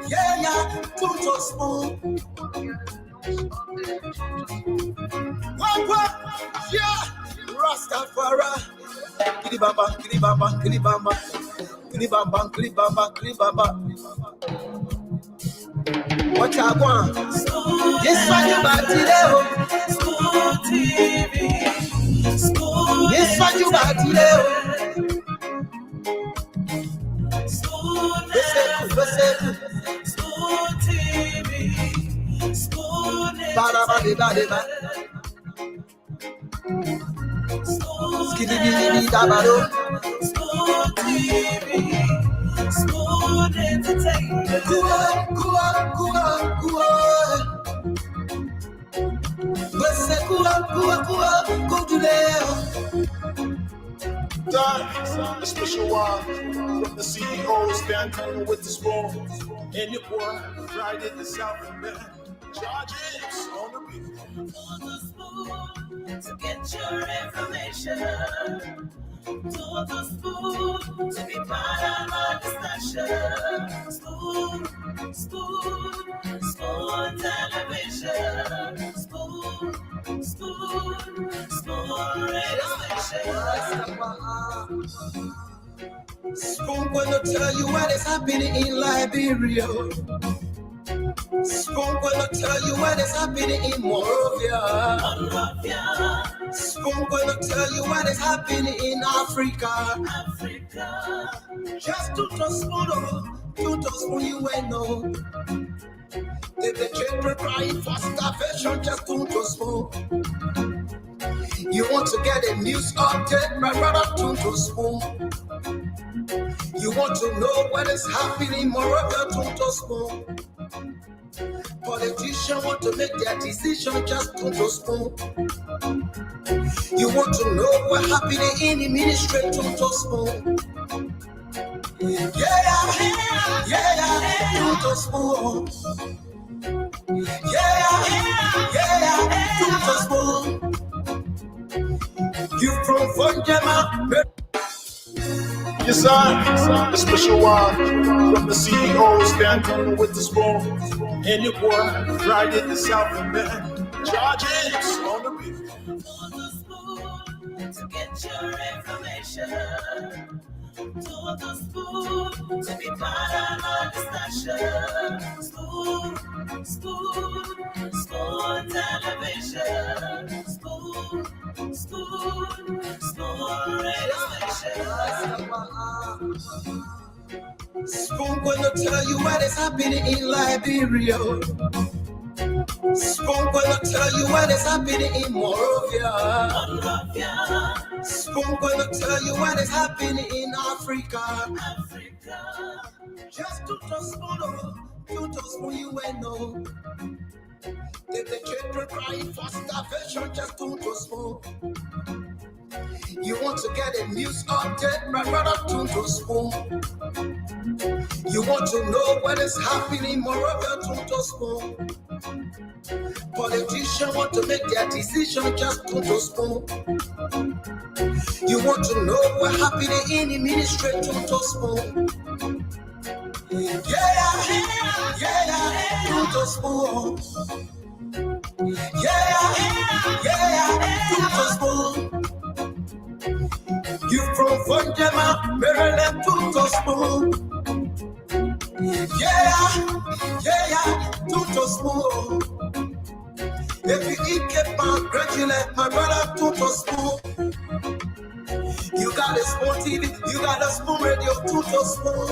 yeah, Tuto Spoon. What, yeah, Rastafari. Kilibamba, Kilibamba, Kilibamba, Kilibamba, Kilibamba, Kilibamba. What I want? Yes, I do back today. School TV. School. Yes, I do back today. School. School TV. School. Bada bada bada bada. Skiddy dabado. School TV. School entertainment. Kua. Você kua, go to there. A special one from the CEO, stand coming with the spoon. And your boy, right in the South man. Charges on the beat. On the spoon to get your information. To the spoon to be part of our discussion. Spoon television. Spoon radio station. Spoon gonna tell you what is happening in Liberia. Spoon gonna tell you what is happening in Monrovia. Spoon gonna tell you what is happening in Africa. Just to spoon you ain't know. If the children crying for starvation, just to spoon. You want to get a news update, my brother, to spoon. You want to know what is happening, Monrovia, to spoon. Politicians want to make their decision, just to spoon. You want to know what happening in the ministry, to spoon. Yeah, to spoon. Yeah, to spoon. You from Funjama. Yes, I, a special one from the CEO, stand coming with the spoon. And your boy, right in the South man. Charges on the beat. On the spoon to get your information. To the spoon to be part of our discussion. Spoon television. Spoon radio station. Spoon gonna tell you what is happening in Liberia. Spoon gonna tell you what is happening in Monrovia. Spoon gonna tell you what is happening in Africa. Just to spoon you ain't know. If the children crying for starvation, just to spoon. You want to get a news update, my brother, to spoon. You want to know what is happening, Monrovia, to spoon. Politicians want to make their decision, just to spoon. You want to know what happening in the ministry, to spoon. Yeah, to spoon. Yeah, to spoon. You from Funjama, Maryland, to spoon. Yeah, to spoon. If you eat cake, congratulate my brother, to spoon. You got a spoon TV, you got a spoon radio, to spoon.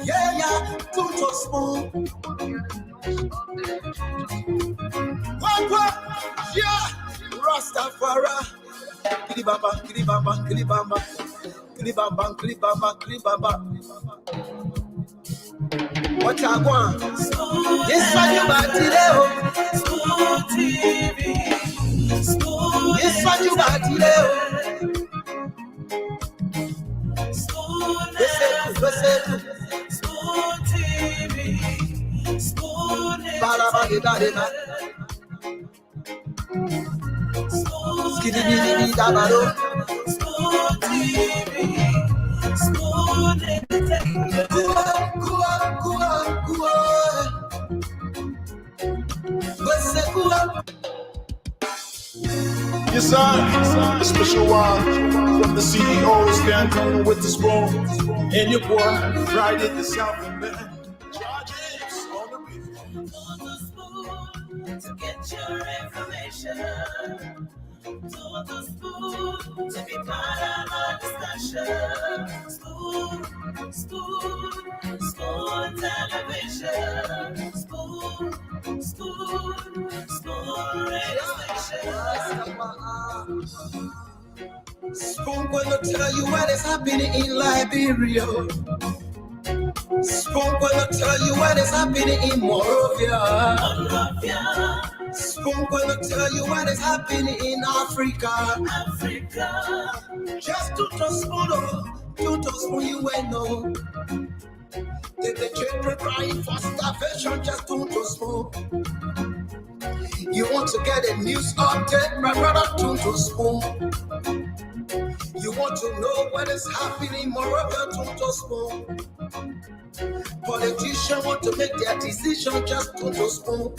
Yeah, to spoon. What, yeah, Rastafari. Kilibamba, Kilibamba, Kilibamba, Kilibamba, Kilibamba, Kilibamba. What I want? Yes, I do back today. School TV. Yes, I do back today. School TV. School. Bada bada bada. Skiddy dabado. School TV. School. Yes, sir. A special one from the CEOs, dancing with the spoon. And your boy, Friday the South and Man. Charges on the beat. On the spoon to get your information. To the spoon to be part of our discussion. Spoon, spoon, spoon television. Spoon, spoon, spoon radio station. Spoon gonna tell you what is happening in Liberia. Spoon gonna tell you what is happening in Morovia. Spoon gonna tell you what is happening in Africa. Just to spoon, you will know. The children crying for starvation, just to spoon. You want to get a news update, my brother, to spoon. You want to know what is happening, Moreover, to spoon. Politicians want to make their decision, just to spoon.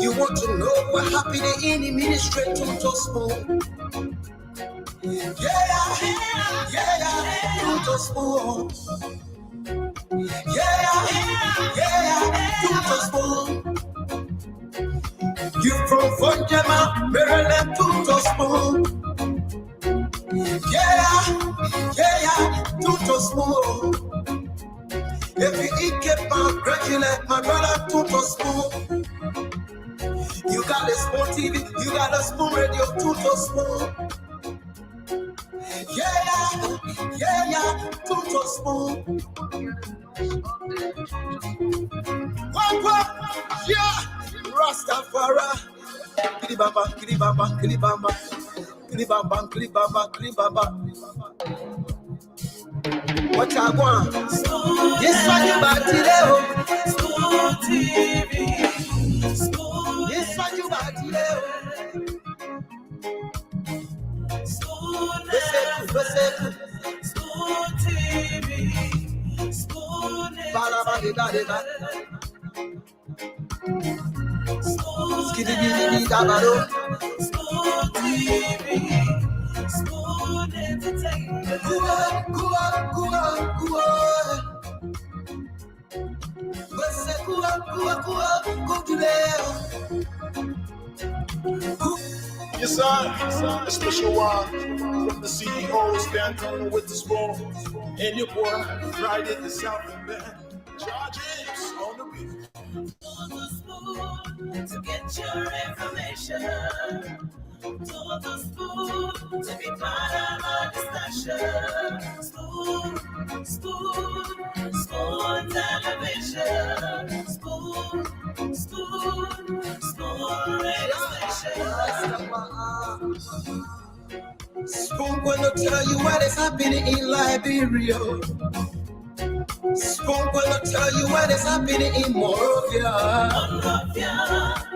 You want to know what happening in the ministry, to spoon. Yeah, to spoon. Yeah, to spoon. You from Fonjama, Maryland, to spoon. Yeah, to spoon. If you eat keep on congratulate my brother, to spoon. You got a spoon TV, you got a spoon radio, to spoon. Yeah, to spoon. What? Yeah, Rastafari. Kilibamba. What I want? This one you back today, Spoon TV. This one you back today, Spoon TV. Spoon Spoon entertainment. Go Yes, sir. A special one from the CEOs, dancing with the spoon. And your boy, Friday the South and Man. Charges on the beat. On the spoon to get your information. To the spoon to be part of our discussion. Spoon television. Spoon radio station. Spoon gonna tell you what is happening in Liberia. Spoon gonna tell you what is happening in Morovia.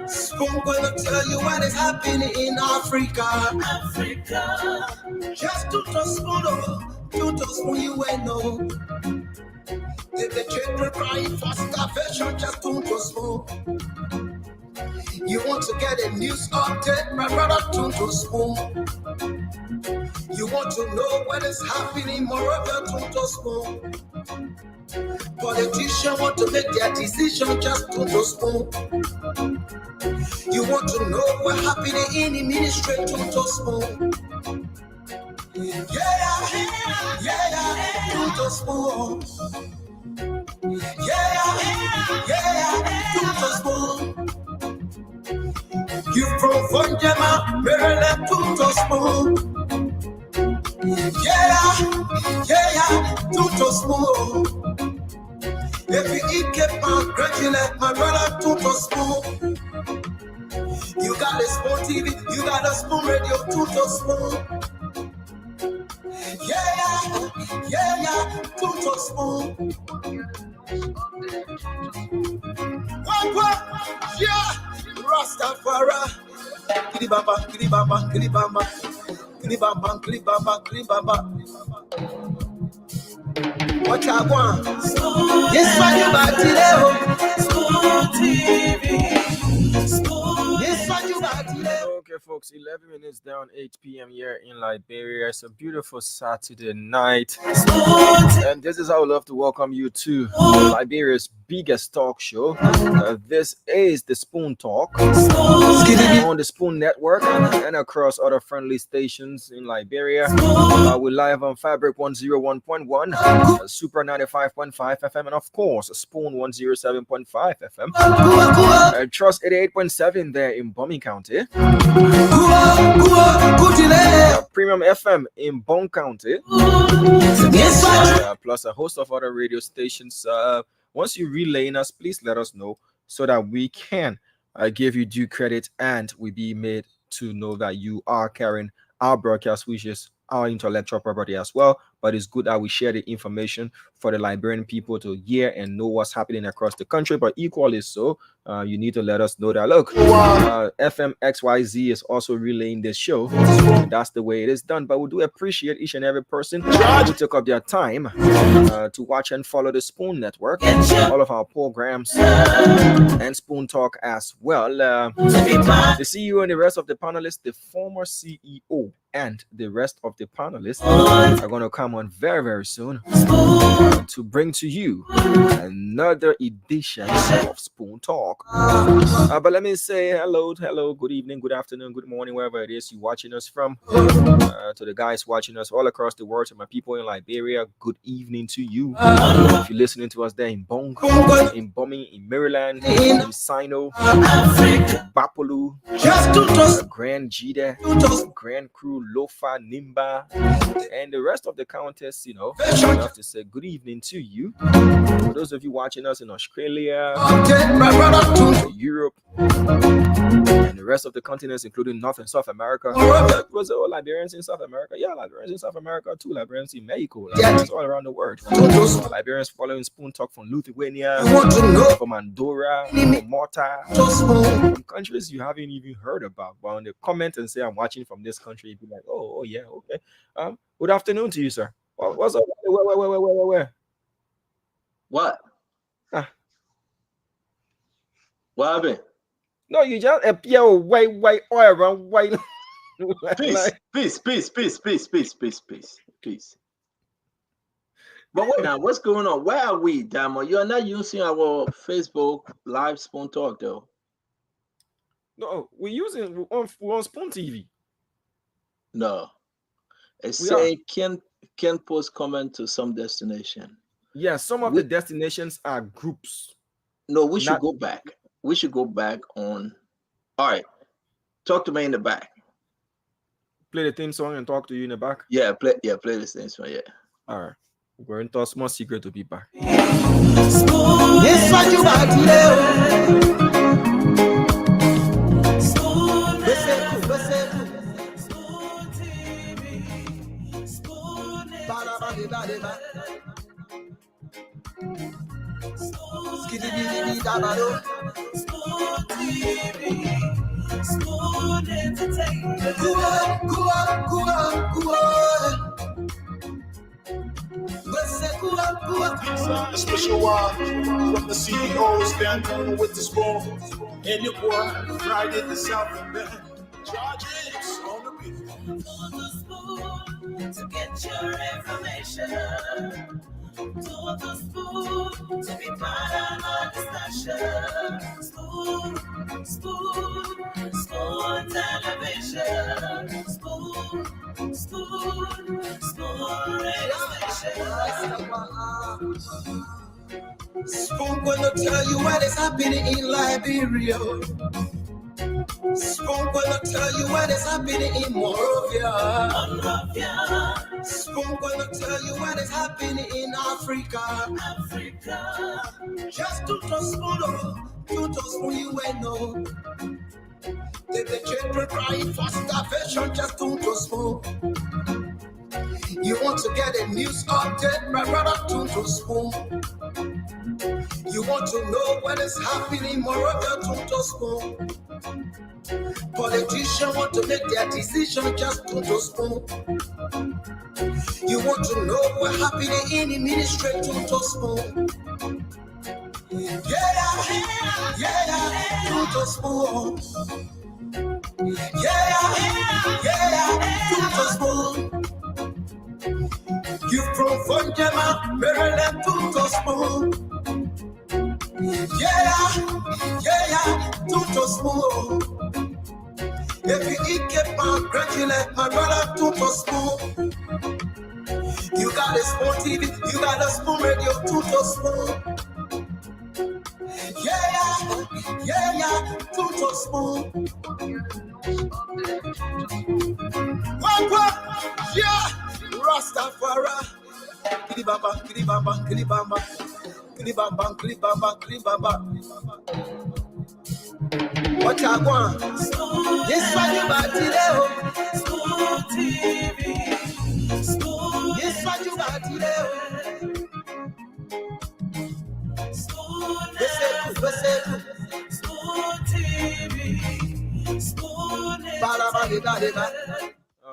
Spoon gonna tell you what is happening in Africa. Just to spoon, you will know. The children crying for starvation, just to spoon. You want to get a news update, my brother, to spoon. You want to know what is happening, moreover, to spoon. Politicians want to make their decision, just to spoon. You want to know what happening in the ministry, to spoon. Yeah, to spoon. Yeah, to spoon. You from Fonjama, Maryland, to spoon. Yeah, to spoon. If you eat keep on congratulate my brother, to spoon. You got a spoon TV, you got a spoon radio, to spoon. Yeah, to spoon. What? Yeah, Rastafari. Kilibamba. What I want. Yes, man, you back today. Spoon TV. Spoon. Yes, man, you back today. Okay, folks, 11 minutes down, 8 p.m. here in Liberia. It's a beautiful Saturday night. And this is how I love to welcome you to Liberia's biggest talk show. This is the Spoon Talk on the Spoon Network and across other friendly stations in Liberia. We're live on Fabric 101.1, Super 95.5 FM, and of course, Spoon 107.5 FM. Trust 88.7 there in Bombing County. Premium FM in Bone County. Plus a host of other radio stations. Once you relay in us, please let us know so that we can give you due credit and we be made to know that you are carrying our broadcast, which is our intellectual property as well. But it's good that we share the information for the Liberian people to hear and know what's happening across the country. But equally so, you need to let us know that, look, FM XYZ is also relaying this show. And that's the way it is done. But we do appreciate each and every person who took up their time to watch and follow the Spoon Network, all of our programs, and Spoon Talk as well. The CEO and the rest of the panelists, the former CEO and the rest of the panelists are going to come on very, very soon to bring to you another edition of Spoon Talk. But let me say hello, good evening, good afternoon, good morning, wherever it is you're watching us from. To the guys watching us all across the world, to my people in Liberia, good evening to you. If you're listening to us there in Bong, in Bombing, in Maryland, in Sino, Bapolu, Grand Jide, Grand Crew, Lofa, Nimba, and the rest of the countess, I have to say good evening to you. For those of you watching us in Australia, Europe, and the rest of the continents, including North and South America. Was all Liberians in South America? Yeah, Liberians in South America too. Liberians in Mexico. Liberians all around the world. Liberians following Spoon Talk from Lithuania, from Andorra, from Malta, from countries you haven't even heard about. But when they comment and say I'm watching from this country, you'd be like, oh yeah, okay. Good afternoon to you, sir. What's up? Where? What? What happened? No, you just appear white oil, white. Peace. But wait now, what's going on? Where are we, Damo? You are not using our Facebook live Spoon Talk, though. No, we're using on Spoon TV. No, it's saying can post comment to some destination. Yeah, some of the destinations are groups. No, we should go back. We should go back on. All right, talk to me in the back. Play the theme song and talk to you in the back. Yeah, play this theme song. Yeah. All right, we're into a small secret to be back. Yes, what you back Spoon Entertainment. A special one from the CEOs standing with the spoon. And your boy, Friday the Southern Band. Charges on the beat. To the spoon to get your information. To the spoon to be part of our discussion. Spoon television. Spoon radio station. Spoon gonna tell you what is happening in Liberia. Spoon gonna tell you what is happening in Monrovia. Spoon gonna tell you what is happening in Africa. Just to spoon you know. The children crying for starvation, just to spoon. You want to get a news update, my brother, to spoon. You want to know what is happening, Monrovia, to spoon. Politicians want to make their decision, just to spoon. You You want to know what happened in the ministry to spoon? To spoon. To spoon. You from Jama, Maryland to spoon. To spoon. If you eat keep on graduate, my brother to spoon. You got a spoon TV, you got a spoon radio, to spoon. To spoon. What? Yeah, Rastafari. Kilibamba, kilibamba, kilibamba, kilibamba, kilibamba, kilibamba. What I want? Yes, what you got today? School TV. School. Yes, what you got today? School. School TV. School.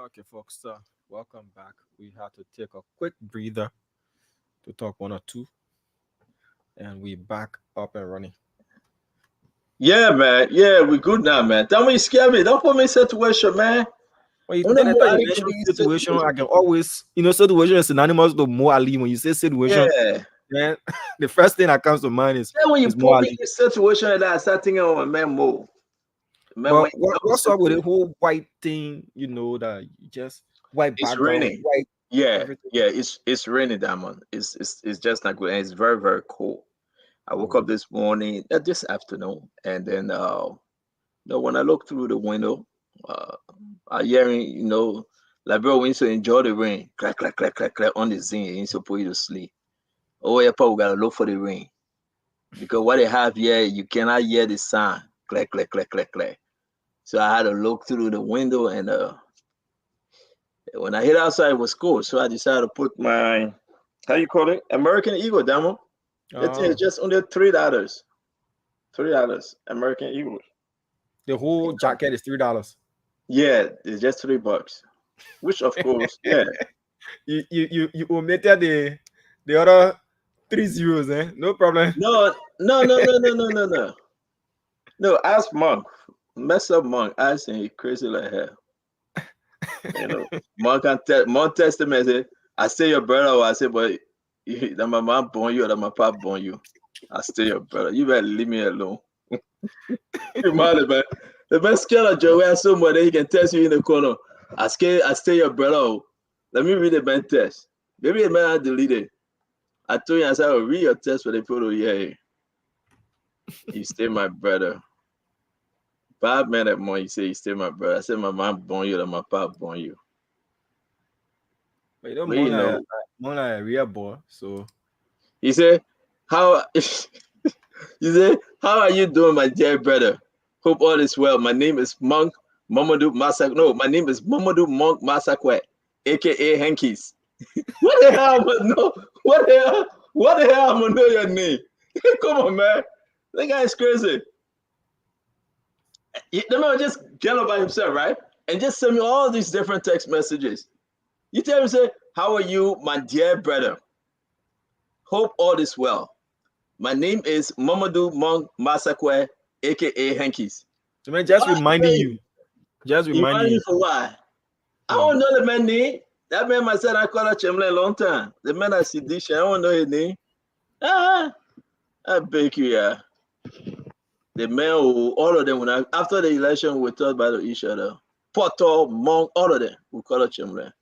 Okay, folks, welcome back. We had to take a quick breather to talk one or two, and we back up and running. Yeah, man. Yeah, we good now, man. Don't scare me. Don't put me in situation, man. When you mention situation, I can always, situation is synonymous to Mo Ali. When you say situation, then the first thing that comes to mind is when you put me in a situation like that, I start thinking of my man Mo. But what's up with the whole white thing? That you just white background, raining. White. Yeah, it's raining, Diamond. It's just not good, and it's very, very cool. I woke up this morning, this afternoon, and then when I look through the window, I'm hearing, like bro, we need to enjoy the rain, clack, clack, clack, clack, clack on the zinc, it needs to put you to sleep. Oh yeah, we gotta look for the rain. Because what they have here, you cannot hear the sound. Clack, clack, clack, clack, clack. So I had to look through the window, and when I hit outside, it was cool. So I decided to put my, how you call it? American Eagle, Damo. It's just under $3. $3, American Eagle. The whole jacket is $3. Yeah, it's just $3. Which of course, yeah. You omitted the other 3 zeros, eh? No problem. No. No, ask Monk. Mess up Monk. Ask him, he crazy like hell. Monk tested me and said, I say your brother, or I say, but that my mom born you or that my papa born you. I stay your brother. You better leave me alone. You mad, man. The best scared of Joey somewhere that he can test you in the corner. I stay your brother. Let me read the man test. Maybe the man I deleted. I told you I said, I'll read your test for the photo. Yeah. You stay my brother. 5 minutes more, you say you stay my brother. I said my mom born you or my papa born you. But you don't more like a real boy, so he said, how are you doing, my dear brother? Hope all is well. My name is Monk Mamadou Masak. No, my name is Mamadou Monk Masakwe, aka Hankies. What the hell am I know? What the hell am I know your name? Come on, man. That guy is crazy. The man just get up by himself, right? And just send me all these different text messages. You tell him, say, how are you, my dear brother? Hope all is well. My name is Mamadou Monk Masakwe, aka Hankies. So man, just reminding you. Just reminding you for why? I don't know the man's name. That man myself, I call him a long time. The man I see this, I don't know his name. I beg you, yeah. The man who, all of them, after the election, we talk about each other. Porto, Monk, all of them, we call it Chamberlain.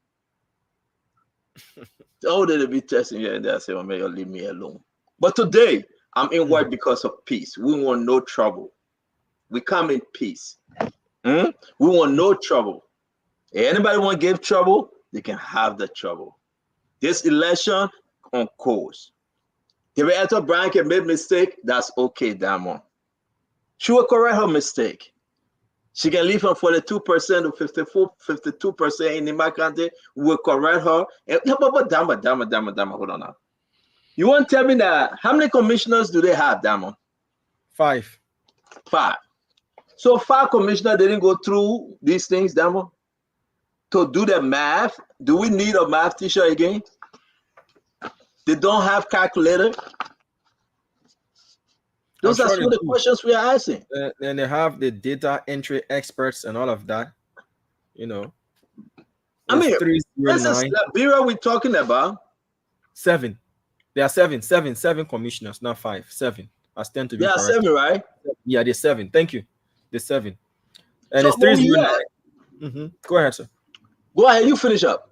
All they be testing here and there, say, well, may you leave me alone. But today, I'm in white because of peace. We want no trouble. We come in peace. We want no trouble. If anybody want to give trouble, they can have the trouble. This election on course. If Electoral Brian can make mistake, that's okay, Diamond. She will correct her mistake. She can leave from 42% to 52% in the market. We will correct her. Dama, hold on now. You want to tell me that how many commissioners do they have, Diamond? 5. 5. So 5 commissioners didn't go through these things, Diamond? to do the math? Do we need a math teacher again? They don't have calculator. Those are sure some of the questions we are asking. And they have the data entry experts and all of that. You know, I it's mean, this is 309 Liberia we're talking about. 7. There are seven commissioners, not 5. 7. I stand to be There are correct. 7, right? Yeah, there's 7. Thank you. There's 7. And So it's where we 309. at? Go ahead, sir. Go ahead, you finish up.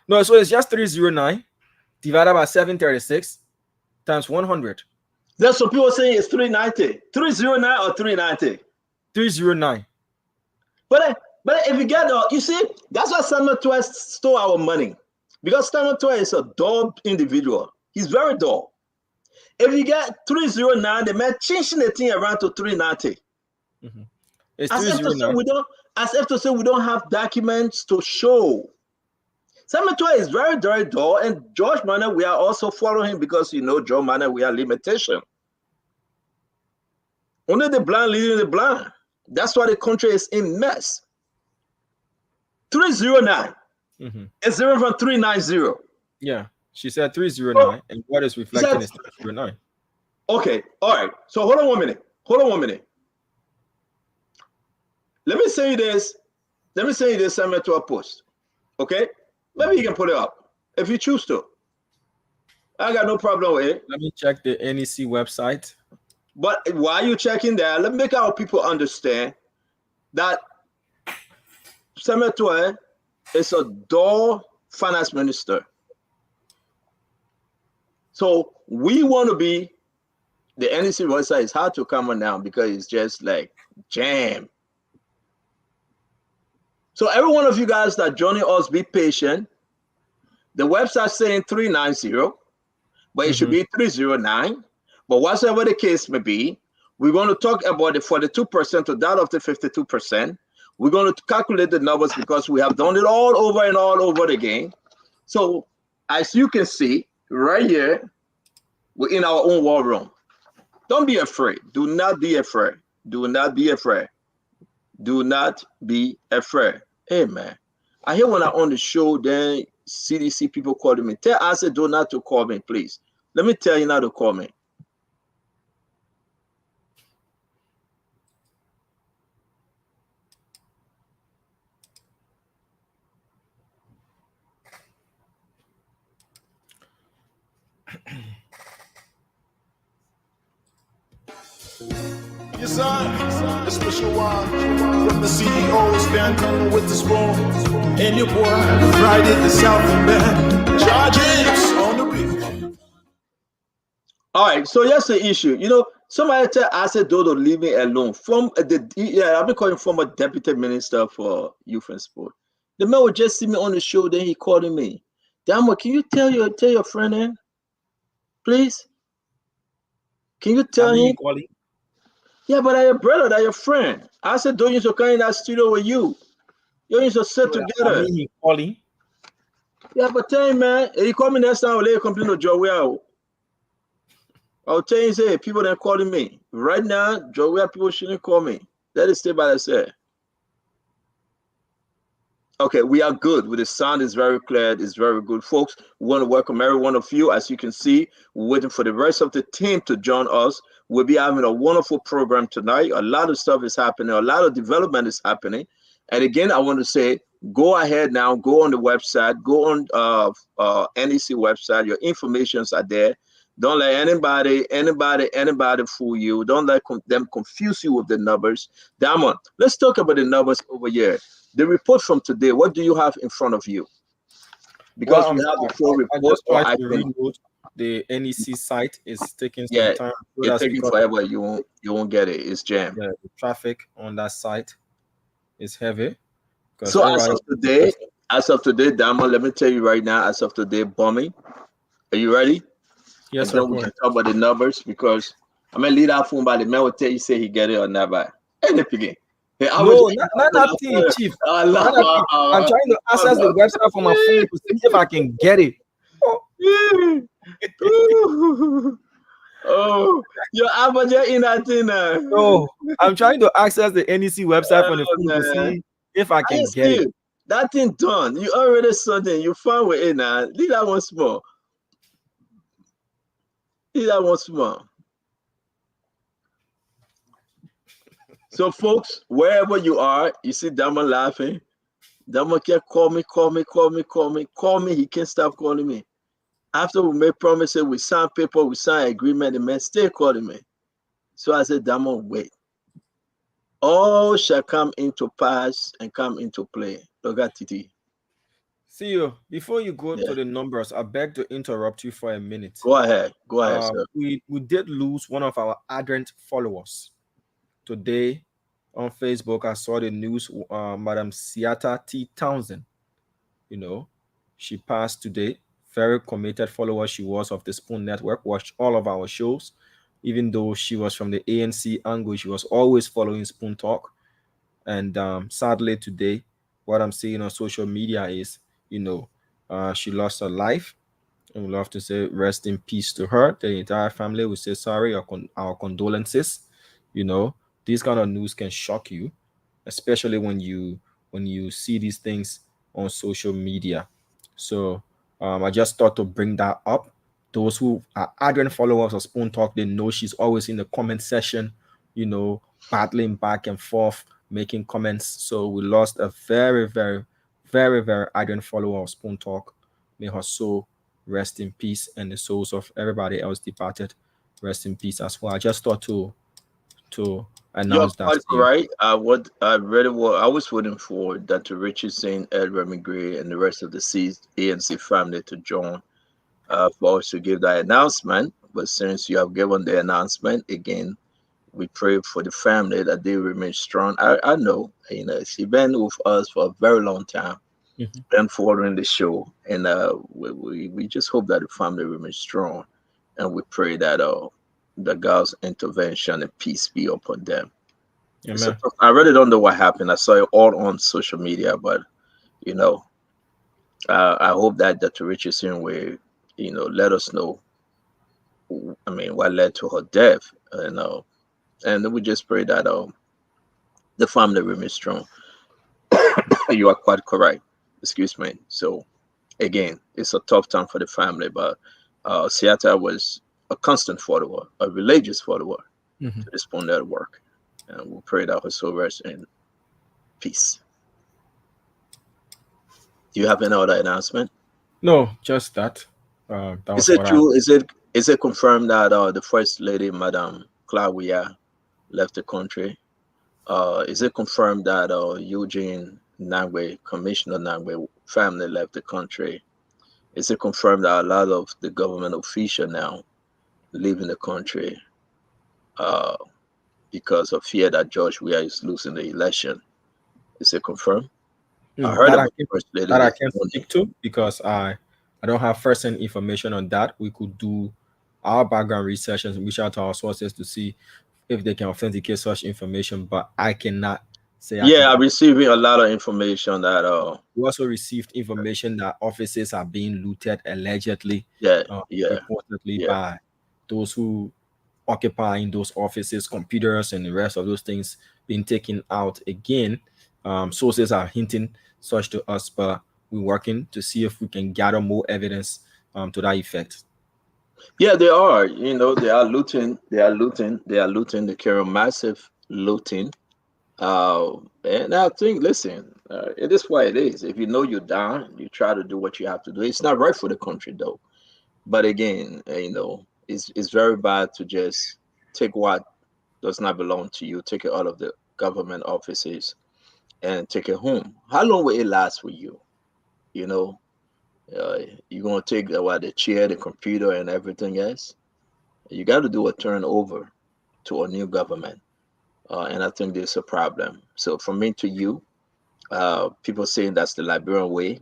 No, so it's just 309 divided by 736 times 100. There's some people saying it's 390. 309 or 390? 309. But if you get you see, that's why Samuel Twist stole our money. Because Samuel Twist is a dull individual. He's very dull. If you get 309, the man changing the thing around to 390. It's As if 309. to say we don't have documents to show. Samuel Twist is very, very dull. And George Manor, we are also following him because Joe Manor, we are limitation. Only the blind leading the blind. That's why the country is in mess. 309 is different from 390. Yeah, she said 309, and what is reflecting is 309. Okay, all right. So hold on one minute. Let me say this. Samuel to a post. Okay? Maybe you can put it up if you choose to. I got no problem with it. Let me check the NEC website. But while you're checking that, let me make our people understand that Samuel Toure is a dull finance minister. So we want to be, the NEC website is hard to come on now because it's just like jam. So every one of you guys that joining us, be patient. The website saying 390, but it should be 309. But whatever the case may be, we're going to talk about the 42% to that of the 52%. We're going to calculate the numbers because we have done it all over and all over again. So as you can see right here, we're in our own war room. Don't be afraid. Do not be afraid. Do not be afraid. Do not be afraid. Amen. I hear when I'm on the show, then CDC people calling me. Tell us do not to call me, please. Let me tell you not to call me. Yes, sir. A special one from the CEO, stand coming with the spoon. And your boy, Friday the Southern Band. Charges on the beat. All right, so here's the issue. Somebody tell Asset Dodo leave me alone. I've been calling former deputy minister for youth and sport. The man would just see me on the show, then he calling me. Damo, can you tell your friend in, please? Can you tell him? Yeah, but I'm your brother, that's your friend. I said, don't you to come in that studio with you. You need to sit together. He calling. Yeah, but tell him, man, if you call me next time, I'll let you complain to Joe. I'll tell you, say, people that calling me. Right now, Joe, people shouldn't call me. Let it stay by themselves. Okay, we are good. With the sound is very clear. It's very good, folks. We want to welcome every one of you. As you can see, we're waiting for the rest of the team to join us. We'll be having a wonderful program tonight. A lot of stuff is happening. A lot of development is happening. And again, I want to say, go ahead now. Go on the website. Go on NEC website. Your informations are there. Don't let anybody fool you. Don't let them confuse you with the numbers. Damon, let's talk about the numbers over here. The report from today, what do you have in front of you? Because we have the full report. I just tried to reload the NEC site. It's taking some time. It's taking forever. You won't get it. It's jammed. Yeah, the traffic on that site is heavy. So as of today, Damon, let me tell you right now, as of today, bombing. Are you ready? Yes, sir. We can talk about the numbers because I'm gonna lead our phone by the man will tell you say he get it or never. And the beginning. No, not that thing, Chief. I'm trying to access the website from my phone to see if I can get it. Oh, you're in that thing now. No, I'm trying to access the NEC website from the phone to see if I can get it. That thing done. You already something. You found with it now. Leave that one small. Leave that one small. So, folks, wherever you are, you see Dama laughing. Dama kept call me, call me, call me, call me, call me. He can't stop calling me. After we made promises, we signed paper, we signed agreement, the man still calling me. So I said, Dama, wait. All shall come into pass and come into play. Look at Titi. See you. Before you go Yeah. to the numbers, I beg to interrupt you for a minute. Go ahead. Go ahead, sir. We did lose one of our ardent followers today on Facebook. I saw the news. Madam Siata T. Townsend. You know, she passed today. Very committed follower she was of the Spoon Network. Watched all of our shows, even though she was from the ANC angle. She was always following Spoon Talk. And sadly today, what I'm seeing on social media is, she lost her life. And we love to say rest in peace to her. The entire family will say sorry, our condolences. You know, these kind of news can shock you, especially when you see these things on social media. So I just thought to bring that up. Those who are ardent followers of Spoon Talk, they know she's always in the comment section, battling back and forth, making comments. So we lost a very, very, very, very ardent follower of Spoon Talk. May her soul rest in peace, and the souls of everybody else departed rest in peace as well. I just thought to You're announce that quite to you. right. I was voting for Dr. Richardson, Ed Remigray, and the rest of the ANC family to join for us to give that announcement. But since you have given the announcement again, we pray for the family that they remain strong. I know, she's been with us for a very long time, Mhm. been following the show, and we just hope that the family remains strong, and we pray that the God's intervention and peace be upon them. Amen. I really don't know what happened. I saw it all on social media, but you know, I hope that Dr. Richardson will, let us know. I mean, what led to her death, and we just pray that the family remains strong. You are quite correct. Excuse me. So again, it's a tough time for the family, but Seattle was a constant follower, a religious follower Mhm. to this point at work, and we pray that her soul rest in peace. Do you have any other announcement? No, just that. That Is was it what I. true? Is it confirmed that the first lady, Madame Claudia, left the country? Is it confirmed that Eugene Nangwe, Commissioner Nangwe family left the country? Is it confirmed that a lot of the government officials now leaving the country uh, because of fear that George Weah is losing the election? Is it confirmed? I heard That I about the can first lady that I this can't morning. speak to because I don't have first-hand information on that. We could do our background research and reach out to our sources to see if they can authenticate such information, but I cannot say I can. Yeah, I'm receiving a lot of information that We also received information that offices are being looted allegedly, yeah, yeah, reportedly yeah. by those who occupying those offices, computers, and the rest of those things being taken out again. Sources are hinting such to us, but we're working to see if we can gather more evidence to that effect. Yeah, they are. They are looting. They are looting. They are looting. They carry massive looting. And I think, listen, it is what it is. If you know you're down, you try to do what you have to do. It's not right for the country, though. But again, it's very bad to just take what does not belong to you, take it out of the government offices, and take it home. How long will it last for you? You know, you're gonna take the chair, the computer, and everything else. You got to do a turnover to a new government, and I think there's a problem. So from me to you, people saying that's the Liberian way,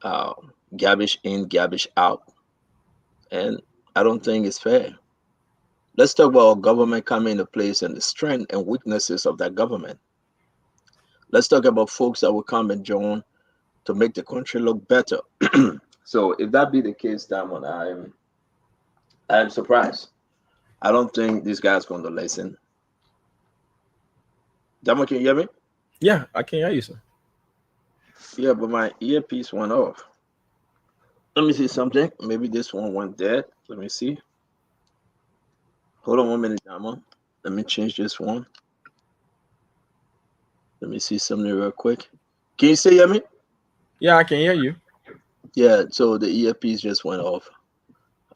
uh, garbage in, garbage out, and I don't think it's fair. Let's talk about government coming into place and the strength and weaknesses of that government. Let's talk about folks that will come and join to make the country look better. So if that be the case, Diamond, I'm surprised. I don't think this guy's going to listen. Diamond, can you hear me? Yeah, I can hear you, sir. Yeah, but my earpiece went off. Let me see something. Maybe this one went dead. Let me see. Hold on 1 minute, Damo. Let me change this one. Let me see something real quick. Can you still hear me? Yeah, I can hear you. Yeah, so the earpiece just went off.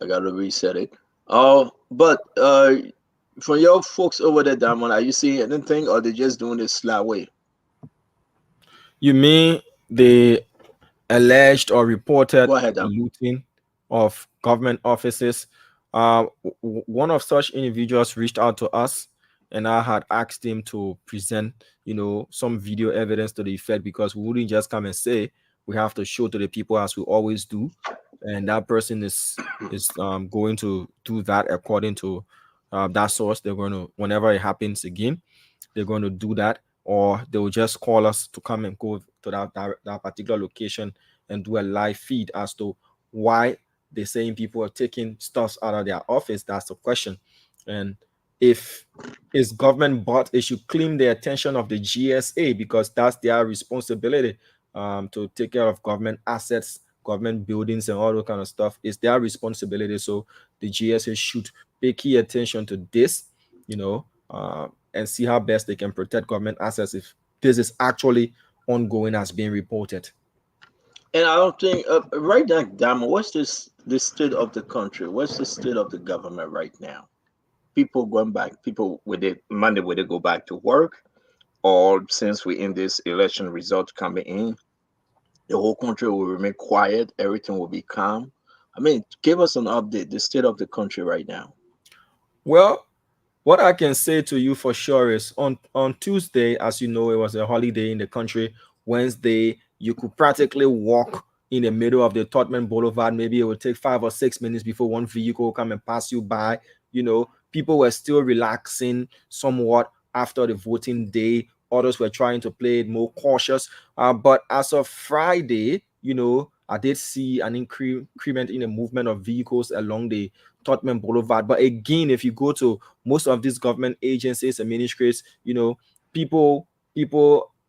I gotta reset it. But for your folks over there, Diamond, are you seeing anything or they just doing this sly way? You mean the alleged or reported Go ahead, Diamond. looting of government offices? One of such individuals reached out to us, and I had asked him to present, some video evidence to the effect, because we wouldn't just come and say, we have to show to the people as we always do, and that person is going to do that according to that source. They're going to, whenever it happens again, they're going to do that, or they will just call us to come and go to that particular location and do a live feed as to why they're saying people are taking stuff out of their office. That's the question. And if it's government bought, it should claim the attention of the GSA, because that's their responsibility, to take care of government assets, government buildings, and all that kind of stuff. It's their responsibility. So the GSA should pay key attention to this, and see how best they can protect government assets if this is actually ongoing as being reported. And I don't think right now, Diamond, what's this state of the country? What's the state of the government right now? People going back, people with it Monday, will they go back to work? Or since we in this election result coming in, the whole country will remain quiet, everything will be calm. I mean, give us an update, the state of the country right now. Well, what I can say to you for sure is on Tuesday, as you know, it was a holiday in the country. Wednesday, you could practically walk in the middle of the Tottenham Boulevard. Maybe it would take 5 or 6 minutes before one vehicle will come and pass you by. People were still relaxing somewhat after the voting day. Others were trying to play it more cautious. But as of Friday, I did see an increment in the movement of vehicles along the Tottenham Boulevard. But again, if you go to most of these government agencies and ministries, people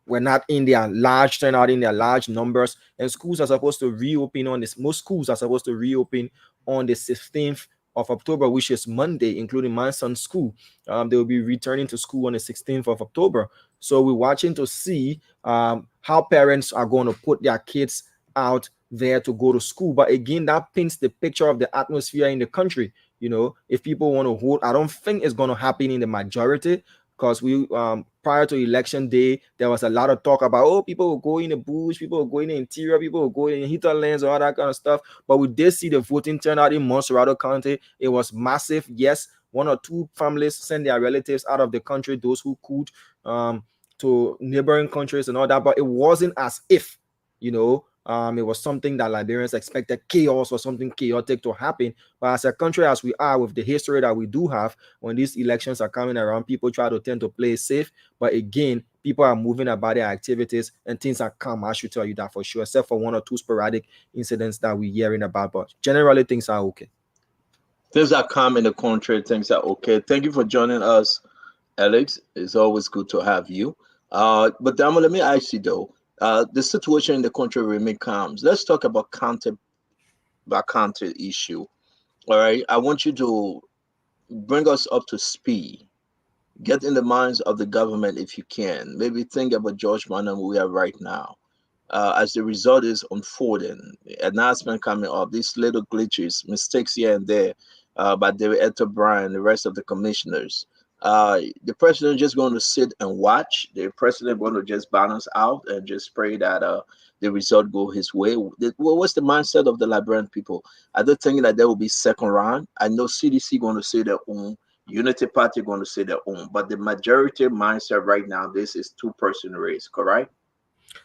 were not in their large turnout, in their large numbers, and schools are supposed to reopen on this. Most schools are supposed to reopen on the 16th of October, which is Monday, including my son's school. They will be returning to school on the 16th of October. So we're watching to see how parents are going to put their kids out there to go to school. But again, that paints the picture of the atmosphere in the country. If people want to vote, I don't think it's going to happen in the majority, because we prior to election day, there was a lot of talk about, oh, people will go in the bush, people will go in the interior, people will go in hinterlands, all that kind of stuff. But we did see the voting turnout in Montserrat County. It was massive. Yes, one or two families sent their relatives out of the country, those who could, to neighboring countries and all that. But it wasn't as if, it was something that Liberians expected, chaos or something chaotic to happen. But as a country as we are, with the history that we do have, when these elections are coming around, people try to tend to play safe. But again, people are moving about their activities and things are calm. I should tell you that for sure, except for one or two sporadic incidents that we're hearing about. But generally, things are okay. Things are calm in the country, things are okay. Thank you for joining us, Alex. It's always good to have you. But Damo, let me ask you though, the situation in the country remain calm. Let's talk about counter by counter issue. All right. I want you to bring us up to speed. Get in the minds of the government if you can. Maybe think about George Manham we are right now. As the result is unfolding, announcement coming up, these little glitches, mistakes here and there by David Eto Bryan, the rest of the commissioners. The president just going to sit and watch. The president going to just balance out and just pray that the result go his way. What's the mindset of the Liberian people? I don't think that there will be second round. I know CDC going to say their own. Unity Party going to say their own, but the majority mindset right now, this is two-person race, correct?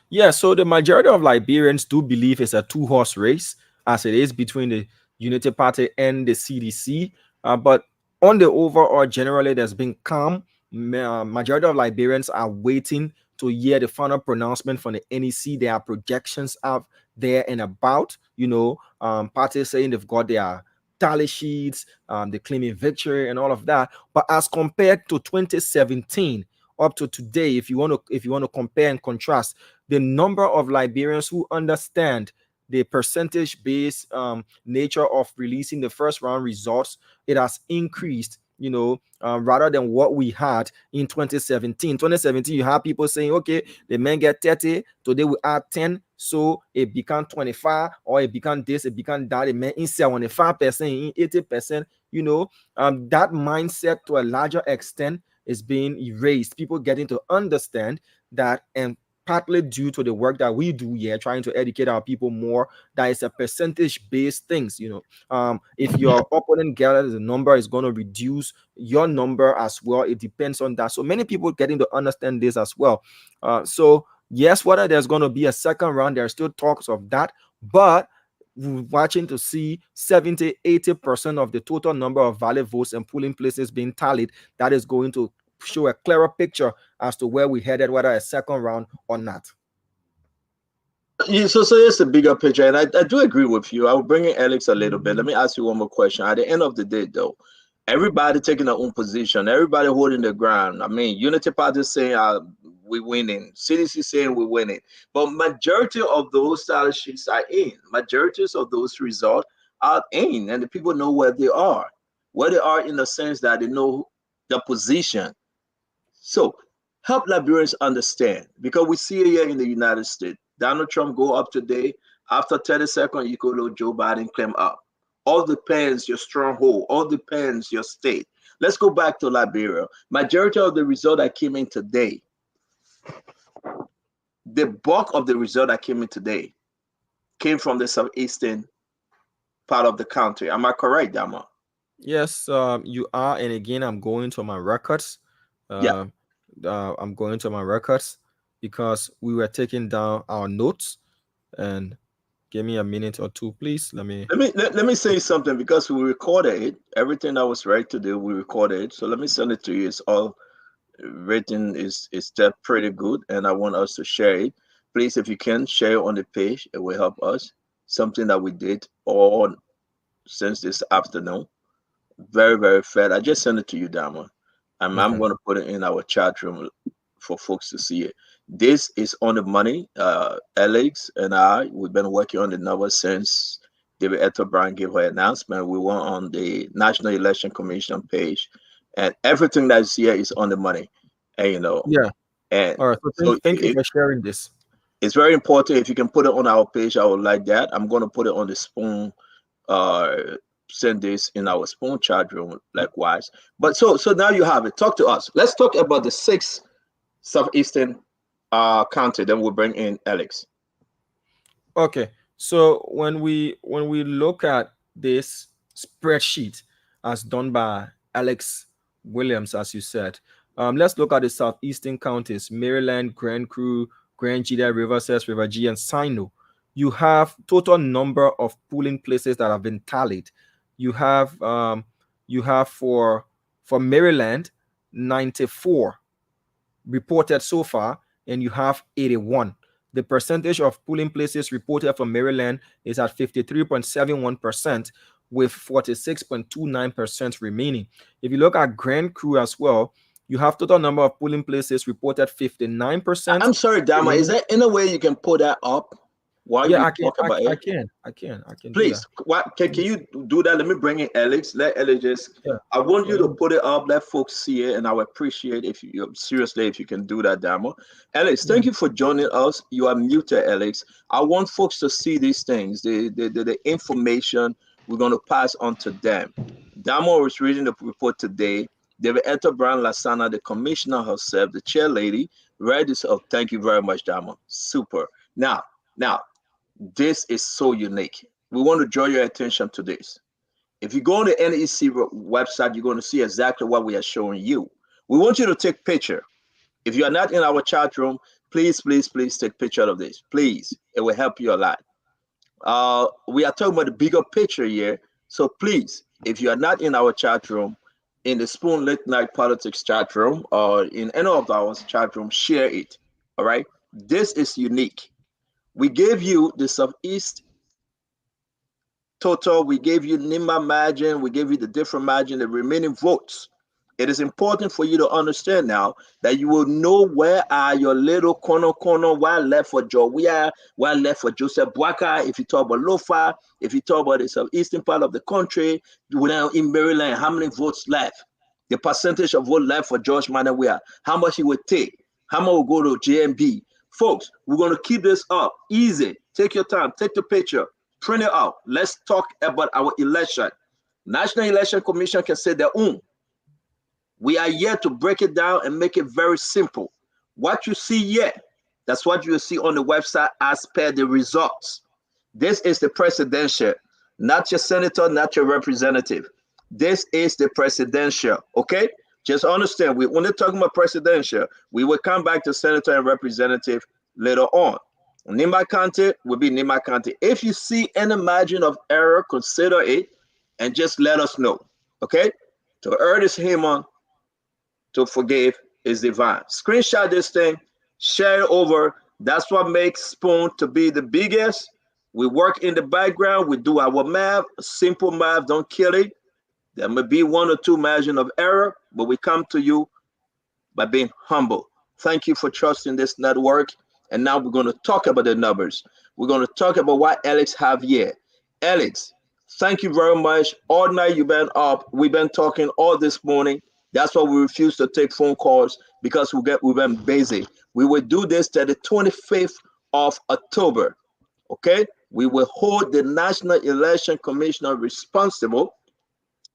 Yeah, so the majority of Liberians do believe it's a two-horse race, as it is between the Unity Party and the CDC. But on the overall, generally, there's been calm. Majority of Liberians are waiting to hear the final pronouncement from the NEC. There are projections out there and about, parties saying they've got their tally sheets, they're claiming victory and all of that. But as compared to 2017 up to today, if you want to compare and contrast, the number of Liberians who understand the percentage based nature of releasing the first round results, it has increased, rather than what we had in 2017. 2017, you have people saying, okay, the men get 30, today we add 10, so it become 25, or it become this, it become that. It may in 75%, in 80%, that mindset to a larger extent is being erased. People getting to understand that, and partly due to the work that we do here, trying to educate our people more, that is a percentage based things. If your opponent gathers the number, is going to reduce your number as well. It depends on that. So many people getting to understand this as well. So yes, whether there's going to be a second round, there are still talks of that, but we're watching to see 70-80% of the total number of valid votes and polling places being tallied. That is going to show a clearer picture as to where we headed, whether a second round or not. Yeah, so it's a bigger picture, and I do agree with you. I will bring in Alex a little bit. Let me ask you one more question. At the end of the day, though, everybody taking their own position, everybody holding their ground. I mean, Unity Party saying we winning, CDC saying we winning, but majority of those style sheets are in. Majorities of those results are in, and the people know where they are in the sense that they know the position. So help Liberians understand, because we see it here in the United States. Donald Trump go up today. After 30 seconds, you go to Joe Biden claim up. All depends your stronghold. All depends your state. Let's go back to Liberia. Majority of the result that came in today, the bulk of the result that came in today came from the southeastern part of the country. Am I correct, Dama? Yes, you are. And again, I'm going to my records. Yeah. I'm going to my records because we were taking down our notes. And give me a minute or two, please. Let me say something, because we recorded it. Everything that was right to do, we recorded it. So let me send it to you. It's all written, is that pretty good, and I want us to share it. Please, if you can share it on the page, it will help us. Something that we did all since this afternoon. Very, very fair. I just sent it to you, Dama. And I'm Okay. going to put it in our chat room for folks to see it. This is on the money. Alex and I, we've been working on the number since David Eto Brown gave her announcement. We went on the National Election Commission page, and everything that's here is on the money. And Yeah. and All right. So so thank you for sharing this. it's very important. If you can put it on our page, I would like that. I'm going to put it on the spoon, uh send this in our spoon chat room likewise. But so now you have it. Talk to us. Let's talk about the six southeastern county, then we'll bring in Alex. Okay. So when we look at this spreadsheet as done by Alex Williams, as you said, let's look at the southeastern counties: Maryland, Grand Crew, Grand Gila, Riverside, River G, and Sino. You have total number of polling places that have been tallied. You have for Maryland 94 reported so far, and you have 81. The percentage of polling places reported for Maryland is at 53.71%, with 46.29% remaining. If you look at Grand Crew as well, you have total number of polling places reported 59% I'm sorry, Dama. Is remaining. there any way you can put that up while Yeah, we I can, talk about it? I can do that. Please, what can you do that? Let me bring in Alex. Let Alex just. Yeah, I want yeah, you to put it up. Let folks see it, and I would appreciate if you seriously if you can do that, Damo. Alex, yeah. thank you for joining us. You are muted, Alex. I want folks to see these things, the information we're going to pass on to them. Damo was reading the report today. David Eto Brown Lasana, the commissioner herself, the chair lady, read this up. Thank you very much, Damo. Super. Now, this is so unique. We want to draw your attention to this. If you go on the NEC website, you're going to see exactly what we are showing you. We want you to take picture. If you are not in our chat room, please take picture of this. Please, it will help you a lot. We are talking about the bigger picture here. So please, if you are not in our chat room, in the Spoon Late Night Politics chat room, or in any of our chat room, share it. All right. This is unique. We gave you the Southeast total. We gave you NIMA margin. We gave you the different margin, the remaining votes. It is important for you to understand now that you will know where are your little corner, where left for Jowia, where left for Joseph Boaka. If you talk about Lofa, if you talk about the southeastern part of the country, now in Maryland, how many votes left? The percentage of vote left for George Manawia, how much he would take, how much will go to JMB. Folks, we're going to keep this up. Easy. Take your time, take the picture, print it out. Let's talk about our election. National Election Commission can say their own. We are here to break it down and make it very simple. What you see here, that's what you will see on the website as per the results. This is the presidential, not your senator, not your representative. This is the presidential, okay? Just understand, we're only talking about presidential. We will come back to senator and representative later on. Nima County will be Nima County. If you see any margin of error, consider it and just let us know, okay? To err is human, to forgive is divine. Screenshot this thing, share it over. That's what makes Spoon to be the biggest. We work in the background. We do our math. Simple math, don't kill it. There may be one or two margin of error, but we come to you by being humble. Thank you for trusting this network. And now we're going to talk about the numbers. We're going to talk about what Alex have here. Alex, thank you very much. All night you've been up. We've been talking all this morning. That's why we refuse to take phone calls because we've been busy. We will do this till the 25th of October. Okay? We will hold the National Election Commissioner responsible,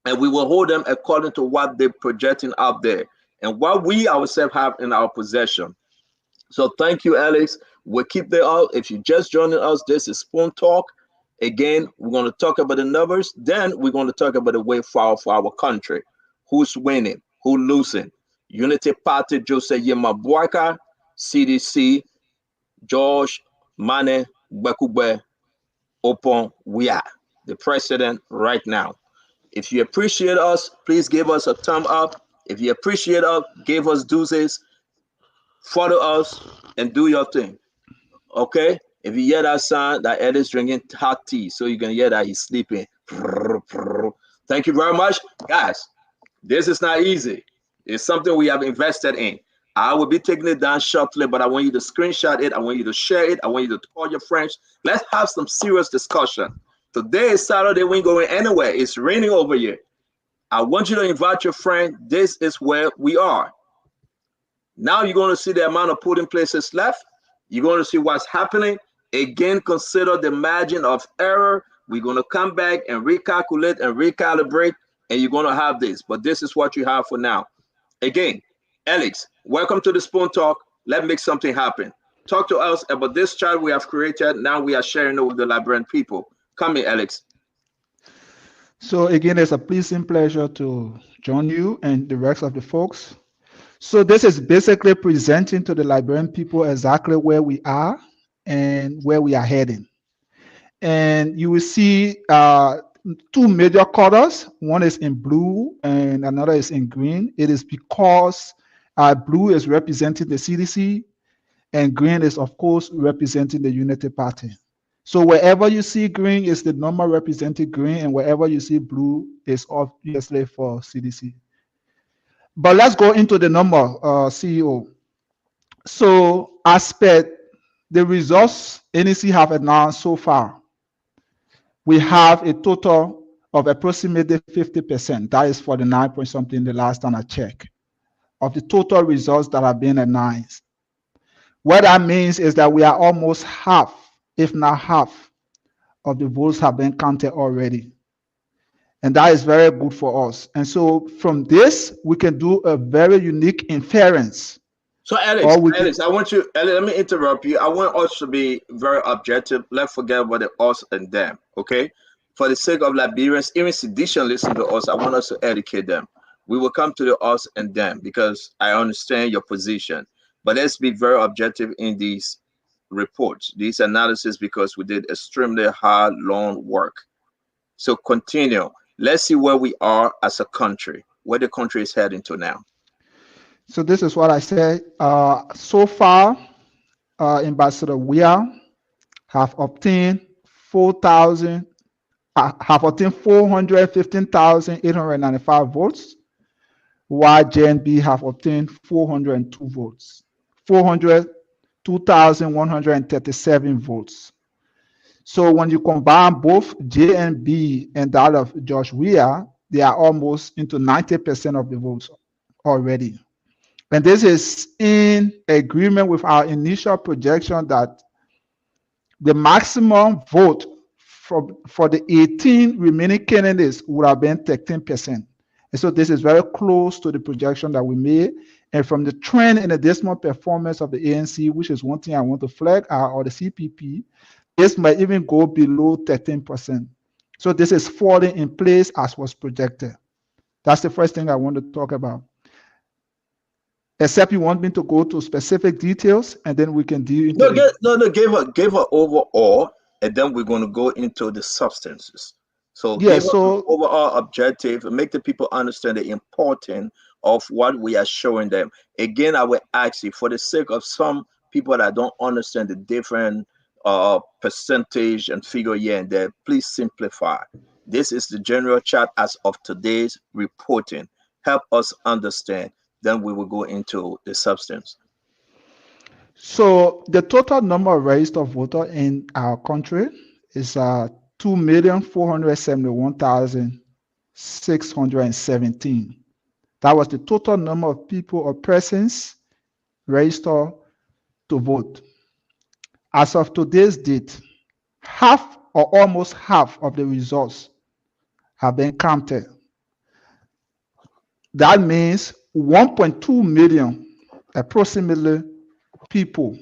and we will hold them according to what they're projecting out there and what we ourselves have in our possession. So thank you, Alex. We'll keep that out. If you're just joining us, this is Spoon Talk. Again, we're going to talk about the numbers. Then we're going to talk about the way forward for our country. Who's winning? Who losing? Unity Party, Joseph Yema Boaka, CDC, George Mane Bakugbe Opon Wia, the president right now. If you appreciate us, please give us a thumb up. If you appreciate us, give us deuces, follow us, and do your thing. Okay? If you hear that sound, that Ed is drinking hot tea, so you can hear that he's sleeping. Thank you very much. Guys, this is not easy. It's something we have invested in. I will be taking it down shortly, but I want you to screenshot it. I want you to share it. I want you to call your friends. Let's have some serious discussion. Today is Saturday. We ain't going anywhere. It's raining over here. I want you to invite your friend. This is where we are. Now you're going to see the amount of polling places left. You're going to see what's happening. Again, consider the margin of error. We're going to come back and recalculate and recalibrate, and you're going to have this. But this is what you have for now. Again, Alex, welcome to the Spoon Talk. Let's make something happen. Talk to us about this chart we have created. Now we are sharing it with the Liberian people. Come in, Alex. So again, it's a pleasing pleasure to join you and the rest of the folks. So this is basically presenting to the Liberian people exactly where we are and where we are heading. And you will see two major colors. One is in blue and another is in green. It is because blue is representing the CDC and green is, of course, representing the Unity Party. So wherever you see green is the number representing green, and wherever you see blue is obviously for CDC. But let's go into the number, CEO. So as per the results NEC have announced so far, we have a total of approximately 50%. That is 49 point something the last time I checked, of the total results that have been announced. What that means is that we are almost half, if not half, of the votes have been counted already. And that is very good for us. And so from this, we can do a very unique inference. So Alex, I want you, let me interrupt you. I want us to be very objective. Let's forget about the us and them, okay? For the sake of Liberians, even sedition listen to us, I want us to educate them. We will come to the us and them because I understand your position. But let's be very objective in these reports, these analysis, because we did extremely hard, long work. So continue. Let's see where we are as a country, where the country is heading to now. So this is what I said. So far, Ambassador, we have obtained 415,895 votes, while JNB have obtained 402 votes, 402,137 votes. So when you combine both JNB and that of George Weah, they are almost into 90% of the votes already. And this is in agreement with our initial projection that the maximum vote for the 18 remaining candidates would have been 13%. And so this is very close to the projection that we made. And from the trend in the dismal performance of the ANC, which is one thing I want to flag out, or the CPP, this might even go below 13%. So this is falling in place as was projected. That's the first thing I want to talk about. Except you want me to go to specific details, and then we can deal into Give her overall, and then we're going to go into the substances. So yeah. give her an So overall objective and make the people understand the importance of what we are showing them. Again, I will ask you, for the sake of some people that don't understand the different percentage and figure here and there, please simplify. This is the general chart as of today's reporting. Help us understand. Then we will go into the substance. So the total number of registered voters in our country is 2,471,617. That was the total number of people or persons registered to vote. As of today's date, half or almost half of the results have been counted. That means 1.2 million approximately people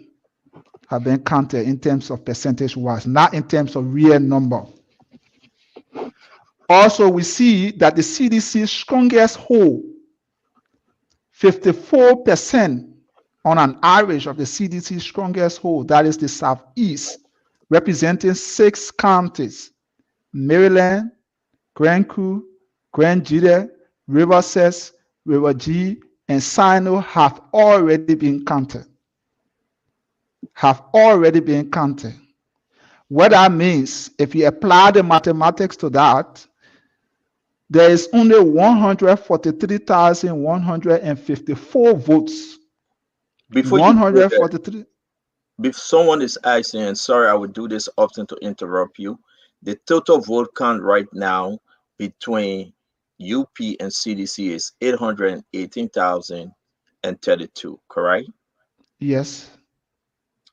have been counted in terms of percentage wise, not in terms of real number. Also, we see that the CDC's strongest hold, 54% on an average of the CDC's strongest hold, that is the Southeast, representing 6 counties: Maryland, Grand Coup, Grand Jita, River Cess, River G, and Sino have already been counted. What that means, if you apply the mathematics to that, there is only 143,154 votes. Before you go there, if someone is asking, and sorry, I would do this often to interrupt you, the total vote count right now between UP and CDC is 818,032, correct? Yes.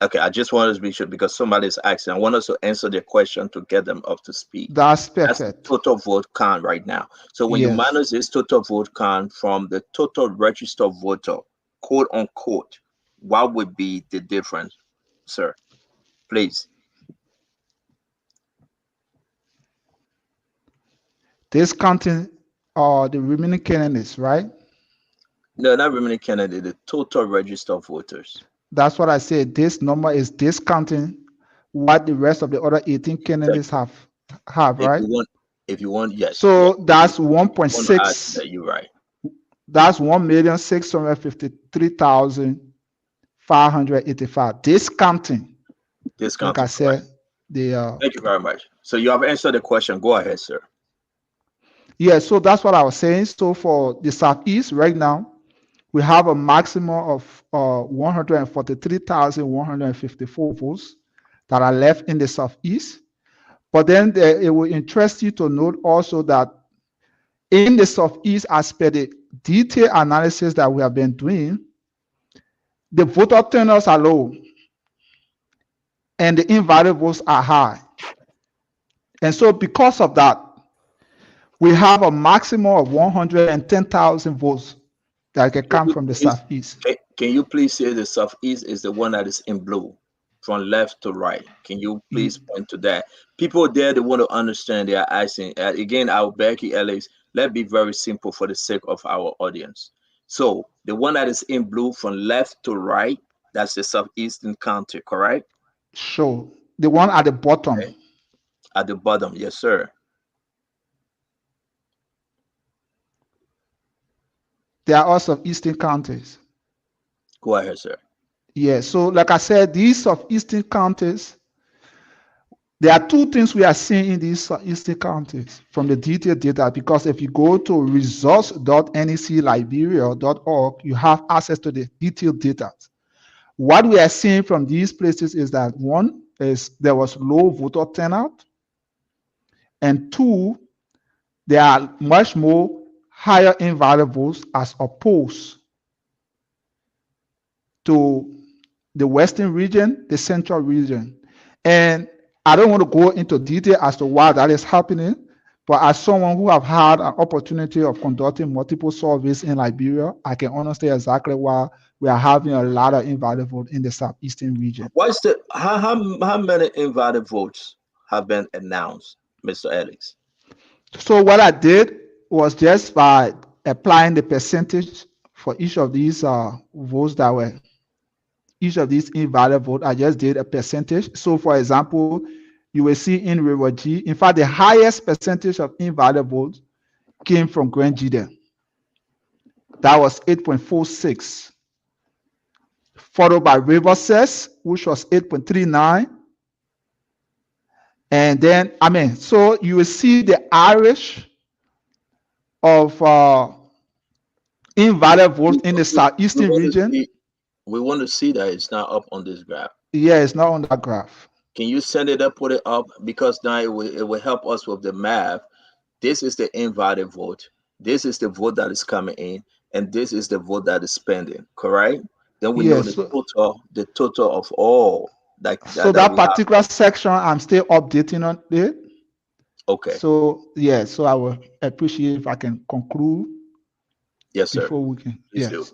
Okay, I just wanted to be sure because somebody is asking. I want us to answer their question to get them up to speed. That's That's the perfect. total vote count right now. So when you Yes. minus this total vote count from the total registered voter, quote unquote, what would be the difference, sir? Please. This counting the remaining candidates, right? No, not remaining candidate, the total registered voters. That's what I said. This number is discounting what the rest of the other 18 candidates have, If right? you want, yes. So that's If you want to add to 1.6. that, you're right. That's 1,653,585. Discounting, like I Discounted, correct. said, the Thank you very much. So you have answered the question. Go ahead, sir. yeah. So that's what I was saying. So for the Southeast right now, we have a maximum of 143,154 votes that are left in the Southeast. But then it will interest you to note also that in the Southeast, as per the detailed analysis that we have been doing, the voter turnouts are low and the invalid votes are high. And so because of that, we have a maximum of 110,000 votes that can come from the Southeast. Can you please say the Southeast is the one that is in blue from left to right? Can you please point to that? People there, they want to understand, they are asking. Again, I'll beg you, Alex, let's be very simple for the sake of our audience. So the one that is in blue from left to right, that's the Southeastern county, correct? Sure. The one at the bottom. Okay. At the bottom, yes, sir. There are also eastern counties. Go ahead, sir. Yeah, so like I said, these of eastern counties, There are two things we are seeing in these eastern counties from the detailed data, because if you go to results.necliberia.org, you have access to the detailed data. What we are seeing from these places is that one is there was low voter turnout, and two, there are much more higher invalid votes as opposed to the western region, the central region. And I don't want to go into detail as to why that is happening, but as someone who have had an opportunity of conducting multiple surveys in Liberia, I can understand exactly why we are having a lot of invalid votes in the southeastern region. What's the how many invalid votes have been announced, Mr. Alex? So what I did was just by applying the percentage for each of these votes that were each of these invalid votes, I just did a percentage. So for example, you will see in River G, in fact, the highest percentage of invalid votes came from Grand Gide. That was 8.46, followed by River Cess, which was 8.39. And then, so you will see the average of invalid votes in the southeastern region. We want to see that. It's not up on this graph. Yeah, it's not on that graph. Can you send it up, put it up? Because now it will help us with the math. This is the invalid vote. This is the vote that is coming in, and this is the vote that is spending. Correct? Then we know Yes, the total of all so that that we have. particular section, I'm still updating on it. Okay. So yeah, so I will appreciate if I can conclude. Yes, sir. Before we can. Please Yes. do.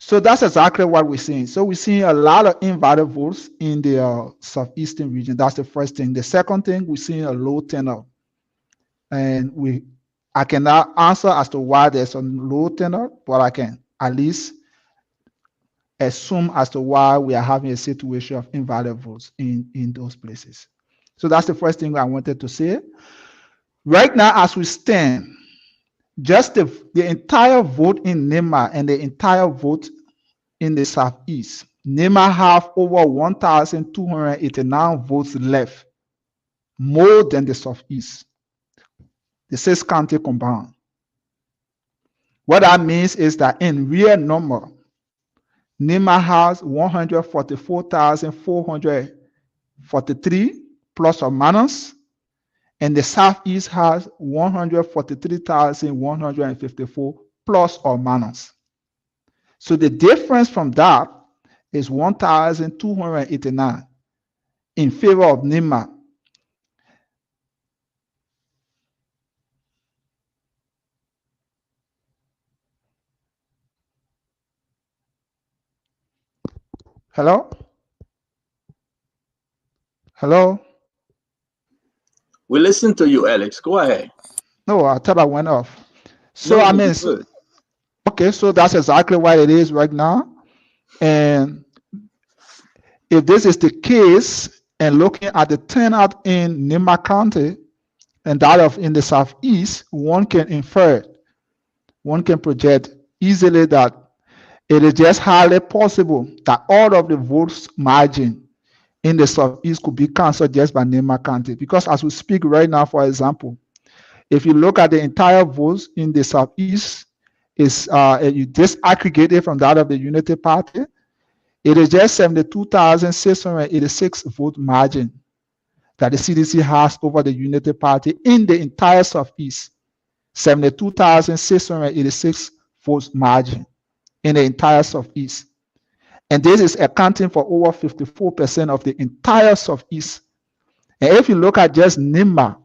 So that's exactly what we're seeing. So we're seeing a lot of invalid votes in the southeastern region. That's the first thing. The second thing, we're seeing a low turnout, and I cannot answer as to why there's a low turnout, but I can at least assume as to why we are having a situation of invalid votes in those places. So that's the first thing I wanted to say. Right now, as we stand, just the entire vote in Nema and the entire vote in the southeast, Nema have over 1,289 votes left, more than the southeast, the 6 county combined. What that means is that in real number, Nema has 144,443 plus or minus, and the southeast has 143,154 plus or minus. So the difference from that is 1,289 in favor of Nema. Hello? Hello? We listen to you, Alex. Go ahead. No, I thought I went off. So No, I mean, okay, so that's exactly what it is right now. And if this is the case, and looking at the turnout in Nema County and that of in the southeast, one can infer, one can project easily that it is just highly possible that all of the votes margin in the southeast could be canceled just by Nema County. Because as we speak right now, for example, if you look at the entire votes in the southeast, is you disaggregate it from that of the Unity Party, it is just 72,686 vote margin that the CDC has over the Unity Party in the entire southeast. 72,686 votes margin in the entire southeast. And this is accounting for over 54% of the entire southeast. And if you look at just Nema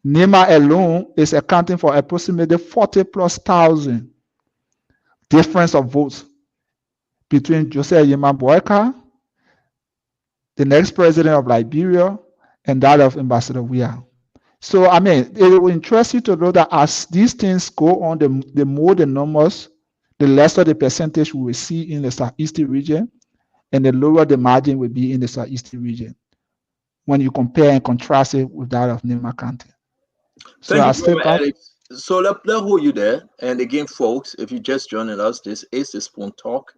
alone is accounting for approximately 40 plus thousand difference of votes between Jose Yema Boyka, the next president of Liberia, and that of Ambassador Weah. So, I mean, it will interest you to know that as these things go on, the more the numbers, the lesser the percentage we will see in the southeastern region, and the lower the margin will be in the southeastern region when you compare and contrast it with that of Nema County. So thank you very much, Alex. So let hold you there. And again, folks, if you're just joining us, this is the Spoon Talk.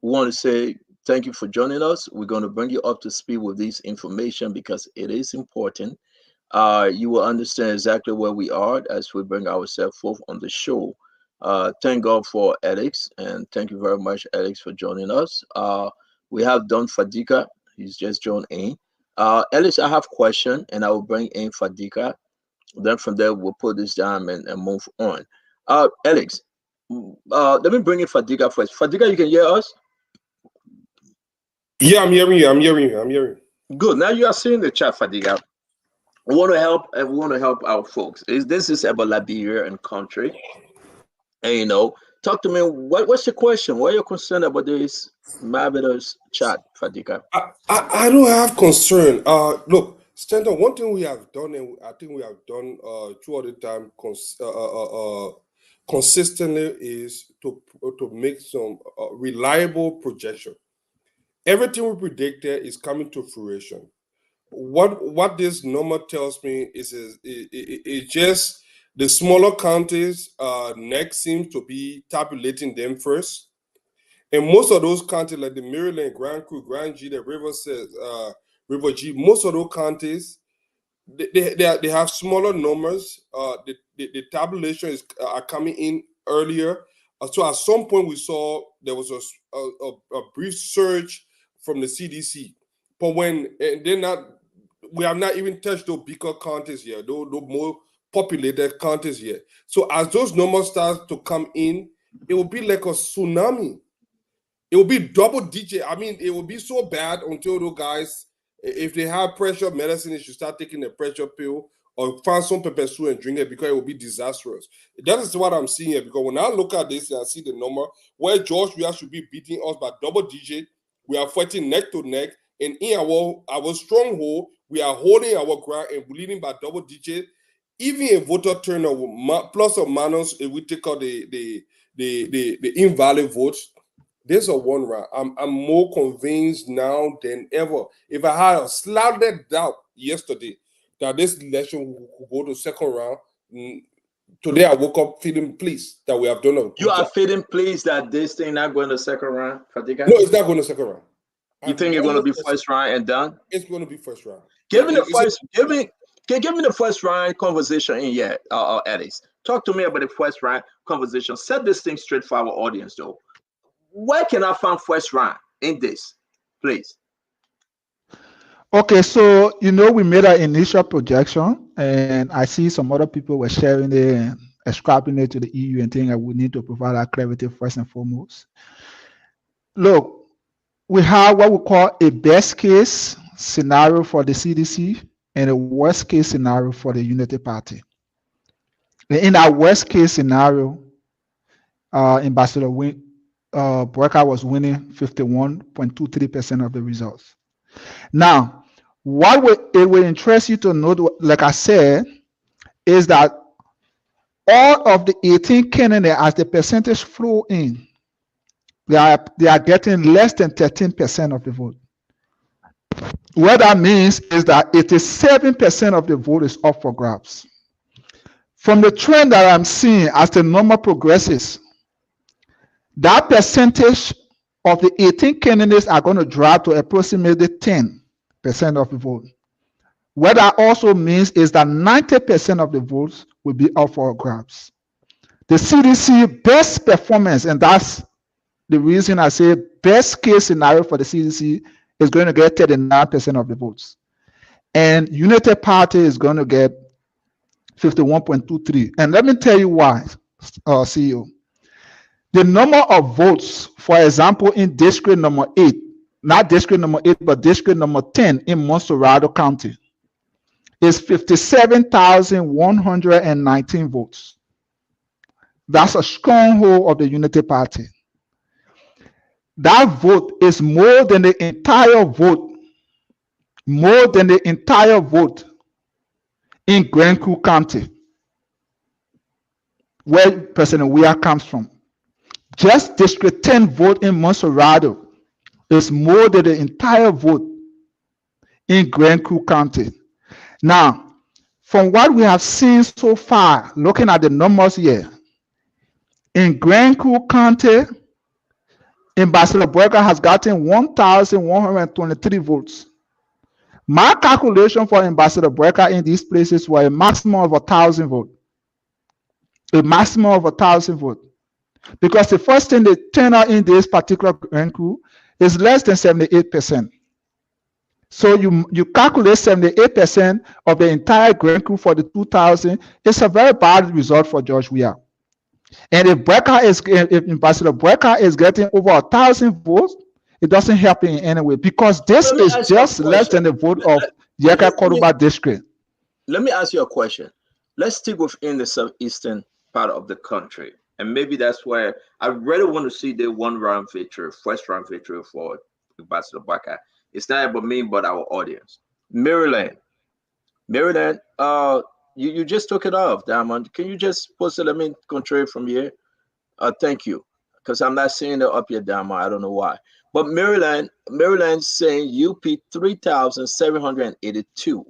We want to say Thank you for joining us. We're going to bring you up to speed with this information because it is important. You will understand exactly where we are as we bring ourselves forth on the show. Thank God for Alex, and thank you very much, Alex, for joining us. We have Don Fadika. He's just joined in. Alex, I have a question, and I will bring in Fadika. Then from there, we'll put this down and move on. Alex, let me bring in Fadika first. Fadika, you can hear us? Yeah, I'm hearing you. I'm hearing you. I'm hearing you. Good. Now you are seeing the chat, Fadiga. We want to help, and we want to help our folks. This is about Liberia and country, and talk to me. What's your question? What are you concerned about this marvelous chat, Fadiga? I don't have concern. Look, Stanton, one thing we have done, and I think we have done throughout the time consistently, is to make some reliable projection. Everything we predicted is coming to fruition. What this number tells me is just the smaller counties next seems to be tabulating them first. And most of those counties, like the Maryland, Grand Crew, Grand G, the River G, most of those counties, they have smaller numbers. The tabulation are coming in earlier. So at some point we saw there was a brief surge from the CDC, but we have not even touched those bigger counties yet, those more populated counties yet. So as those numbers start to come in, it will be like a tsunami. It will be double digit. I mean, it will be so bad until those guys, if they have pressure medicine, they should start taking the pressure pill or find some pepper soup and drink it because it will be disastrous. That is what I'm seeing here. Because when I look at this and I see the number where George we should be beating us by double digit, we are fighting neck to neck, and in our stronghold, we are holding our ground and leading by double digit. Even a voter turnout, plus or minus, if we take out the invalid votes, there's a one round. I'm more convinced now than ever. If I had a slight doubt yesterday that this election will go to second round, today I woke up feeling pleased that we have done a good You are job. feeling pleased that this thing not going to second round, Fadiga? No, it's not going to second round. You think it's going to be first round and done? It's going to be first round. Give me the first round conversation in yet, Alice. Talk to me about the first round conversation. Set this thing straight for our audience, though. Where can I find first round in this, please? Okay, so we made an initial projection, and I see some other people were sharing it and ascribing it to the EU and thinking that we need to provide that clarity first and foremost. Look, we have what we call a best case scenario for the CDC and a worst case scenario for the Unity Party. In our worst case scenario, in Barcelona, Burka was winning 51.23% of the results. Now, it will interest you to note, like I said, is that all of the 18 candidates, as the percentage flow in, they are getting less than 13% of the vote. What that means is that 87% of the vote is up for grabs. From the trend that I'm seeing as the number progresses, that percentage of the 18 candidates are going to drop to approximately 10% of the vote. What that also means is that 90% of the votes will be up for grabs. The CDC best performance, and that's the reason I say best case scenario for the CDC, is going to get 39% of the votes. And United Party is going to get 51.23. And let me tell you why, CEO. The number of votes, for example, in district number 8, not district number 8, but district number 10 in Monserrado County, is 57,119 votes. That's a stronghold of the Unity Party. That vote is more than the entire vote in Grand Crew County, where President Weah comes from. Just District 10 vote in Monserrado is more than the entire vote in Grand Crew County. Now, from what we have seen so far, looking at the numbers here, in Grand Crew County, Ambassador Boyka has gotten 1,123 votes. My calculation for Ambassador Boyka in these places were a maximum of 1,000 votes. A maximum of 1,000 votes. Because the first thing they turn out in this particular Grenku is less than 78%. So you calculate 78% of the entire Grenku for the 2,000. It's a very bad result for George Weah. And if Ambassador Boyka is getting over 1,000 votes, it doesn't help in any way, because this is just less than the vote of Yeka Koruba district. Let me ask you a question. Let's stick within the southeastern part of the country. And maybe that's where I really want to see the one-round victory, first round victory for Ambassador Boyka. It's not about me, but our audience. Maryland, you just took it off, Diamond. Can you just post it? Let me control it from here. Thank you, because I'm not seeing it up here, Diamond. I don't know why. But Maryland saying UP 3,782.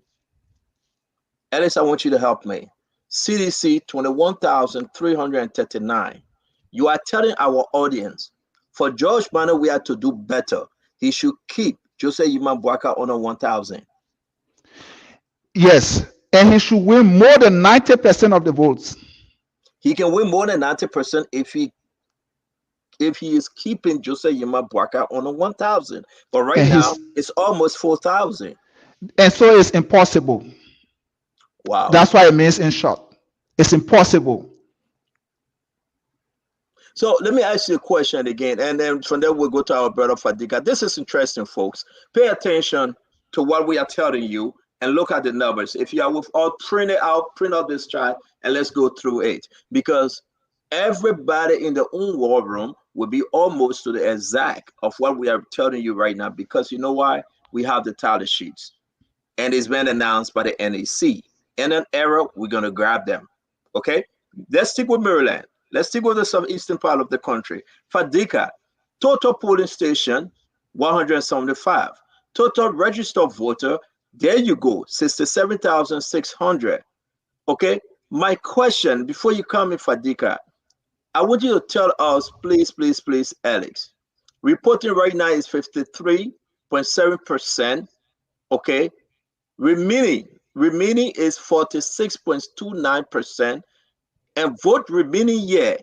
Alice, I want you to help me. CDC 21,339. You are telling our audience, for George Manneh, we have to do better. He should keep Jose Yima Boyka under 1,000. Yes, and he should win more than 90% of the votes. He can win more than 90% if he is keeping Jose Yima Boyka under 1,000. But right now, it's almost 4,000. And so it's impossible. Wow. That's why it means in short. It's impossible. So let me ask you a question again, and then from there we'll go to our brother Fadiga. This is interesting, folks. Pay attention to what we are telling you and look at the numbers. If you are with all, print out this chart, and let's go through it. Because everybody in the war room will be almost to the exact of what we are telling you right now. Because you know why? We have the tally sheets, and it's been announced by the NAC. In an era, we're going to grab them. Okay? Let's stick with Maryland. Let's stick with the southeastern part of the country. Fadiga, total polling station, 175. Total registered voter, there you go, 67,600. Okay? My question, before you come in, Fadiga, I want you to tell us, please, Alex. Reporting right now is 53.7%. Okay? Remaining is 46.29%. And vote remaining year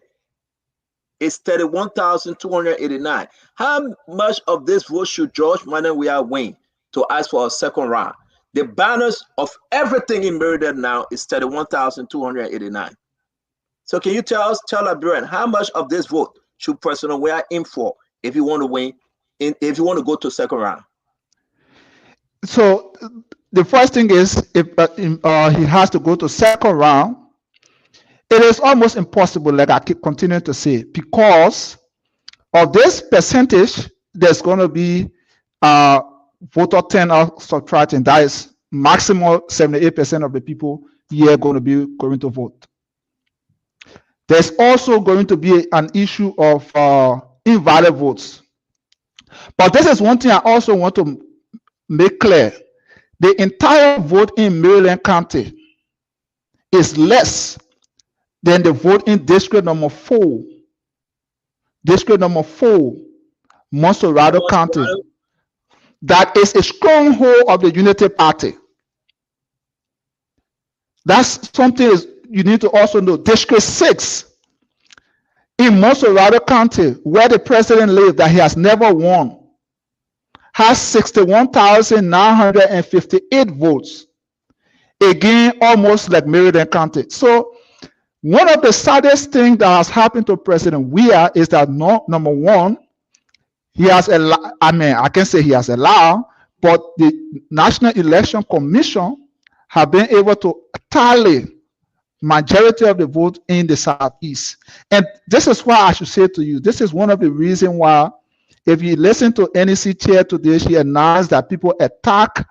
is 31,289. How much of this vote should George Manneh win to ask for a second round? The balance of everything in Maryland now is 31,289. So can you tell Liberian, how much of this vote should President Weah aim for if you want to win, if you want to go to second round? So the first thing is, if he has to go to second round, it is almost impossible, like I keep continuing to say, because of this percentage, there's going to be voter turnout subtracting. That is maximum 78% of the people here going to be going to vote. There's also going to be an issue of invalid votes. But this is one thing I also want to make clear. The entire vote in Maryland County is less than the vote in district number 4. District number 4, Monserrado County. That is a stronghold of the Unity Party. That's something you need to also know. District 6 in Monserrado County, where the president lives, that he has never won, has 61,958 votes. Again, almost like Maryland County. So one of the saddest things that has happened to President Weah is that number one, he has I can say he has allowed, but the National Election Commission have been able to tally majority of the vote in the Southeast. And this is why I should say to you, this is one of the reasons why, if you listen to NEC chair today, she announced that people attack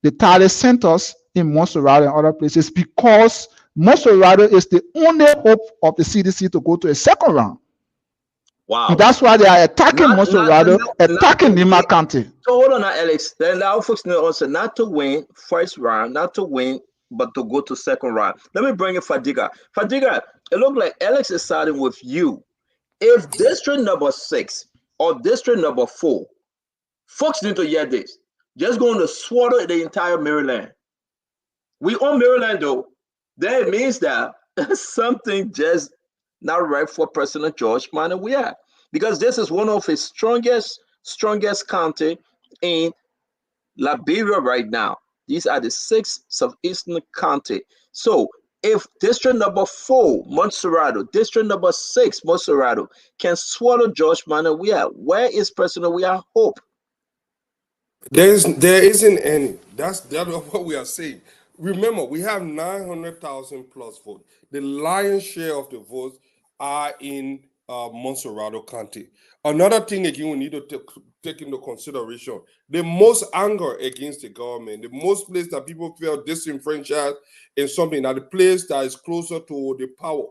the tally centers in Monserrado and other places because Monserrado is the only hope of the CDC to go to a second round. Wow. And that's why they are attacking Monserrado, attacking Lima County. So hold on now, Alex. Then our folks know also not to win first round, not to win, but to go to second round. Let me bring in Fadiga. Fadiga, it looks like Alex is siding with you. If district number 6 or district number 4, folks need to hear this. Just going to swallow the entire Maryland. We own Maryland though. That means that something just not right for President George Manawiak, because this is one of his strongest county in Liberia right now. These are the 6 southeastern county. So if district number 4, Montserrado, district number 6, Montserrado, can swallow George Manawiak, where is President Weah hope? There isn't any. That's what we are saying. Remember, we have 900,000 plus votes. The lion's share of the votes are in Monserrado County. Another thing again we need to take into consideration: the most anger against the government, the most place that people feel disenfranchised in something, that the place that is closer to the power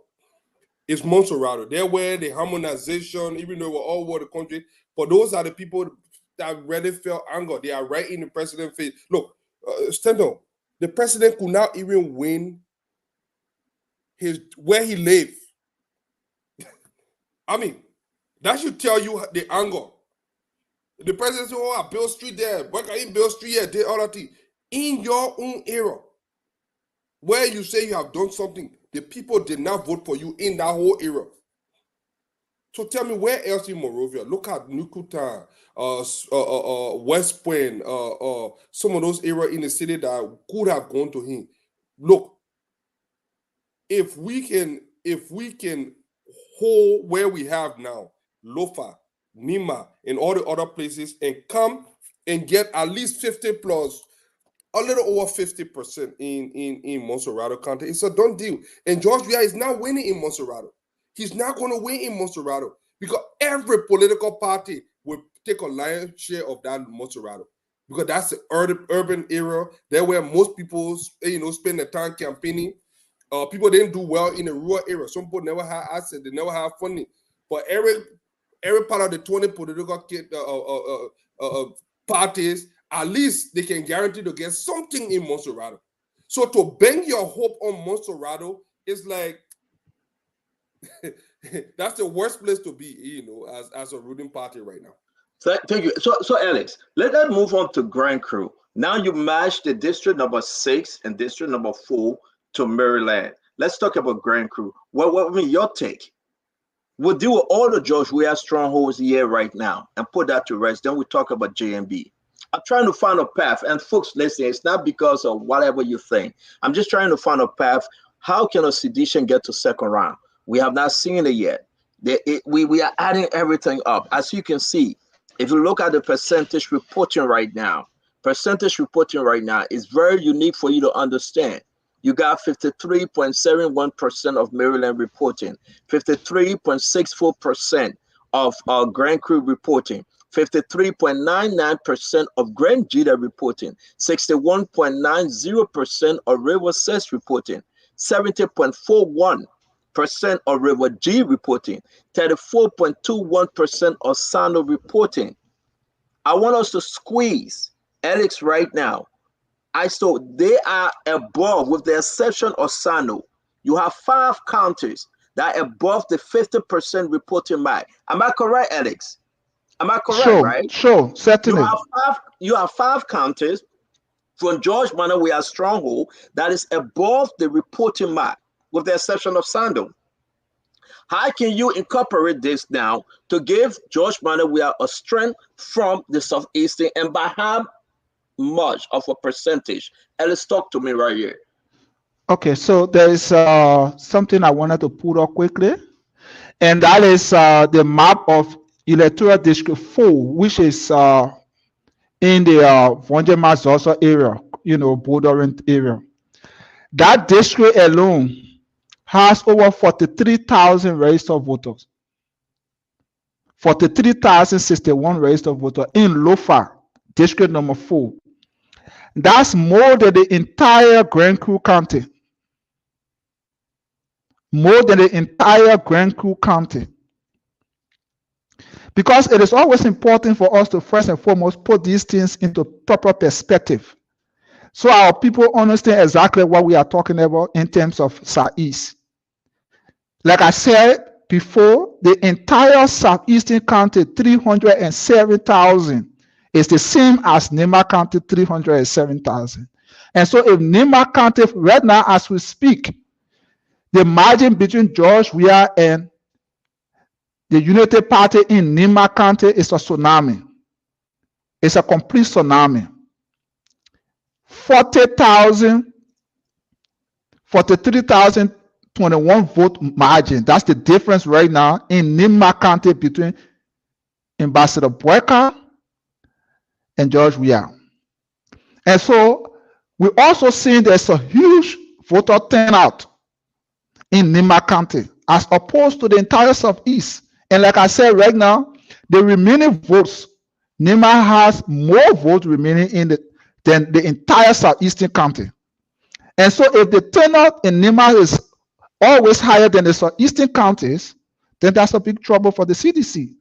is Monserrado. There where the harmonization, even though we're all over the country, but those are the people that really feel anger. They are right in the president's face. Look, Stendo, the president could not even win his where he lives. I mean, that should tell you the anger. The president said, "Oh, I build street there. Why can't you build street here? They all that thing." In your own era, where you say you have done something, the people did not vote for you in that whole era. So tell me, where else in Morovia? Look at Nukuta, West Point, some of those areas in the city that could have gone to him. Look, if we can hold where we have now, Lofa, Nima, and all the other places, and come and get at least 50 plus, a little over 50% in Monserrado County, it's a done deal. And George Weah is not winning in Monserrado. He's not going to win in Monserrado because every political party will take a lion's share of that Monserrado, because that's the urban area. There where most people, spend their time campaigning. People didn't do well in the rural area. Some people never had assets. They never had funding. But every part of the 20 political parties, at least they can guarantee to get something in Monserrado. So to bang your hope on Monserrado is like that's the worst place to be, as a ruling party right now. Thank you. So Alex, let us move on to Grand Crew. Now you match the district number 6 and district number 4 to Maryland. Let's talk about Grand Crew. What your take? We'll deal with all the George Weah strongholds here right now and put that to rest. Then we talk about JMB. I'm trying to find a path. And folks, listen, it's not because of whatever you think. I'm just trying to find a path. How can a sedition get to second round? We have not seen it yet. We are adding everything up. As you can see, if you look at the percentage reporting right now is very unique for you to understand. You got 53.71% of Maryland reporting, 53.64% of Grand Crew reporting, 53.99% of Grand Jita reporting, 61.90% of River 6 reporting, 70.41% of River G reporting, 34.21% of Sano reporting. I want us to squeeze Alex right now. They are above, with the exception of Sano. You have 5 counties that are above the 50% reporting mark. Am I correct, Alex? Am I correct, right? Sure, certainly. You have 5 counties from George Manawiak stronghold that is above the reporting mark, with the exception of Sando. How can you incorporate this now to give George Manawiak a strength from the southeastern, and by how much of a percentage? And let's talk to me right here. Okay, so there is something I wanted to put up quickly, and that is the map of electoral district 4, which is in the Vonjema-Zoso area, bordering area. That district alone has over 43,000 registered voters. 43,061 registered voters in Lofa, district number 4. That's more than the entire Grand Crew County. More than the entire Grand Crew County. Because it is always important for us to first and foremost put these things into proper perspective, so our people understand exactly what we are talking about in terms of Southeast. Like I said, before, the entire southeastern county, 307,000, is the same as Nema County, 307,000. And so if Nema County, right now as we speak, the margin between George Weah and the Unity Party in Nema County is a tsunami. It's a complete tsunami. 40,000, 43,021 vote margin. That's the difference right now in Nema County between Ambassador Boyka and George Weah. And so we also see there's a huge voter turnout in Nema County as opposed to the entire Southeast. And like I said right now, the remaining votes, Nema has more votes remaining than the entire Southeastern County. And so if the turnout in Nema is always higher than the Southeastern counties, then that's a big trouble for the CDC.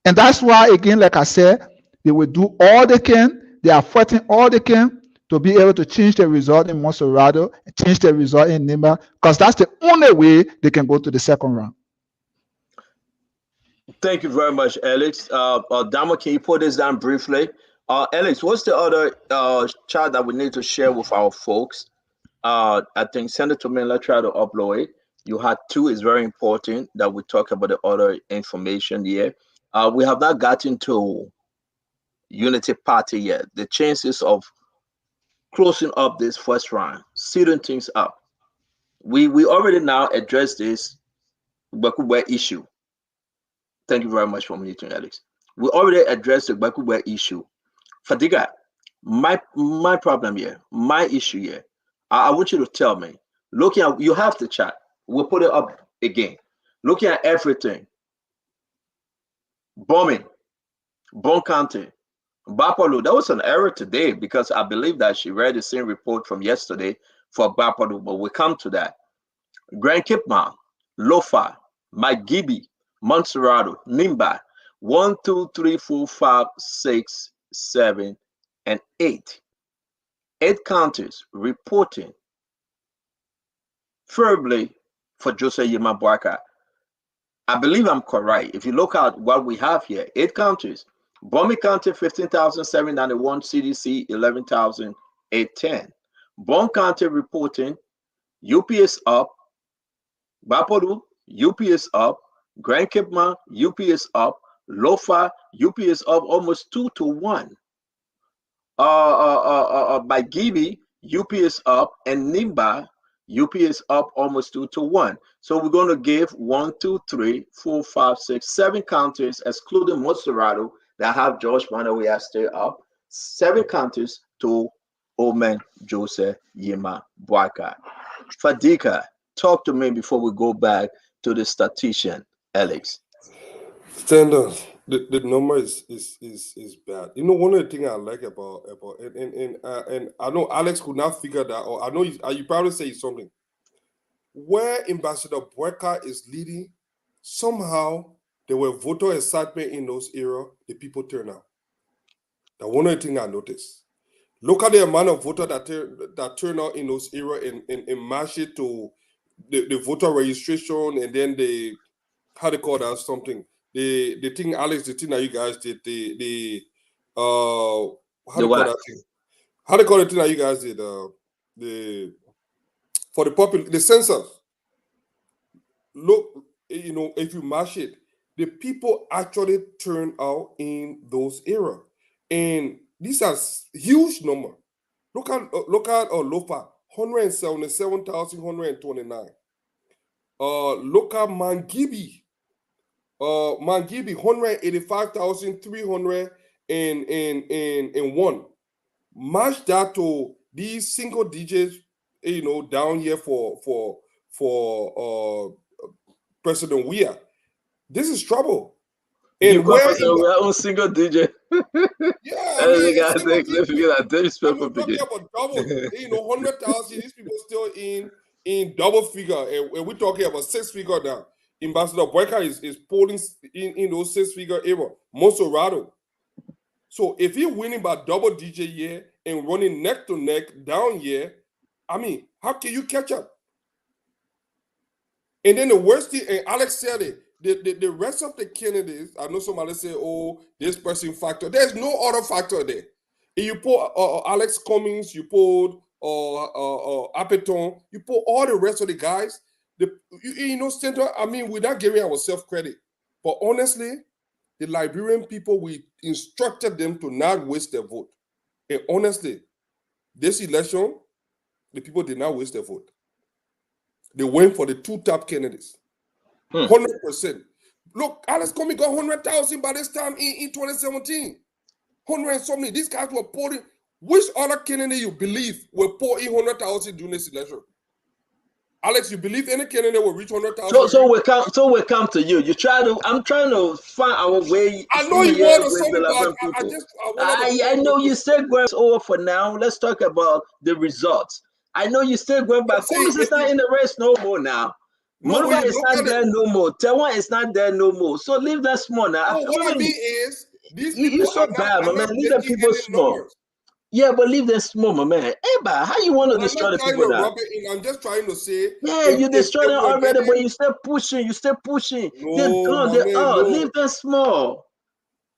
And that's why, again, like I said, they will do all they can. They are fighting all they can to be able to change the result in Monserrado, change the result in Nema, because that's the only way they can go to the second round. Thank you very much, Alex. Damo, can you put this down briefly? Alex, what's the other chart that we need to share with our folks? I think send it to me and let's try to upload it. You had two, is very important that we talk about the other information here. We have not gotten to Unity Party yet. The chances of closing up this first round, sealing things up. We already now addressed this Bakubwe issue. Thank you very much for muting, Alex. We already addressed the Bakubwe issue. Fadiga, my problem here, my issue here. I want you to tell me. Looking at, you have the chat. We'll put it up again. Looking at everything. Bombing, Bon County, Bapolu. That was an error today because I believe that she read the same report from yesterday for Bapolu, but we'll come to that. Grand Kipman, Lofa, Magibi, Montserrado, Nimba, 1, 2, 3, 4, 5, 6, 7, and 8. 8 counties reporting favorably for Jose Yemabwaka. I believe I'm correct. If you look at what we have here, 8 counties. Bomi County, 15,791, CDC, 11,810. Bon County reporting UPS up, Bapodu, UPS up, Grand Kipma, UPS up, Lofa, UPS up almost 2 to 1. By Gibi, UPS up, and Nimba, UPS up almost 2 to 1. So we're going to give 1, 2, 3, 4, 5, 6, 7 counties, excluding Monserrado, that have George Manawea still up. 7 counties to Omen Jose Yema Bwaka. Fadika, talk to me before we go back to the statistician, Alex. Standard. The number is bad. You know, one of the things I like about and I know Alex could not figure that, or I know you probably say something. Where Ambassador Boyka is leading, somehow there were voter excitement in those areas, the people turn out. That's one of the things I noticed. Look at the amount of voters that turn out in those areas and match it to the voter registration, and then the, how they call that, something. The thing, Alex, the thing that you guys did, how do you call that thing? How do you call the thing that you guys did? For the census. Look, you know, if you match it, the people actually turn out in those areas, and these are huge number. Look at Lofa, 177,129. Look at Mangibi. Mangibi, 185,301. Match that to these single digits, you know, down here for President Weah. This is trouble. And you where we're on single digit. Yeah, I mean, they figure that talking about double. You know, 100,000. These people still in double figure, and we're talking about 6 figure now. Ambassador Boyka is polling in those 6 figure era. Monserrado. So if you're winning by double digit here and running neck to neck down here, I mean, how can you catch up? And then the worst thing, and Alex said it, the rest of the candidates, I know somebody say, oh, this person factor. There's no other factor there. If you put Alex Cummings, you put Apeton, you put all the rest of the guys, Center, I mean, we're not giving ourselves credit. But honestly, the Liberian people, we instructed them to not waste their vote. And honestly, this election, the people did not waste their vote. They went for the two top candidates. 100%. Look, Alex Comey got 100,000 by this time in 2017. 100 and something. These guys were pouring. Which other candidate you believe will pour in 100,000 during this election? Alex, you believe any candidate will reach 100,000? So we come to you. I'm trying to find our way. I know you want to something, but I know you still going over for now. Let's talk about the results. I know you still going back. Cummings is not in the race no more now. Monova is not there no more. Tewan is not there no more. So leave that small now. No, what I mean is these people you're so bad, my man. Leave the people small. Numbers. Yeah, but leave them small, my man. Hey, but how you want to destroy the people now? I'm just trying to say. Yeah, you destroy them already, but you still pushing. You still pushing. No, they're gone. They're out. No. Leave them small.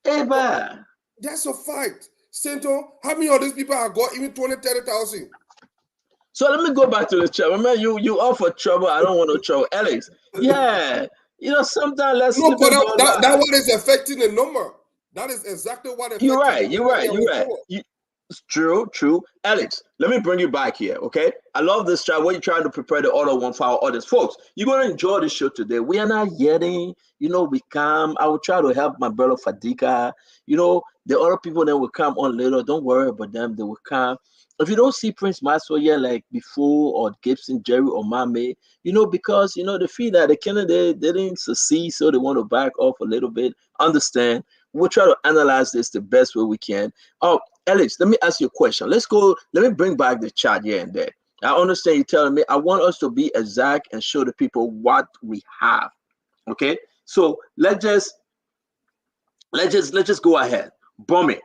Hey, but that's a fact. Center, how many of these people have got even 20, 30,000? So let me go back to the trouble. Man, you offer trouble. I don't want no trouble. Alex, yeah. Sometimes let's no, but that one is affecting the number. That is exactly what affecting. You're right. True. Alex, let me bring you back here, okay? I love this chat. What you're trying to prepare the other one for our audience. Folks, you're going to enjoy the show today. We are not yelling. We come. I will try to help my brother Fadika. The other people that will come on later, don't worry about them. They will come. If you don't see Prince Maxwell yet, like before, or Gibson, Jerry, or Mame, because, they feel that the candidate didn't succeed, so they want to back off a little bit. Understand? We'll try to analyze this the best way we can. Oh, Alex, let me ask you a question. Let's go. Let me bring back the chat here and there. I understand you telling me. I want us to be exact and show the people what we have. Okay. So let's just go ahead. Bomb it.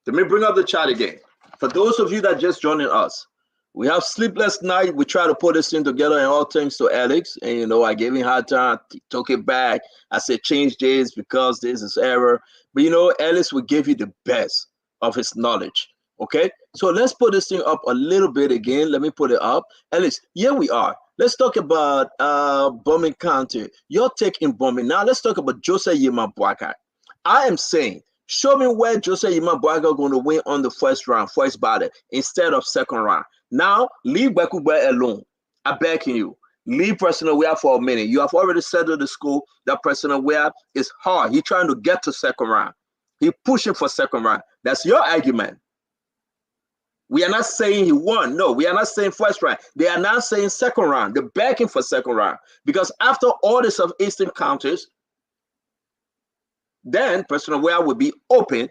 Let me bring up the chat again. For those of you that just joining us, we have sleepless night. We try to put this thing together, and all thanks to Alex. And I gave him a hard time, took it back. I said change this because this is error. But Alex will give you the best of his knowledge. Okay, so let's put this thing up a little bit again. Let me put it up. Alex, here we are. Let's talk about bombing county. Your take in bombing. Now let's talk about Jose Yima Boakai. I am saying, show me where Jose Yima Boakai going to win on the first ballot instead of second round. Now leave Bakuba alone. I beg you. Leave Personal Wear for a minute. You have already settled the school that Personal Wear is hard. He's trying to get to second round. He's pushing for second round. That's your argument. We are not saying he won. No, we are not saying first round. They are not saying second round. They're backing for second round. Because after all this of Eastern counties, then Personal Wear will be open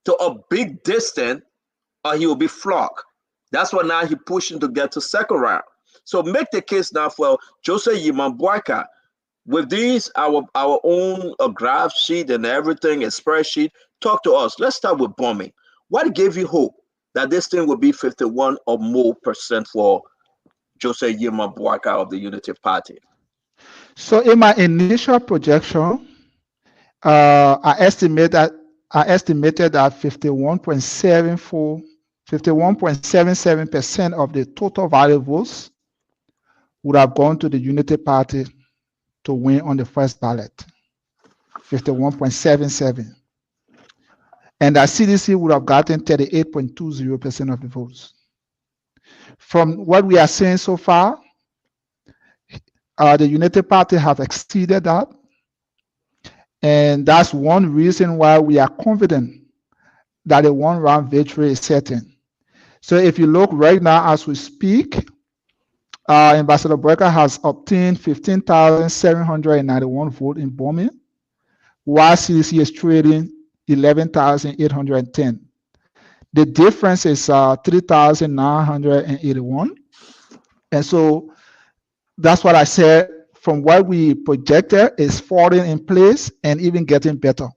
to a big distance or he will be flogged. That's why now he's pushing to get to second round. So make the case now for Jose Yima Boakai. With these, our own graph sheet and everything, a spreadsheet, talk to us. Let's start with bombing. What gave you hope that this thing will be 51 or more % for Jose Yima Boakai of the Unity Party? So in my initial projection, I estimated that 51.77% of the total valid votes would have gone to the Unity Party to win on the first ballot. 51.77. And that CDC would have gotten 38.20% of the votes. From what we are seeing so far, the Unity Party have exceeded that. And that's one reason why we are confident that a one-round victory is certain. So if you look right now as we speak, Ambassador Boakai has obtained 15,791 votes in bombing, while CDC is trading 11,810. The difference is 3,981. And so that's what I said, from what we projected is falling in place and even getting better.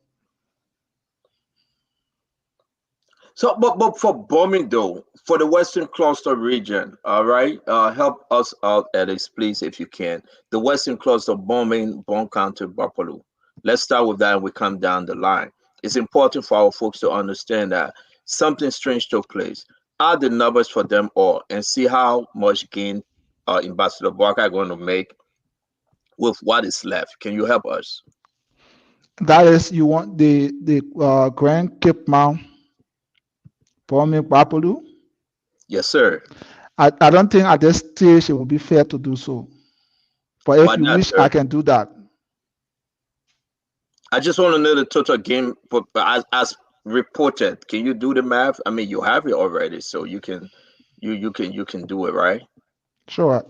So, but for bombing though, for the Western Cluster region, all right, help us out, Alex, please, if you can. The Western Cluster bombing, bomb counter, Buffalo. Let's start with that, and we come down the line. It's important for our folks to understand that something strange took place. Add the numbers for them all and see how much gain Ambassador Barker going to make with what is left. Can you help us? That is, you want the Grand Cape Mount bombing Bapolu. Yes, sir. I don't think at this stage it would be fair to do so. But if Why you not, wish, I sir? can do that. I just want to know the total game for as reported. Can you do the math? I mean, you have it already, so you can do it, right? Sure.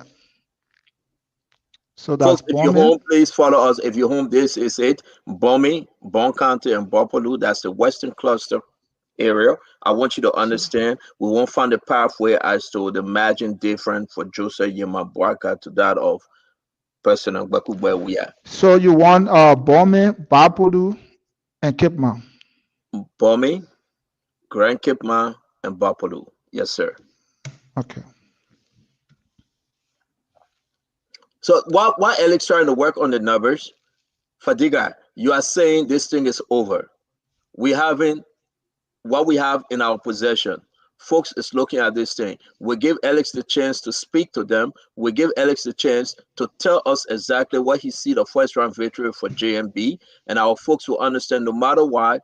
So that's Folks, if you're home, bombing. please follow us. If you're home, this is it. Bomi, Bon County, and Bopolu. That's the Western Cluster area. I want you to So, understand we won't find a pathway as to the margin different for Joseph Yemabuaka to that of person of Baku where we are. so you want bombing Bapolu and Cape Mount. Bomi, Grand Kipma, and Bopolu. Yes, sir. Okay. So while Alex trying to work on the numbers, Fadiga, you are saying this thing is over. We haven't what we have in our possession. Folks is looking at this thing. We give Alex the chance to speak to them. We give Alex the chance to tell us exactly what he see the first round victory for JMB, and our folks will understand no matter why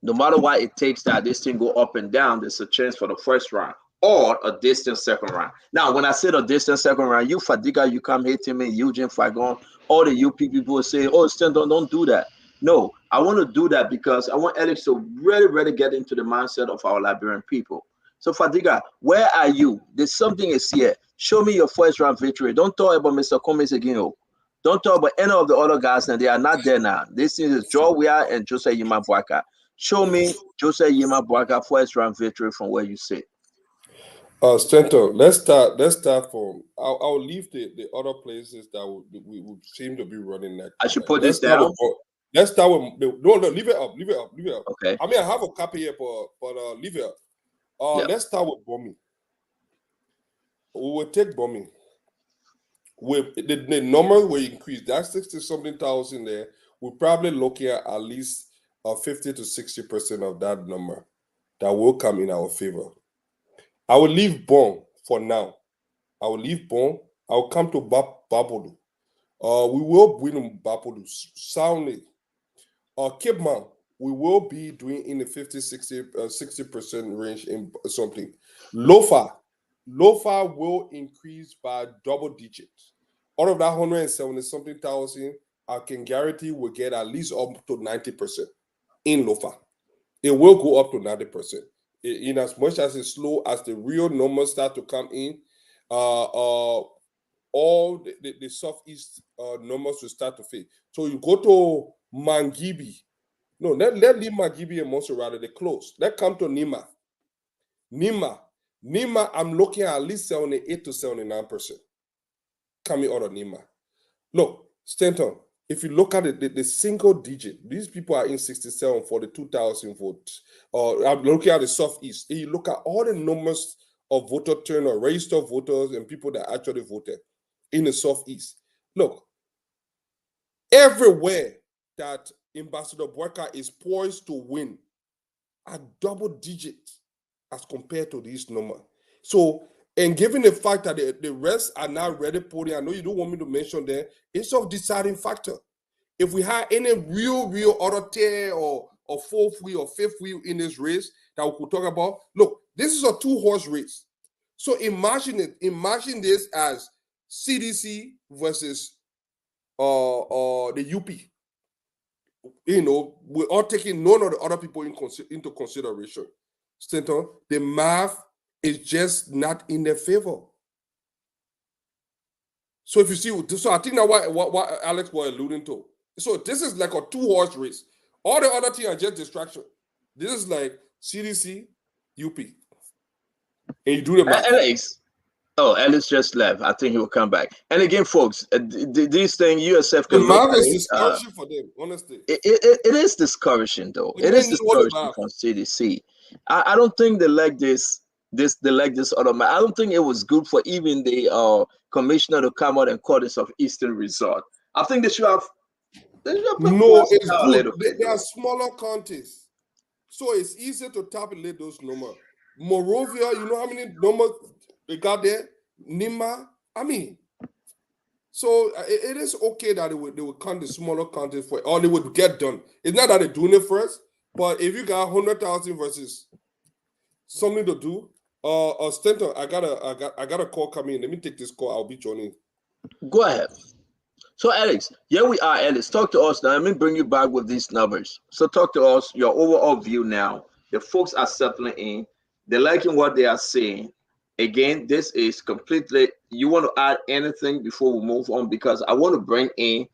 it takes that this thing go up and down, there's a chance for the first round or a distant second round. Now, when I said a distant second round, you Fadiga, you come hitting me, Eugene Fagon, all the UP people say, oh, Stanton, don't do that. No, I want to do that because I want Alex to really, really get into the mindset of our Liberian people. So, Fadiga, where are you? There's something is here. Show me your first round victory. Don't talk about Mr. Comis again. Oh. Don't talk about any of the other guys, and they are not there now. This is Joe Weah and Jose Yimabwaka. Show me Jose Yima Braga first round victory from where you sit. Stento, let's start from I'll leave the other places that we would seem to be running next I to should them. put this down. Let's start with no, leave it up, leave it up, leave it up. Okay. I mean, I have a copy here, but leave it up. Yeah. Let's start with bombing. We will take bombing. With the number will increase. That's 60 something thousand there. We're probably looking at least 50 to 60% of that number that will come in our favor. I will leave Bon for now. I will leave Bon. I will come to Babolu. We will win Babolu soundly. Cape Mount, we will be doing in the 50, 60% range in something. Lofa will increase by double digits. Out of that 170 something thousand, I can guarantee we'll get at least up to 90% in Lofa. It will go up to 90%. In as much as it's slow as the real numbers start to come in, all the southeast numbers will start to fade. So you go to Mangibi. No, let leave Mangibi and Monserrate, they close. Let's come to Nima. Nima, I'm looking at least 78 to 79% coming out of Nima. Look, Stanton, if you look at it, the single digit, these people are in 67 for the 2,000 votes. I'm looking at the southeast. And you look at all the numbers of voter turnout, registered voters, and people that actually voted in the southeast. Look, everywhere that Ambassador Boyka is poised to win a double digit as compared to this number. So, and given the fact that the rest are not ready putting, I know you don't want me to mention that, it's a deciding factor. If we have any real other tier or fourth wheel or fifth wheel in this race that we could talk about, look, this is a 2-horse race. So imagine this as CDC versus the UP. You know, we're all taking none of the other people into consideration. Stanton, the math is just not in their favor. So if you see, so I think that's what Alex was alluding to. So this is like a 2-horse race. All the other things are just distraction. This is like CDC, UP. And you do the math. Alex just left. I think he will come back. And again, folks, these things you yourself The can look math at is it. discouraging for them, honestly. It is discouraging, though. The It men is need all the discouraging math. from CDC. I don't think they like they like this other man. I don't think it was good for even the commissioner to come out and call this of Eastern Resort. I think they should have put No, force it's down a good. little bit They are though. smaller counties, so it's easier to tabulate those numbers. Morovia, you know how many numbers they got there? Nima, I mean, so it is okay that they would count the smaller counties for, or they would get done. It's not that they're doing it first, but if you got 100,000 versus something to do, Stanton, I got a call coming in. Let me take this call. I'll be joining. Go ahead. So Alex, here we are, Alex. Talk to us now. Let me bring you back with these numbers. So talk to us, your overall view now. The folks are settling in. They're liking what they are seeing. Again, this is completely, you want to add anything before we move on? Because I want to bring in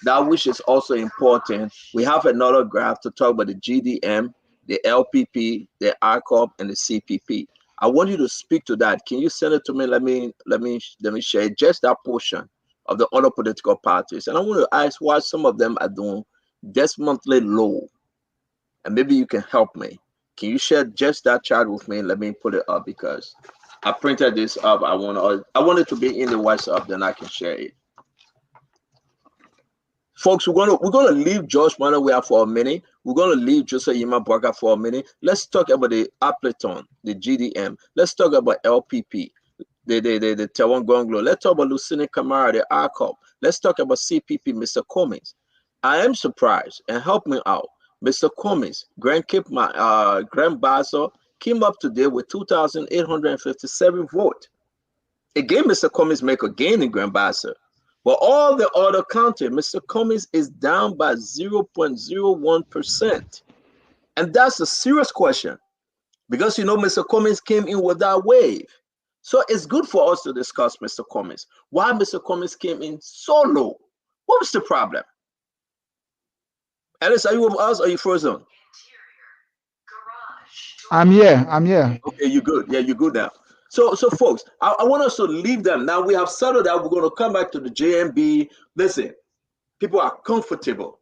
that which is also important. We have another graph to talk about the GDM, the LPP, the RCOP, and the CPP. I want you to speak to that. Can you send it to me? Let me share just that portion of the other political parties. And I want to ask why some of them are doing this monthly low. And maybe you can help me. Can you share just that chart with me? Let me put it up because I printed this up. I want it to be in the WhatsApp, then I can share it. Folks, we're gonna leave George Manawea for a minute. We're gonna leave Joseph Yima Burger for a minute. Let's talk about the Appleton, the GDM. Let's talk about LPP, the Taiwan Gonglo. Let's talk about Lucina Camara, the RCOP. Let's talk about CPP, Mr. Cummings. I am surprised, and help me out. Mr. Cummings, Grand Basel came up today with 2,857 votes. Again, Mr. Cummings make a gain in Grand Basel. But all the other county, Mr. Cummings is down by 0.01%. And that's a serious question because Mr. Cummings came in with that wave. So it's good for us to discuss Mr. Cummings. Why Mr. Cummings came in so low? What was the problem? Alice, are you with us or are you frozen? I'm here. I'm here. Okay, you good. Yeah, you good now. So folks, I want us to leave them. Now we have settled that we're going to come back to the JMB. Listen, people are comfortable.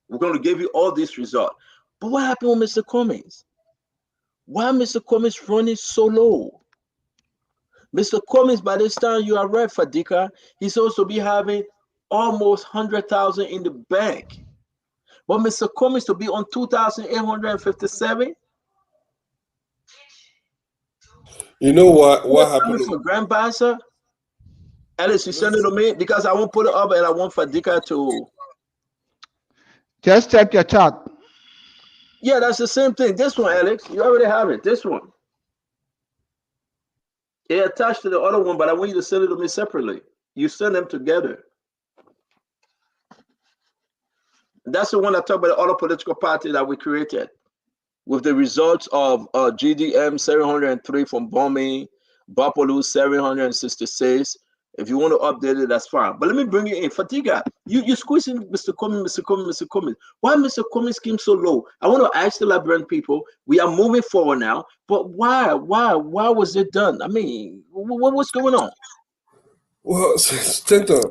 We're going to give you all these results. But what happened with Mr. Cummings? Why Mr. Cummings running so low? Mr. Cummings, by this time, you are right, Fadika. He's supposed to be having almost 100,000 in the bank. But Mr. Cummings to be on 2,857. You know what Coming happened? for Grand Bassa. Alice, you send it to me because I won't put it up and I want Fadika to. Just check your chart. Yeah, that's the same thing. This one, Alex, you already have it. This one. It attached to the other one, but I want you to send it to me separately. You send them together. That's the one that talk about the other political party that we created with the results of GDM 703 from bombing, Bapolu 766. If you want to update it, that's fine. But let me bring you in. Fatiga, you squeezing Mr. Cummings, Mr. Cummings, Mr. Cummings. Why Mr. Cummings came so low? I want to ask the Liberian people. We are moving forward now, but why? Why was it done? I mean, what's going on? Well, Stanton,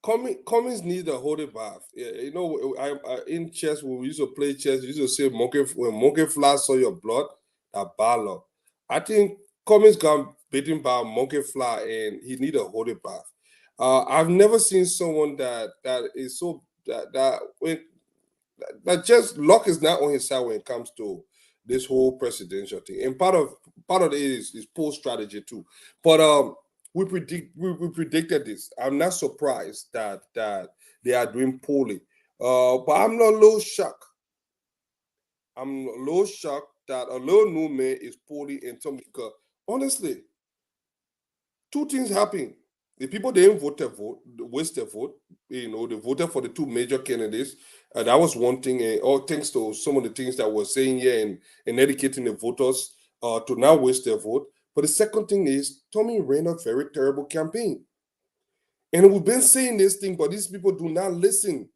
Cummings need a holy bath. Yeah, I in chess when we used to play chess, we used to say monkey when monkey fly saw your blood, that battle. I think Cummings got beaten by a monkey fly and he need a holy bath. I've never seen someone that is so that when that just luck is not on his side when it comes to this whole presidential thing. And part of it is poll strategy too. But we predicted this. I'm not surprised that they are doing poorly. But I'm not a little shocked. I'm a little shocked that a little new man is poorly in terms because honestly, two things happen. The people didn't waste their vote. They voted for the two major candidates. That was one thing. And all thanks to some of the things that we're saying here and educating the voters to not waste their vote. But the second thing is Tommy ran a very terrible campaign. And we've been saying this thing, but these people do not listen.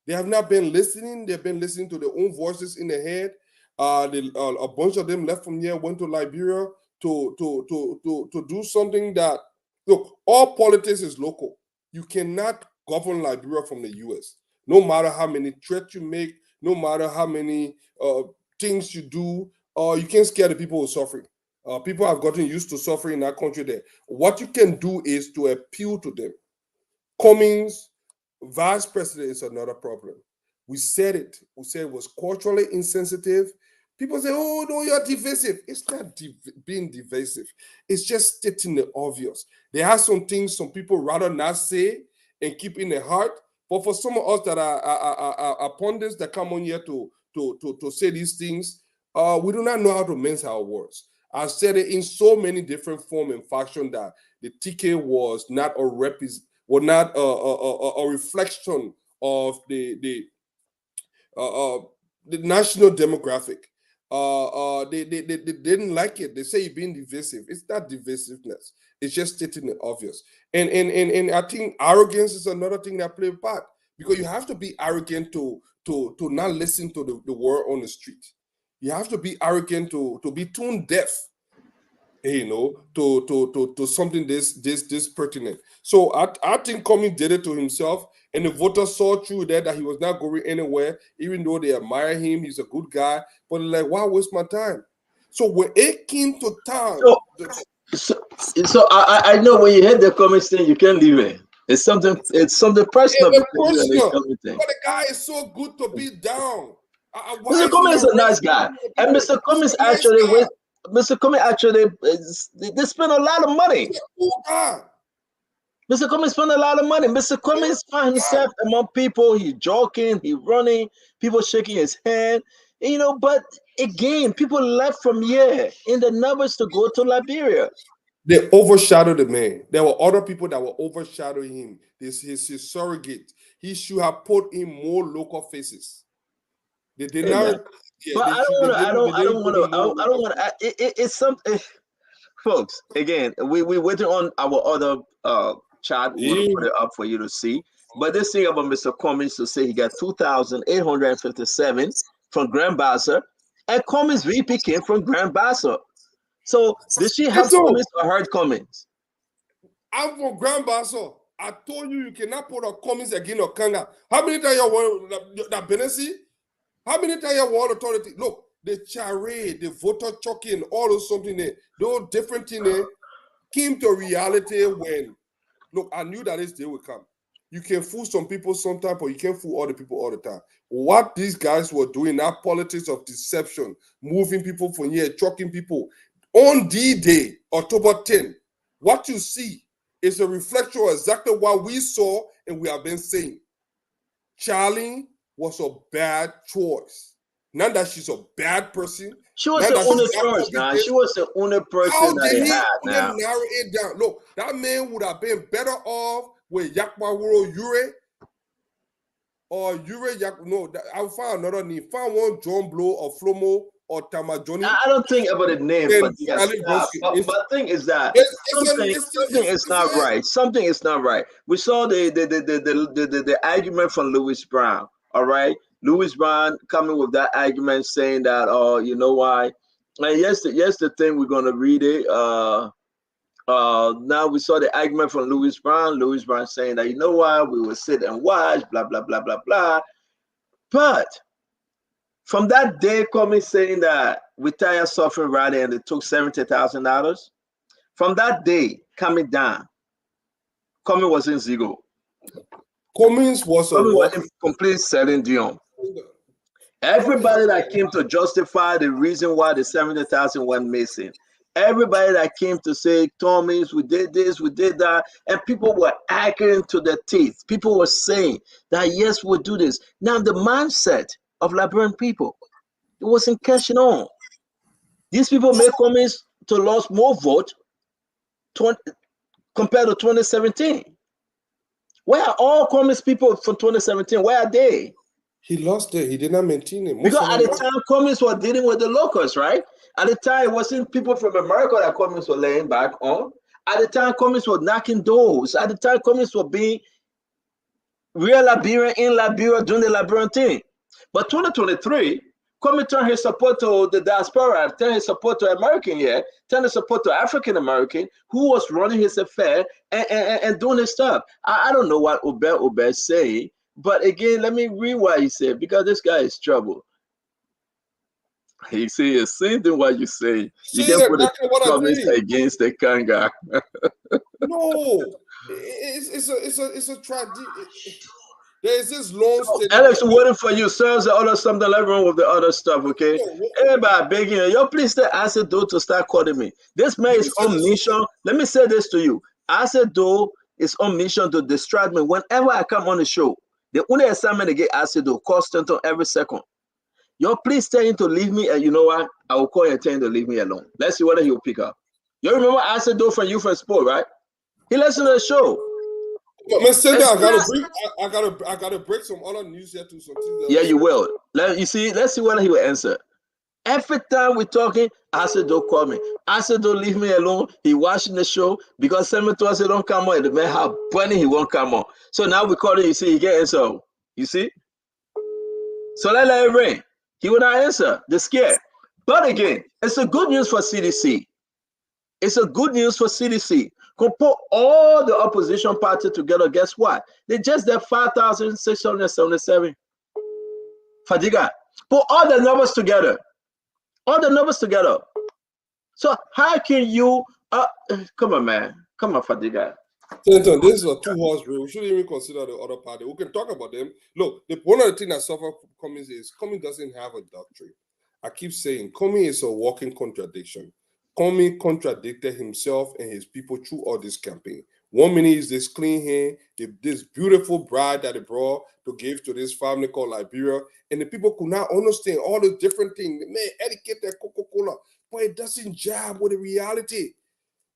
They have not been listening. They've been listening to their own voices in their head. A bunch of them left from here, went to Liberia to do something that look. All politics is local. You cannot govern Liberia from the U.S. No matter how many threats you make, no matter how many things you do. you can't scare the people who are suffering. People have gotten used to suffering in that country there. What you can do is to appeal to them. Cummings, vice president, is another problem. We said it. We said it was culturally insensitive. People say, oh, no, you're divisive. It's not being divisive. It's just stating the obvious. There are some things some people rather not say and keep in their heart. But for some of us that are pundits that come on here to say these things, we do not know how to mince our words. I've said it in so many different form and fashion that the TK was not a reflection of the national demographic. They didn't like it. They say you're being divisive. It's not divisiveness. It's just stating the obvious. And I think arrogance is another thing that plays a part, because you have to be arrogant to not listen to the word on the street. You have to be arrogant to be tone deaf, to something this pertinent. So I think Cummings did it to himself, and the voters saw through that he was not going anywhere, even though they admire him. He's a good guy, but like, why waste my time? So when it came to time, So I know when you heard the comment thing, you can't leave it. It's something personal between you and this comment thing. But the guy is so good to be down. Mr. Cummings is a nice guy, and Mr. Cummings actually Mr. Cummings actually they spend a lot of money. Mr. Cummings spent a lot of money. Mr. Cummings found himself among people. He joking, he running, people shaking his hand. But again, people left from here in the numbers to go to Liberia. They overshadowed the man. There were other people that were overshadowing him. This is his surrogate. He should have put in more local faces. They did not. But I don't want to. It's something, folks. Again, we waiting on our other chat. We'll put it up for you to see. But this thing about Mr. Cummings to say he got 2,857 from Grand Bassa, and Cummings VP came from Grand Bassa. So did she have Cummings or heard Cummings? I'm from Grand Bassa. I told you cannot put a Cummings against Okanga. How many times you want that Benesi? How many times you want authority? Look, the charade, the voter choking, all those something there, those different things there came to reality when, look, I knew that this day would come. You can fool some people sometimes, but you can't fool other people all the time. What these guys were doing, that politics of deception, moving people from here, choking people, on D-Day, October 10, what you see is a reflection of exactly what we saw and we have been saying. Charlie was a bad choice. Not that she's a bad person. She was the only choice now. She was the only person that they had now. Narrow it down? Look, that man would have been better off with Yakmawuro Ure or Ure I'll find another name. Find one John Blow or Flomo or Tamajoni. I don't think about the name, but the thing is that something is not right. Something is not right. We saw the argument from Louis Brown. All right, Louis Brown coming with that argument saying that, oh, you know why? And yes, the thing we're gonna read it. Now we saw the argument from Louis Brown. Louis Brown saying that, you know why, we will sit and watch, blah blah blah blah blah. But from that day, coming saying that we tired suffering rally and they took $70,000. From that day, coming down, coming was in Zigo. Cummings was in complete selling Dion. Everybody that came to justify the reason why the 70,000 went missing. Everybody that came to say, Cummings, we did this, we did that, and people were arguing to their teeth. People were saying that, yes, we'll do this. Now, the mindset of Liberian people, it wasn't catching on. These people made Cummings to lose more vote compared to 2017. Where are all Cummings people from 2017? Where are they? He lost it. He did not maintain it. Because at the time, Cummings was dealing with the locals, right? At the time, it wasn't people from America that Cummings were laying back on. At the time, Cummings was knocking doors. At the time, Cummings was being real Liberian in Liberia, doing the Liberian thing. But 2023, Cummings turned his support to the diaspora, turned his support to American, turned his support to African American, who was running his affair and doing his stuff. I don't know what Obed say, but again, let me read what he said, because this guy is trouble. You see, the same thing what you say. You See can put the exactly what I'm comments saying. against the Kanga. No, it's a tragedy. There is this long steady. Alex, waiting for you. Serves the other something like wrong with the other stuff, okay? Everybody begging you. Yo, please tell Acid Doe to start calling me. This man Let me is say on this. mission. Let me say this to you. Acid Doe is on mission to distract me whenever I come on the show. The only assignment to get Acid Doe, call Stanton every second. Yo, please tell him to leave me, and you know what? I will call you and tell him to leave me alone. Let's see whether he'll pick up. You remember Acid Doe from You for Sport, right? He listened to the show. But man, send And that. so that- I gotta break some other news here too. Some things yeah, that you will. Let's see whether he will answer. Every time we're talking, I said, don't call me. I said, don't leave me alone. He watching the show because someone told us he don't come on. The man how funny he won't come on. So now we call him, you see, he get answer. You see? So let it ring. He will not answer. They're scared. But again, it's a good news for CDC. It's a good news for CDC. Can put all the opposition party together. Guess what? They just did 5,677. Fadiga. Put all the numbers together. All the numbers together. So how can you come on, man? Come on, Fadiga. Clinton, this is a two-horse race. We shouldn't even consider the other party. We can talk about them. Look, one of the things that suffer from Cummings is Cummings doesn't have a doctrine. I keep saying Cummings is a walking contradiction. Cummings contradicted himself and his people through all this campaign. 1 minute is this clean hair, this beautiful bride that they brought to give to this family called Liberia, and the people could not understand all the different things. Man, etiquette that Coca-Cola, but it doesn't jive with the reality.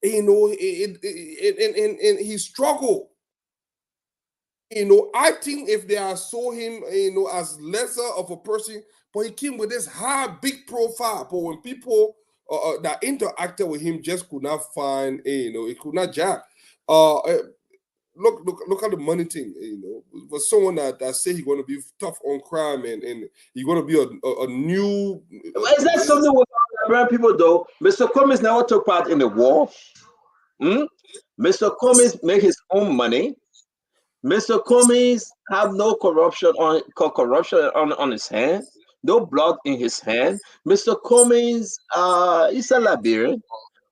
You know, and he struggled. You know, I think if they are saw him, you know, as lesser of a person, but he came with this high, big profile. But when people that interacted with him just could not find, you know, it could not jack. Look at the money thing. You know, for someone that say he's going to be tough on crime and he's going to be a new. Is that something with Liberian people though? Mr. Cummings never took part in the war. Mr. Cummings make his own money. Mr. Cummings have no corruption on his hand, no blood in his hand. Mr. Cummings, he's a Liberian.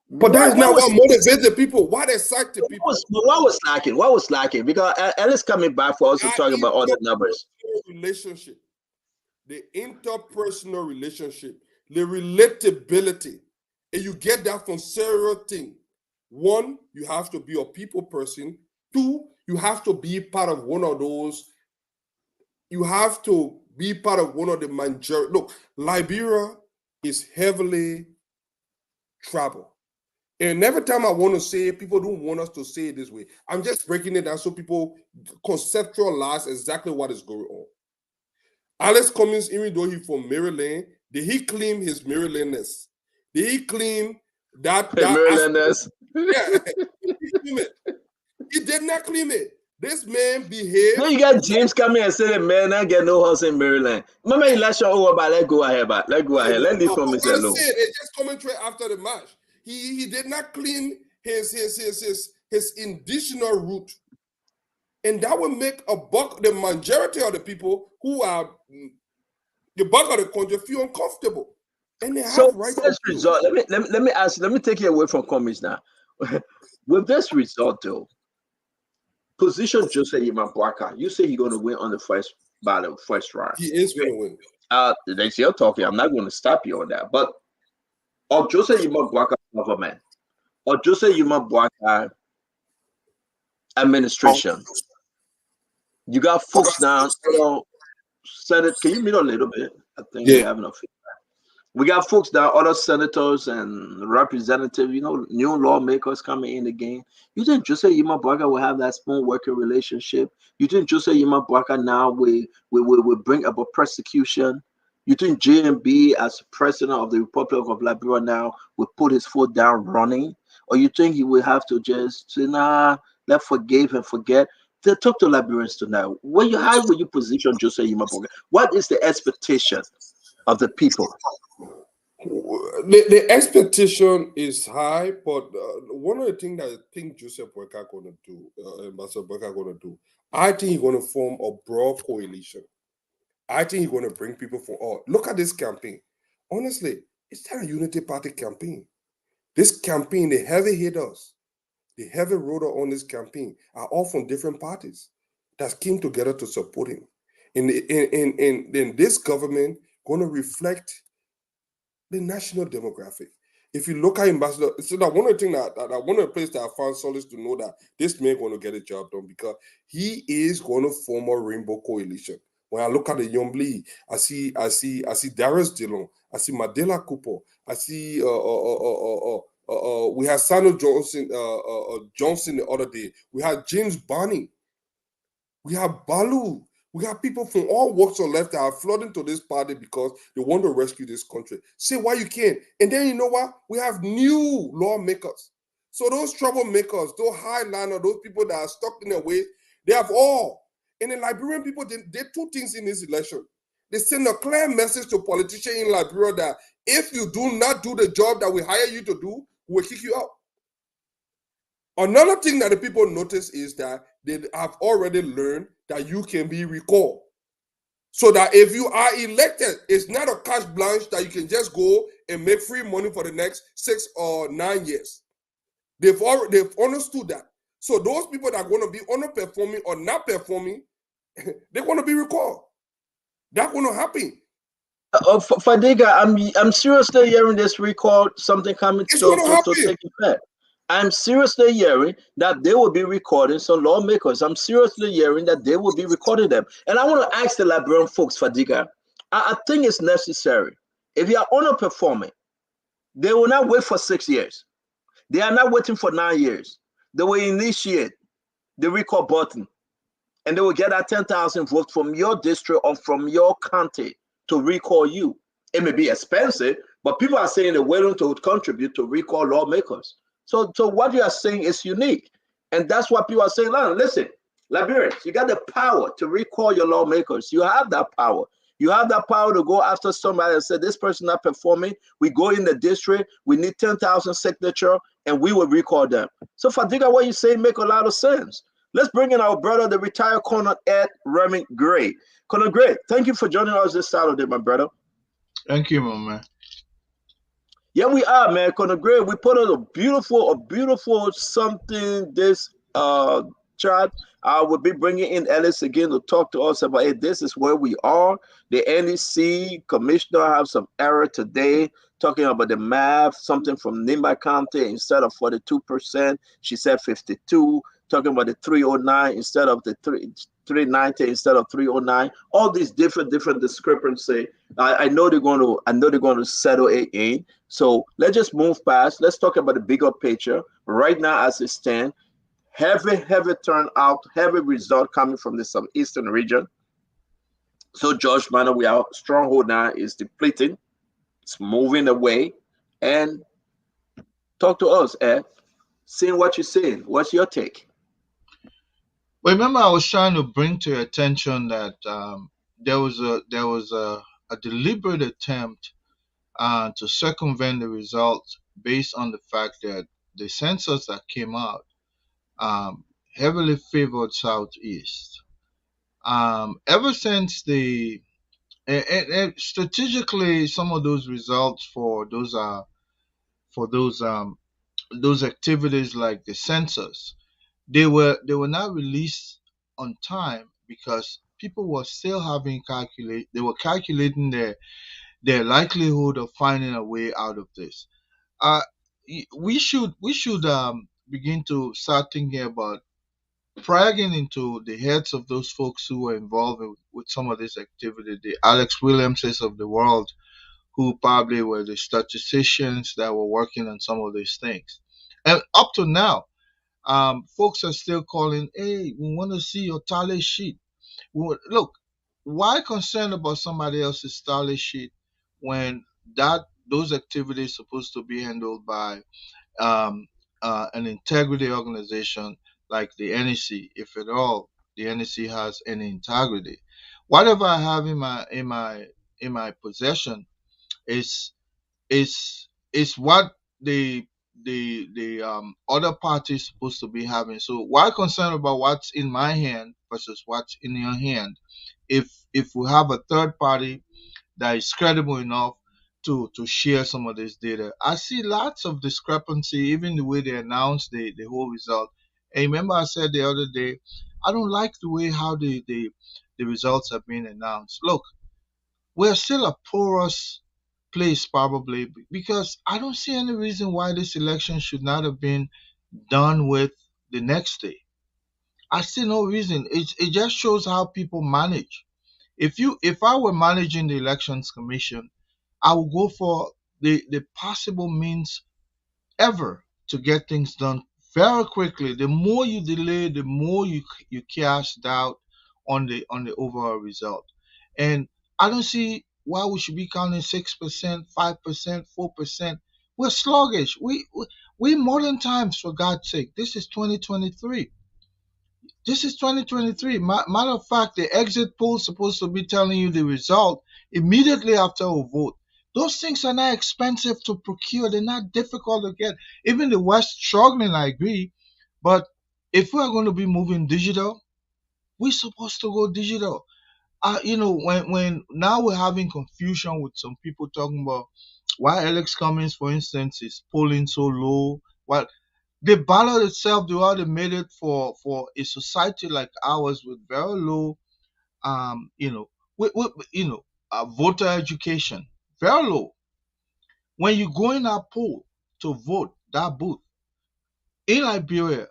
But that's What not was what motivates the people. What excites the people? what was lacking? What was lacking? Because Alice coming back for us to talk about all the numbers. Relationship, the interpersonal relationship, the relatability, and you get that from several things. One, you have to be a people person. Two, you have to be part of one of those. You have to be part of one of the majority. Look, Liberia is heavily tribal. And every time I want to say it, people don't want us to say it this way. I'm just breaking it down so people conceptualize exactly what is going on. Alex Cummings, even though he's from Maryland, did he claim his Marylandness? Did he claim that Marylanders? Yeah, he did not claim it. This man behaved. No, you got James coming and saying, man, I get no house in Maryland. Mama, election over, but let go ahead, but let go ahead. Let leave Cummings alone. It's just commentary after the match. He did not claim his indigenous root. And that will make the majority of the people who are the bulk of the country feel uncomfortable. And they have right to result. Let me take you away from Cummings now. With this result though, position Jose Imabwaka, you say he's gonna win on the first battle, first round. He is gonna win. That's your talking. I'm not gonna stop you on that. But or Jose Imabwaka government or Jose Imabwaka administration. You got folks now, Senate. Can you meet a little bit? I think we have enough. We got folks that are other senators and representatives, new lawmakers coming in the game. You think Jose Imabwaka will have that small working relationship? You think Jose Imabwaka now will bring about persecution? You think JMB as president of the Republic of Liberia now will put his foot down running? Or you think he will have to just say, nah, let's forgive and forget? To talk to Liberians tonight. How will you position Jose Imabwaka? What is the expectation of the people? The expectation is high, but one of the things that I think Joseph Boyka going to do, Ambassador Boyka going to do, I think he's going to form a broad coalition. I think he's going to bring people from all. Look at this campaign. honestly, it's not a unity party campaign. This campaign, the heavy hitters, the heavy roller on this campaign are all from different parties that came together to support him. In this government going to reflect the national demographic. If you look at Ambassador, so that one of the things one of the places that I found solace to know that this man going to get a job done because he is going to form a rainbow coalition. When I look at the Yombli, I see Darius Dillon, I see Mandela Cooper, I see we had Samuel Johnson the other day. We had James Barney. We have Balu. We have people from all walks of life that are flooding to this party because they want to rescue this country. Say why you can't. And then you know what? We have new lawmakers. So those troublemakers, those highliner, those people that are stuck in their ways, they have all. And the Liberian people, they did two things in this election. They send a clear message to politicians in Liberia that if you do not do the job that we hire you to do, we'll kick you out. Another thing that the people notice is that they have already learned that you can be recalled. So that if you are elected, it's not a cash blanche that you can just go and make free money for the next 6 or 9 years. They've understood that. So those people that are going to be underperforming or not performing, they're going to be recalled. That's going to happen. Fadiga, I'm seriously hearing this recall something coming It's going to happen. take effect. I'm seriously hearing that they will be recording some lawmakers. I'm seriously hearing that they will be recording them. And I want to ask the Liberian folks, Fadiga, I think it's necessary. If you are underperforming, they will not wait for 6 years. They are not waiting for 9 years. They will initiate the recall button and they will get that 10,000 votes from your district or from your county to recall you. It may be expensive, but people are saying they're willing to contribute to recall lawmakers. So what you are saying is unique. And that's what people are saying. Listen, Liberians, you got the power to recall your lawmakers. You have that power. You have that power to go after somebody and say, this person not performing. We go in the district, we need 10,000 signature, and we will recall them. So Fadiga, what you say make a lot of sense. Let's bring in our brother, the retired Colonel Ed Remy Gray. Colonel Gray, thank you for joining us this Saturday, my brother. Thank you, my man. Yeah, we are, man. Colonel Gray, we put on a beautiful something this chat. I will be bringing in Ellis again to talk to us about, hey, this is where we are. The NEC commissioner have some error today talking about the math, something from Nimba County instead of 42%. She said 52, talking about the 309 instead of the 390 instead of 309. All these different discrepancy. I know they're going to settle it in. So let's just move past. Let's talk about the bigger picture. Right now, as it stands, heavy turnout, heavy result coming from the southeastern region. So George Manor, our stronghold now is depleting. It's moving away. And talk to us, Ed. Seeing what you're saying. What's your take? Well, remember, I was trying to bring to your attention that there was a deliberate attempt to circumvent the results based on the fact that the census that came out heavily favored Southeast. Ever since and strategically, some of those results for for those activities like the census, they were not released on time because people were still they were calculating their likelihood of finding a way out of this. Uh, we should begin to start thinking about fragging into the heads of those folks who were involved with some of this activity, the Alex Williamses of the world, who probably were the statisticians that were working on some of these things. And up to now, folks are still calling, hey, we want to see your tally sheet. Look, why concerned about somebody else's tally sheet when those activities supposed to be handled by um, an integrity organization like the NEC, if at all the NEC has any integrity. Whatever I have in my possession is is what the other party is supposed to be having. So why concerned about what's in my hand versus what's in your hand? If we have a third party that is credible enough to share some of this data. I see lots of discrepancy, even the way they announce the whole result. And remember, I said the other day, I don't like the way how the results are being announced. Look, we're still a porous place probably because I don't see any reason why this election should not have been done with the next day. I see no reason. It just shows how people manage. If I were managing the elections commission, I would go for the possible means ever to get things done very quickly. The more you delay, the more you cast doubt on the overall result. And I don't see why we should be counting 6%, 5%, 4%. We're sluggish. We modern times, for God's sake. This is 2023. This is 2023. Matter of fact, the exit poll is supposed to be telling you the result immediately after a vote. Those things are not expensive to procure. They're not difficult to get. Even the West struggling, I agree. But if we're going to be moving digital, we're supposed to go digital. When now we're having confusion with some people talking about why Alex Cummings, for instance, is polling so low. Well, the ballot itself, they already made it for a society like ours with very low, voter education, very low. When you go in that poll to vote, that booth in Liberia,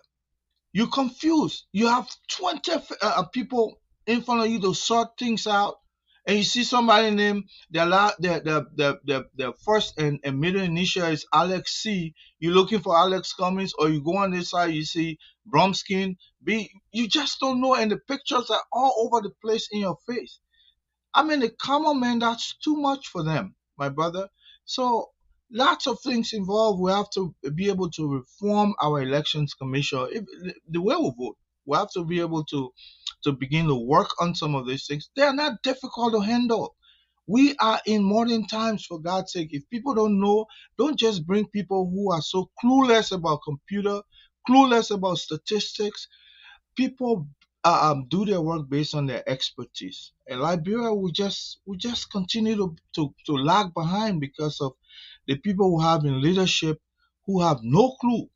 you're confused. You have 20 people in front of you to sort things out, and you see somebody name their first and middle initial is Alex C. You're looking for Alex Cummings, or you go on this side, you see Bromskin B. You just don't know, and the pictures are all over the place in your face. I mean, the common man, that's too much for them, my brother. So lots of things involved. We have to be able to reform our elections commission. The way we vote, we have to be able to begin to work on some of these things. They are not difficult to handle. We are in modern times, for God's sake. If people don't know, don't just bring people who are so clueless about computer, clueless about statistics. People do their work based on their expertise. And Liberia will just continue to lag behind because of the people who have in leadership who have no clue.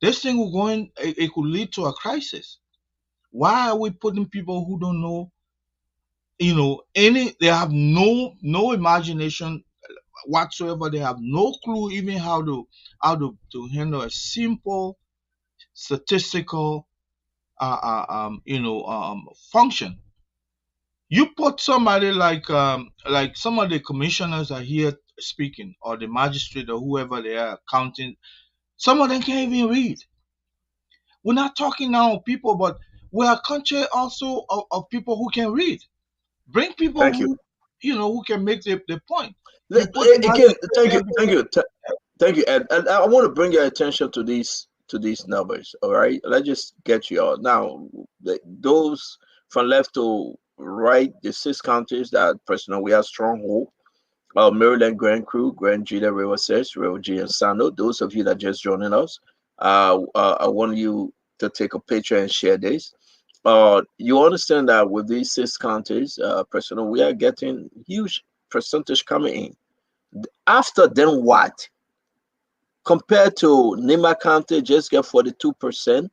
This thing will go in, it could lead to a crisis. Why are we putting people who don't know, they have no imagination whatsoever. They have no clue even how to handle a simple statistical function. You put somebody like some of the commissioners are here speaking, or the magistrate, or whoever they are counting. Some of them can't even read. We're not talking now of people, but we're a country also of people who can read. Bring people Thank you. who can make the point. You put the Again, magistrate there because thank you, Ed. And I want to bring your attention to these numbers. All right, let's just get you out now. Those from left to right, the six counties that personal we have stronghold. Maryland Grand Crew, Grand Gita River 6, River G, and Sando. Those of you that just joining us, I want you to take a picture and share this. You understand that with these six counties, personal, we are getting huge percentage coming in. After then, what? Compared to Nima County, just get 42%.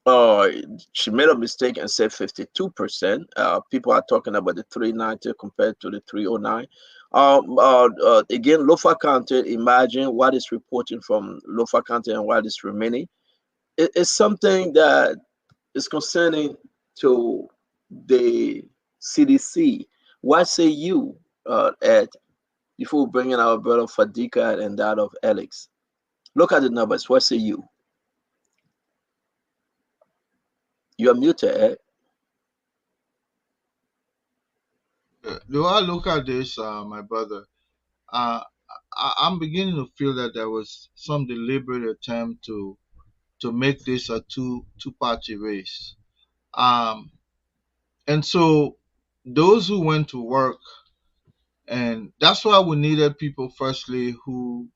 Uh, she made a mistake and said 52%. People are talking about the 390 compared to the 309. Again, Lofa County, imagine what is reporting from Lofa County and what is remaining. It's something that is concerning to the CDC. What say you, Ed, before bringing our brother Fadika and that of Alex? Look at the numbers. What say you? You are muted, Ed. the way I look at this, my brother, uh, I'm beginning to feel that there was some deliberate attempt to make this a two party race. Um, and so those who went to work, and that's why we needed people firstly who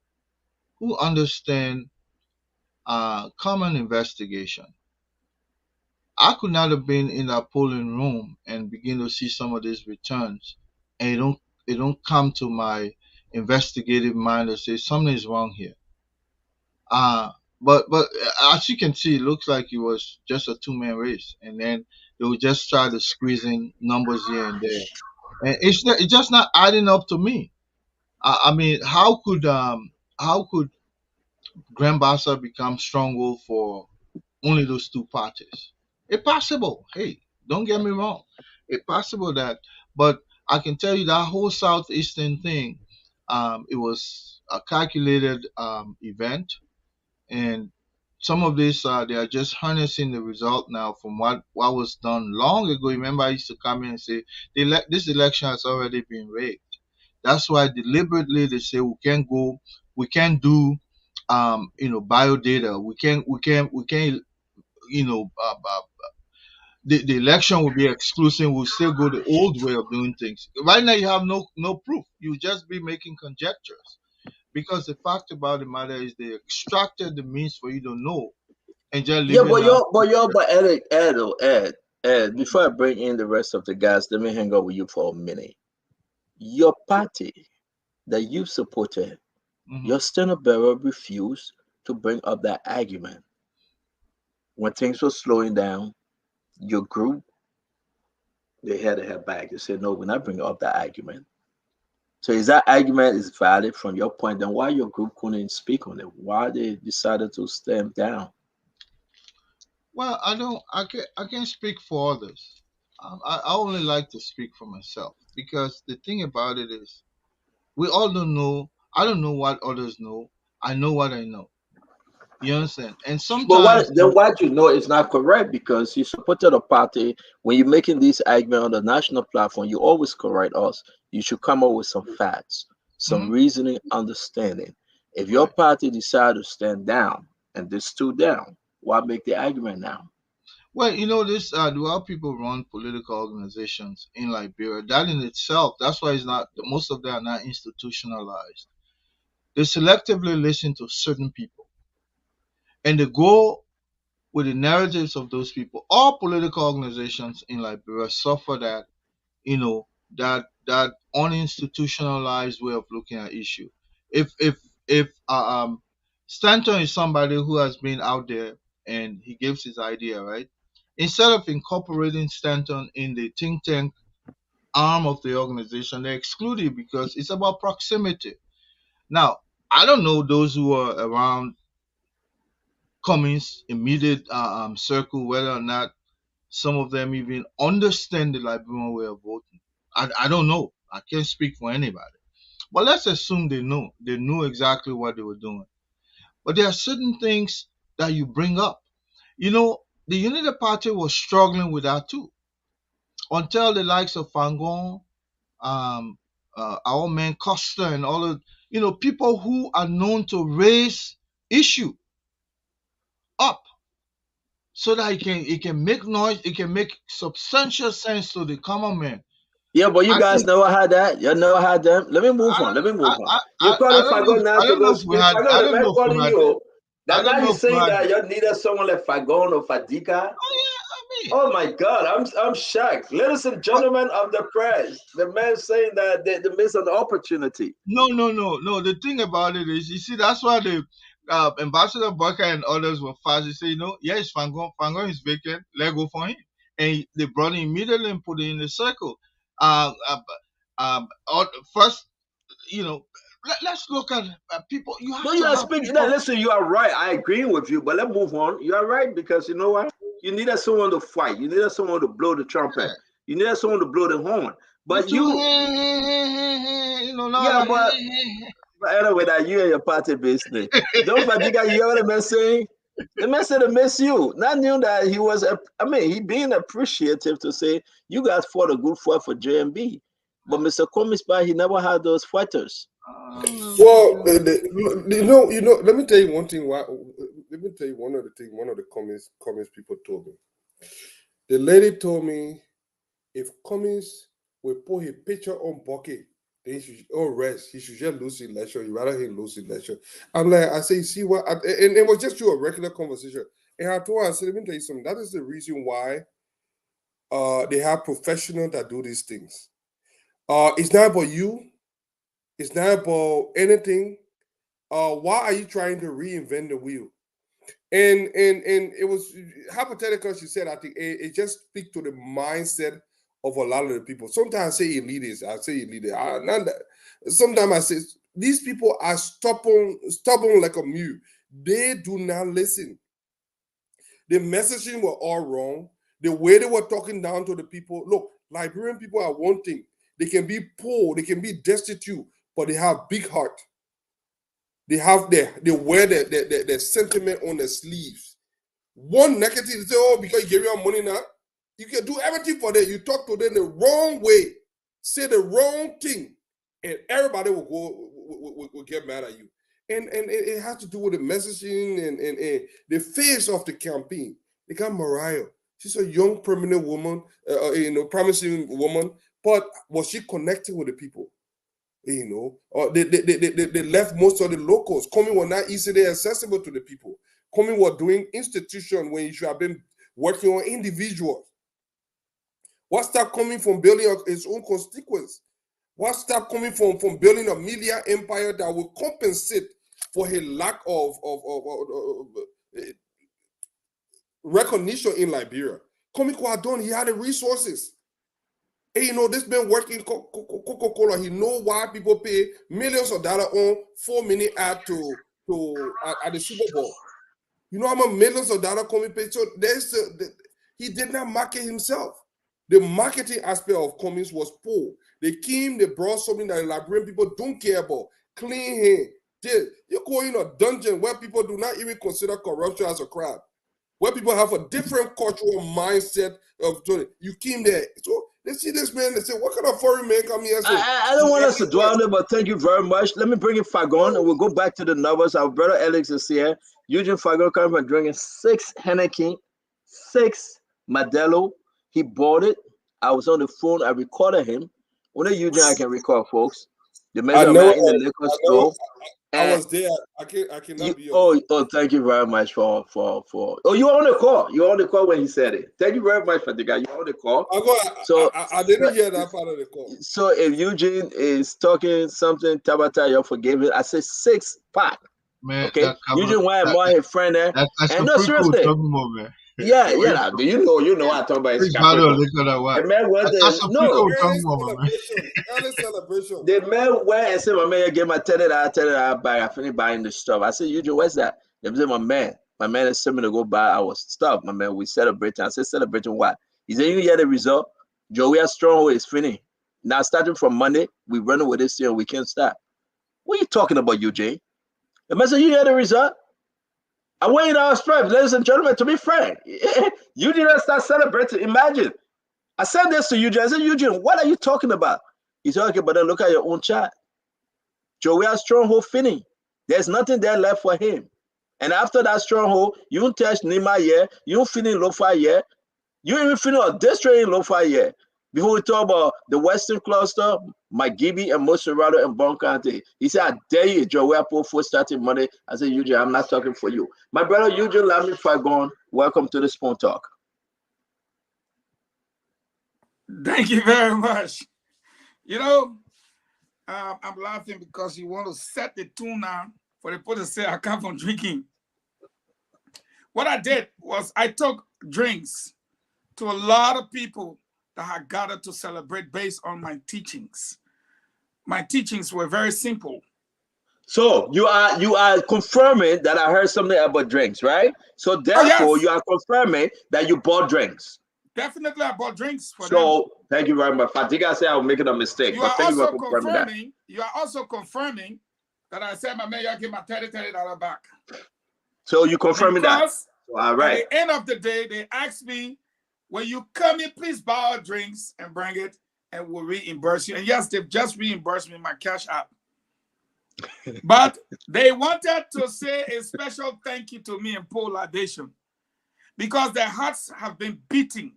understand common investigation. I could not have been in that polling room and begin to see some of these returns, and it don't come to my investigative mind that says something is wrong here. Uh, but as you can see, it looks like it was just a two-man race, and then they would just try to squeeze in numbers here and there, and it's just not adding up to me. I mean, how could Grand Bassa become stronghold for only those two parties? It's possible. Hey, don't get me wrong. It's possible that, but I can tell you that whole southeastern thing, it was a calculated event, and some of this they are just harnessing the result now from what was done long ago. Remember, I used to come in and say this election has already been rigged. That's why deliberately they say we can't do bio data. We can't the election will be exclusive. We'll still go the old way of doing things. Right now, you have no proof. You just be making conjectures because the fact about the matter is they extracted the means for you to know and just Yeah, leaving out. but Ed, before I bring in the rest of the guys, let me hang out with you for a minute. Your party that you supported, Mhm. your standard bearer refused to bring up that argument. When things were slowing down, your group, they had to have back. They said, no, we're not bringing up that argument. So is that argument is valid from your point, then why your group couldn't speak on it? Why they decided to stand down? Well, I don't. I can't speak for others. I only like to speak for myself because the thing about it is we all don't know. I don't know what others know. I know what I know. You understand? And But sometimes, what you know is not correct because you supported a party. When you're making this argument on the national platform, you always correct us. You should come up with some facts, some mhm, reasoning, understanding. If your right. party decided to stand down and they stood down, why make the argument now? Well, this the way people run political organizations in Liberia, that in itself, that's why it's not most of them are not institutionalized. They selectively listen to certain people, and they go with the narratives of those people. All political organizations in Liberia suffer that, that uninstitutionalized way of looking at issue. If Stanton is somebody who has been out there and he gives his idea, right? Instead of incorporating Stanton in the think tank arm of the organization, they exclude it because it's about proximity. Now, I don't know those who are around Cummings' immediate circle whether or not some of them even understand the Liberian way of voting. I don't know. I can't speak for anybody. But let's assume they know. They knew exactly what they were doing. But there are certain things that you bring up. The Unity Party was struggling with that too. Until the likes of Fangon, um, our man Costa, and all of people who are known to raise issue up so that it can make noise, it can make substantial sense to the common man. Yeah, but you I guys think never had that. You never had them. Let me move on. Let me move on. You I calling don't know. Fagon now I to don't know go if we speak. had. Fagon, I the don't man know if we calling had that. you. I That don't now know you're if we saying had that that. you needed someone like Fagon or Fadika. Oh yeah, I mean, Oh my God, I'm shocked. Ladies and but gentlemen of the press, the man saying that they missed an opportunity. no. The thing about it is, you see, that's why the Ambassador Barker and others were fast. They say, yes, Fangon, Fangon is vacant. Let go for him, and they brought him immediately and put him in the circle. Uh, uh, First, let's look at people. You No, have you to are have speaking. people. Listen, you are right. I agree with you, but let's move on. You are right because you know what? You needed someone to fight. You needed someone to blow the trumpet. You needed someone to blow the horn. You But too, you, now yeah, that. but anyway, that you and your party business. Don't forget, you hear what the man saying? The man said to miss you. Not knew that he was. I mean, he being appreciative to say you guys fought a good fight for JMB, but Mr. Komispa, he never had those fighters. Well, Let me tell you one thing. Let me tell you one of the things. One of the comments people told me. The lady told me if Cummings will put his picture on bucket, then he should rest. He should just lose the election. You rather him lose the election. I say, see what? And it was just through a regular conversation. And I told her, I said, let me tell you something. That is the reason why they have professionals that do these things. It's not about you. It's not about anything. Why are you trying to reinvent the wheel? And it was hypothetical. She said, I think it just speaks to the mindset of a lot of the people. Sometimes I say elitists. I say elitists. Sometimes I say these people are stubborn like a mule. They do not listen. The messaging were all wrong. The way they were talking down to the people. Look, Liberian people are one thing. They can be poor, they can be destitute, but they have big heart. They have they wear their sentiment on their sleeves. One negative, they say, oh, because you give your money now, you can do everything for them. You talk to them the wrong way, say the wrong thing, and everybody will get mad at you. And it has to do with the messaging and the face of the campaign. They got Mariah. She's a young, prominent woman, promising woman, but was she connecting with the people? They left most of the locals. Coming were not easily accessible to the people. Coming were doing institution when you should have been working on individuals. What stopped coming from building his own constituents? What stopped coming from building a media empire that will compensate for a lack of recognition in Liberia? Coming Kwadon, he had the resources. Hey, this man working Coca-Cola. He know why people pay millions of dollars on 4-minute ad at the Super Bowl. You know how much millions of dollars coming pay? So he did not market himself. The marketing aspect of Cummings was poor. They came, they brought something that the Liberian people don't care about. Clean hair. You go in a dungeon where people do not even consider corruption as a crime. Where people have a different cultural mindset of doing it. You came there. So they see this man, they say, what kind of foreign man come here? So I don't want us to dwell on it, but thank you very much. Let me bring in Fagon, and we'll go back to the numbers. Our brother Alex is here. Eugene Fagon coming from drinking 6 Henneken, 6 Modelo. He bought it. I was on the phone. I recorded him. Only Eugene I can record, folks. The man in the liquor store. I was there. I cannot be. Thank you very much for. Oh, you were on the call. You were on the call when he said it. Thank you very much for the guy. You were on the call. I didn't hear that part of the call. So if Eugene is talking something, Tabata, you're forgiven. I said 6 pack. Man, okay. Eugene, why am I a friend there? And no, seriously. Man. Yeah. You know I talk about his the man went celebration. The man went and said, my man, you get my $10 back. I finished buying the stuff. I said, Eugene, what's that? They said, my man is sent me to go buy our stuff. My man, we celebrating. I said, celebrating what? He said, you hear the result? Joey Stronghold is finished. Now, starting from Monday, we running with this year and we can't stop. What are you talking about, Eugene? The man said, you hear the result? I want you to our strive, ladies and gentlemen, to be frank. You didn't start celebrating. Imagine. I said this to Eugene. I said, Eugene, what are you talking about? He said, okay, but then look at your own chart. Joey Stronghold finished. There's nothing there left for him. And after that stronghold, you don't touch Nima yet. You don't finish Lofa yet. You even finish a district in Lofa yet. Before we talk about the Western Cluster, McGibby and Moserado and Bon County. He said, I dare you, Joey, for starting Monday. I said, Eugene, I'm not talking for you. My brother Eugene Lamy Fagon, welcome to the Spoon Talk. Thank you very much. I'm laughing because you want to set the tune now for the people to say I come from drinking. What I did was I took drinks to a lot of people that had gathered to celebrate based on my teachings. My teachings were very simple. So you are confirming that I heard something about drinks, right? So therefore, You are confirming that you bought drinks. Definitely, I bought drinks for them. So thank you very much. I think I said I was making a mistake. You are also confirming that I said, my man, you give my $30 back. So you confirming that? All right. At the end of the day, they asked me, when you come in, please buy our drinks and bring it, and we'll reimburse you. And yes, they've just reimbursed me my cash app. But they wanted to say a special thank you to me in Paul Laudation because their hearts have been beating.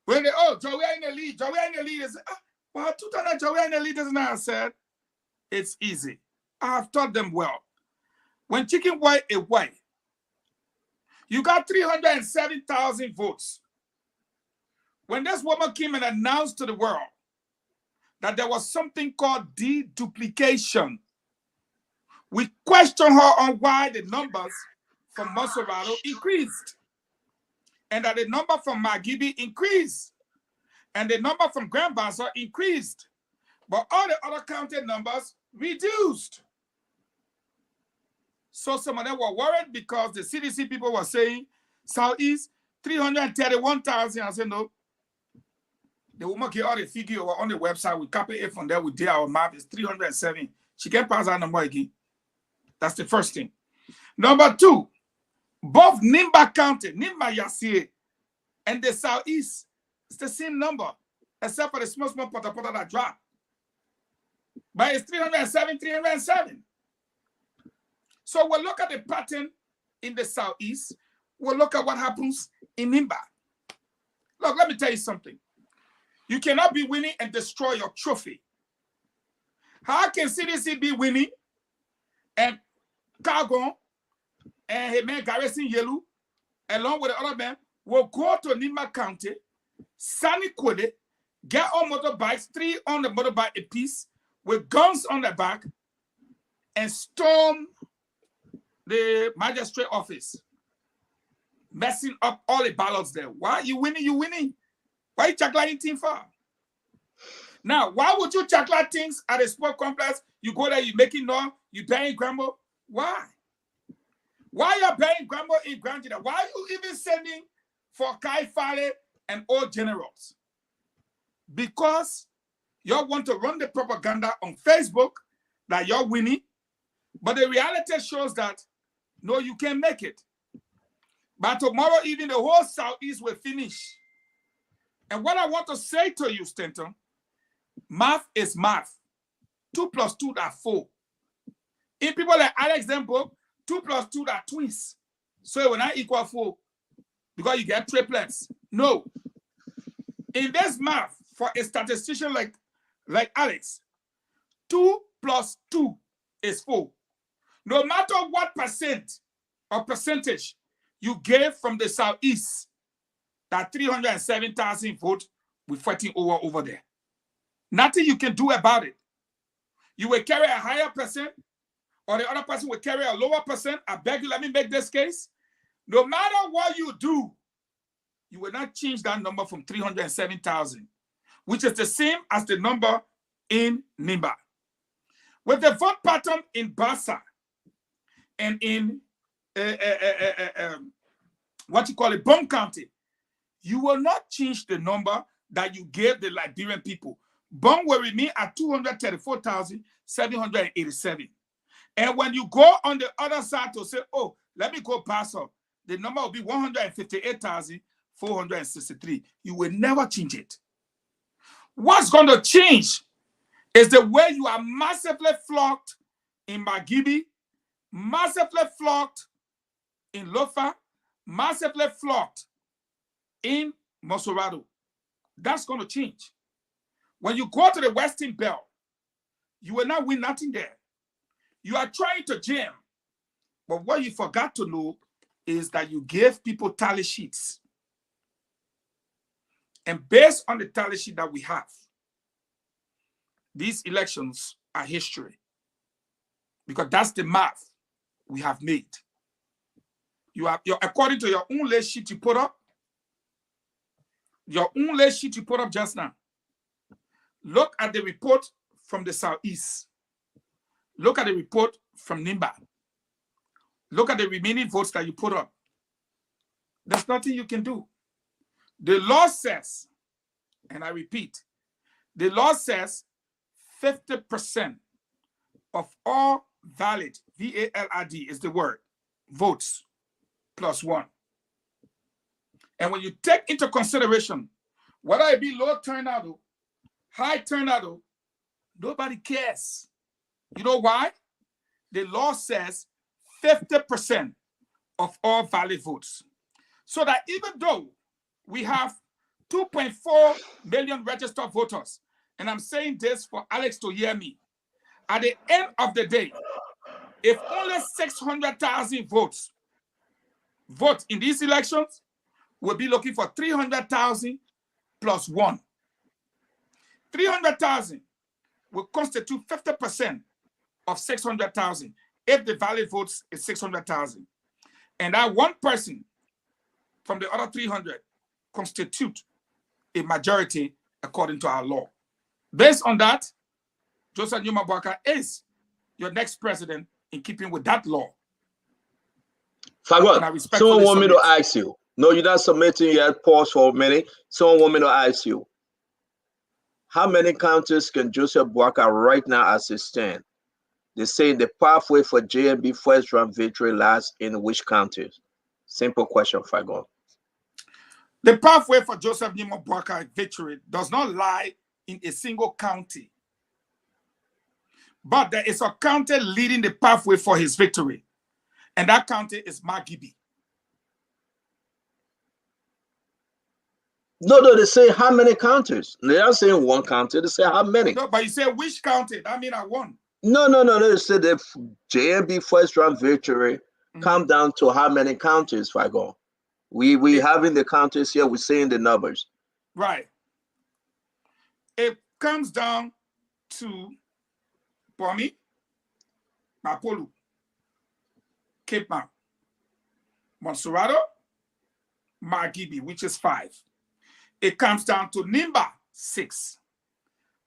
When they, Joey in the lead, Joey in the lead. They say, well, Joey in the lead isn't that? I said, it's easy. I have taught them well. When chicken white is white, you got 370,000 votes. When this woman came and announced to the world that there was something called deduplication. We questioned her on why the numbers from Monserrato increased, and that the number from Magibi increased, and the number from Grand Bassa increased, but all the other county numbers reduced. So some of them were worried because the CDC people were saying Southeast 331,000. I said no. The woman gave all the figure on the website. We copy it from there. We did our math. It's 307. She can't pass that number again. That's the first thing. Number two, both Nimba County, Nimba Yasie, and the Southeast, it's the same number, except for the small pota that dropped. But it's 307, 307. So we'll look at the pattern in the Southeast. We'll look at what happens in Nimba. Look, let me tell you something. You cannot be winning and destroy your trophy. How can CDC be winning and Cargon and his man Garrison Yellow, along with the other men, will go to Nimba County, Sani Kwede, get on motorbikes, 3 on the motorbike a piece, with guns on the back, and storm the magistrate office, messing up all the ballots there. Why you winning? You winning. Why you chocolate team for? Now, why would you chocolate things at a sport complex? You go there, you making noise, you buying grandma. Why? Why you buying grandma in Grand Jida? Why are you even sending for Kai Fale and all generals? Because you want to run the propaganda on Facebook that you're winning, but the reality shows that no, you can't make it. But tomorrow evening, the whole Southeast will finish. And what I want to say to you, Stanton, math is math. 2 plus 2 are 4. In people like Alex Denbo, 2 plus 2 are twins. So it will not equal 4 because you get triplets. No. In this math, for a statistician like Alex, 2 plus 2 is 4. No matter what percentage you gave from the Southeast, that 307,000 votes we're fighting over there. Nothing you can do about it. You will carry a higher percent, or the other person will carry a lower percent. I beg you, let me make this case. No matter what you do, you will not change that number from 307,000, which is the same as the number in Nimba. With the vote pattern in Bassa and in Bong County, you will not change the number that you gave the Liberian people. Bong will remain at 234,787. And when you go on the other side to say, oh, let me go Bassa, the number will be 158,463. You will never change it. What's going to change is the way you are massively flocked in Magibi, massively flocked in Lofa, massively flocked in Monserrato. That's going to change. When you go to the Western Belt, you will not win nothing there. You are trying to jam. But what you forgot to know is that you gave people tally sheets. And based on the tally sheet that we have, these elections are history. Because that's the math we have made. According to your own list sheet you put up, just now, look at the report from the Southeast. Look at the report from Nimba. Look at the remaining votes that you put up. There's nothing you can do. The law says, and I repeat, the law says 50% of all valid, V-A-L-I-D is the word, votes plus 1. And when you take into consideration whether it be low turnout, high turnout, nobody cares. You know why? The law says 50% of all valid votes. So that even though we have 2.4 million registered voters, and I'm saying this for Alex to hear me, at the end of the day, if only 600,000 votes vote in these elections, we'll be looking for 300,000 plus 1. 300,000 will constitute 50% of 600,000 if the valid votes is 600,000. And that one person from the other 300 constitute a majority according to our law. Based on that, Joseph Numa Boakai is your next president in keeping with that law. Fagot, someone want me to ask you. No, you're not submitting yet. Pause for a minute. Someone want me to ask you. How many counties can Joseph Boakai right now as it stands? They say the pathway for JMB first round victory lies in which counties? Simple question, Fagot. The pathway for Joseph Numa Boakai victory does not lie in a single county. But there is a county leading the pathway for his victory. And that county is Magibi. No, they say how many counties? They're not saying one county, they say how many. No, but you say which county? That means I won. No, they said the JMB first round victory come down to how many counties, Fagon? We having the counties here, we're saying the numbers. Right. It comes down to Bomi, Mapolu, Cape Mount, Monserrato, Margibi, which is 5. It comes down to Nimba, 6.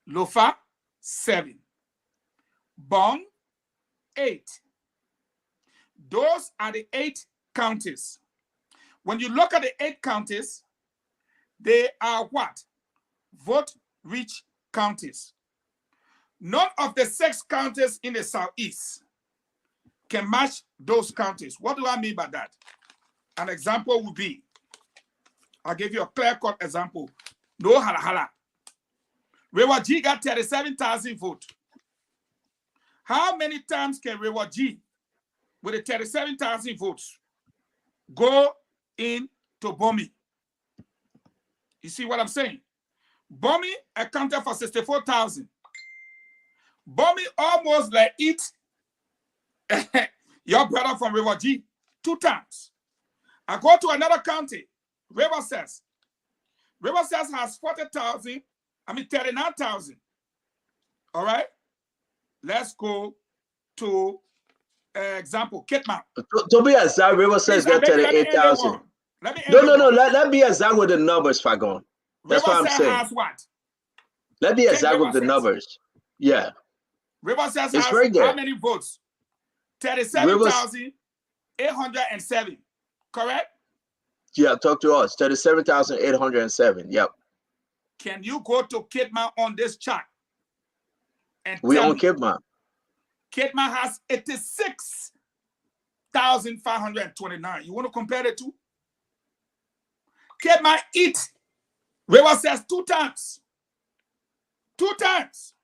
Lofa, 7. Bong, 8. Those are the 8 counties. When you look at the 8 counties, they are what? Vote-rich counties. None of the 6 counties in the southeast can match those counties. What do I mean by that? An example would be, I'll give you a clear-cut example. No hala. Rewa G got 37,000 votes. How many times can Rewa G, with the 37,000 votes, go into Bomi? You see what I'm saying? Bomi accounted for 64,000. Bomi almost like eat your brother from River G 2 times. I go to another county, River Says. River Says has 39,000. All right? Let's go to example, Kitman. To be exact, River Says got 38,000. No, let me exact with the numbers, Fagon. That's what I'm saying. Has what? Let me exact with the numbers. Yeah. River Says it's has right there. How many votes? 37,807. Correct? Yeah, talk to us. 37,807. Yep. Can you go to Kitman on this chart? And we on Kitman. Kitman has 86,529. You want to compare the two? Kitman eat River Says 2 times. 2 times.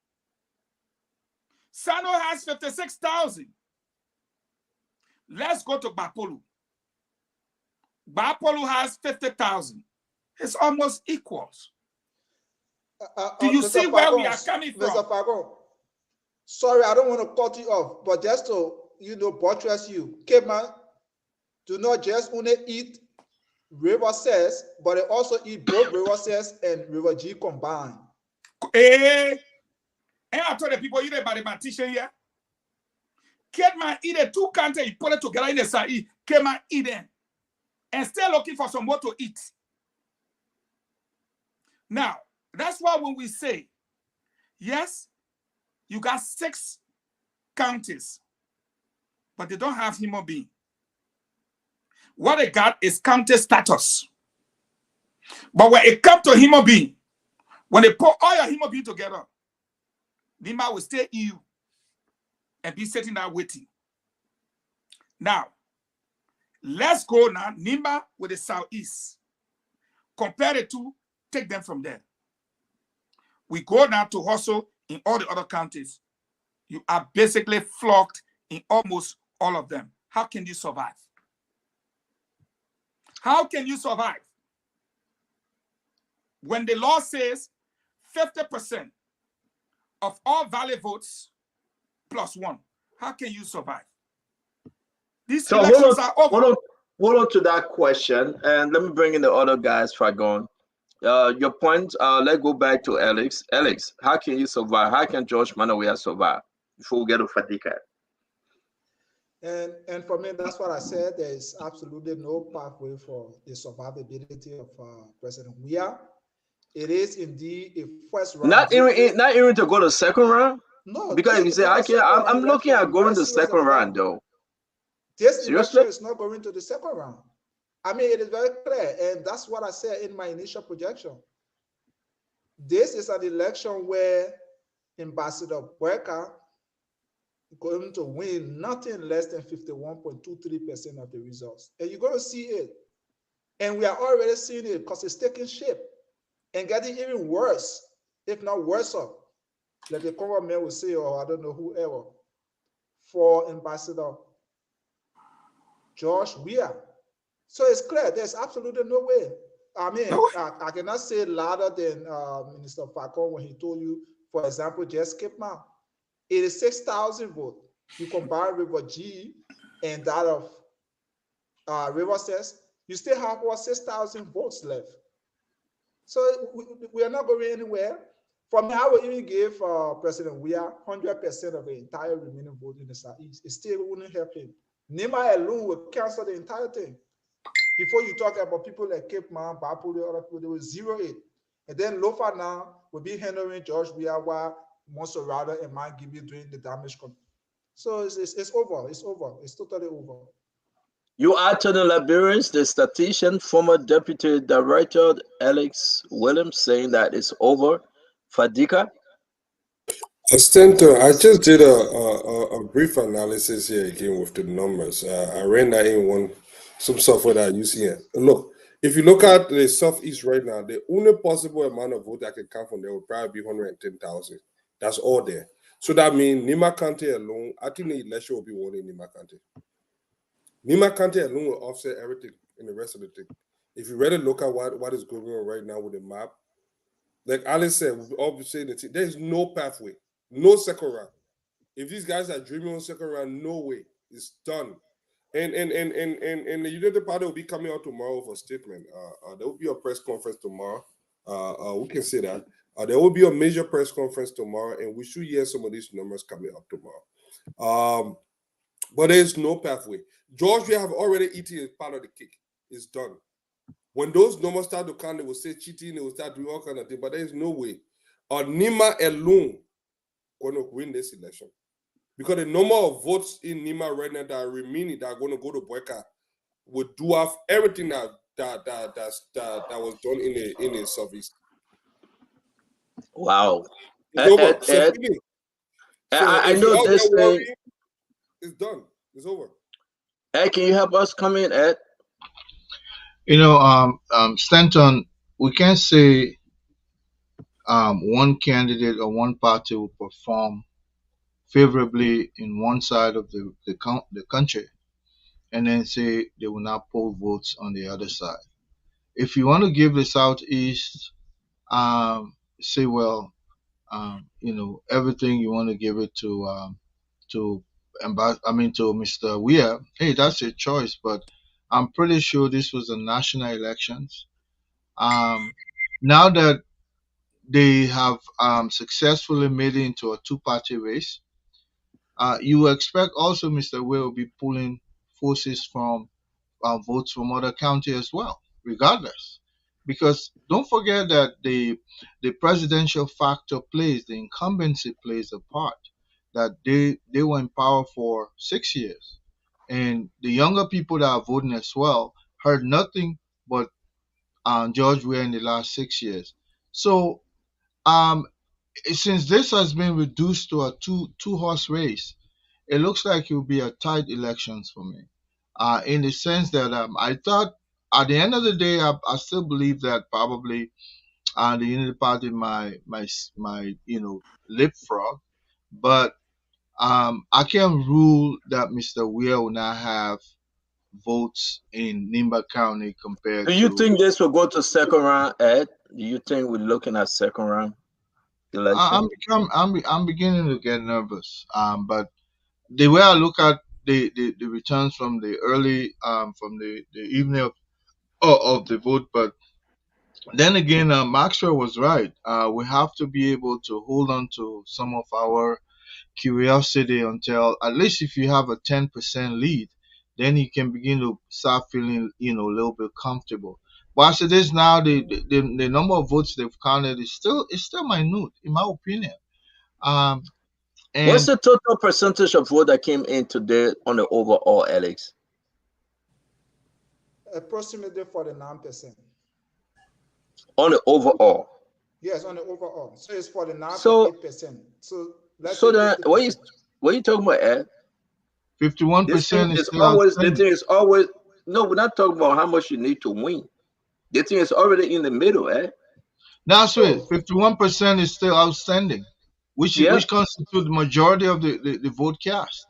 Sano has 56,000. Let's go to Bapolu. Bapolu has 50,000. It's almost equals. Do you see where we are coming from? Mr. Fagon, sorry, I don't want to cut you off, but just to buttress you, Caveman do not just only eat River Says, but they also eat both River Says and River G combined. And I told the people, you know about the mathematician here. Caveman eat a 2 counter, he put it together in the side, Caveman eat them. And still looking for some more to eat. Now, that's why when we say, yes, you got 6 counties, but they don't have human being. What they got is county status. But when it comes to human being, when they put all your human being together, Nima will stay EU and be sitting there waiting. Now, let's go now, Nima with the southeast. Compare the two, take them from there. We go now to hustle in all the other counties. You are basically flocked in almost all of them. How can you survive? How can you survive? When the law says 50% of all valid votes plus 1, how can you survive? These elections are over. Hold on to that question, and let me bring in the other guys, Fagon. Your point. Let's go back to Alex. Alex, how can you survive? How can George Manawaya survive before we get to Fadika? And for me, that's what I said. There is absolutely no pathway for the survivability of President Weah. It is indeed a first round victory. Not even to go to second round. No, Because this if you is say not I a can, second round I'm looking election. at Be going very to serious second about round that. though. This Seriously? election is not going to the second round. I mean, it is very clear, and that's what I said in my initial projection. This is an election where Ambassador Boyka going to win nothing less than 51.23% of the results. And you're going to see it. And we are already seeing it because it's taking shape and getting even worse, if not worse up. Like the government will say, or I don't know whoever, for Ambassador George Weah. So it's clear there's absolutely no way. I mean, I cannot say louder than Minister Falcon when he told you, for example, just Cape Mount. 86,000 votes. You compare River G and that of River Says, you still have about 6,000 votes left. So we are not going anywhere. For me, I would even give President Weah 100% of the entire remaining vote in the Southeast. It still wouldn't help him. Nima alone will cancel the entire thing. Before you talk about people like Cape Man, Bapu, the other people, they will 0-8. And then Lofa now will be handling George Weah while Monserrado and Mike Gibby doing the damage. So it's over. It's over. It's totally over. You add to the Liberians, the statistician, former deputy director Alex Williams saying that it's over. Fadika. Stanton, I just did a brief analysis here again with the numbers. I ran that in some software that I use here. Look, if you look at the Southeast right now, the only possible amount of vote that can come from there would probably be 110,000. That's all there. So that means Nima County alone, I think the election will be won in Nima County. Nima County alone will offset everything in the rest of the thing. If you really look at what is going on right now with the map, like Alice said, we've all been saying that there's no pathway, no second round. If these guys are dreaming on second round, no way. It's done. And the United Party will be coming out tomorrow for a statement. There will be a press conference tomorrow. We can say that. There will be a major press conference tomorrow, and we should hear some of these numbers coming up tomorrow. But there's no pathway. George, we have already eaten part of the cake. It's done. When those numbers start to count, they will say cheating, they will start doing all kind of things, but there is no way. Nima alone going to win this election. Because the number of votes in Nima right now that are remaining that are going to go to Boyka would do off everything that was done in the service. Wow. It's over. So I know this thing. It's done. It's over. Ed, can you help us come in, Ed? Stanton, we can't say one candidate or one party will perform favorably in one side of the country and then say they will not poll votes on the other side. If you want to give the Southeast, say, well, everything you want to give it to Mr. Weah, hey, that's your choice. But I'm pretty sure this was a national elections. Now that they have successfully made it into a two-party race, you expect also Mr. Weah will be pulling forces from votes from other county as well, regardless. Because don't forget that the presidential factor plays, the incumbency plays a part. That they were in power for 6 years, and the younger people that are voting as well heard nothing but George Weah in the last 6 years. So since this has been reduced to a two horse race, it looks like it will be a tight elections for me. In the sense that I thought at the end of the day, I still believe that probably the Unity Party my leapfrog, but I can't rule that Mr. Weir will not have votes in Nimba County compared Do you to. think this will go to second round, Ed? Do you think we're looking at second round election? I'm beginning to get nervous. But the way I look at the returns from the early from the evening of the vote, but then again, Maxwell was right. We have to be able to hold on to some of our curiosity until, at least if you have a 10% lead, then you can begin to start feeling, a little bit comfortable. But as it is now, the number of votes they've counted is still minute, in my opinion. What's And the total percentage of vote that came in today on the overall, Alex? Approximately 49%. On the overall. Yes, on the overall. So it's 49.8%. So let's say So then, 50%. what are you talking about, Ed? 51% is still The outstanding. thing is always, no, we're not talking about how much you need to win. The thing is already in the middle, eh? That's it. 51% is still outstanding, which Yeah. constitute the majority of the vote cast.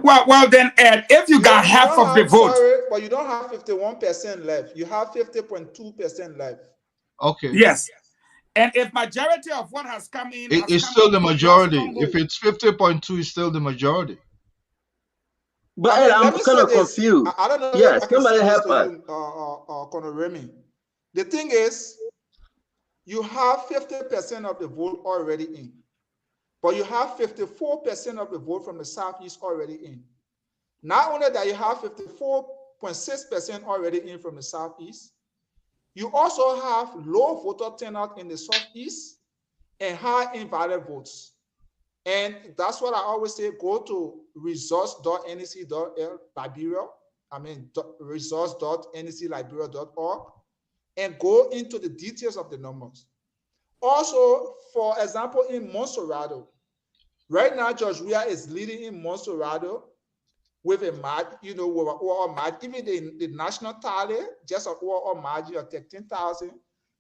Well, then, Ed, if you got You half don't of the have, vote, sorry, but you don't have 51% left. You have 50.2% left. Okay. yes. And if majority of what has come in has It's come still from the your majority. If stronghold. it's 50.2, it's still the majority. But I Ed, mean, I'm let me kind say of this. confused. I don't know Yeah, if I can somebody say this help to us. you, Conor Remy. The thing is, you have 50% of the vote already in, but you have 54% of the vote from the Southeast already in. Not only that, you have 54.6% already in from the Southeast, you also have low voter turnout in the Southeast and high invalid votes. And that's what I always say, go to results.nec.liberia, results.necliberia.org, and go into the details of the numbers. Also, for example, in Monserrado, right now, George Weah is leading in Monserrado with a margin, with an overall margin, even the national tally, just an overall margin of 13,000.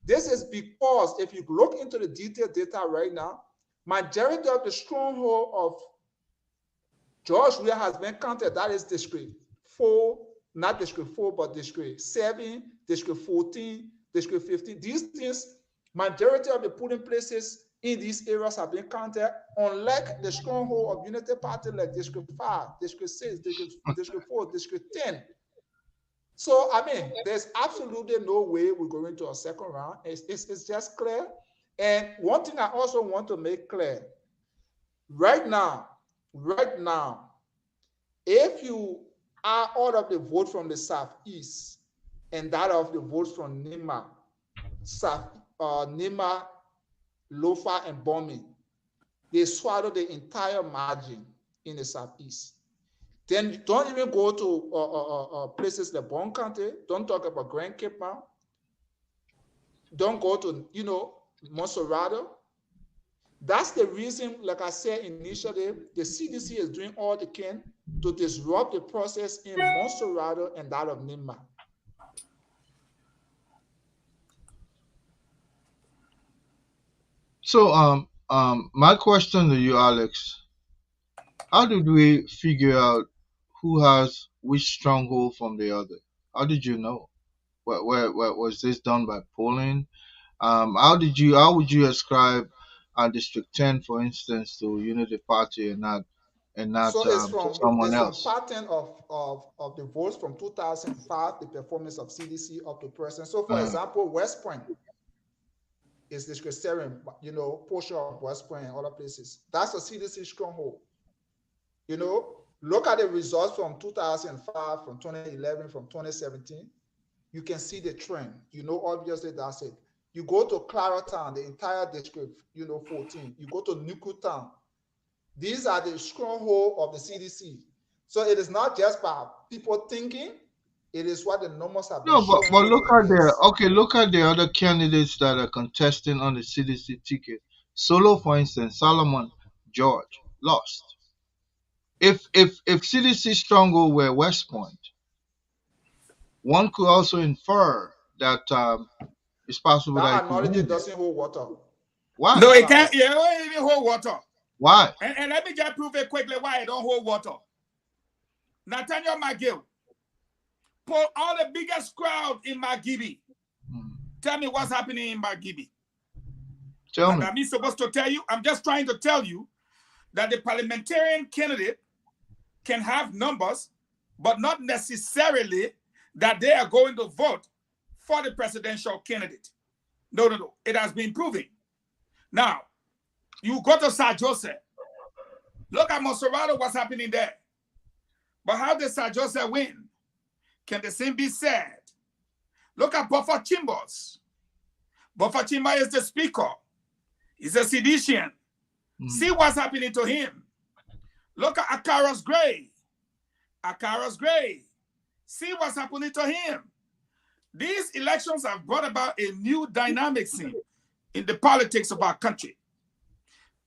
This is because if you look into the detailed data right now, majority of the stronghold of George Weah has been counted. That is District 4, not District 4, but District 7, District 14, District 15. These things, majority of the polling places in these areas have been counted, unlike the stronghold of Unity Party like District 5, District 6, District 4, District 10. So, I mean, there's absolutely no way we're going to a second round. It's just clear. And one thing I also want to make clear, right now, if you add all of the vote from the Southeast and that of the votes from Nima, Nima, Lofa, and Bomi, they swallow the entire margin in the Southeast. Then don't even go to places like Bon County. Don't talk about Grand Cape Mount. Don't go to, Monserrado. That's the reason, like I said initially, the CDC is doing all they can to disrupt the process in Monserrado and that of Nima. So, my question to you, Alex, how did we figure out who has which stronghold from the other? How did you know? Where was this done by polling? How would you ascribe District 10, for instance, to Unity Party and not So to someone it's from else? pattern of the votes from 2005, the performance of CDC up to present. So for Uh, example, West Point is District 7, portion of West Point and other places. That's a CDC stronghold. Look at the results from 2005, from 2011, from 2017. You can see the trend. Obviously that's it. You go to Claratown, the entire district, 14. You go to Nukutown. These are the stronghold of the CDC. So it is not just by people thinking, it is what the numbers have been no, showing but over the years. look at the other candidates that are contesting on the CDC ticket. Solo, for instance, Solomon George lost. If CDC stronghold were West Point, one could also infer that it's possible that That he could analogy win there. doesn't hold water. Why? No, Not it at can't. all. It don't even hold water. Why? And let me just prove it quickly why it don't hold water. Nathaniel McGill, pull all the biggest crowd in Magibi. Tell me what's happening in Magibi. Tell And me. I'm supposed to tell you, I'm just trying to tell you that the parliamentarian candidate can have numbers, but not necessarily that they are going to vote for the presidential candidate. No. It has been proven. Now, you go to Sir Joseph. Look at Monserrato, what's happening there. But how did Sir Joseph win? Can the same be said? Look at Buffer Chimbos. Buffer Chimba is the speaker. He's a seditian. See what's happening to him. Look at Akaras Gray. Akaras Gray. See what's happening to him. These elections have brought about a new dynamic scene in the politics of our country.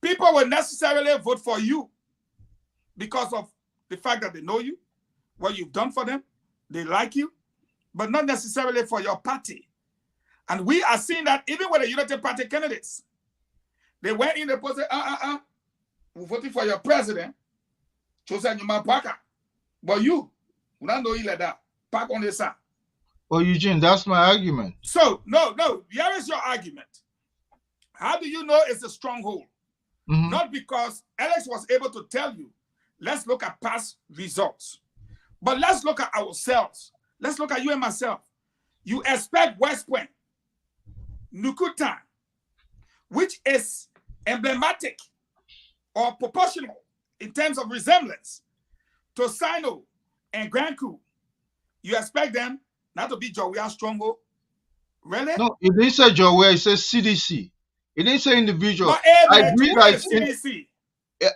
People will necessarily vote for you because of the fact that they know you, what you've done for them, they like you, but not necessarily for your party. And we are seeing that even with the United Party candidates. They went in, they posted, we're voting for your president, Chosa Nyuma Paka. But you don't know you like that. Park on the side. Well, Eugene, that's my argument. So, no, here is your argument. How do you know it's a stronghold? Not because Alex was able to tell you, let's look at past results. But let's look at ourselves. Let's look at you and myself. You expect West Point, Nukuta, which is emblematic or proportional in terms of resemblance to Sino and Grand Coup. You expect them not to be Jowea Stronghold? Really? No, it didn't say Jowea, it says CDC. It didn't say individual. But I agree that CDC.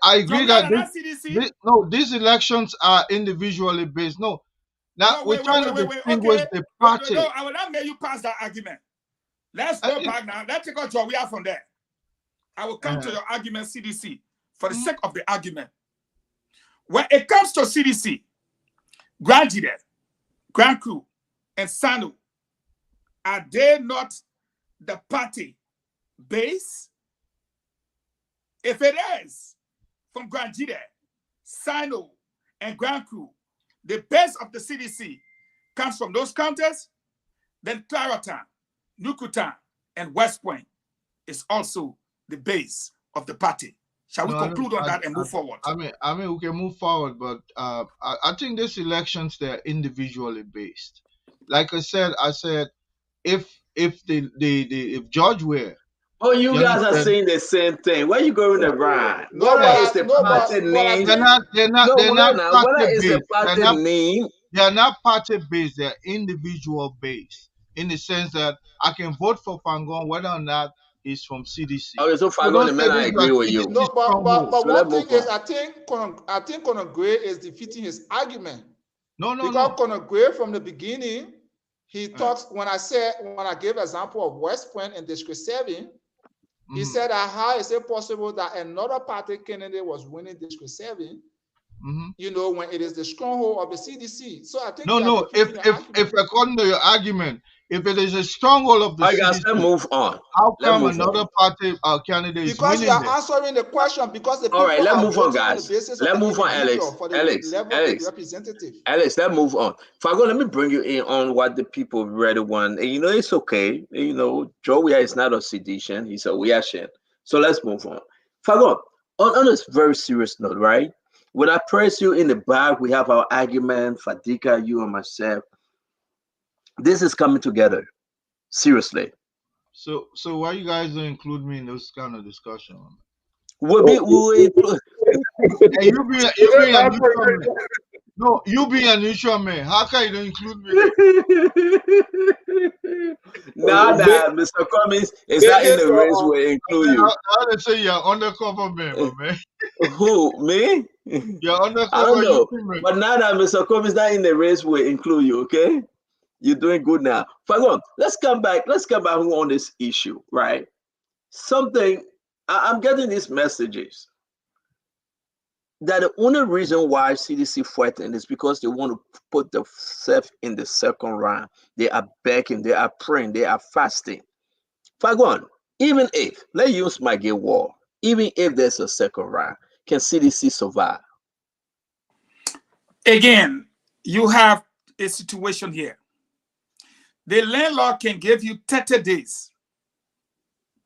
I agree that CDC. these elections are individually based. No. Now we're trying to distinguish the party. No, I will not make you pass that argument. Let's go back now. Let's take out Jowea from there. I will come to your argument, CDC, for the sake of the argument. When it comes to CDC, Grand Jide, Grand Coup, and Sanu, are they not the party base? If it is from Grand Jide, Sino, and Grand Coup, the base of the CDC comes from those counters, then Claratan, Nukutan, and West Point is also the base of the party. Shall we conclude on that and move forward? I mean, we can move forward, but I think these elections, they're individually based. Like I said, if George Weah. Oh, you guys are saying the same thing. Where you going around? Whether it's the party name, they're not whether it's the party name, they're not party based. They're individual based in the sense that I can vote for Fangon whether or not he's from CDC. Okay, so Fangon, man, I agree with you. No, but one thing is, I think Conor Gray is defeating his argument. Because Conor Gray from the beginning, he thought when I gave example of West Point and District 7. He said that how is it possible that another party candidate was winning District 7, you know, when it is the stronghold of the CDC. So I think if according to your argument, if it is a stronghold of the CDC, let's move on. How come another party candidate is winning? Because you are answering the question because the people all right, let's move on, guys. Let's move on, Alex. Alex, let's move on. Fago, let me bring you in on what the people really want. And, you know, it's okay. You know, Joe Weah is not a sedition. He's a Weah. So let's move on. Fago, on a very serious note, right? When I press you in the back, we have our argument, Fadika, you and myself. This is coming together. Seriously. So why you guys don't include me in this kind of discussion? We'll include. Hey, you be a neutral man. No, you be a neutral man. How can you don't include me? Nah, Mr. Cummings is not in the race. We'll include you. How they say you're undercover man, my man? Who, me? You're undercover. I don't know. But now that Mr. Cummings is not in the race, we'll include you, okay? You're doing good now. Fagon, let's come back on this issue, right? Something, I'm getting these messages that the only reason why CDC fighting is because they want to put themselves in the second round. They are begging, they are praying, they are fasting. Fagon, even if, let's use my gay war, even if there's a second round, can CDC survive? Again, you have a situation here. The landlord can give you 30 days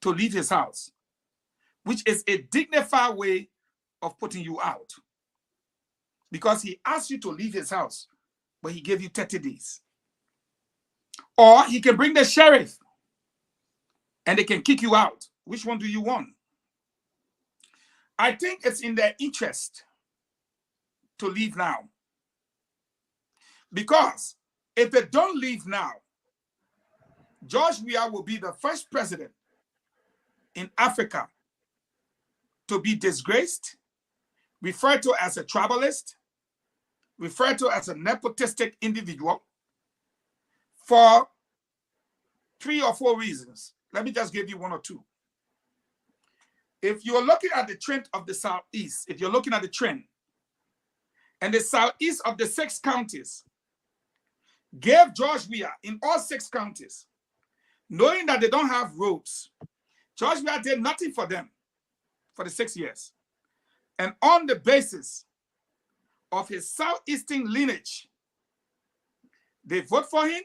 to leave his house, which is a dignified way of putting you out. Because he asked you to leave his house, but he gave you 30 days. Or he can bring the sheriff and they can kick you out. Which one do you want? I think it's in their interest to leave now. Because if they don't leave now, George Weah will be the first president in Africa to be disgraced, referred to as a tribalist, referred to as a nepotistic individual for 3 or 4 reasons. Let me just give you 1 or 2. If you're looking at the trend of the Southeast, if you're looking at the trend, and the Southeast of the 6 counties gave George Weah in all 6 counties, knowing that they don't have roads, George Weah did nothing for them for the 6 years. And on the basis of his Southeastern lineage, they vote for him.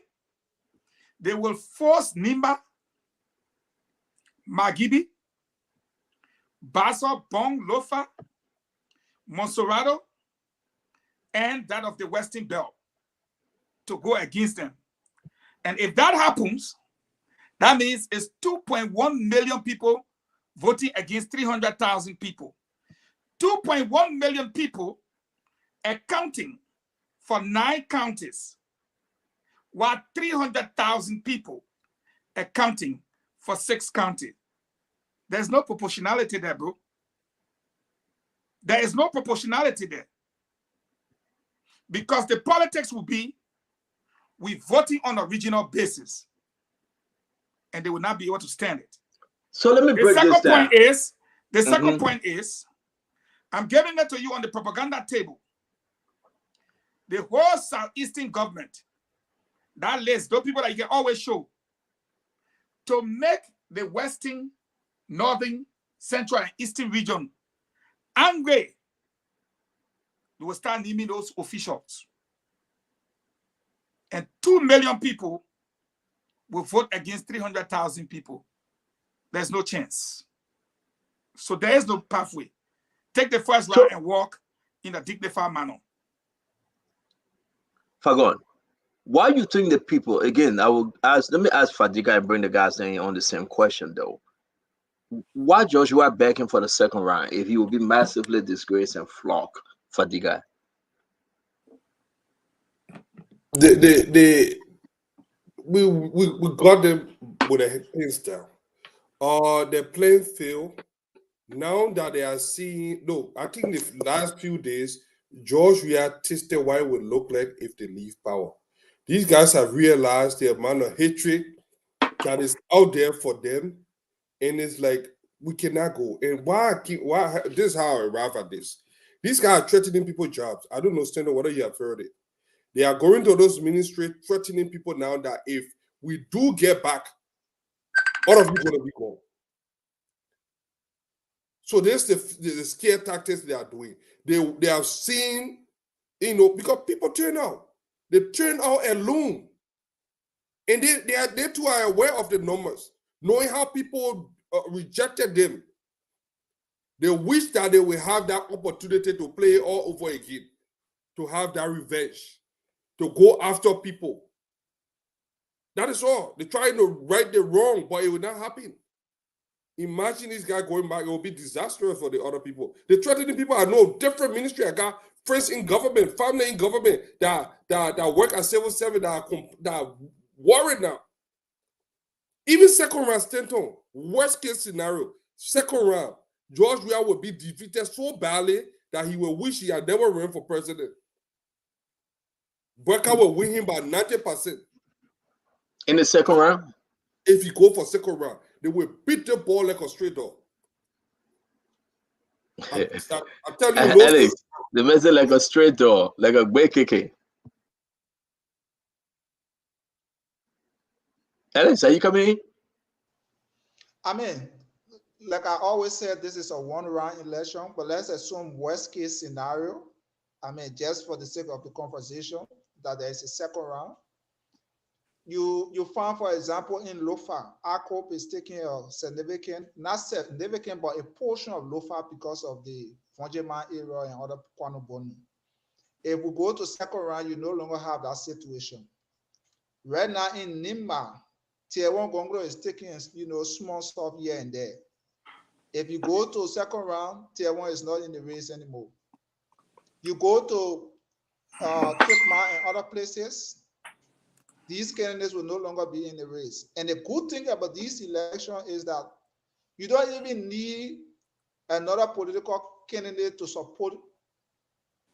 They will force Nimba, Magibi, Basso, Bong, Lofa, Monserrato, and that of the Western Belt to go against them. And if that happens, that means it's 2.1 million people voting against 300,000 people. 2.1 million people accounting for 9 counties, while 300,000 people accounting for 6 counties. There's no proportionality there, bro. There is no proportionality there. Because the politics will be, we're voting on a regional basis. And they will not be able to stand it. So let me break this down. The second point is, I'm giving it to you on the propaganda table. The whole Southeastern government, that list, those people that you can always show, to make the Western, Northern, Central, and Eastern region angry, they will start naming those officials. And 2 million people will vote against 300,000 people. There's no chance. So there is no pathway. Take the first line and walk in a dignified manner. Fagon, why you think the people, again, I will ask, let me ask Fadiga and bring the guys in on the same question though. Why Joshua backing for the second round if he will be massively disgraced and flock Fadiga? We got them with their hands down. They're playing field. Now that they are seeing, no, I think the last few days, George Weah tested what it would look like if they leave power. These guys have realized the amount of hatred that is out there for them, and it's like we cannot go. And why this is how I arrive at this. These guys are threatening people jobs. I don't understand whether you have heard it. They are going to those ministries, threatening people now that if we do get back, all of you going to be gone. So there's the scare tactics they are doing. They have seen, because people turn out. They turn out alone. And they too are aware of the numbers, knowing how people rejected them. They wish that they will have that opportunity to play all over again, to have that revenge, to go after people. That is all. They're trying to right the wrong, but it will not happen. Imagine this guy going back. It will be disastrous for the other people. They're threatening people. I know different ministry. I got friends in government, family in government that work as civil servant that are worried now. Even second round, Stanton, worst case scenario, second round, George Weah will be defeated so badly that he will wish he had never run for president. Burka will win him by 90%. In the second round? If you go for second round, they will beat the ball like a straight dog. I tell you, Alex, they mess it like a straight dog, like a great KK. Alex, are you coming in? I mean, like I always said, this is a one-round election, but let's assume worst case scenario. I mean, just for the sake of the conversation, that there is a second round. You found, for example, in Lofa, ACOP is taking a significant, not significant, but a portion of Lofa because of the Vonjema area and other Kwano Boni. If we go to second round, you no longer have that situation. Right now in Nimba, Tier 1 Gongro is taking, small stuff here and there. If you go to second round, Tier 1 is not in the race anymore. You go to Kipma and other places, these candidates will no longer be in the race. And the good thing about this election is that you don't even need another political candidate to support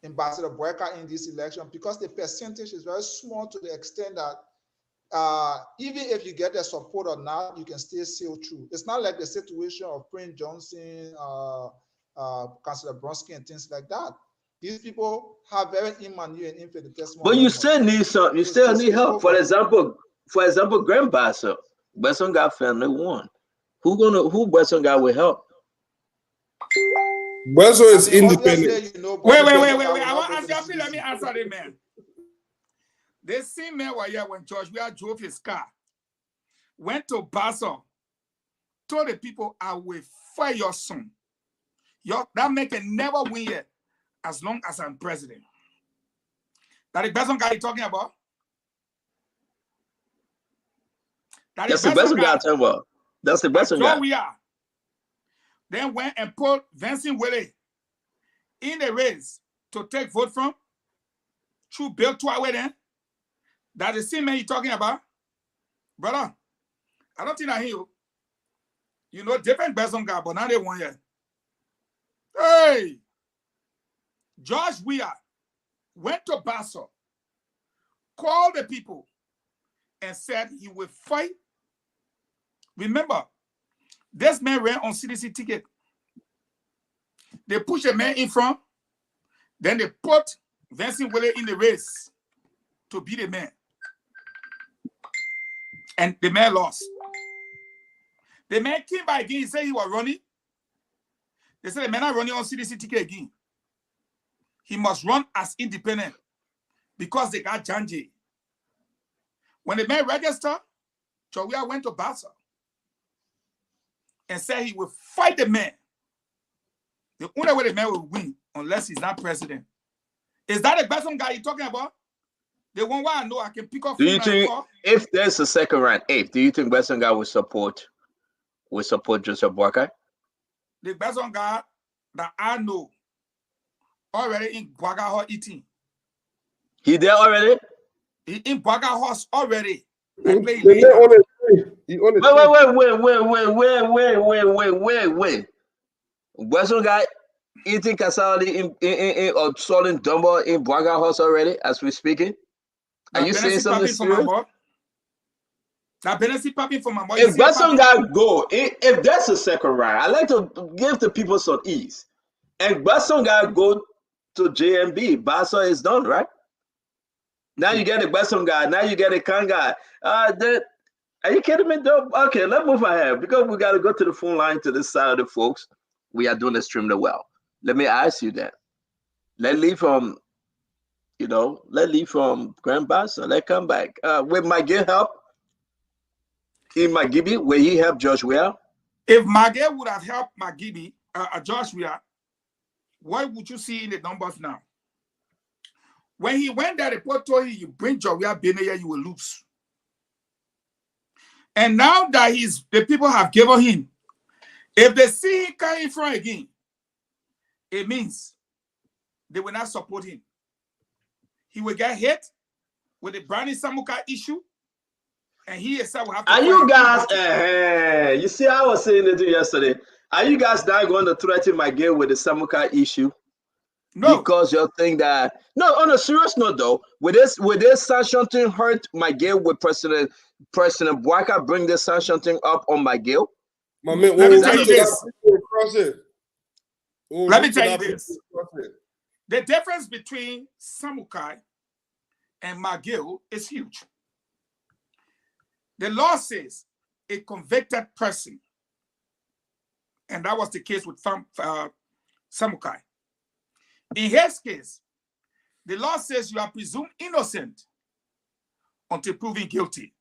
Ambassador Boyka in this election, because the percentage is very small to the extent that even if you get their support or not, you can still sail through. It's not like the situation of Prince Johnson, Councillor Bronsky, and things like that. These people have very immanuel and infinitesimal. But you still need some. You still need help. For example, Grand Bassa, Western got family one. Who Western got will help? Western is independent. Wait. I want to ask you. Let me answer the man. The same man was here when George Weah drove his car, went to Bassa, told the people, I will fire your son. That man can never win yet as long as I'm president. That the best guy you're talking about? That's the best guy talking about. That's the best guy. We are. Then went and put Vincent Willie in the race to take vote from through Bill Twaway then. That the same man you're talking about? Brother, I don't think I hear you. You know, different person guy, but now they want here. Hey! George Weah went to Bassa, called the people, and said he will fight. Remember, this man ran on CDC ticket. They pushed a man in front, then they put Vincent Willie in the race to be the man. And the man lost. The man came back again. He said he was running. They said the man not running on CDC ticket again. He must run as independent because they got Janji. When the man registered, Chowia went to Bassa and said he will fight the man. The only way the man will win unless he's not president. Is that the best guy you're talking about? The one where I know I can pick up. Do you think if there's a second round, do you think Western guy will support Joseph Boakai? The best guy that I know already in Boakai Hall eating. He there already? He in Boakai House already. Wait. Western guy eating casali in or selling dumbo in Boakai House already as we speaking. Are you saying something serious? That benefit popping for my boy. If Western guy go, if that's a second round, I like to give the people some ease. And Western guy go to JMB, Bassa is done, right? Now you get a Western guy. Now you get a Khan guy. Are you kidding me, though? Okay, let's move ahead because we got to go to the phone line to this side of the folks. We are doing extremely well. Let me ask you that. Let's leave from, Grand Bassa. Let's come back. With Maggie help in Magibi, will he help Josh Weah? If Maggie would have helped Magibi, Josh Weah, what would you see in the numbers now? When he went there, the report told him, you bring Josh Weah Benaya, you will lose. And now that the people have given him, if they see him coming from again, it means they will not support him. He will get hit with the Brownie Samuka issue, and he himself will have to. Are you guys? You see, I was saying it yesterday. Are you guys now going to threaten my game with the Samuka issue? No, because you think that. No, on a serious note, though, with this sanction thing hurt my game with President Boakai bring this sanction thing up on my game. My man, let me tell you this. Let me tell you this. The difference between Samukai and McGill is huge. The law says a convicted person, and that was the case with Samukai. In his case, the law says you are presumed innocent until proven guilty.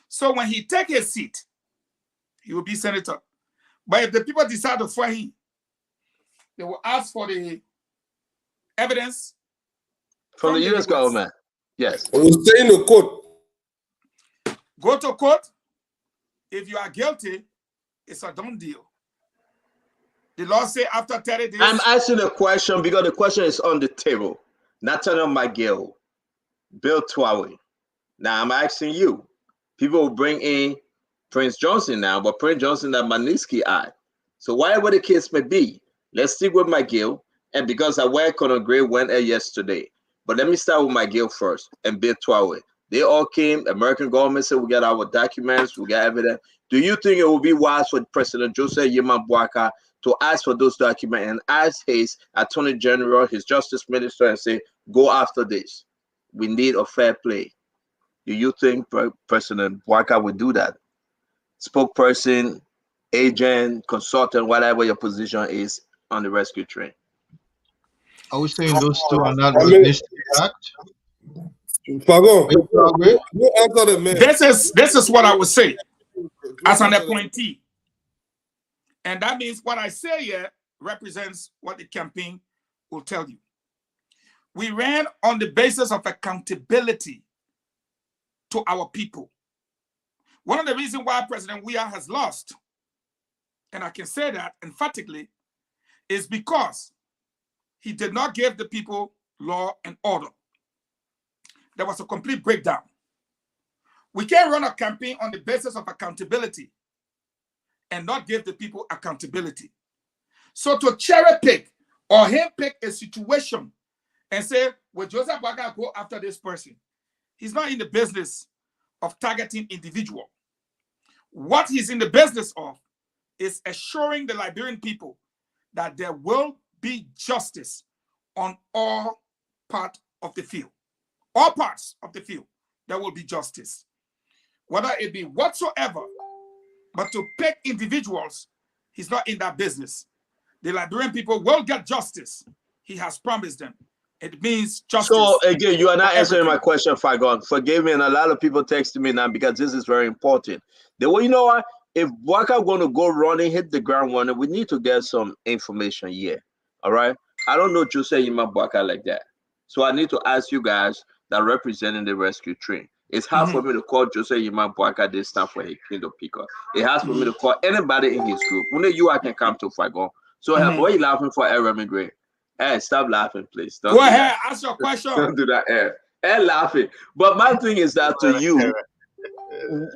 So when he takes his seat, he will be senator. But if the people decide to fire him, they will ask for the evidence from the U.S. government. Yes. It will stay in the court. Go to court. If you are guilty, it's a done deal. The law say after 30 days. I'm asking a question because the question is on the table. Nathaniel McGill, Bill Twawe. Now I'm asking you. People will bring in Prince Johnson now, but Prince Johnson that Manisky had. So whatever the case may be, let's stick with McGill. And because I work on a great went yesterday. But let me start with McGill first and Bill Twawe. They all came, American government said we got our documents, we got evidence. Do you think it would be wise for President Joseph Yema Boakai to ask for those documents and ask his Attorney General, his Justice Minister, and say, go after this? We need a fair play. Do you think President Boakai would do that? Spokesperson, agent, consultant, whatever your position is on the rescue train. Are we saying those two are not what needs to be act? Fagon, you answer the man. This is what I would say as an appointee. And that means what I say here represents what the campaign will tell you. We ran on the basis of accountability to our people. One of the reasons why President Weah has lost, and I can say that emphatically, is because he did not give the people law and order. There was a complete breakdown. We can't run a campaign on the basis of accountability and not give the people accountability. So to cherry pick or hand pick a situation and say, well, Joseph Boakai go after this person. He's not in the business of targeting individual. What he's in the business of is assuring the Liberian people that there will be justice on all parts of the field. All parts of the field, there will be justice. Whether it be whatsoever, but to pick individuals, he's not in that business. The Liberian people will get justice. He has promised them. It means justice. So again, you are not answering my question, Fagon. Forgive me, and a lot of people texting me now because this is very important. You know what? If Boakai going to go running, hit the ground running, we need to get some information here. All right? I don't know Joseph Yema Boakai like that. So I need to ask you guys that are representing the rescue train. It's hard for me to call Joseph Yema Boakai this stuff for a kingdom picker. It has for me to call anybody in his group. Only you I can come to Fagon. So what are you laughing for, Aaron Gray? Hey, stop laughing, please. Go ahead, ask your question. Don't do that, Aaron. And laughing. But my thing is that to you,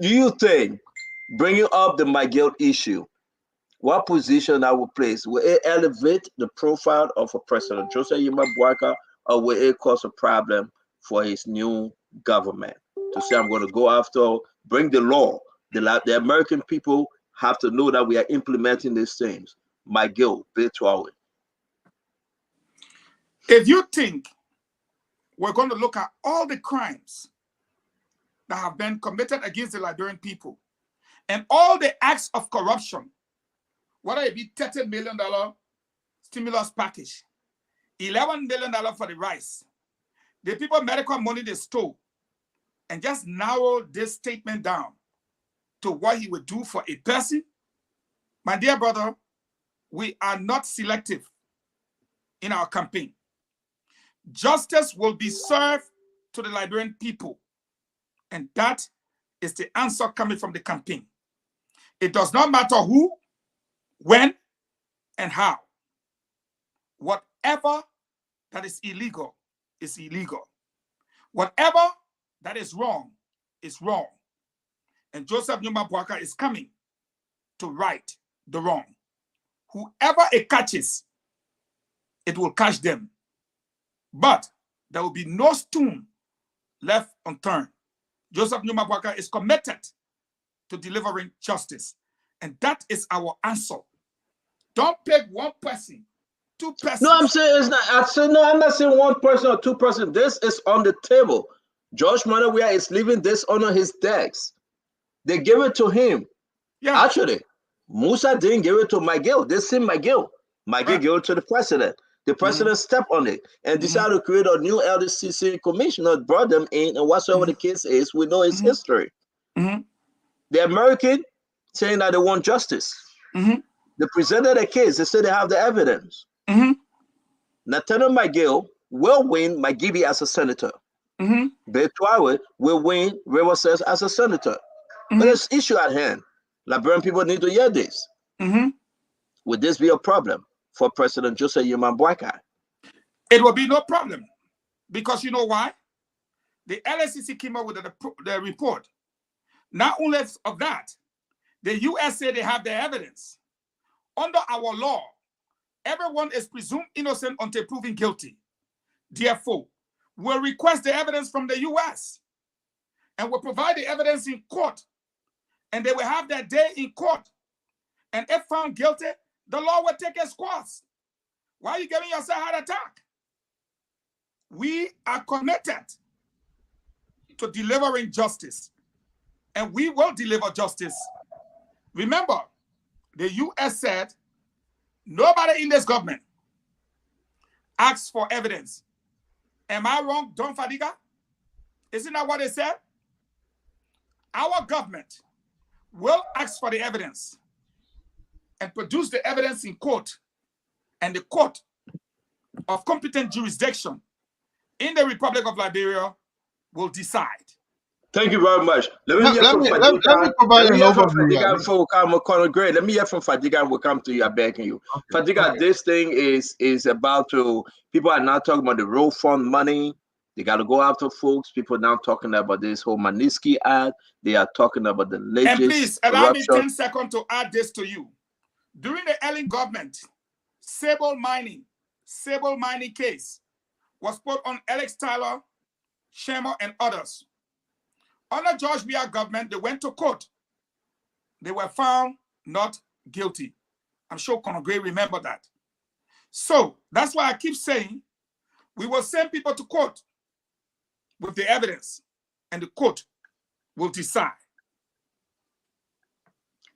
do you think bringing up the McGill issue, what position I would place? Will it elevate the profile of a President Joseph Yema Boakai, or will it cause a problem for his new government? To say I'm going to go after, bring the law. The American people have to know that we are implementing these things. McGill, Bill Twawe. If you think we're going to look at all the crimes that have been committed against the Liberian people and all the acts of corruption, whether it be $30 million stimulus package, $11 million for the rice, the people medical money they stole, and just narrow this statement down to what he would do for a person, my dear brother, we are not selective in our campaign. Justice will be served to the Liberian people. And that is the answer coming from the campaign. It does not matter who, when, and how. Whatever that is illegal is illegal. Whatever that is wrong is wrong. And Joseph Yema Boakai is coming to right the wrong. Whoever it catches, it will catch them. But there will be no stone left unturned. Joseph Yema Boakai is committed to delivering justice. And that is our answer. Don't pick one person, two persons. No, I'm saying it's not. I'm not saying one person or two persons. This is on the table. George Manawia is leaving this on his decks. They gave it to him. Yeah. Actually, Musa didn't give it to McGill. They sent McGill. McGill gave it to the president. The president stepped on it and decided to create a new LDCC commissioner, brought them in, and whatsoever the case is, we know its history. The American saying that they want justice. They presented a case. They said they have the evidence. Nathaniel McGill will win McGibby as a senator. Bill Twawe will win River says as a senator. But there's issue at hand. Liberian people need to hear this. Would this be a problem for President Joseph Yuma Boakai? It will be no problem. Because you know why? The LSCC came up with the report. Not only of that, the US say they have the evidence. Under our law, everyone is presumed innocent until proven guilty. Therefore, we'll request the evidence from the US and we'll provide the evidence in court. And they will have their day in court. And if found guilty, the law will take its course. Why are you giving yourself a heart attack? We are committed to delivering justice. And we will deliver justice. Remember, the US said, nobody in this government asks for evidence. Am I wrong, Don Fadiga? Isn't that what they said? Our government will ask for the evidence and produce the evidence in court, and the court of competent jurisdiction in the Republic of Liberia will decide. Thank you very much. Let me hear from Fadiga. Let me provide an overview. Before we come to Colonel Gray. Let me hear from Fadiga and we'll come to you. I'm begging you. Okay. Fadiga, this thing is about to, people are now talking about the road fund money. They got to go after folks. People now talking about this whole Manisky Act. They are talking about the latest. And please, allow me 10 seconds to add this to you. During the Ellen government, Sable mining case was put on Alex Tyler, Shermer, and others. Under George Weah government, they went to court. They were found not guilty. I'm sure Conor Gray remember that. So that's why I keep saying we will send people to court with the evidence, and the court will decide.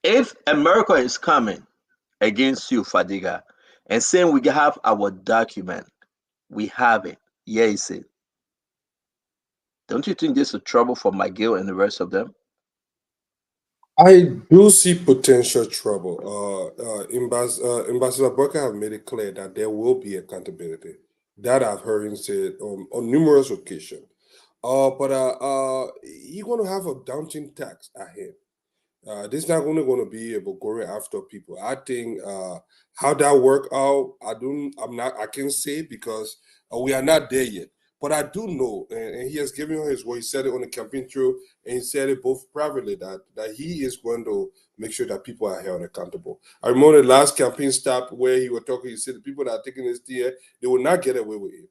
If America is coming against you, Fadiga, and saying we have our document, we have it, yes, it. Don't you think this is trouble for McGill and the rest of them? I do see potential trouble. Ambassador Burke have made it clear that there will be accountability. That I've heard him say on numerous occasions. But he's going to have a daunting task ahead. This is not only going to be about going after people. I think how that work out, I can't say because we are not there yet. But I do know, and he has given his word. He said it on the campaign trail, and he said it both privately that he is going to make sure that people are held accountable. I remember the last campaign stop where he was talking. He said the people that are taking this deal, they will not get away with it.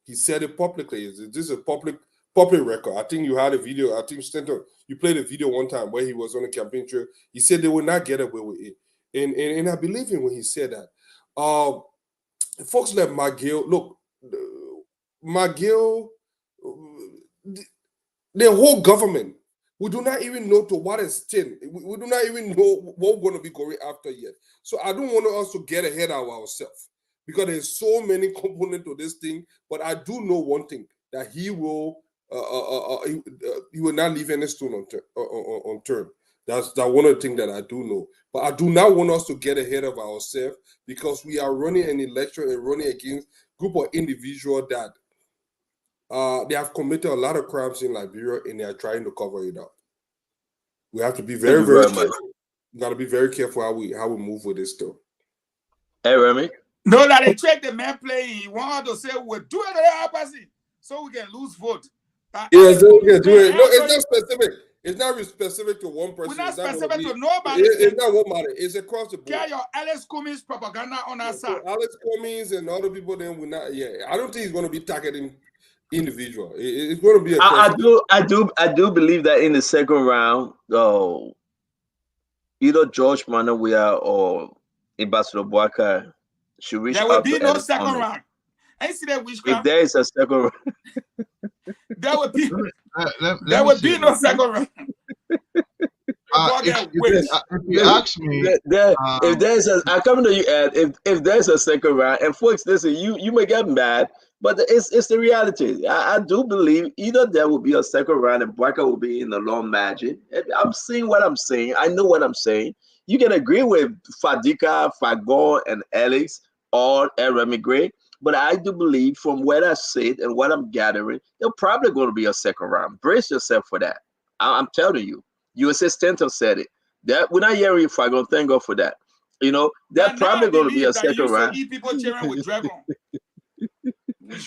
He said it publicly. This is a public record. I think you had a video. I think Stanton, you played a video one time where he was on the campaign trail. He said they will not get away with it, and I believe him when he said that. Folks like McGill, look. McGill, the whole government, we do not even know to what extent. We do not even know what we're going to be going after yet. So I don't want us to get ahead of ourselves because there's so many components to this thing. But I do know one thing, that he will not leave any stone unturned. That's one of the things that I do know. But I do not want us to get ahead of ourselves because we are running an election and running against a group of individuals that they have committed a lot of crimes in Liberia and they are trying to cover it up. We have to be very careful. We got to be very careful how we move with this stuff. Hey, Remy. No, that they check the man playing. He wanted to say we'll do it the opposite so we can lose vote. Yes, so we can do it. No, it's not specific. It's not specific to one person. We're not specific to nobody. It's not one matter. It's across the board. Get your Alex Cummings propaganda on our side. So Alex Cummings and other people, then we're not. Yeah, I don't think he's going to be targeting individual. It's going to be. I do believe that in the second round, either George Manawia or Ambassador Boakai should reach out. There will be no second round. I see that witchcraft. If there is a second round, there will be. There will be no second round. If you ask me, if there's a, I come to you, Ed. If there's a second round, and folks, listen, you may get mad, but it's the reality. I do believe either there will be a second round and Boakai will be in the long margin. I'm saying what I'm saying. I know what I'm saying. You can agree with Fadika, Fagon, and Alex or Remy Gray, but I do believe from what I said and what I'm gathering, there's probably going to be a second round. Brace yourself for that. I'm telling you. USA Stanton said it. That we're not hearing if I gonna thank God for that. You know, they're But now I probably going to be a believe that you second used to round. eat people children with dragon.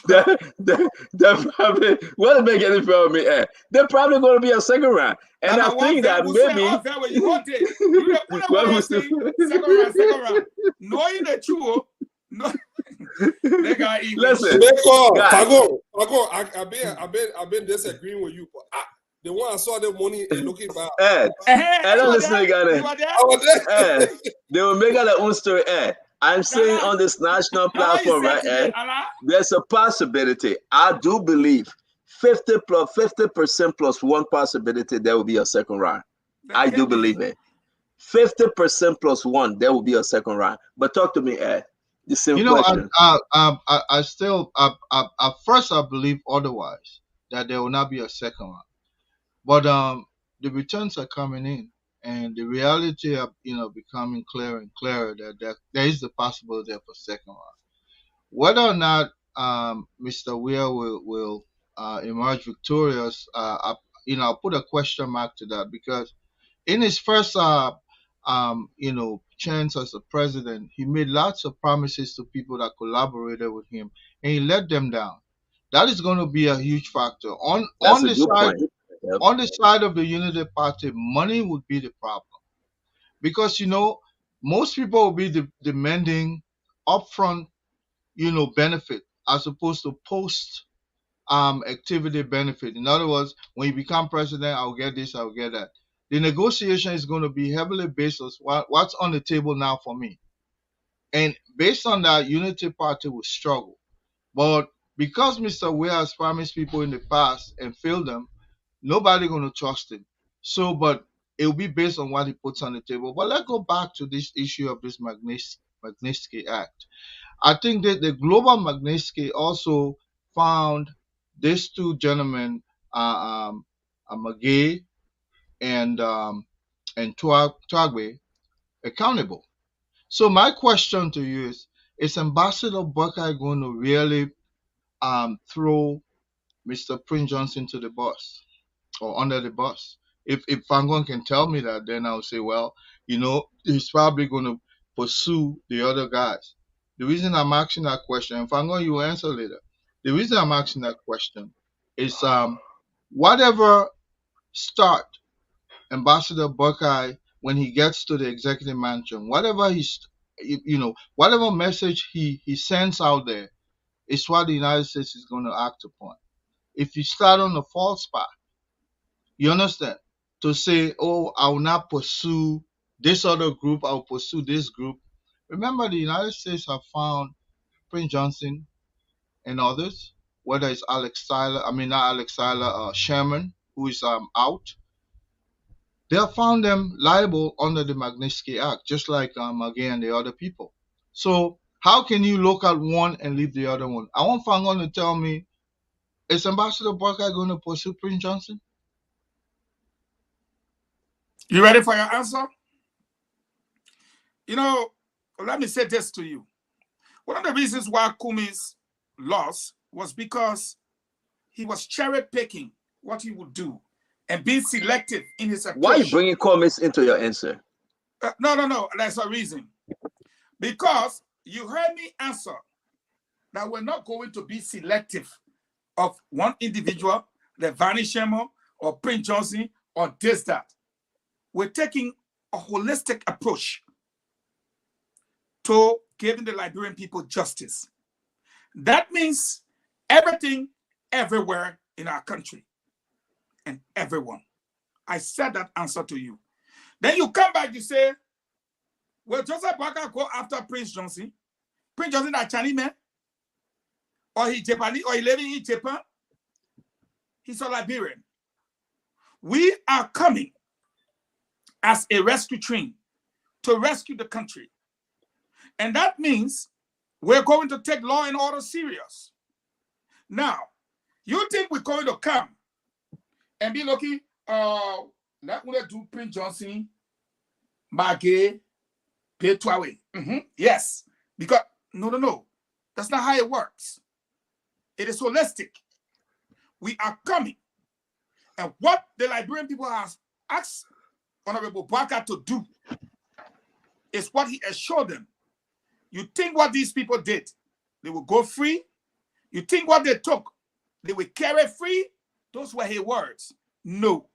They're, they're probably what make any problem with me? They're probably going to be a second round, and I Number one, think that we say maybe all fair where you want it. You know what what I was say? Second round. Knowing the truth, no, they got eat with listen, shit. guys. I've been disagreeing with you, but the one I saw the money and looking back. I don't listen to You were there? they will make their own story. I'm saying on this national Now what you platform, said right? today, Allah? There's a possibility. I do believe 50% plus one possibility there will be a second round. I do believe it. 50% plus one, there will be a second round. But talk to me, Ed. The same question. I still, at first, I believe otherwise, that there will not be a second round. But the returns are coming in, and the reality of becoming clearer and clearer that there is the possibility of a second round. Whether or not Mr. Weir will emerge victorious, I'll put a question mark to that, because in his first chance as a president, he made lots of promises to people that collaborated with him, and he let them down. That is going to be a huge factor. That's a good point. Yep. On the side of the Unity Party, money would be the problem, because most people will be demanding upfront benefit, as opposed to post activity benefit. In other words, when you become president, I'll get this, I'll get that. The negotiation is going to be heavily based on what's on the table now for me. And based on that, Unity Party will struggle. But because Mr. Weir has promised people in the past and failed them, nobody going to trust him. So, but it will be based on what he puts on the table. But let's go back to this issue of this Magnitsky Act. I think that the global Magnitsky also found these two gentlemen, Magay and Twagwe, accountable. So my question to you is Ambassador Buckeye going to really throw Mr. Prince Johnson to the bus or under the bus? If Fangon can tell me that, then I'll say, well, he's probably going to pursue the other guys. The reason I'm asking that question, and Fangon, you will answer later. The reason I'm asking that question is whatever start Ambassador Buckeye, when he gets to the executive mansion, whatever whatever message he sends out there is what the United States is going to act upon. If you start on a false path, you understand, to say, oh, I will not pursue this other group, I will pursue this group. Remember, the United States have found Prince Johnson and others, whether it's Sherman, who is out. They have found them liable under the Magnitsky Act, just like again the other people. So how can you look at one and leave the other one? I want Fangon to tell me, is Ambassador Buckeye going to pursue Prince Johnson? You ready for your answer? Let me say this to you. One of the reasons why Kumi's lost was because he was cherry picking what he would do and being selective in his approach. Why are you bringing comments into your answer? No. That's a reason. Because you heard me answer that we're not going to be selective of one individual, the Vanny Sherman or Prince Johnson or this, that. We're taking a holistic approach to giving the Liberian people justice. That means everything, everywhere in our country, and everyone. I said that answer to you. Then you come back, you say, will Joseph Baka go after Prince Johnson? Prince Johnson a Chinese man? Or he Japanese, or he living in Japan? He's a Liberian. We are coming as a rescue train to rescue the country. And that means we're going to take law and order serious. Now, you think we're going to come and be looking, not going to do Prince Johnson, Magay, Petwawe. Yes, because, no. That's not how it works. It is holistic. We are coming. And what the Liberian people have asked Honorable Bwaka to do is what he assured them. You think what these people did, they will go free? You think what they took, they will carry free? Those were his words. No.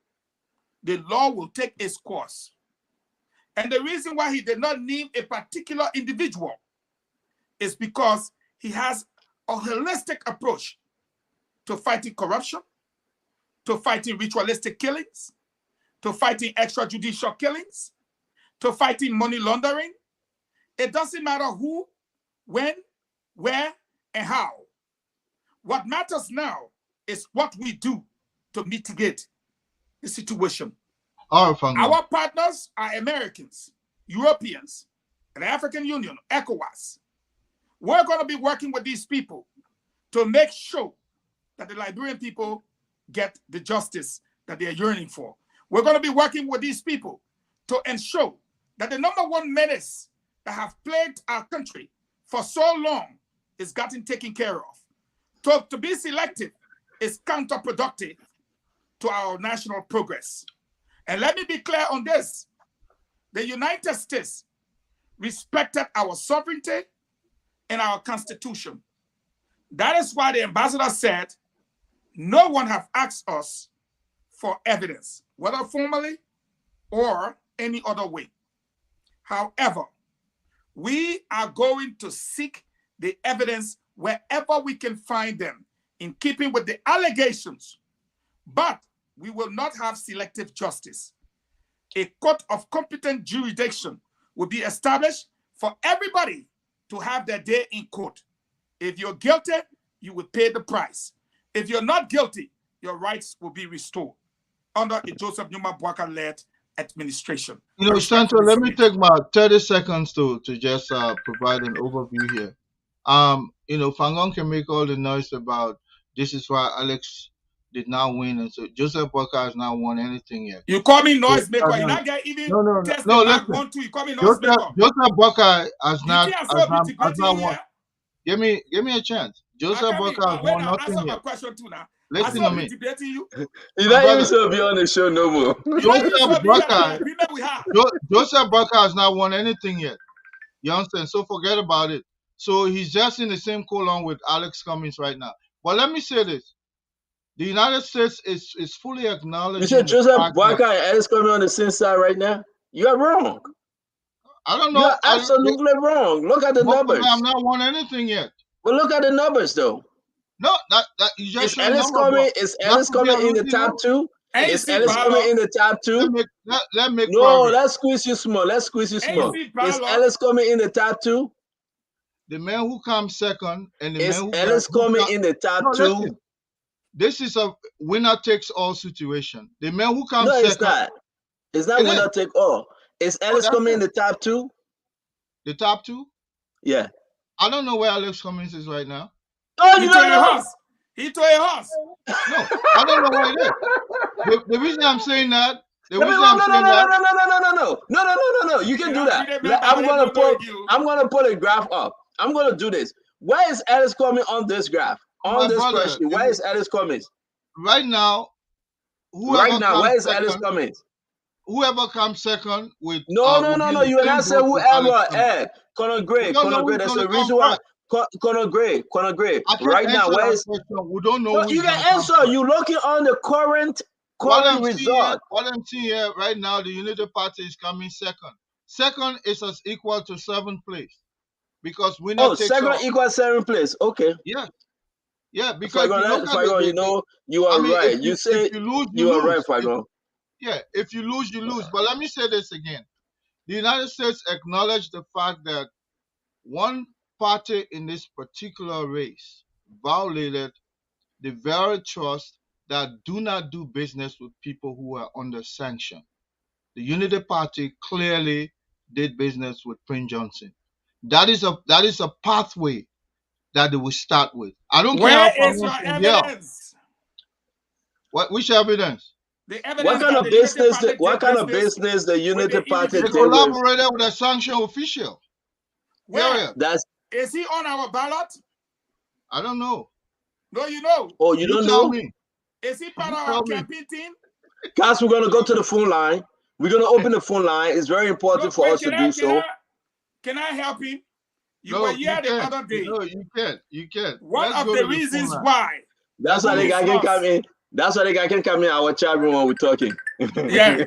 The law will take its course. And the reason why he did not name a particular individual is because he has a holistic approach to fighting corruption, to fighting ritualistic killings, to fighting extrajudicial killings, to fighting money laundering. It doesn't matter who, when, where, and how. What matters now is what we do to mitigate the situation. Our partners are Americans, Europeans, and the African Union, ECOWAS. We're going to be working with these people to make sure that the Liberian people get the justice that they are yearning for. We're going to be working with these people to ensure that the number one menace that have plagued our country for so long is getting taken care of. To be selective is counterproductive to our national progress. And let me be clear on this. The United States respected our sovereignty and our Constitution. That is why the ambassador said, no one have asked us for evidence, whether formally or any other way. However, we are going to seek the evidence wherever we can find them, in keeping with the allegations. But we will not have selective justice. A court of competent jurisdiction will be established for everybody to have their day in court. If you're guilty, you will pay the price. If you're not guilty, your rights will be restored under a Joseph Numa Bwaka-led administration. You know, Santo, let me take about 30 seconds to just provide an overview here. You know, Fangon can make all the noise about this is why Alex did not win, and so Joseph Bwaka has not won anything yet. You call me noisemaker. You not get even test the mark 1, 2. You call me noisemaker. Joseph Bwaka has not won. Give me a chance. Joseph Bwaka has won nothing yet. My question too now. Listen to me. He's not even so be on the show no more. Joseph Bwaka has not won anything yet. You understand? So forget about it. So he's just in the same column with Alex Cummings right now. But let me say this. The United States is fully acknowledging. You said Joseph Bwaka and Alex Cummings on the same side right now? You're wrong. I don't know. You're absolutely wrong. Look at the numbers. I've not won anything yet. But look at the numbers, though. No, that you just is Ellis coming in the top 2? Is Ellis coming in the top 2? Let me let's squeeze you small. Is Ellis coming in the top 2? The man who comes second and the is man who Ellis coming in the top 2? Listen, this is a winner takes all situation. The man who comes second. It's not. It's not winner take all. Is Ellis coming in the top 2? The top 2? Yeah. I don't know where Alex Cummings is right now. Oh, you know a horse. He told a horse. No, I don't know where it is. The reason I'm saying that. No. You can do that. I'm gonna put a graph up. I'm gonna do this. Where is Ellis Cummings on this graph? On this question, where is Ellis Cummings? Right now. Where is Ellis Cummings? Whoever comes second with no. You not say whoever. Ed, Conor Gray. That's the reason why. Conor Gray. Right now, where is? We don't know. You can answer. You looking on the current result. What I'm seeing here right now, the Unity Party is coming second. Second is as equal to 7th place, because we not second equals 7th place. Okay. Yeah. Because you are right. You say you are right, Fagon. Yeah, if you lose, you lose. But let me say this again. The United States acknowledged the fact that one party in this particular race violated the very trust that do not do business with people who are under sanction. The Unity Party clearly did business with Prince Johnson. That is a pathway that they will start with. I don't care how Where is your evidence? Which evidence? What kind of business the Unity Party did? They collaborated with a sanction official. Where? Is he on our ballot? I don't know. No, you know. Oh, you don't know? Me. Is he part of our campaign team? Guys, we're going to go to the phone line. We're gonna open the phone line. It's very important for wait, us to do so. Can I help him? You No, were you here the can't. other day. No, you can't. You can't. One Let's of go the to the phone reasons line. why That's why the guy can come in. That's why the guy can come in our chat room when we're talking. Yeah.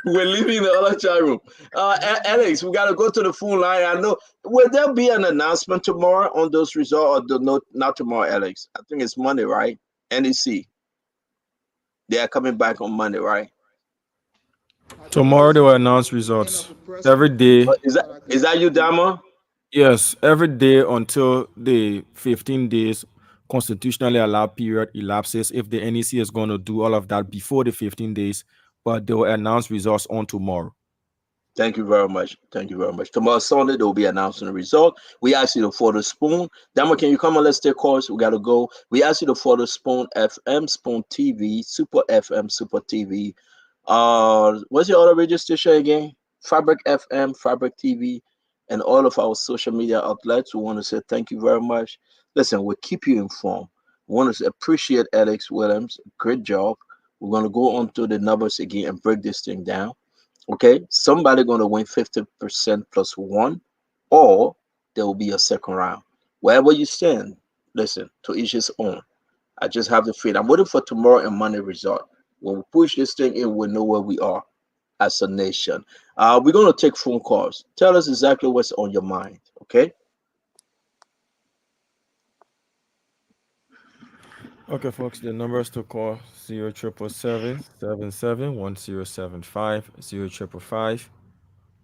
We're leaving the other chat room. Alex, we gotta go to the phone line. I know. Will there be an announcement tomorrow on those results, or not tomorrow, Alex? I think it's Monday, right? NEC. They are coming back on Monday, right? Tomorrow they will announce results. Every day. Is that you, Dama? Yes, every day until the 15 days constitutionally allowed period elapses. If the NEC is going to do all of that before the 15 days, but they will announce results on tomorrow. Thank you very much. Thank you very much. Tomorrow Sunday, they'll be announcing the result. We ask you to follow Spoon. Dama, can you come on? Let's take calls. We got to go. We ask you to follow Spoon FM, Spoon TV, Super FM, Super TV. What's your other radio station again? Fabric FM, Fabric TV, and all of our social media outlets. We want to say thank you very much. Listen, we'll keep you informed. We want to appreciate Alex Williams. Great job. We're going to go on to the numbers again and break this thing down. Okay, somebody going to win 50% plus one, or there will be a second round. Wherever you stand, listen, to each his own. I just have the faith. I'm waiting for tomorrow and Monday result. When we push this thing in, we'll know where we are as a nation. We're going to take phone calls. Tell us exactly what's on your mind, okay? Okay, folks, the numbers to call 0777-771075,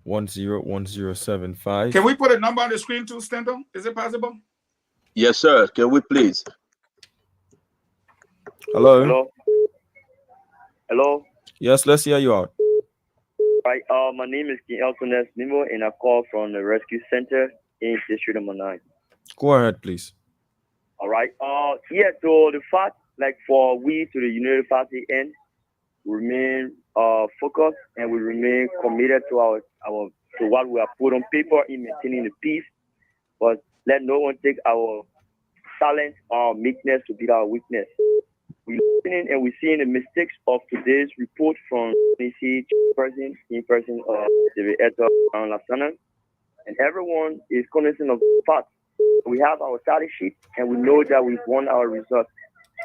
0555-101075. Can we put a number on the screen too, Stendo? Is it possible? Yes, sir. Can we please? Hello? Hello? Hello? Yes, let's hear you out. Right, my name is Elton Nimo, and I call from the Rescue Center in District number 9. Go ahead, please. All right. Yeah, so the fact, like for we to the United Party end, we remain focused and we remain committed to our to what we have put on paper in maintaining the peace. But let no one take our talent or meekness to be our weakness. We're listening and we're seeing the mistakes of today's report from NEC in person of the editor Lasana, and everyone is cognizant of the fact. We have our tally sheet and we know that we've won our results.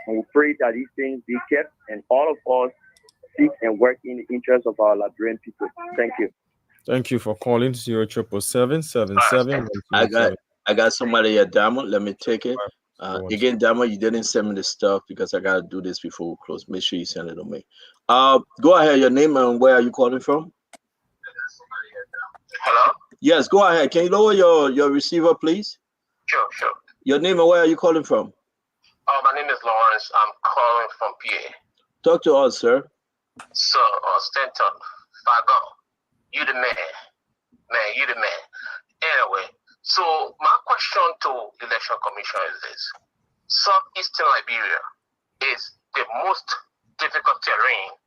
And we pray that these things be kept and all of us seek and work in the interest of our Liberian people. Thank you. Thank you for calling 0777-77. I got somebody at Damo. Let me take it. Again, Damo, you didn't send me the stuff because I gotta do this before we close. Make sure you send it to me. Go ahead. Your name and where are you calling from? Hello? Yes, go ahead. Can you lower your receiver, please? Sure. Your name and where are you calling from? My name is Lawrence. I'm calling from PA. Talk to us, sir. So, Stanton, Fago, you the man. Man, you the man. Anyway, so my question to the Election Commission is this. Southeastern Liberia is the most difficult terrain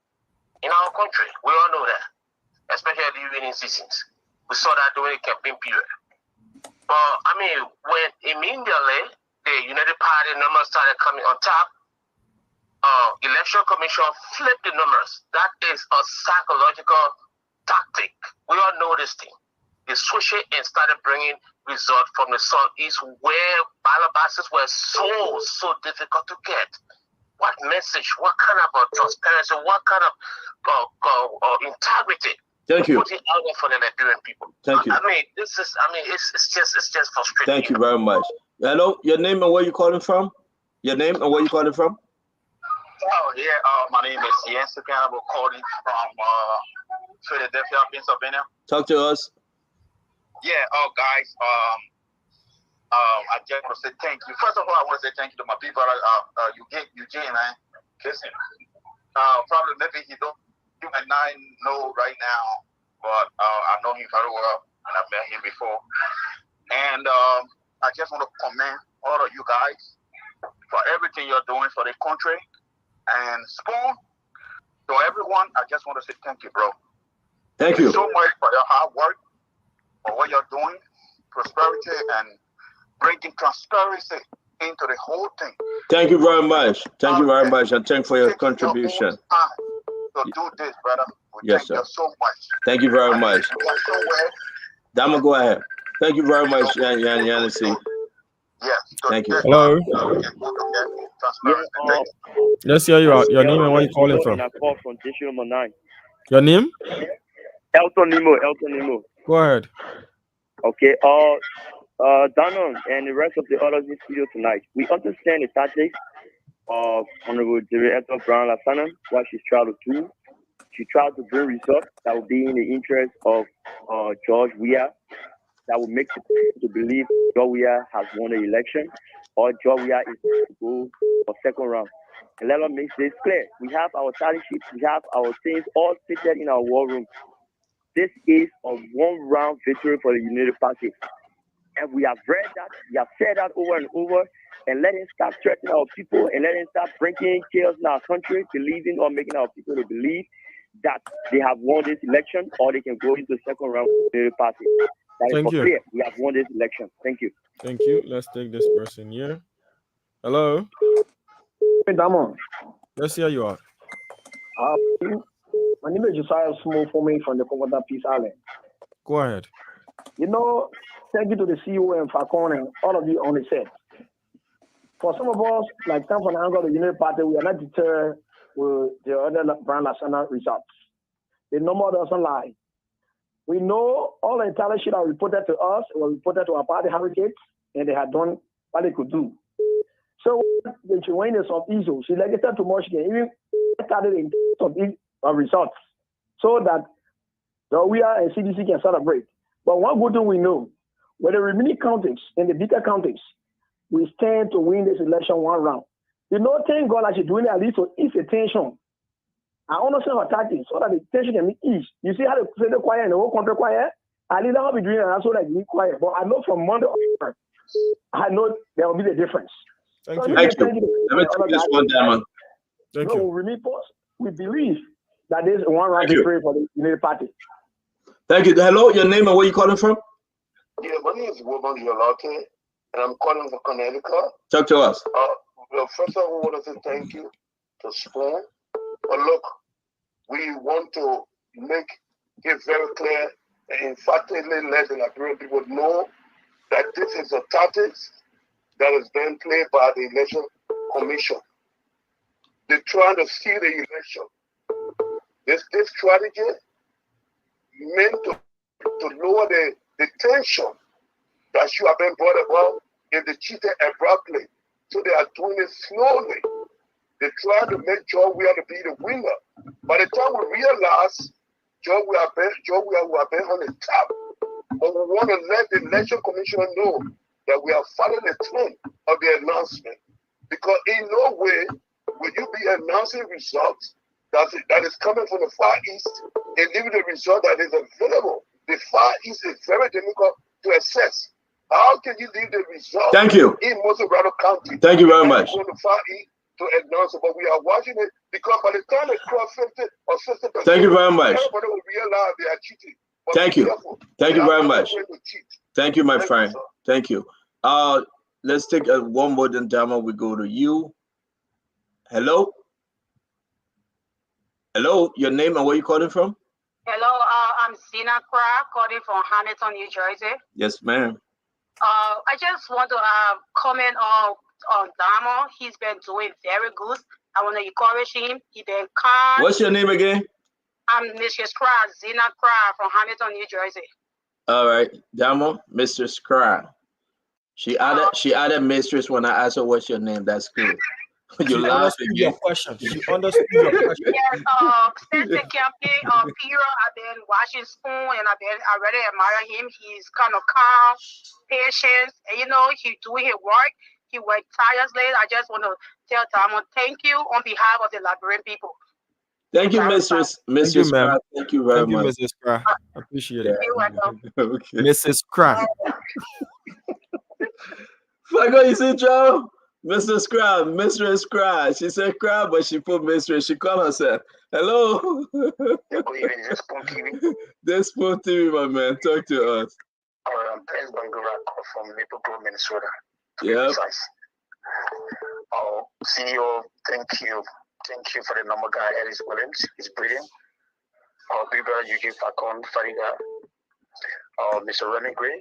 in our country. We all know that, especially during seasons. We saw that during the campaign period. But, I mean, when immediately the United Party numbers started coming on top, Election Commission flipped the numbers. That is a psychological tactic. We all know this thing. They switched it and started bringing results from the southeast where ballot boxes were so difficult to get. What message, what kind of transparency, what kind of integrity? Thank you. Putting out there for the Liberian people. Thank you. I mean, it's just frustrating. Thank you very much. Hello, your name and where you calling from? Your name and where you calling from? Oh yeah, my name is Jens Specail. I'm calling from Philadelphia, Pennsylvania. Talk to us. Yeah, guys, I just want to say thank you. First of all, I want to say thank you to my people. Eugene, man. Listen, probably maybe you and I know right now, but I know him very well, and I've met him before. And I just want to commend all of you guys for everything you're doing for the country. And Spoon, to everyone, I just want to say thank you, bro. Thank you so much for your hard work, for what you're doing, prosperity, and bringing transparency into the whole thing. Thank you very much. Thank you very much, and thank you for your contribution. To do this, brother, we Yes, thank sir. you so much. Thank you very much. You are somewhere. Dama, go ahead. Thank you very much, Yanis. Yes. So Thank you. this Hello. we can both of them Yeah, transparency. Thank you. Let's hear you out. Your name and where you calling Nemo, from. and I call from station number 9. Your name? Elton Nemo. Go ahead. Okay. Danon and the rest of the others in the studio tonight. We understand the tactics of Honorable Director Brown Lasana, what she's trying to do. She tried to bring results that will be in the interest of George Weah, that will make people to believe George Weah has won the election, or George Weah is to go for second round. And let us make this clear. We have our tally sheets, we have our things all seated in our war room. This is a one-round victory for the United Party. And we have read that, we have said that over and over, and let him stop threatening our people and let him stop bringing chaos in our country, believing or making our people to believe that they have won this election or they can go into the second round with the party. That is Thank for you. clear. We have won this election. Thank you. Thank you. Let's take this person here. Hello. Hey, Damon. Let's hear you out. My name is Josiah Small for me from the Coconut Peace Island. Go ahead. You know, thank you to the CEO and Falcon and all of you on the set. For some of us, like come from the angle of the United Party, we are not deterred with the other Brown Lasana results. The number doesn't lie. We know all the intelligence that reported to us was reported to our party heritage, and they had done what they could do. So when she went in some issues, she legislated too much, even started in some results, so that the WIA and CDC can celebrate. But one good thing we know, with the remaining counties and the bigger counties, we stand to win this election one round. You know, thank God that she's doing it at least to ease the tension. I understand her tactics so that the tension can be eased. You see how the president quiet and the whole country quiet? I least I'll be doing it also like me quiet. But I know from Monday on, I know there will be the difference. Thank So you. Thank you. Let me take this one, Dama. Thank no, you. we remain post. We believe that there's one round Thank you. victory for the United Party. Thank you. Hello, your name and where you calling from? Yeah, my name is Woman Yolake, and I'm calling from Connecticut. Talk to us. Well, first of all, I want to say thank you to Spoon. But look, we want to make it very clear and emphatically let the Liberian people know that this is a tactics that is being played by the Election Commission. They're trying to steal the election. This strategy meant to lower the tension that should have been brought about if they cheated abruptly. So they are doing it slowly. They try to make Joe Weah to be the winner. By the time we realize Joe Weah will have been on the top, but we want to let the election commissioner know that we are following the tone of the announcement. Because in no way will you be announcing results that is coming from the Far East and leaving the result that is available. The Far East is very difficult to assess. How can you leave the result Thank you. in Mossorado County? Thank you very much. Go to Far East to announce it, but we are watching it because by the time they cross 50 or 60%, Thank you very much. everybody will realize they are cheating. But Thank you. Thank you very much. Cheat. Thank you, my Thank friend. you, Thank you. Let's take one more, then Dama, we go to you. Hello? Hello, your name and where you calling from? Hello, I'm Zina Kra, calling from Hamilton, New Jersey. Yes, ma'am. I just want to comment on Damo. He's been doing very good. I want to encourage him. He's been calm. What's your name again? I'm Mrs. Kra, Zina Kra from Hamilton, New Jersey. All right, Damo, Mr. Scrap. She added mistress when I asked her what's your name. That's good. You laugh again. Your question. She understood your question. Yes, since the campaign period, I've been watching Spoon and I really admire him. He's kind of calm, patient, and he's doing his work. He worked tirelessly. I just want to tell Damo thank you on behalf of the Liberian people. Thank you, Mrs. ma'am. Thank you very much. Thank you, Mrs. Kra. Appreciate it. You're welcome. Okay. Mrs. Kra. Fuck, you see, Joe? Mr. Scrap, Mistress Scrap. She said crab, but she put mistress. She called herself. Hello. This Spoon TV, my man. Talk to us. Prince Bangura from Maple Grove, Minnesota. Yep. CEO, thank you. Thank you for the number guy, Ellis Williams. He's brilliant. Bieber, Eugene Falcon, Farida, Mr. Remy Gray,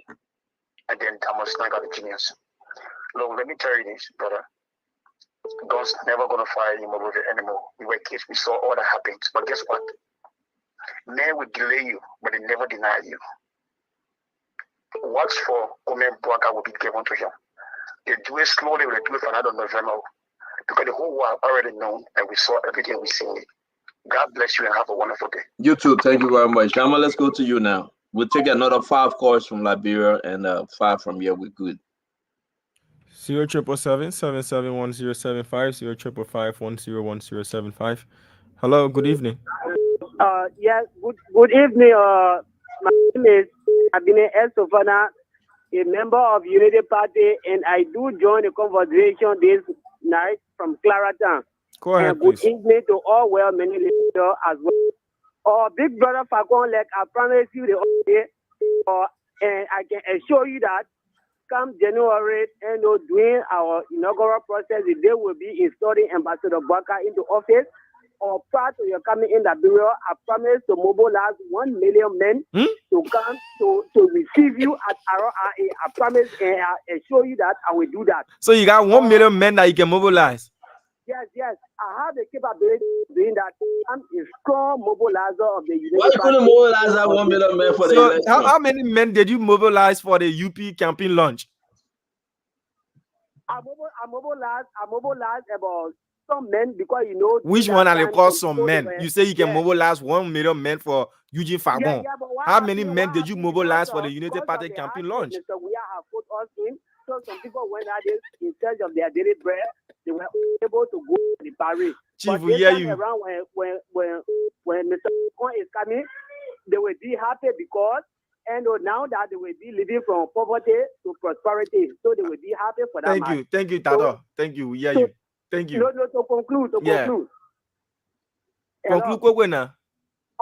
and then Thomas Naga, the genius. Look, let me tell you this, brother. God's never gonna fire you anymore. We were kids, we saw all that happens. But guess what? Men will delay you, but they never deny you. What's for Omen Bwaka will be given to him. They do it slowly, they do it for another November. Because the whole world already known and we saw everything we seen it. God bless you and have a wonderful day. You too. Thank you very much. Shama, let's go to you now. We'll take another 5 calls from Liberia and 5 from here. We're good. 0777-771-075, 0555-101075. Hello, good evening. Yes, good evening. My name is Abine Esofana, a member of Unity Party, and I do join the conversation this night from Clarendon. Go ahead, and good please. evening to all well-many listeners as well. Big brother Falcon, like I promise you the other day, and I can assure you that come January, during our inaugural process, they will be installing Ambassador Bwaka into office. Or prior to your coming in the bureau, I promise to mobilize 1 million men to come to receive you at RRA. I promise and I assure you that I will do that. So you got 1 million men that you can mobilize? Yes. I have the capability of doing that. I'm a strong mobilizer of the United Why you couldn't mobilize that 1 million men for the election? How many men did you mobilize for the UP campaign launch? I mobilize about some men because which one are they call some men? You say you can mobilize 1 million men for Eugene Fagon. How many men did you mobilize for the United Party campaign launch? Mr. We have put us in, so some people went out there in search of their daily bread. They were able to go to the parade. Chief, but we hear you. Around when Mr. Fagon is coming, they will be happy because now that they will be living from poverty to prosperity, so they will be happy for that. Thank you, Tado. Thank you. We hear you. Thank you. No, to conclude. Conclude now.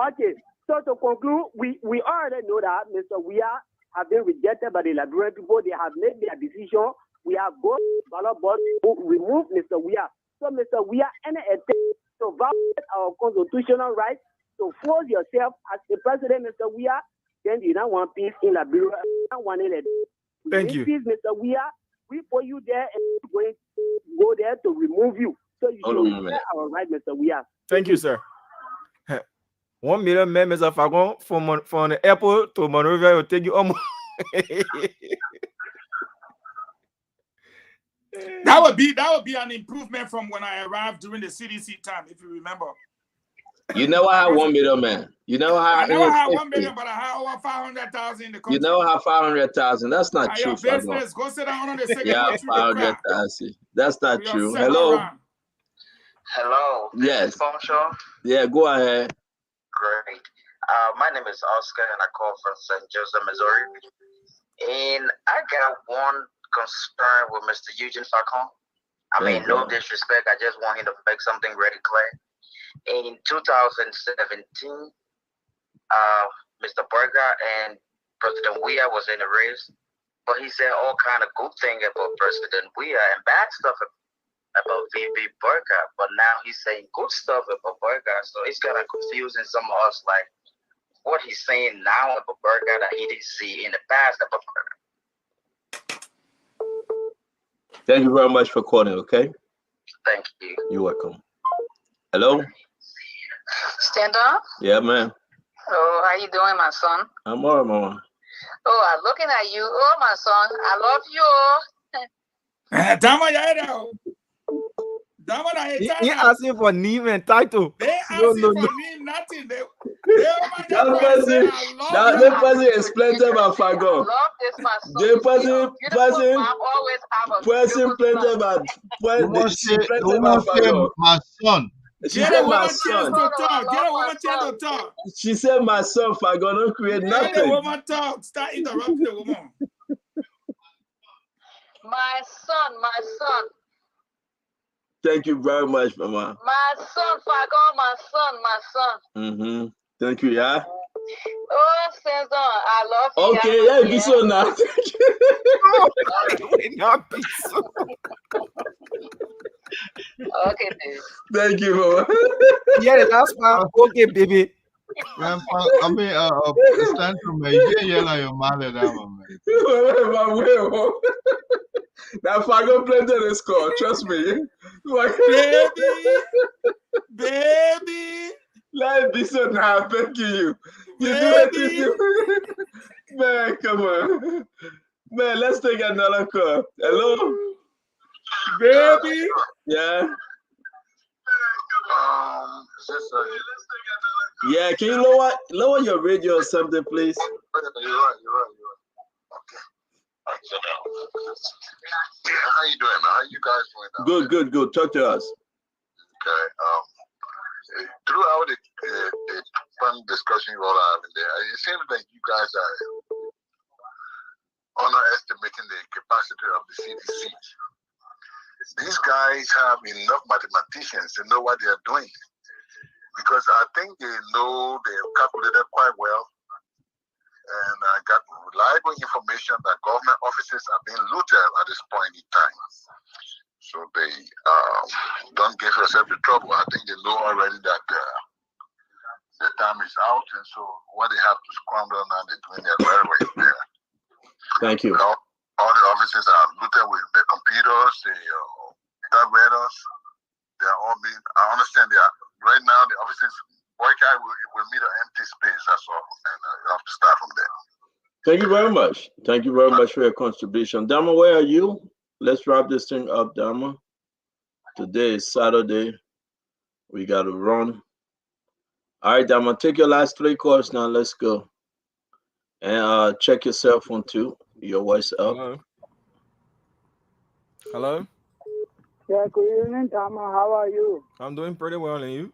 Okay, so to conclude, we already know that Mr. Weah have been rejected by the Liberian people. They have made their decision. We have gone to ballot board to remove Mr. Weah. So Mr. Weah, any attempt to violate our constitutional rights, to force yourself as the president, Mr. Weah, then you don't want peace in Liberia. You don't want it. Thank you. Peace, Mr. Weah. We put you there and we're going to go there to remove you. So you should respect our right, Mr. Weah. Thank you, sir. 1 million men, Mr. Fagon, from the airport to Monrovia will take you almost. That would be an improvement from when I arrived during the CDC time, if you remember. You never had 1 million man. You never had. I never had 1 million, but I had over 500,000 in the country. You never had 500,000. That's not true. Business. Go sit down on the second. Yeah, 500,000. That's not true. Hello. Hello. Yes. Show. Yeah, go ahead. Great. My name is Oscar, and I call from St. Joseph, Missouri. And I got one concern with Mr. Eugene Falcon. I mean, no disrespect. I just want him to make something very clear. In 2017, Mr. Berger and President Weah was in the race, but he said all kind of good things about President Weah and bad stuff about VP Berger. But now he's saying good stuff about Berger, so it's kind of confusing some of us, like what he's saying now about Berger that he didn't see in the past about Berger. Thank you very much for calling. Okay. Thank you. You're welcome. Hello. Stand up. Yeah, man. Oh, how you doing, my son? I'm all right, mama. Oh, I'm looking at you. Oh, my son, I love you. He asking for name and title. They asking for name, nothing. That person explained about Fago. I love this, my son. The person played about my son. She said my son. Get a woman chance to talk. She said my son Fago don't create nothing. Get a woman talk. Start interrupting the woman. My son. Thank you very much, Mama. My son, Fago, my son. Mm-hmm. Thank you, yeah. Oh, Cesar, I love you. Okay, yeah, be so now. Not be so. Okay, dude. Thank you, Mama. Yeah, the last part. Okay, baby. Man, I mean, stand for me. You can't yell at your mother, that one, man. That Fago played the score. Trust me. Baby. Let be so now. Thank you. You do it. You. Man, come on. Man, let's take another call. Hello? Baby. Yeah. Yeah, can you lower your radio or something, please? You're right. Okay. How you doing, man? How you guys doing now? Good. Talk to us. Okay. Throughout the fun discussion you all are having there, it seems like you guys are underestimating the capacity of the CDC. These guys have enough mathematicians to know what they are doing, because I think they know they've calculated quite well, and I got reliable information that government offices are being looted at this point in time. So they don't get yourself in trouble. I think they know already that the time is out, and so what they have to scramble now, they're doing their very right there. Thank you. All the offices are looted with the computers, the typewriters. They are all being. I understand they are right now. The offices boycott will meet an empty space. That's all, and you have to start from there. Thank you very much. Thank you very much for your contribution. Dama, where are you? Let's wrap this thing up, Dama. Today is Saturday. We got to run. All right, Dama, take your last 3 calls now. Let's go. And check your cell phone too. Your voice up. Hello? Yeah, good evening, Dama. How are you? I'm doing pretty well, and you?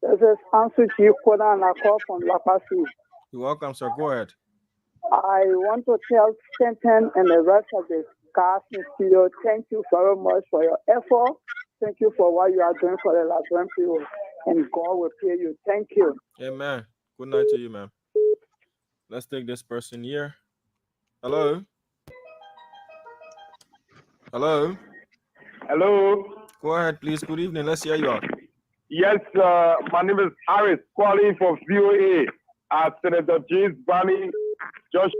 This is Ansu Chief Koda and I call from La Paz. You're welcome, sir. Go ahead. I want to tell Stanton and the rest of the cast in studio, thank you very much for your effort. Thank you for what you are doing for the Liberian people. And God will pay you. Thank you. Amen. Good night to you, man. Let's take this person here. Hello? Hello? Hello. Go ahead, please. Good evening. Let's hear you out. Yes, my name is Harris, calling for VOA. Senator James Barney, Josh.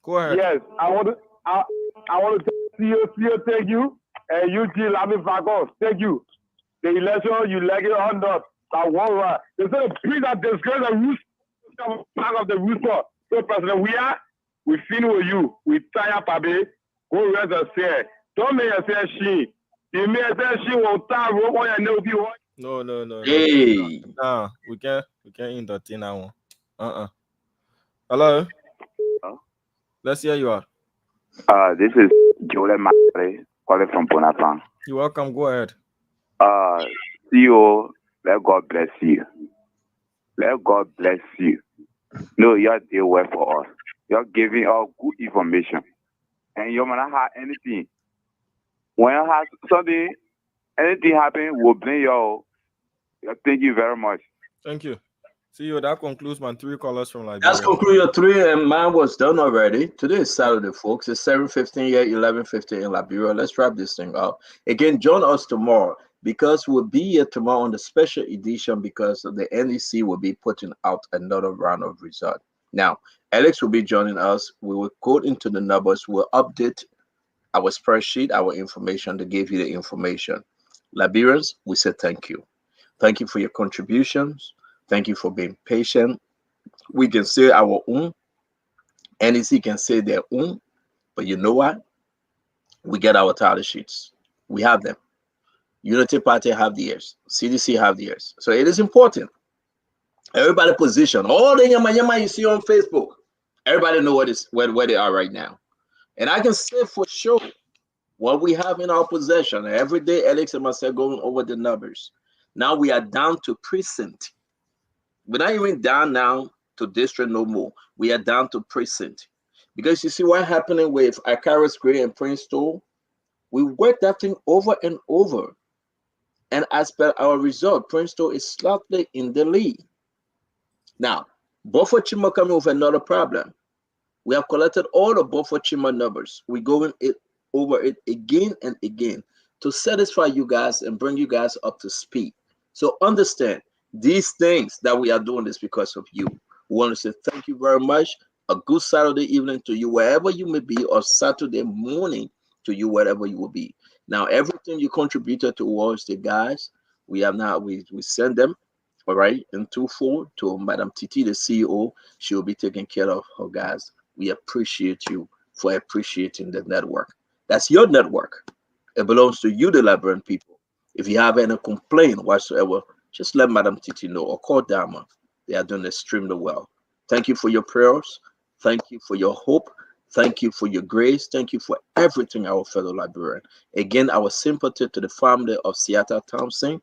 Go ahead. Yes, I want to CEO, thank you, and Eugene Lamy Vagos, thank you. The election, you like it or not, I won. They said a please that disgrace the rules, part of the rules for. So, President, we finish with you. We tire, Pabe. Go rest and say, don't make us say she. You may say she won't tire, No. Hey. Nah, we can't entertain that one. Hello? Hello? Let's hear you out. This is Joel Mare calling from Bonaparte. You're welcome. Go ahead. CEO, let God bless you. Let God bless you. No, you're doing well for us. You're giving us good information. And you might not have anything. When you have something, anything happen, we'll blame you. Thank you very much. Thank you. See you. That concludes my 3 callers from Liberia. That's conclude your 3, and mine was done already. Today is Saturday, folks. It's 7:15 here, 11:50 in Liberia. Let's wrap this thing up. Again, join us tomorrow, because we'll be here tomorrow on the special edition, because the NEC will be putting out another round of results. Now, Alex will be joining us. We will go into the numbers. We'll update our spreadsheet, our information to give you the information. Liberians, we say thank you. Thank you for your contributions. Thank you for being patient. We can say our own. NEC can say their own. But you know what? We get our tally sheets. We have them. Unity Party have theirs. CDC have theirs. So it is important. Everybody position. All the yama you see on Facebook. Everybody know where they are right now. And I can say for sure what we have in our possession. Every day, Alex and myself going over the numbers. Now we are down to precinct. We're not even down now to district no more. We are down to precinct. Because you see what happening with Akaris Gray and Prince Toll? We worked that thing over and over. And as per our result, Prince Toll is slightly in the lead. Now, Beaufort Chima coming with another problem. We have collected all the Beaufort Chima numbers. We're going over it again and again to satisfy you guys and bring you guys up to speed. So understand, These things that we are doing is because of you. We want to say thank you very much. A good Saturday evening to you, wherever you may be, or Saturday morning to you, wherever you will be. Now, everything you contributed towards the guys, we have now we send them, all right, in 2-4 to Madam Titi, the CEO. She will be taking care of her guys. We appreciate you for appreciating the network. That's your network. It belongs to you, the Liberian people. If you have any complaint whatsoever, just let Madam Titi know or call Dama. They are doing extremely well. Thank you for your prayers. Thank you for your hope. Thank you for your grace. Thank you for everything, our fellow Liberian. Again, our sympathy to the family of Seattle Thompson,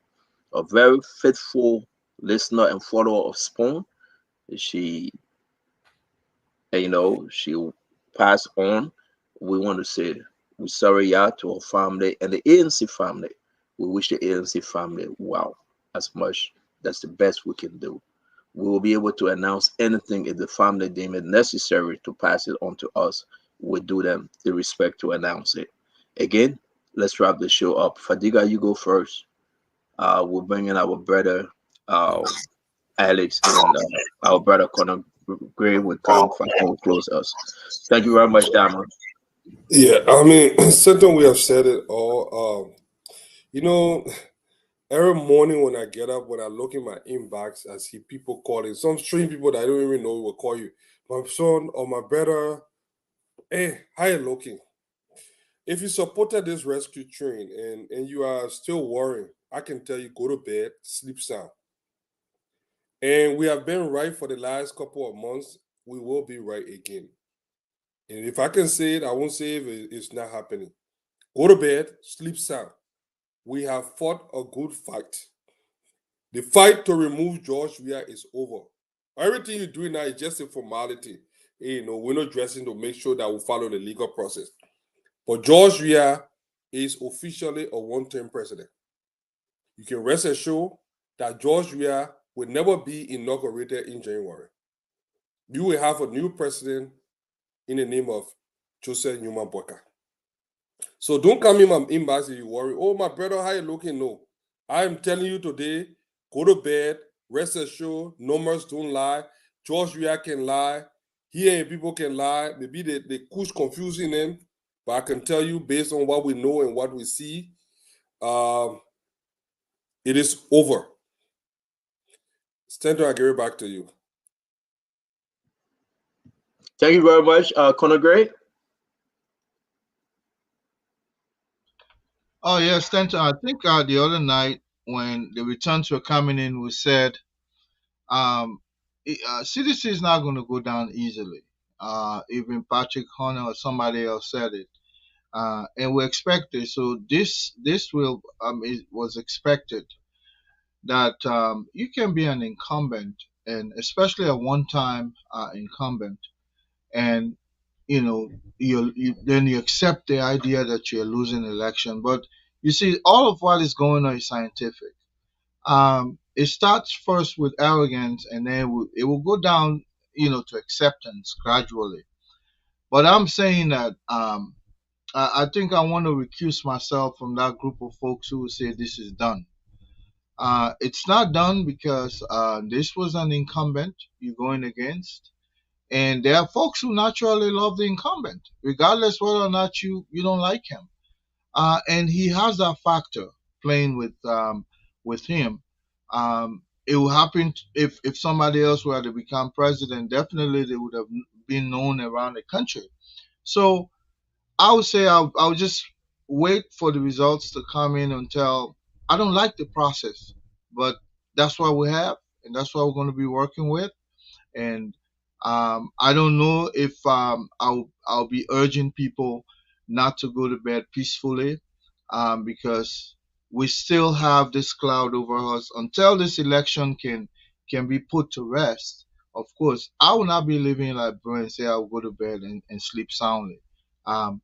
a very faithful listener and follower of Spoon. She, she passed on. We want to say we're sorry, yeah, to her family and the ANC family. We wish the ANC family well as much. That's the best we can do. We will be able to announce anything if the family deem it necessary to pass it on to us. We'll do them the respect to announce it. Again, let's wrap the show up. Fadiga, you go first. We'll bring in our brother Alex and our brother Conor Gray will come and close us. Thank you very much, Dama. Yeah, I mean, something we have said it all. You know, every morning when I get up, when I look in my inbox, I see people calling. Some strange people that I don't even know will call you. My son or my brother, hey, how you looking? If you supported this rescue train and you are still worrying, I can tell you go to bed, sleep sound. And we have been right for the last couple of months. We will be right again. And if I can say it, I won't say if it's not happening. Go to bed, sleep sound. We have fought a good fight. The fight to remove George Weah is over. Everything you're doing now is just a formality. We're not dressing to make sure that we follow the legal process. But George Weah is officially a one-term president. You can rest assured that George Weah will never be inaugurated in January. You will have a new president in the name of Joseph Newman Boyka. So don't come in my inbox if you worry. Oh, my brother, how you looking? No. I am telling you today, go to bed, rest assured, numbers don't lie. George Weah can lie. Here people can lie. Maybe they push confusing them. But I can tell you, based on what we know and what we see, it is over. Stanton, I give it back to you. Thank you very much, Conor Gray. Oh yes, Stanton. I think the other night when the returns were coming in, we said CDC is not going to go down easily. Even Patrick Hunter or somebody else said it, and we expected. So this will it was expected that you can be an incumbent, and especially a one-time incumbent, and then you accept the idea that you're losing the election. But you see, all of what is going on is scientific. It starts first with arrogance, and then it will go down, to acceptance gradually. But I'm saying that I think I want to recuse myself from that group of folks who say this is done. It's not done because this was an incumbent you're going against, and there are folks who naturally love the incumbent, regardless whether or not you don't like him. And he has that factor playing with him. It will happen if somebody else were to become president. Definitely, they would have been known around the country. So I would say I'll just wait for the results to come in until I don't like the process, but that's what we have, and that's what we're going to be working with. And I don't know if I'll be urging people not to go to bed peacefully, because we still have this cloud over us until this election can be put to rest. Of course, I will not be living like Brian and say I'll go to bed and sleep soundly. Um,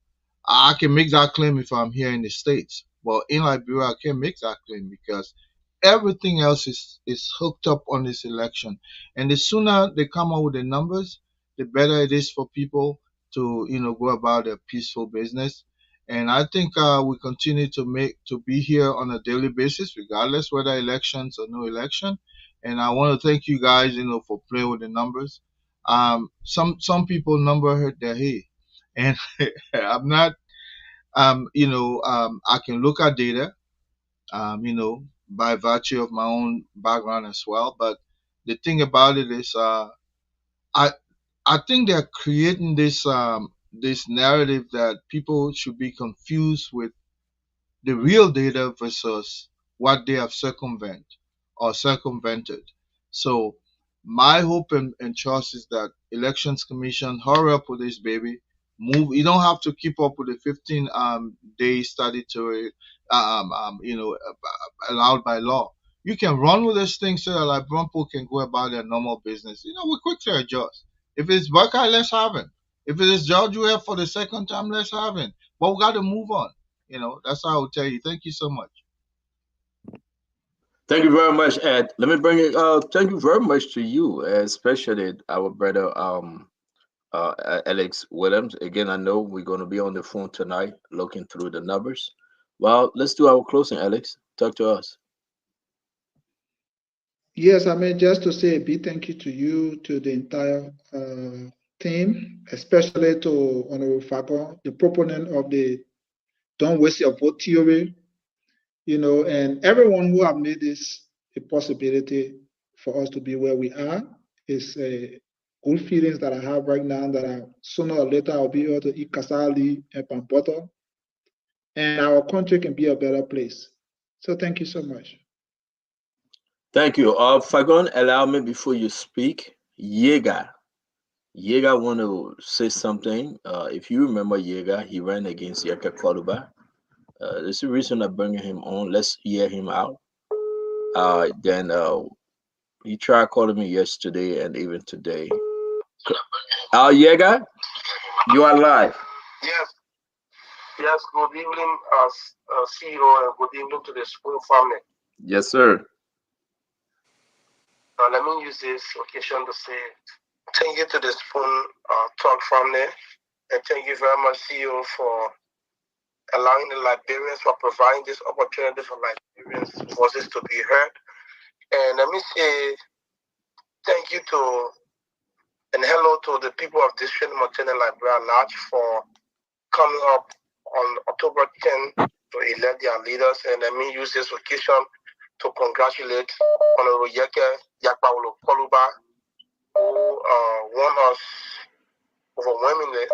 I can make that claim if I'm here in the States, but in Liberia, I can't make that claim because everything else is hooked up on this election. And the sooner they come out with the numbers, the better it is for people to go about their peaceful business. And I think we continue to be here on a daily basis, regardless whether elections or no election. And I want to thank you guys, for playing with the numbers. Some people number hurt their head, and I'm not. I can look at data, by virtue of my own background as well. But the thing about it is, I I think they're creating this narrative that people should be confused with the real data versus what they have circumvented. So my hope and trust is that elections commission hurry up with this baby. Move. You don't have to keep up with the 15 day statutory allowed by law. You can run with this thing so that like people can go about their normal business. We quickly adjust. If it's Buckeye, let's have him. If it is George Weah for the second time, let's have him. But we got to move on. That's how I would tell you. Thank you so much. Thank you very much, Ed. Let me bring it. Thank you very much to you, especially our brother Alex Williams. Again, I know we're going to be on the phone tonight, looking through the numbers. Well, let's do our closing, Alex. Talk to us. Yes, I mean, just to say a big thank you to you, to the entire team, especially to Honorable Fagon, the proponent of the don't waste your vote theory, and everyone who have made this a possibility for us to be where we are. Is good feelings that I have right now that sooner or later I'll be able to eat kasali and pampota, and our country can be a better place. So thank you so much. Thank you. Fagon, allow me before you speak. Yega want to say something. If you remember Yega, he ran against Yaka Kwaluba. There's a reason I'm bringing him on. Let's hear him out. Then he tried calling me yesterday and even today. Yega, you are live. Yes. Yes, good evening, CEO, and good evening to the Spoon family. Yes, sir. Let me use this occasion to say thank you to the Spoon Talk family, and thank you very much, CEO, for allowing the Liberians, for providing this opportunity for Liberians' voices to be heard. And let me say thank you to and hello to the people of District Montana Liberia Large for coming up on October 10th to elect their leaders. And let me use this occasion to congratulate Honorable Yakpaulo Koluba, who won us overwhelmingly.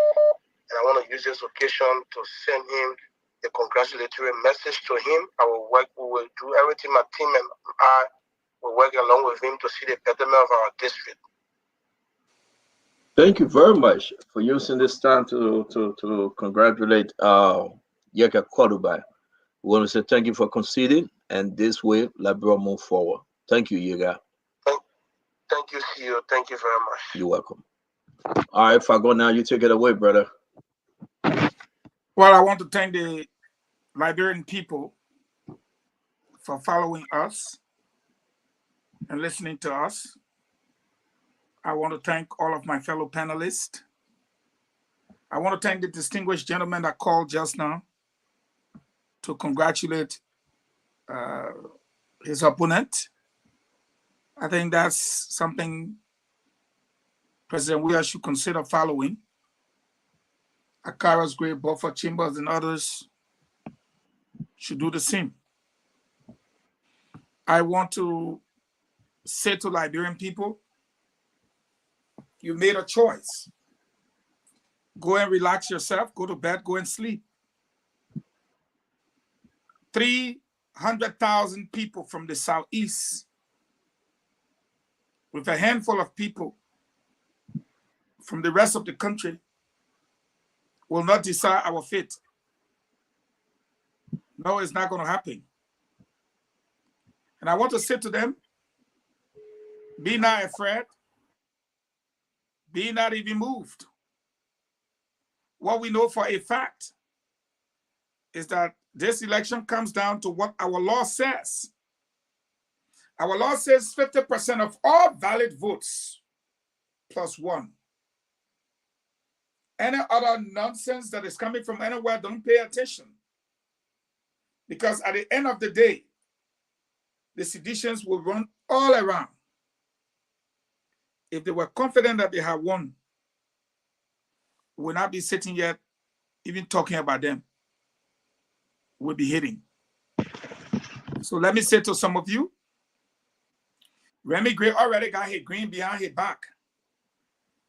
And I want to use this occasion to send him a congratulatory message to him. We will do everything, my team and I will work along with him to see the betterment of our district. Thank you very much for using this time to congratulate Yaka Kwaluba. We want to say thank you for conceding, and this way, Liberia move forward. Thank you, Yega. Thank you, CEO. Thank you very much. You're welcome. All right, if I go now, you take it away, brother. Well, I want to thank the Liberian people for following us and listening to us. I want to thank all of my fellow panelists. I want to thank the distinguished gentleman that called just now to congratulate his opponent. I think that's something President Weah should consider following. Akara's great, Buffer Chambers, and others should do the same. I want to say to Liberian people, you made a choice. Go and relax yourself, go to bed, go and sleep. 300,000 people from the Southeast, with a handful of people from the rest of the country, will not decide our fate. No, it's not going to happen. And I want to say to them, be not afraid, be not even moved. What we know for a fact is that this election comes down to what our law says. Our law says 50% of all valid votes plus one. Any other nonsense that is coming from anywhere, don't pay attention. Because at the end of the day, the seditions will run all around. if they were confident that they had won, we would not be sitting yet, even talking about them. We'll be hitting. So let me say to some of you, Remy Gray already got his green behind his back.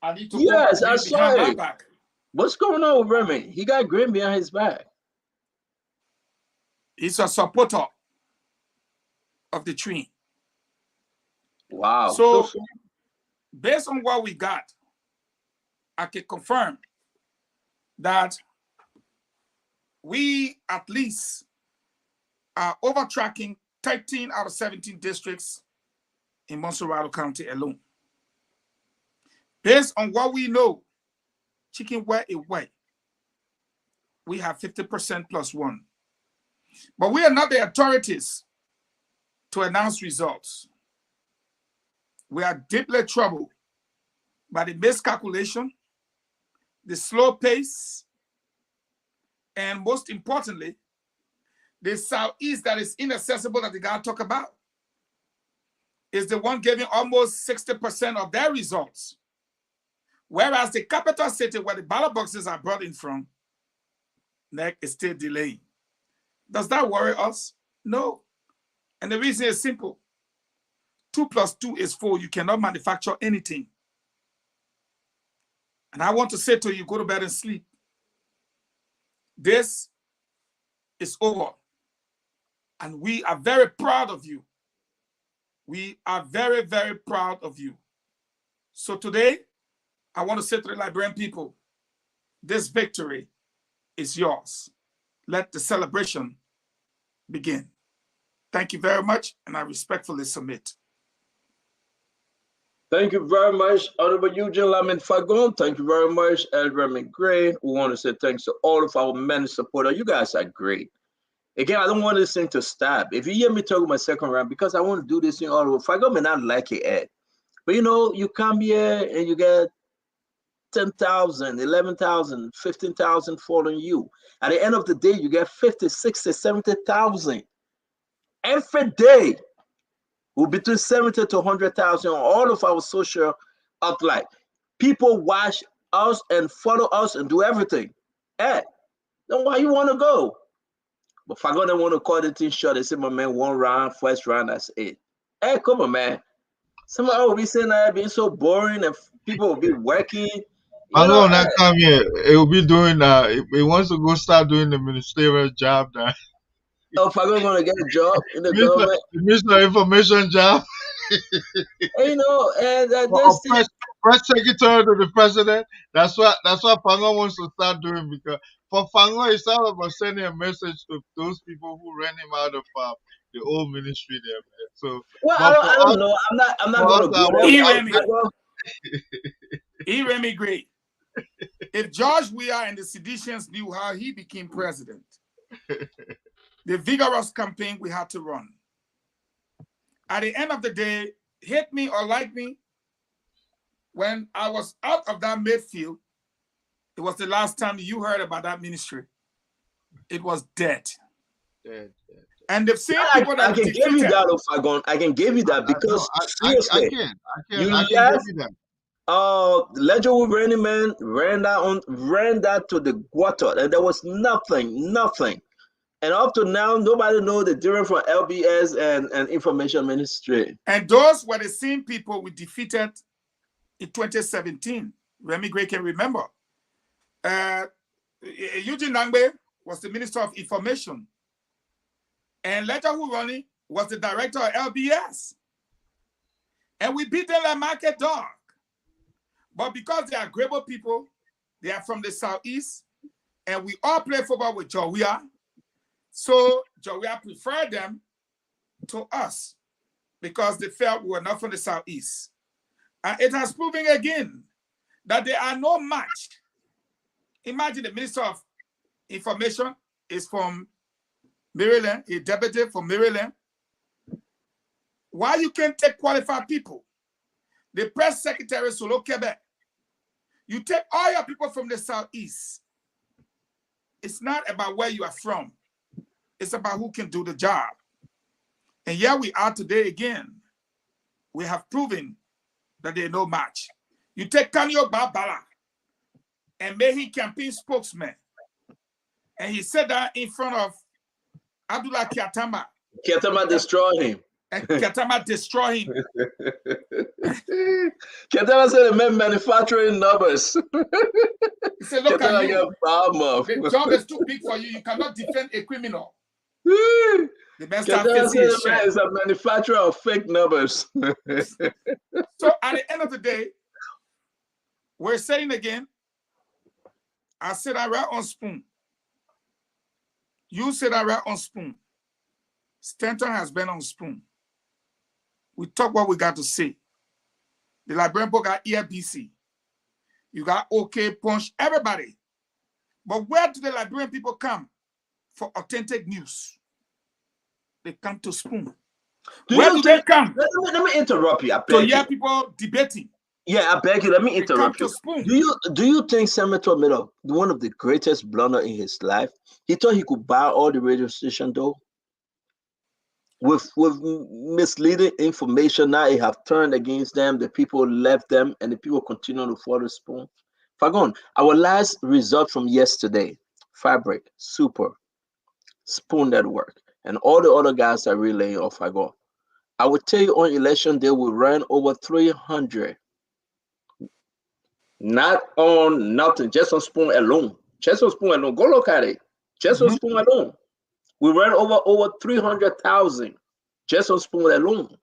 I need to Yes, go I green saw behind my it. back. What's going on with Remy? He got green behind his back. He's a supporter of the tree. Wow. So based on what we got, I can confirm that we at least are over-tracking 13 out of 17 districts in Montserrat County alone. Based on what we know, chicken where it way, we have 50% plus one. But we are not the authorities to announce results. We are deeply troubled by the miscalculation, the slow pace, and most importantly, the Southeast that is inaccessible that the guy talk about is the one giving almost 60% of their results. Whereas the capital city where the ballot boxes are brought in from, NEC is still delaying. Does that worry us? No. And the reason is simple. 2 + 2 is 4. You cannot manufacture anything. And I want to say to you, go to bed and sleep. This is over. And we are very proud of you. We are very, very proud of you. So today, I want to say to the Liberian people, this victory is yours. Let the celebration begin. Thank you very much, and I respectfully submit. Thank you very much, Honorable Eugene Lamin Fagon. Thank you very much, Remy Gray. We want to say thanks to all of our many supporters. You guys are great. Again, I don't want this thing to stop. If you hear me talk my second round, because I want to do this thing all over. Fagon may not like it, Ed. But you know, you come here and you get 10,000, 11,000, 15,000 following you. At the end of the day, you get 50, 60, 70,000. Every day, we're between 70 to 100,000 on all of our social outlet. People watch us and follow us and do everything. Hey, then why you want to go? But if I don't want to call the thing short, they say, my man, one round, first round, that's it. Hey, come on, man. Somebody will be saying that being so boring and people will be working. I know that time here, it will be doing it wants to go start doing the ministerial job now. Oh, if I'm going to get a job in the government, the Minister of Information job. You know, and press secretary to the president. That's what Fango wants to start doing, because for Fango, it's all about sending a message to those people who ran him out of the old ministry there, man. So, well, I don't know. I'm not going to go there. Remy Gray. If George Weah and the seditions knew how he became president, the vigorous campaign we had to run. At the end of the day, hate me or like me, when I was out of that midfield, it was the last time you heard about that ministry. It was dead. And they've seen people that I can give you that, Fagon. I can give you that because seriously, I can give you that. Legendary Running Man ran that to the gutter, and there was nothing. And up to now, nobody knows the difference from LBS and Information Ministry. And those were the same people we defeated in 2017. Remy Gray can remember. Eugene Nangbe was the Minister of Information. And Legendary Running was the director of LBS. And we beat them like market dog. But because they are agreeable people, they are from the Southeast, and we all play football with Jawia. So Jawia preferred them to us because they felt we were not from the Southeast. And it has proven again that there are no match. Imagine the Minister of Information is from Maryland, a deputy from Maryland. Why you can't take qualified people? The press secretary, Solo Quebec. You take all your people from the Southeast. It's not about where you are from. It's about who can do the job. And here we are today again. We have proven that they no match. You take Kanyo Babala and made him campaign spokesman. And he said that in front of Abdullah Kiatama. Kiatama destroy him. And Kiatama destroy him. Kiatama said the man manufacturing numbers. He said, look at you. The job is too big for you. You cannot defend a criminal. The man started facing his shame. Is a manufacturer of fake numbers. So at the end of the day, we're saying again, I said I write on Spoon. You said I write on Spoon. Stanton has been on Spoon. We talk what we got to say. The Liberian book got EFBC. You got OK, Punch, everybody. But where do the Liberian people come for authentic news? They come to Spoon. Where do they come? Let me interrupt you. To hear people debating. Yeah, I beg you. Let me interrupt you. Spoon. Do you think Senator made one of the greatest blunder in his life? He thought he could buy all the radio stations, though. With misleading information, now it have turned against them. The people left them, and the people continue to follow Spoon. Fagon, our last result from yesterday: Fabric, Super, Spoon Network, and all the other guys that relaying off Fagon. I would tell you on election day we ran over 300. Not on nothing, just on Spoon alone. Just on Spoon alone. Go look at it. Just on Spoon alone. We ran over 300,000 just on Spoon alone.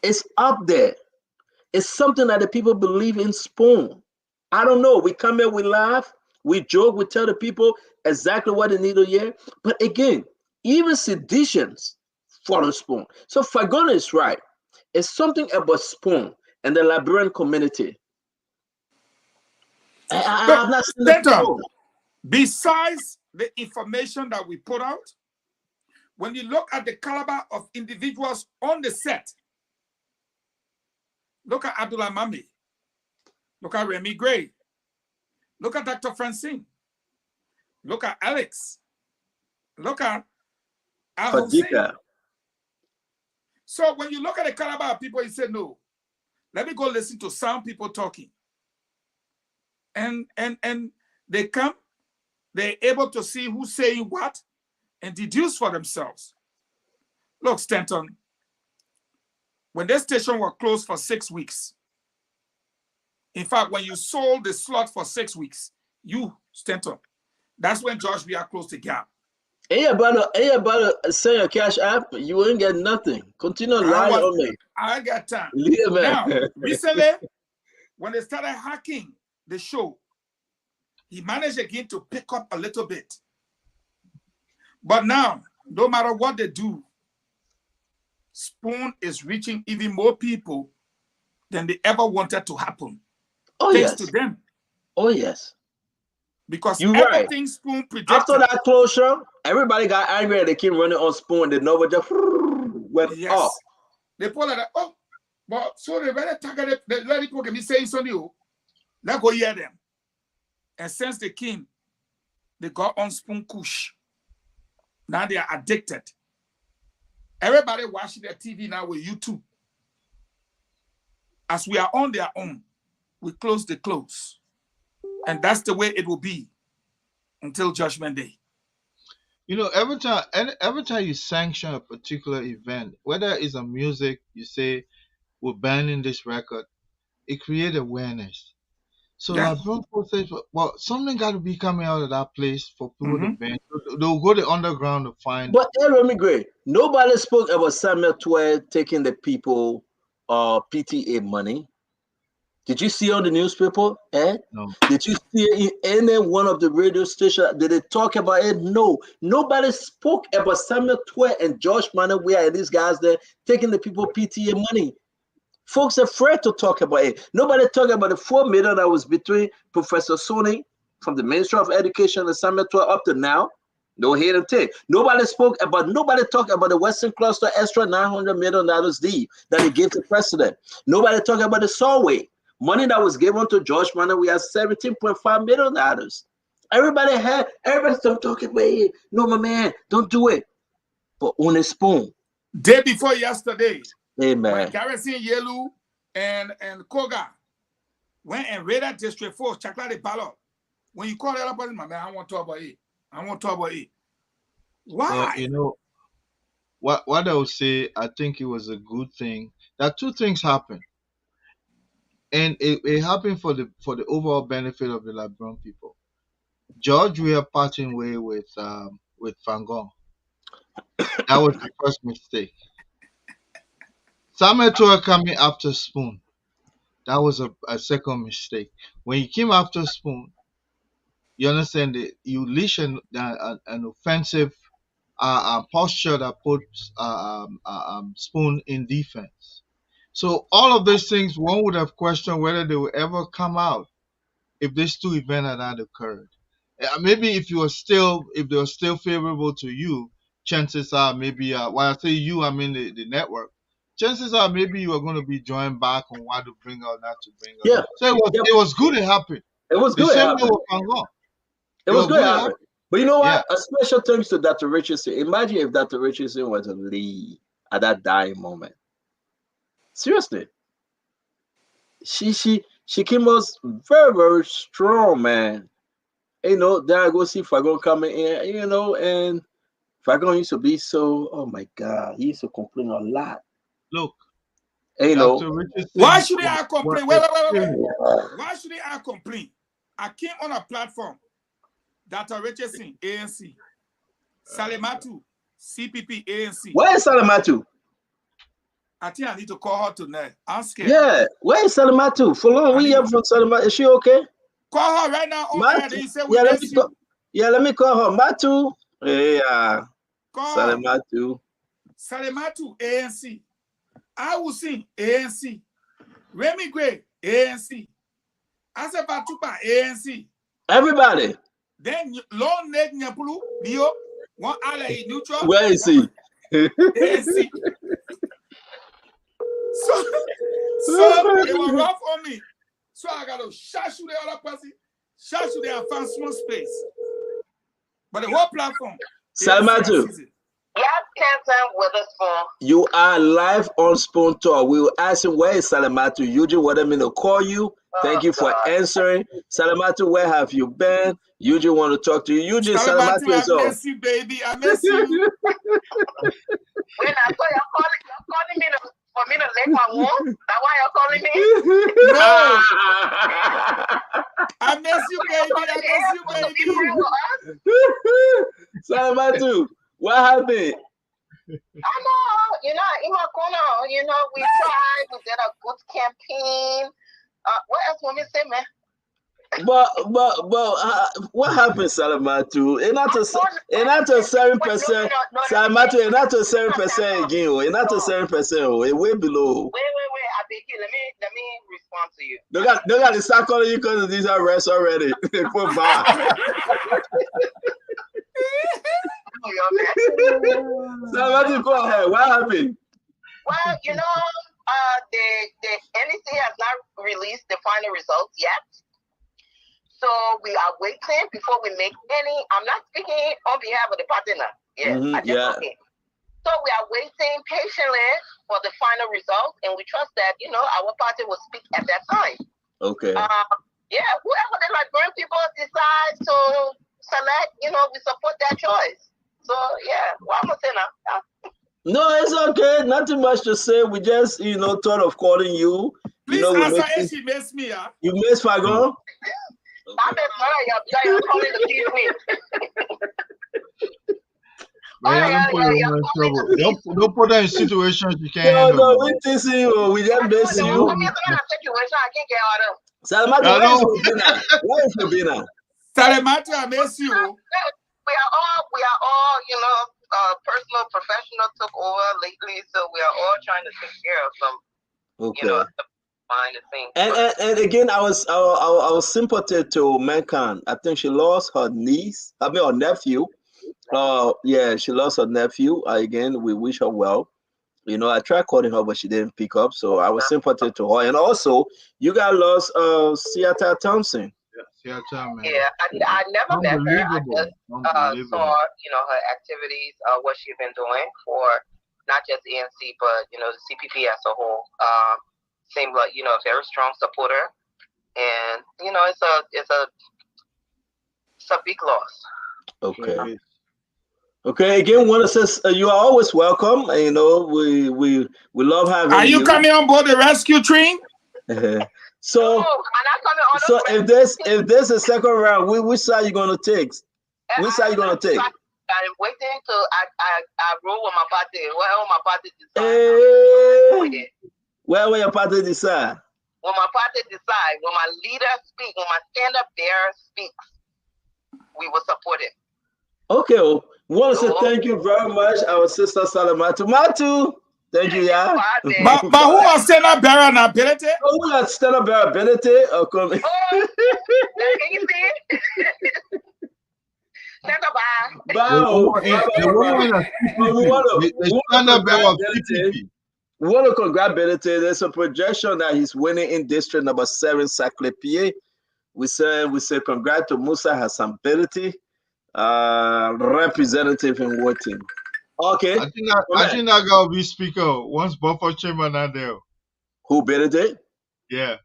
It's up there. It's something that the people believe in Spoon. I don't know. We come here, we laugh, we joke, we tell the people exactly what they need to hear. But again, even seditions follow Spoon. So Fagon is right. It's something about Spoon and the Liberian community. I've not seen it before. Besides the information that we put out, when you look at the caliber of individuals on the set, look at Abdullah Mami, look at Remy Gray, look at Dr. Francine, look at Alex, look at Al-Hussein. So when you look at the caliber of people, you say, no, let me go listen to some people talking. And they come, they're able to see who's saying what and deduce for themselves. Look, Stanton, when this station was closed for 6 weeks, in fact, when you sold the slot for 6 weeks, you, Stanton, that's when George Bia closed the gap. Hey, about to send your cash app, you ain't get nothing. Continue lying on me. I got time. Yeah, man. Now, recently, when they started hacking the show, he managed again to pick up a little bit. But now, no matter what they do, Spoon is reaching even more people than they ever wanted to happen. Oh, thanks yes. to them. Oh, yes. Because you're everything right. Spoon predicted. After that closure, everybody got angry and they keep running on Spoon. They never just went off. They pull like, oh, but so they better target the let people can be saying something. Let's go hear them. And since they came, they got on Spoon Kush. Now they are addicted. Everybody watching their TV now with YouTube. As we are on their own, we close the close. And that's the way it will be until Judgment Day. You know, every time you sanction a particular event, whether it's a music, you say, we're banning this record, it creates awareness. So like Bronco says, well, something got to be coming out of that place for people to ban. They'll go the underground to find. But Remy Gray, nobody spoke about Samuel Twelve taking the people PTA money. Did you see on the newspaper? No. Did you see it in any one of the radio stations? Did they talk about it? No. Nobody spoke about Samuel Twelve and George Manawia and these guys there taking the people PTA money. Folks are afraid to talk about it. Nobody talked about the $4 million that was between Professor Soni from the Ministry of Education and Samuel Twelve up to now. No hidden thing. Nobody talked about the Western Cluster extra $900 million deed that he gave to the president. Nobody talked about the Solway money that was given to George Manor. We have $17.5 million. Everybody's talking about it. No, my man, don't do it. But on a Spoon. Day before yesterday, Amen. when Garrison Yelu and Koga went and raided District 4, check out the ballot. When you call the other person, my man, I want to talk about it. I want to talk about it. Why? Well, you know, what I would say, I think it was a good thing that two things happened. And it happened for the overall benefit of the Liberian people. George, we are parting way with Fangon. That was the first mistake. Samuel Toa coming after Spoon. That was a second mistake. When you came after Spoon, you understand that you leash an offensive posture that puts Spoon in defense. So all of these things, one would have questioned whether they will ever come out if these two events had not occurred. Maybe if they were still favorable to you, chances are maybe when I say you, I mean the network. Chances are maybe you are going to be joined back on what to bring out, not to bring out. Yeah. So it was good it happened. It was The good. same way with Pangon. It was good. It happened. But you know what? Yeah. A special thanks to Dr. Richardson. Imagine if Dr. Richardson was a lead at that dying moment. Seriously. She came out very, very strong, man. You know, then I go see Fagon coming in, you know, and Fagon used to be so, oh my God, he used to complain a lot. Look, you Dr. know, Richardson. Why should I complain? Wait. Why should I complain? I came on a platform. Dr. Richardson, ANC. Salimatu, CPP, ANC. Where is Salimatu? I think I need to call her tonight. I'm scared. Yeah, where is Salimatu? For long, we hear from Salimatu. Is she okay? Call her right now on air. Then you say we miss you. Let me call her. Matu. Yeah. Salimatu. Salimatu, ANC. I will sing ANC. Remy Gray, ANC. Asepatupa, ANC. Everybody. Then Long Neck Nyapulu, Bio, one ally neutral. Where is he? ANC. So it was rough on me. So I got to shout to the other person, shout to the found small space. But the whole platform. Salimatu. Yes, Captain Witherspoon. You are live on Spoon Talk. We will ask him where is Salimatu. Eugene wanted me to call you. Thank you for answering. Salimatu, where have you been? Eugene want to talk to you. Eugene, Salimatu is on. I miss you, baby. I miss you. When I saw you're calling me for me to lick my wound. That's why you're calling me? No. I miss you, baby. I miss you, baby. Salimatu, what happened? I know, in my corner, we tried, we did a good campaign. What else want me to say, man? But what happened, Salimatu? It's not a 7%. Salimatu, it's not a 7% again. It's not a 7%. It's way below. Wait. I beg you. Let me respond to you. They got to start calling you because these are arrests already. Put back. Salimatu, go ahead. What happened? Well, the NEC has not released the final results yet. So we are waiting before we make any. I'm not speaking on behalf of the partner. Okay. So we are waiting patiently for the final results, and we trust that our party will speak at that time. Okay. Whoever the Liberian people decide to select, we support that choice. So what am I saying now? No, it's okay. Nothing much to say. We just, thought of calling you. Please answer if she missed me. You missed Fagon? You're calling to tease me. Don't put her in situations you can't handle. No, we teasing you. We just miss you. I can't get out of. Salimatu, where is Sabina? Salimatu, I miss you. We are all, personal, professional took over lately, so we are all trying to take care of some, minor things. And again, I was sympathetic to Mankind. I think she lost her niece. I mean, her nephew. She lost her nephew. Again, we wish her well. I tried calling her, but she didn't pick up. So I was sympathetic to her. And also, you got lost Seattle Thompson. Yeah, I never met her. I just saw, her activities, what she's been doing for not just ANC, but, the CPP as a whole. seemed like, you know, a very strong supporter. And, you know, it's a big loss. Okay. Okay. Again, want to say you are always welcome. And, you know, we love having you. Are you coming on board the rescue train? So if there's a second round, which side you gonna take? Which side you gonna take? I'm waiting till I roll with my party. Where my party Hey, where will your party decide? When my party decide, when my leader speaks, when my stand-up bearer speaks, we will support it. Okay, well, we want to say thank you very much, our sister Salamatu. Matu, thank you, yeah. But who are stand-up bearer and ability? Oh, we are stand-up bearer ability. Can you see it? We want to congratulate. There's a projection that he's winning in district number 7, Specail, PA. We say congrats to Musa Hassan Belity, representative in voting. Okay. I think that guy will be speaker once buffer chamber not there. Who Belity? Yeah.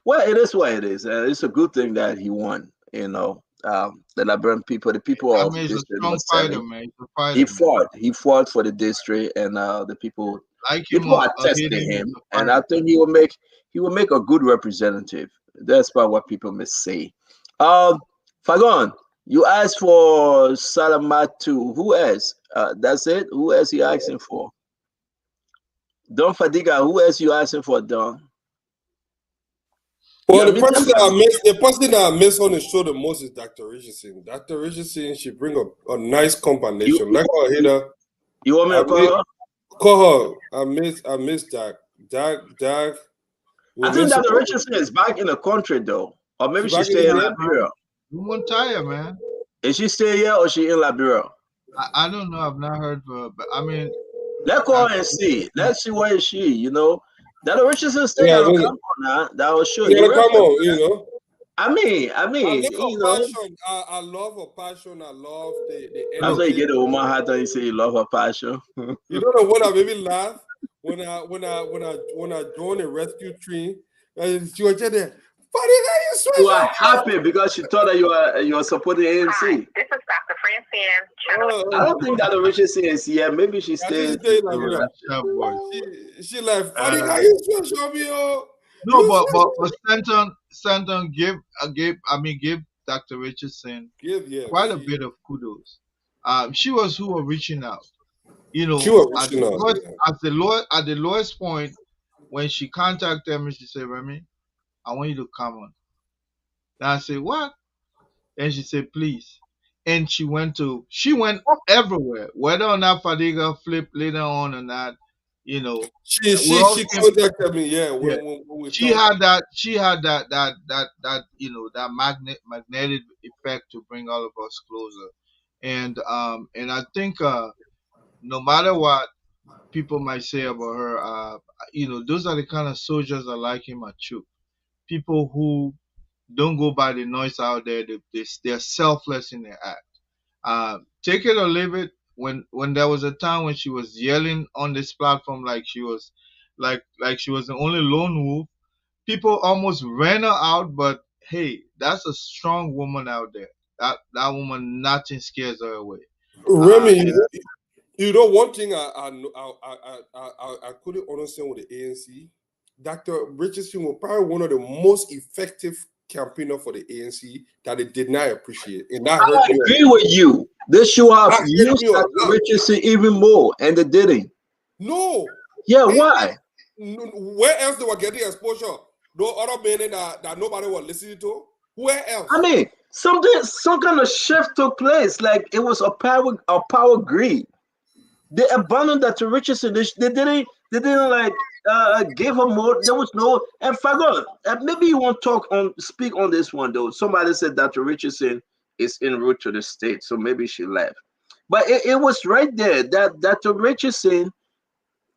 Well, it is what it is. It's a good thing that he won. You know, the Liberian people, the people of district number 7. Man. He's a fighter, He fought for the district, and the people are testing him, and I think he will make a good representative. That's about what people may say. Fagon, you asked for Salamatu. Who else? That's it. Who else you asking for? Don Fadiga. Who else you asking for, Don? Well, the person that I miss on the show the most is Dr. Richardson. Dr. Richardson, she bring a nice combination. Like her hitter. You want me to call her? Call her. I miss Dak. Dak. I think Dr. Richardson is back in the country though, or maybe she's staying in Liberia. You won't tire, man. Is she still here or she in Liberia? I don't know. I've not heard, but I mean, let's call and see. Let's see where is she. You know. That Richardson still gotta come on now. That was sure. You gotta come on, you know. I mean, I you know. passion. I love her passion. I love the energy. That's why you get a woman hat and you say you love her passion. You know the one I made me laugh when I joined the rescue team and she was just there. You are happy because she thought that you are supporting ANC. Hi, this is Dr. Francine. I don't think that Richardson is here. Maybe she stays. She like, how you show me? No, but Stanton gave Dr. Richardson quite a bit of kudos. She was who were reaching out. You know, at the lowest point when she contacted them, she said, Remy, I want you to come on. And I said, what? And she said, please. And she went everywhere. Whether or not Fadiga flipped later on or not, you know. She contacted me, when we she had that you know, that magnetic effect to bring all of us closer. And I think no matter what people might say about her, you know, those are the kind of soldiers I like in my troop. People who don't go by the noise out there. They're selfless in their act. Take it or leave it. When there was a time when she was yelling on this platform like she was the only lone wolf, people almost ran her out. But hey, that's a strong woman out there. That woman, nothing scares her away. Remy, you know one thing I couldn't understand with the ANC. Dr. Richardson was probably one of the most effective campaigner for the ANC that they did not appreciate. And that I agree with you. They should have used Dr. Richardson even more, and they didn't. No. Yeah, why? Where else they were getting exposure? No other meaning that nobody was listening to? Where else? I mean, some kind of shift took place. Like it was a power greed. They abandoned Dr. Richardson. They didn't like give her more. There was no. And Fagon, maybe you won't speak on this one though. Somebody said Dr. Richardson is en route to the state, so maybe she left. But it was right there that Dr. Richardson,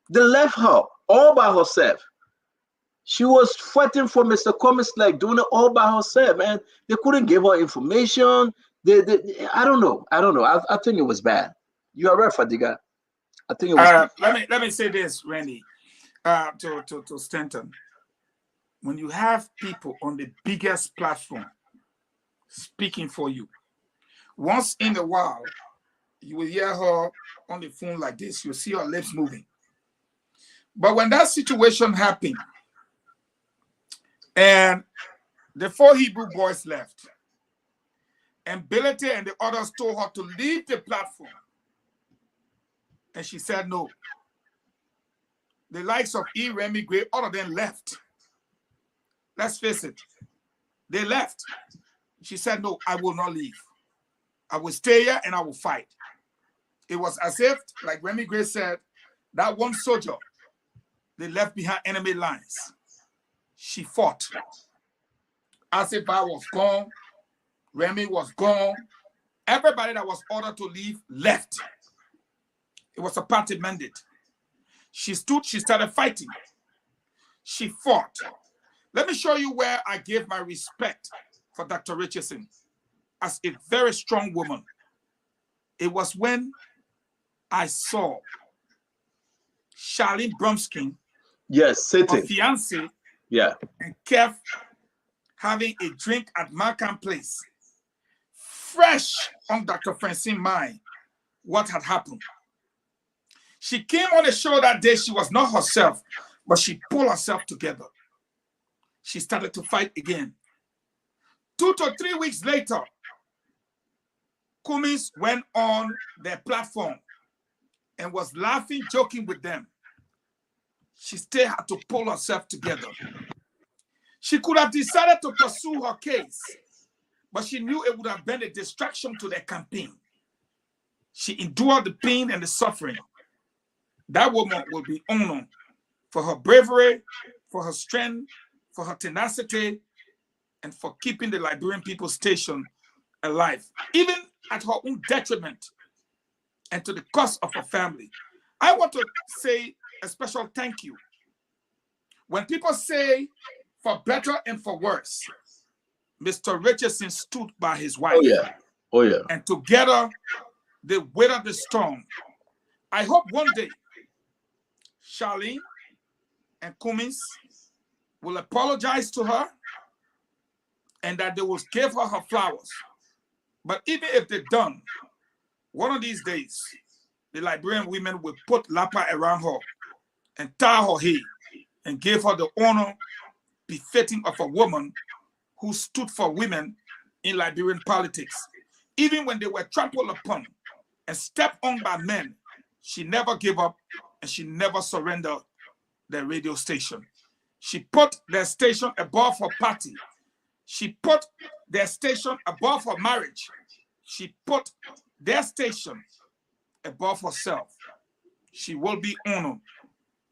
they left her all by herself. She was fighting for Mr. Cummings, like doing it all by herself, and they couldn't give her information. I don't know. I think it was bad. You are right, Fadiga. I think it was. Let me say this, Randy, to Stanton. when you have people on the biggest platform speaking for you, once in a while, you will hear her on the phone like this. You'll see her lips moving. But when that situation happened, and the 4 Hebrew boys left, and Belete and the others told her to leave the platform, and she said no. The likes of E. Remy Gray, all of them left. Let's face it. They left. She said, no, I will not leave. I will stay here and I will fight. It was as if, like Remy Gray said, that one soldier, they left behind enemy lines. She fought. As if I was gone, Remy was gone. Everybody that was ordered to leave left. It was a party mandate. She stood, she started fighting. She fought. Let me show you where I gave my respect for Dr. Richardson as a very strong woman. It was when I saw Charlene Brumskin, sitting, her fiance, and Kev having a drink at Markham Place, fresh on Dr. Francine's mind what had happened. She came on the show that day. She was not herself, but she pulled herself together. She started to fight again. 2 to 3 weeks later, Cummins went on their platform and was laughing, joking with them. She still had to pull herself together. She could have decided to pursue her case, but she knew it would have been a distraction to their campaign. She endured the pain and the suffering. That woman will be honored for her bravery, for her strength, for her tenacity, and for keeping the Liberian People's Station alive, even at her own detriment and to the cost of her family. I want to say a special thank you. When people say for better and for worse, Mr. Richardson stood by his wife. Oh yeah. And together they weathered the storm. I hope one day Charlene and Cummins will apologize to her and that they will give her her flowers. But even if they're done, one of these days, the Liberian women will put lapa around her and tie her hair and give her the honor befitting of a woman who stood for women in Liberian politics. Even when they were trampled upon and stepped on by men, she never gave up and she never surrendered the radio station. She put their station above her party. She put their station above her marriage. She put their station above herself. She will be honored.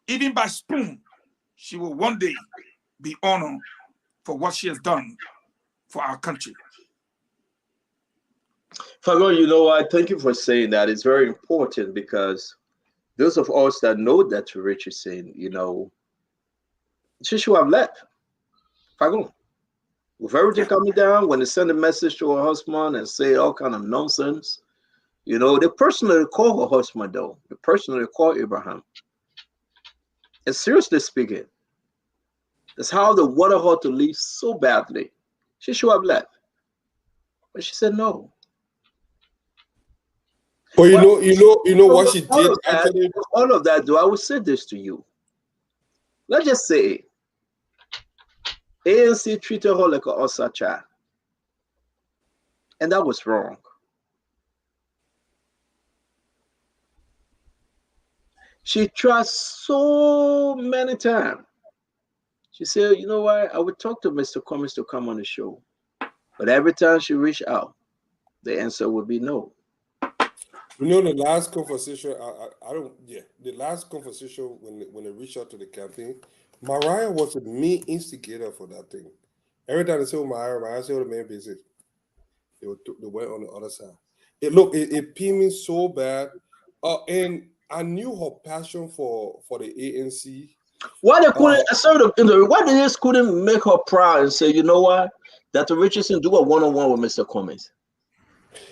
Even by spoon, she will one day be honored for what she has done for our country. Fagon, you know what? Thank you for saying that. It's very important because those of us that know that Richardson, you know, she should have left. Fagon. With everything coming down, when they send a message to her husband and say all kind of nonsense, you know, they personally call her husband though. They personally call Abraham. And seriously speaking, that's how they wanted her to leave so badly. She should have left. But she said no. But you know what she did actually. All of that, though, I will say this to you. Let's just say ANC treated her like an Osa child. And that was wrong. She tried so many times. She said, you know what? I would talk to Mr. Cummins to come on the show. But every time she reached out, the answer would be no. You know, the last conversation, the last conversation when they reached out to the campaign, Mariah was the main instigator for that thing. Every time they say Mariah said the main business. They went on the other side. It pained me so bad. And I knew her passion for the ANC. Why they couldn't? Why they just couldn't make her proud and say, you know what, Dr. Richardson, do a one-on-one with Mr. Cummins.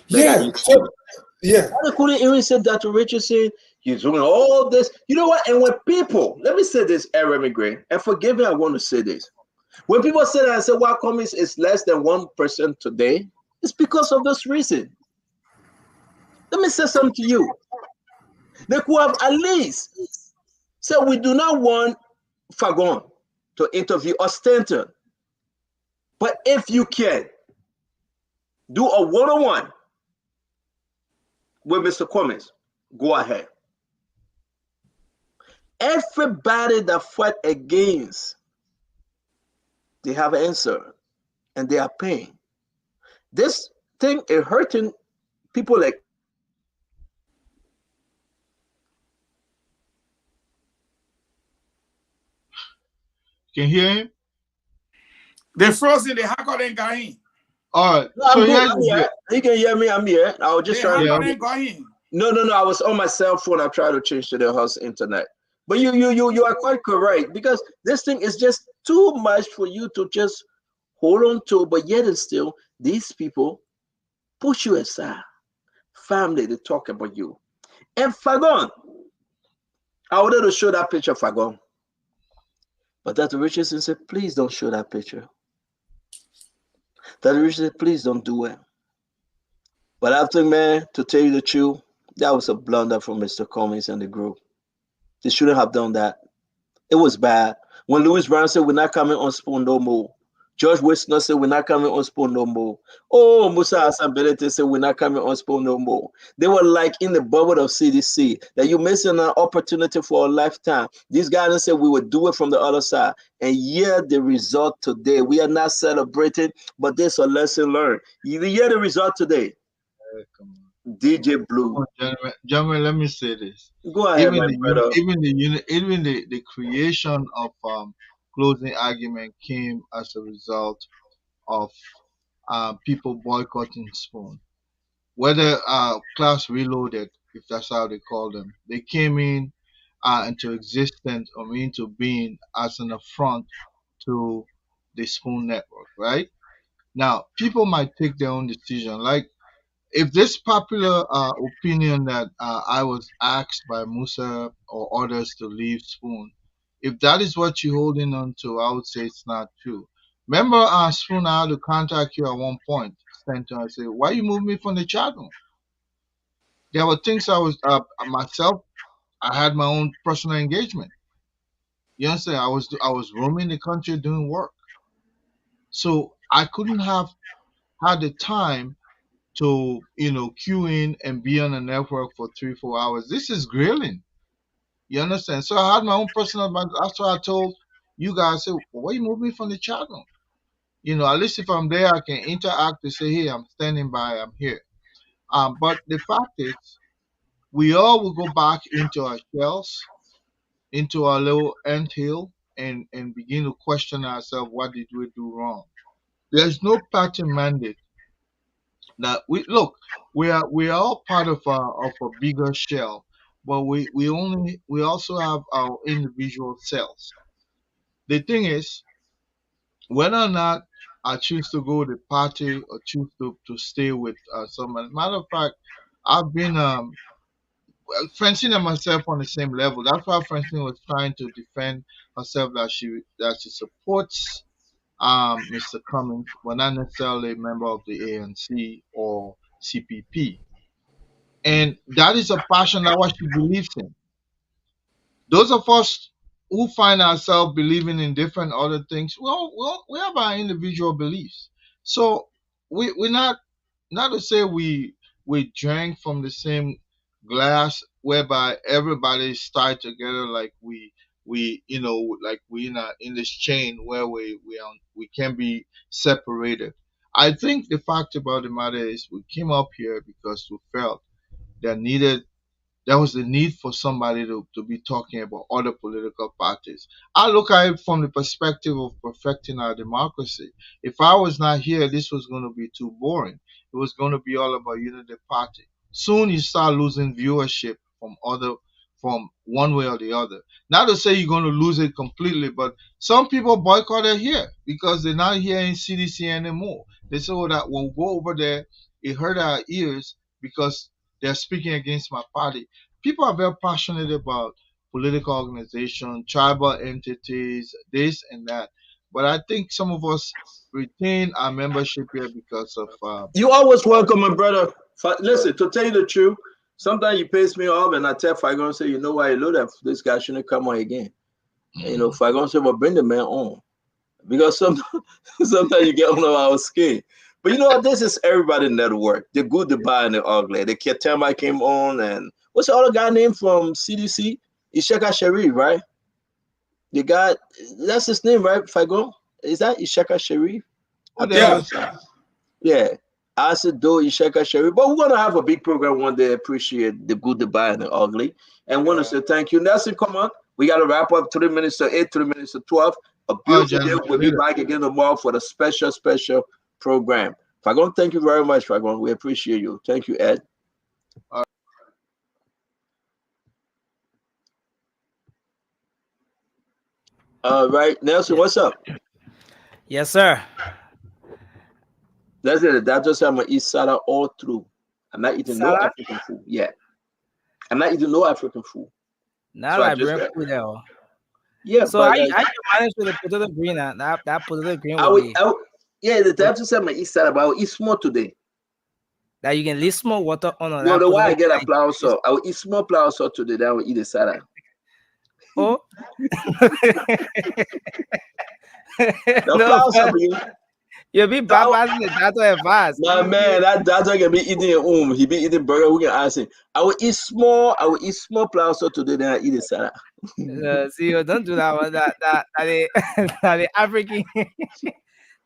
Yeah. Why they couldn't even say, Dr. Richardson, you're doing all this. You know what? And when people, let me say this, Remy Gray, and forgive me, I want to say this. When people say that, I say, why commies is less than 1% today? It's because of this reason. Let me say something to you. They could have at least said, we do not want Fagon to interview or Stanton. But if you can do a one-on-one with Mr. Cummings, go ahead. Everybody that fought against, they have an answer and they are paying. This thing is hurting people like Can you hear him? They frozen the Hakoden got in. All right. No, So I'm good. here's I'm the deal. here. You can hear me. I'm here. I was just They trying Yeah. to. Hakoden got in. No. I was on my cell phone. I tried to change to the house internet. But you are quite correct because this thing is just too much for you to just hold on to. But yet and still, these people push you aside. Family, they talk about you. And Fagon, I wanted to show that picture of Fagon. But Dr. Richardson said, please don't show that picture. Dr. Richardson said, please don't do it. But I think, man, to tell you the truth, that was a blunder from Mr. Cummings and the group. They shouldn't have done that. It was bad. When Louis Brown said, we're not coming on Spoon no more. George Wisner said, we're not coming on Spoon no more. Oh, Musa Hassan Benete said, we're not coming on Spoon no more. They were like in the bubble of CDC, that you're missing an opportunity for a lifetime. These guys said we would do it from the other side. And yeah, the result today, we are not celebrating, but there's a lesson learned. You hear the result today. DJ Blue. Gentlemen, let me say this. Go ahead, my brother. Even the creation of closing argument came as a result of people boycotting Spoon. Whether class reloaded, if that's how they call them, they came in into existence or into being as an affront to the Spoon network, right? Now, people might take their own decision. Like if this popular opinion that I was asked by Musa or others to leave Spoon, if that is what you're holding on to, I would say it's not true. Remember, Spoon, I had to contact you at one point. Stanton, I said, why you move me from the chat room? There were things I was myself. I had my own personal engagement. You understand? I was roaming the country doing work, so I couldn't have had the time to queue in and be on the network for 3-4 hours. This is grilling. You understand? So I had my own personal. That's why I told you guys, say, well, why you move me from the chat room? At least if I'm there, I can interact to say, hey, I'm standing by, I'm here. But the fact is, we all will go back into our shells, into our little ant hill, and begin to question ourselves, what did we do wrong? There's no party mandate that we are all part of a bigger shell, but we also have our individual cells. The thing is, whether or not I choose to go to the party or choose to stay with someone. Matter of fact, I've been Francine and myself on the same level. That's why Francine was trying to defend herself that she supports Mr. Cummings, but not necessarily a member of the ANC or CPP. And that is a passion that what she believes in. Those of us who find ourselves believing in different other things, well, we have our individual beliefs. So we're not to say we drank from the same glass whereby everybody is tied together like we like we in this chain where we can be separated. I think the fact about the matter is we came up here because we felt there was the need for somebody to be talking about other political parties. I look at it from the perspective of perfecting our democracy. If I was not here, this was going to be too boring. It was going to be all about unity party. Soon you start losing viewership from one way or the other. Not to say you're going to lose it completely, but some people boycotted here because they're not here in CDC anymore. They say, "Oh, that when we go over there, it hurt our ears because they're speaking against my party." People are very passionate about political organization, tribal entities, this and that. But I think some of us retain our membership here because of You always welcome, my brother. Listen, to tell you the truth, sometimes you piss me off, and I tell Fagon, say, you know why, you know that this guy shouldn't come on again. And, you know, Fagon say, well, bring the man on, because sometimes you get under our skin. But you know what? This is everybody network. The good, the bad, and the ugly. The Ketema came on, and what's the other guy name from CDC? Ishaka Sharif, right? The guy, that's his name, right? Fagon, is that Ishaka Sharif? who I the think hell Yeah. is that? yeah. I said do Ishaka Sherry. But we're gonna have a big program one day. Appreciate the good, the bad, and the ugly. And want to say thank you. Nelson, come on. We gotta wrap up 3 minutes to 8, 3 minutes to 12. A Oh, beautiful day. gentlemen, We'll be back again tomorrow for the special program. Fagon, thank you very much, Fagon. We appreciate you. Thank you, Ed. All right, Nelson, what's up? Yes, sir. That's it. That just I'm gonna eat salad all through. I'm not eating no Salad? African food. Yeah. I'm not eating no African food. Not So I just Liberian food though. yeah, So but I like I can manage with the potato green. That potato green I will will, be I will yeah, the time to say my eat salad, but I will eat small today. that you can leave small water on No, that the why potato I get a green. flour salt. I will eat small flour salt today, then I will eat a salad. Oh. The No, flour salt but again. you'll be bypassing the doctor advice. My man, that doctor can be eating at home. He be eating burger. We can ask him. I will eat small. I will eat small flour salt today, then I eat a salad. See, don't do that one. That the that the African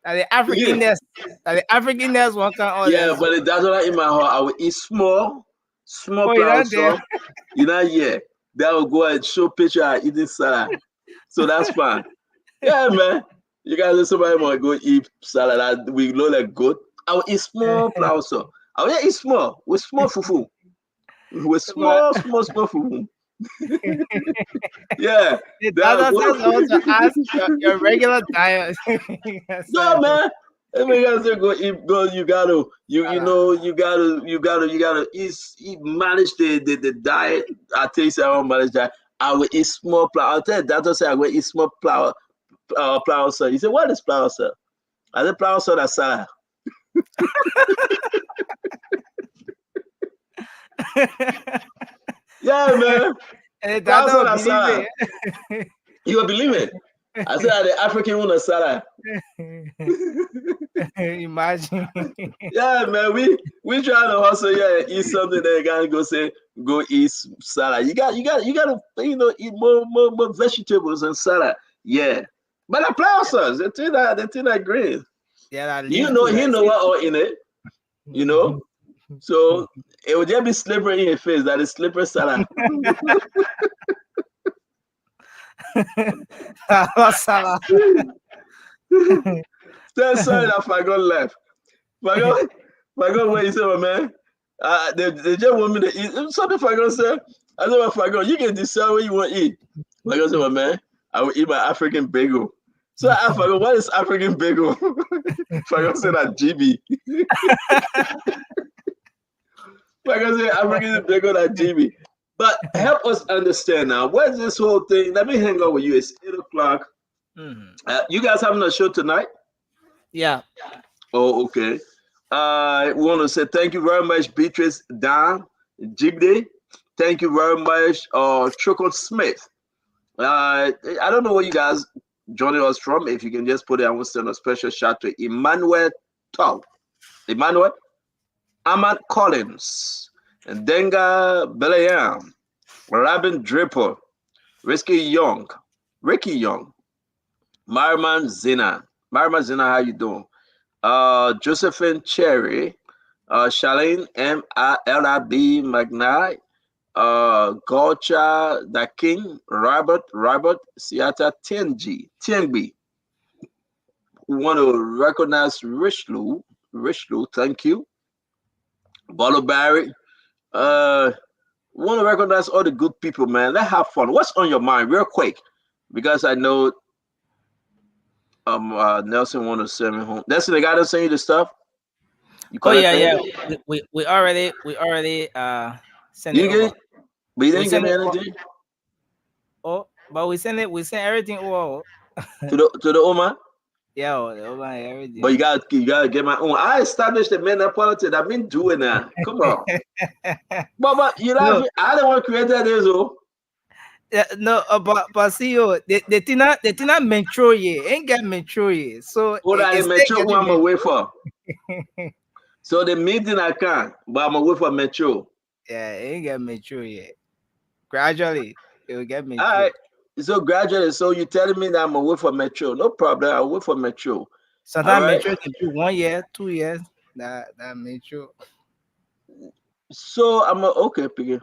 that the Yeah, Africanness that the Africanness one can yeah, others. but it doesn't like in my heart. I will eat small Oh, you flour not there? salt. You know, yeah. That will go and show picture of eating salad. So that's fine. Yeah, man. You guys, if somebody want to go eat salad, we look like good. I will eat small flour salt. I will eat small with small fufu. With But small fufu. Yeah, the that doctor will says also ask go. your regular diet. No, So, man. I mean, you gotta go eat. Go. You gotta. You uh, know. You gotta eat. Manage the diet. I tell you, say I don't manage that. I will eat small flour. I'll tell you, doctor say I will eat small flour. Flour salt. He said, "What is flour salt?" I said, "Flour salt that's salad." Yeah, man. and the Flour doctor salt will that's believe salad. it. You will believe it. I said, "The African one is salad." Imagine. Yeah, man, we trying to hustle, yeah, eat something that gotta go eat salad. You gotta eat more vegetables and salad. Yeah. But the plauses, the thing that green. Yeah, that You leaf know, too. he That's know what all in it, you know. So it would just be slippery in your face. That is slippery salad. Salad. Sorry that Fagon left. Fagon, where you say, my man? They just want me to eat. Something Fagon said. I said, well, Fagon, you can decide what you want to eat. Fagon said, my man, I will eat my African bagel. So I asked Fagon, what is African bagel? Fagon said that GB. Fagon said African bagel that GB. But help us understand now. Where's this whole thing? Let me hang out with you. It's 8 o'clock. You guys having a show tonight? Yeah. Oh, okay. I want to say thank you very much, Beatrice Dan Jibde. Thank you very much, Chokot Smith. I don't know where you guys joining us from. If you can just put it, I want to send a special shout to Emmanuel Tau. Emmanuel Ahmad Collins, and Denga Belayam, Robin Dripper, Ricky Young, Marman Zina. Marman Zina, how you doing? Josephine Cherry, Charlene MLIB McKnight, Gocha the King, Robert Siata Tienbi. We want to recognize Richlu, thank you. Bolo Barry. We want to recognize all the good people, man. Let's have fun. What's on your mind, real quick? Because I know Nelson want to send me home. Nelson, the guy that send you the stuff. You Oh collect yeah, yeah. it? We already send You it didn't get over. it? But you We didn't give send me it over. anything? Oh, but we send everything over. To the Oma? Yeah, over everything. But you gotta get my own. I established the men of politics. I've been doing that. Come on. But you know, No, I don't want to create that is all. yeah, no, but see, they not mature yet. Ain't get mature yet. So What I it's still mature who getting I'm away mature. for. So the meeting I can, but I'm away for mature. Yeah, it ain't get mature yet. Gradually, it will get All mature. right. So gradually, so you telling me that I'm away for mature. No problem. I'm away for mature. All Sometimes right. mature can be 1 year, 2 years. That mature. So okay, Piggy.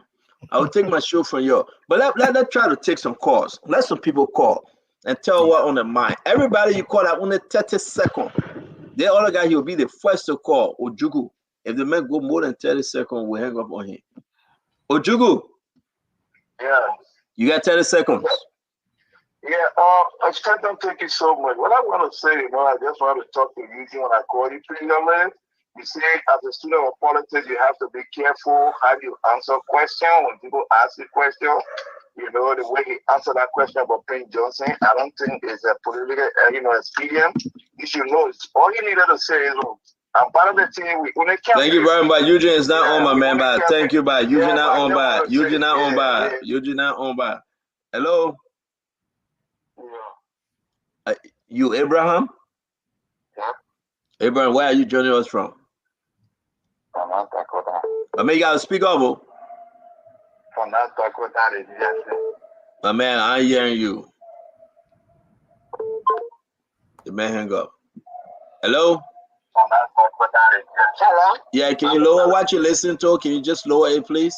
I'll take my show from you. But let's try to take some calls. Let some people call and tell what on their mind. Everybody you call at only 30 seconds. The other guy, he'll be the first to call. Ojugu. If the man go more than 30 seconds, we'll hang up on him. Ojugu, Yeah. you got 30 seconds. Yeah, I still don't take it so much. What I want to say, I just want to talk to you when I call you, man. You see, as a student of politics, you have to be careful how you answer questions. When people ask you questions, the way he answered that question about Prince Johnson, I don't think it's a political, experience. You should know, all you needed to say is, I'm part of the team. We only kept Thank you very much. Eugene is not on, my we man. only But kept thank you, bye. Eugene not on, by. Eugene not on, by. yeah. Eugene not on, by. Hello, you Abraham? Yeah. Abraham, where are you joining us from? From North Dakota. I mean, you gotta speak up, oh. From North Dakota, My man, I ain't hearing you. The man hang up. Hello? Hello? Yeah, can you lower what you listen to? Can you just lower it, please?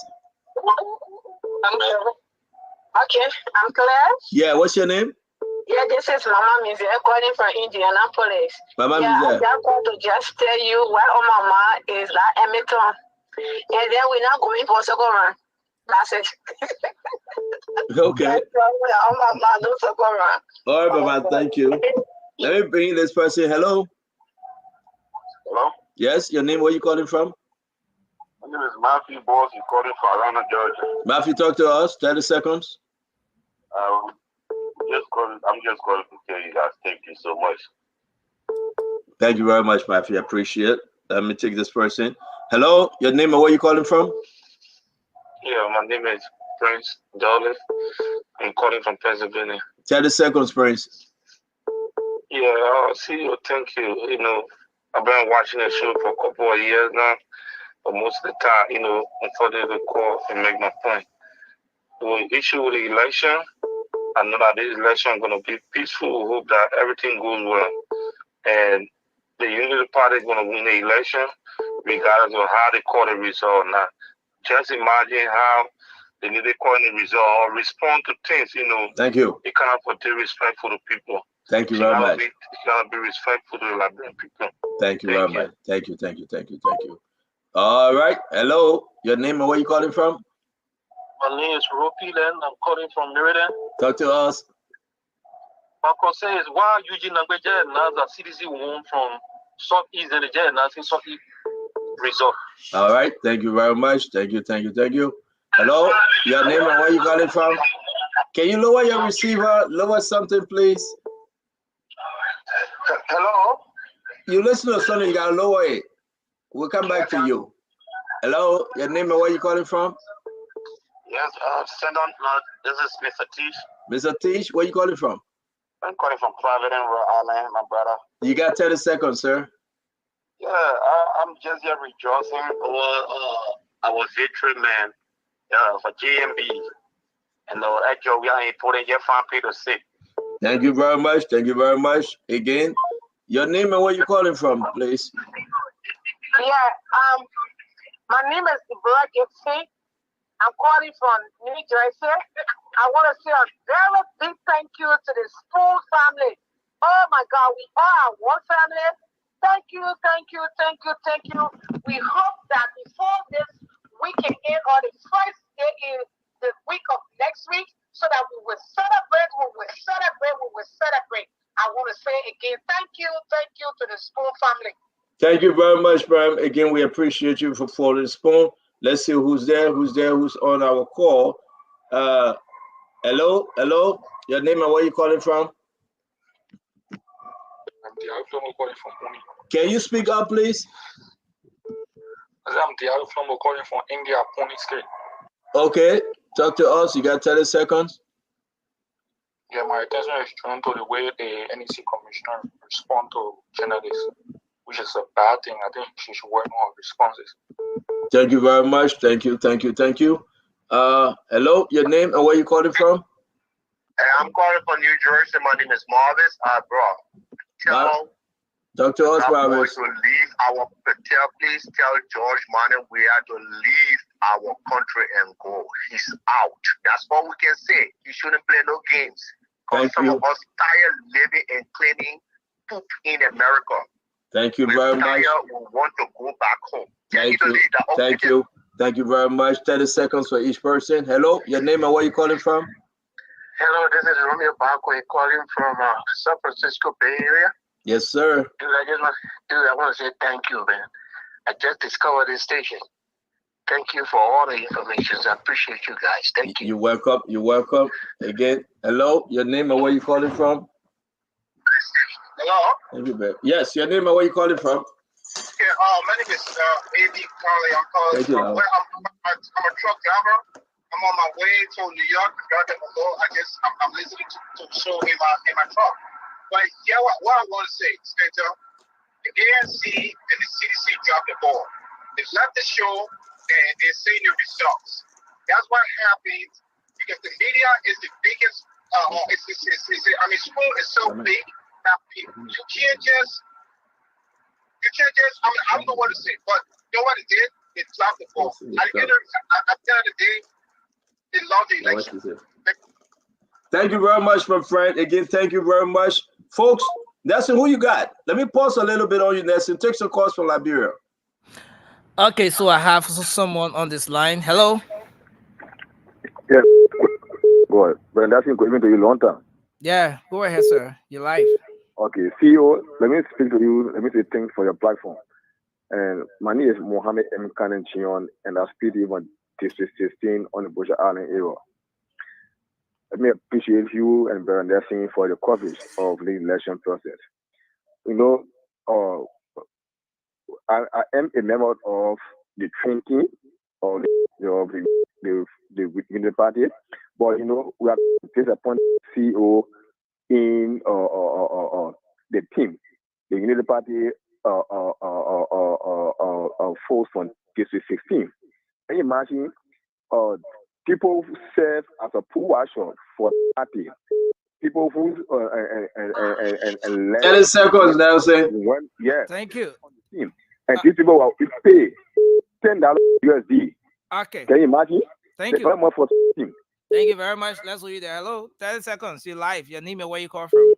Okay, I'm clear. Yeah, what's your name? Yeah, this is Mama Mize calling from Indianapolis. Mama I Mize. just want to just tell you why Mama is like Hamilton. And then we're not going for second round. That's it. Okay. Mama, no second round. All right, Mama, thank you. Let me bring this person. Hello? Hello? Yes, your name, where you calling from? My name is Matthew Boss. You're calling from Atlanta, Georgia. Matthew, talk to us. 30 seconds. I'm just calling to tell you guys thank you so much. Thank you very much, Matthew. I appreciate it. Let me take this person. Hello, your name and where you calling from? Yeah, my name is Prince Dolly. I'm calling from Pennsylvania. 30 seconds, Prince. Yeah, see you. Thank you. I've been watching the show for a couple of years now, but most of the time, unfortunately, to call and make my point. The issue with the election, I know that this election is going to be peaceful. We hope that everything goes well. And the Unity Party is going to win the election, regardless of how they call the result. Now, just imagine how they need to call the result or respond to things, Thank you. They cannot put the respect for the people. Thank you very much. It cannot be respectful to the Liberian people. Thank you very much. Thank you. All right. Hello, your name and where you calling from? My name is Ropi, and I'm calling from Meriden. Talk to us. My concern is why Eugene Nagbeja announced that CDC won from Southeast and the J announcing Southeast result. All right. Thank you very much. Thank you. Hello, your name and where you calling from? Can you lower your receiver? Lower something, please. Hello? You listen to something, you gotta lower it. We'll come back to you. Hello, your name and where you calling from? Yes, this is Mr. Tish. Mr. Tish, where you calling from? I'm calling from Providence, Rhode Island, my brother. You got 30 seconds, sir. Yeah, I'm just here rejoicing over our victory, man, for JMB. And actually, we are important here for people to see. Thank you very much. Again, your name and where you calling from, please? Yeah, my name is Deborah Gibson. I'm calling from New Jersey. I want to say a very big thank you to the school family. Oh my God, we are one family. Thank you. We hope that before this weekend end or the first day in the week of next week, so that we will celebrate. I want to say again, thank you to the school family. Thank you very much, Brian. Again, we appreciate you for following the spoon. Let's see who's on our call. Hello. Your name and where you calling from? Diallo Flomo calling from Uni. Can you speak up, please? I'm Diallo Flomo calling from India, Pony State. Okay, talk to us. You got 30 seconds. Yeah, my attention is drawn to the way the NEC commissioner respond to journalists, which is a bad thing. I think she should work on responses. Thank you very much. Thank you. Hello, your name and where you calling from? I'm calling from New Jersey. My name is Marvis. Talk to us, Marvis. Please tell George Manning we have to leave our country and go. He's out. That's all we can say. He shouldn't play no games. Because some of us tired living and cleaning poop in America. Thank you very much. We want to go back home. Thank you very much. 30 seconds for each person. Hello, your name and where you calling from? Hello, this is Romeo Barco calling from San Francisco Bay Area. Yes, sir. I want to say thank you, man. I just discovered this station. Thank you for all the information. I appreciate you guys. Thank you. You're welcome. Again, hello, your name and where you calling from? Hello? Thank you, babe. Yes, your name and where you calling from? Yeah, my name is A.B. Carly. I'm calling from I'm a truck driver. I'm on my way to New York. I'm listening to the show in my truck. But yeah, what I want to say, Spencer, the ANC and the CDC dropped the ball. They left the show and they're saying the results. That's what happens because the media is the biggest. School is so big that you can't just. I don't know what to say, but you know what it did? It dropped the ball. At the end of the day, they lost the election. Thank you very much, my friend. Again, thank you very much. Folks, Nelson, who you got? Let me pause a little bit on you, Nelson. Take some calls from Liberia. Okay, so I have someone on this line. Hello? Yes. Go ahead. But that's going to you long time. Yeah, go ahead, sir. You're live. Okay, CEO, let me speak to you. Let me say thanks for your platform. And my name is Mohammed M. Kanen Chion, and I speak even District 16 on the Bush Island area. Let me appreciate you and Baron Nelson for the coverage of the election process. You know, I am a member of the training of the Unity Party, but you know, we are disappointed CEO in the team, the Unity Party force from District 16. Can you imagine people who serve as a pool washer for the party? People who and 30 seconds, Nelson. Yes. Thank you. And these people will pay $10 USD. Okay. Can you imagine? Thank you. For team. Thank you very much. Let's you there. Hello. 30 seconds. You're live. Your name and where you call from.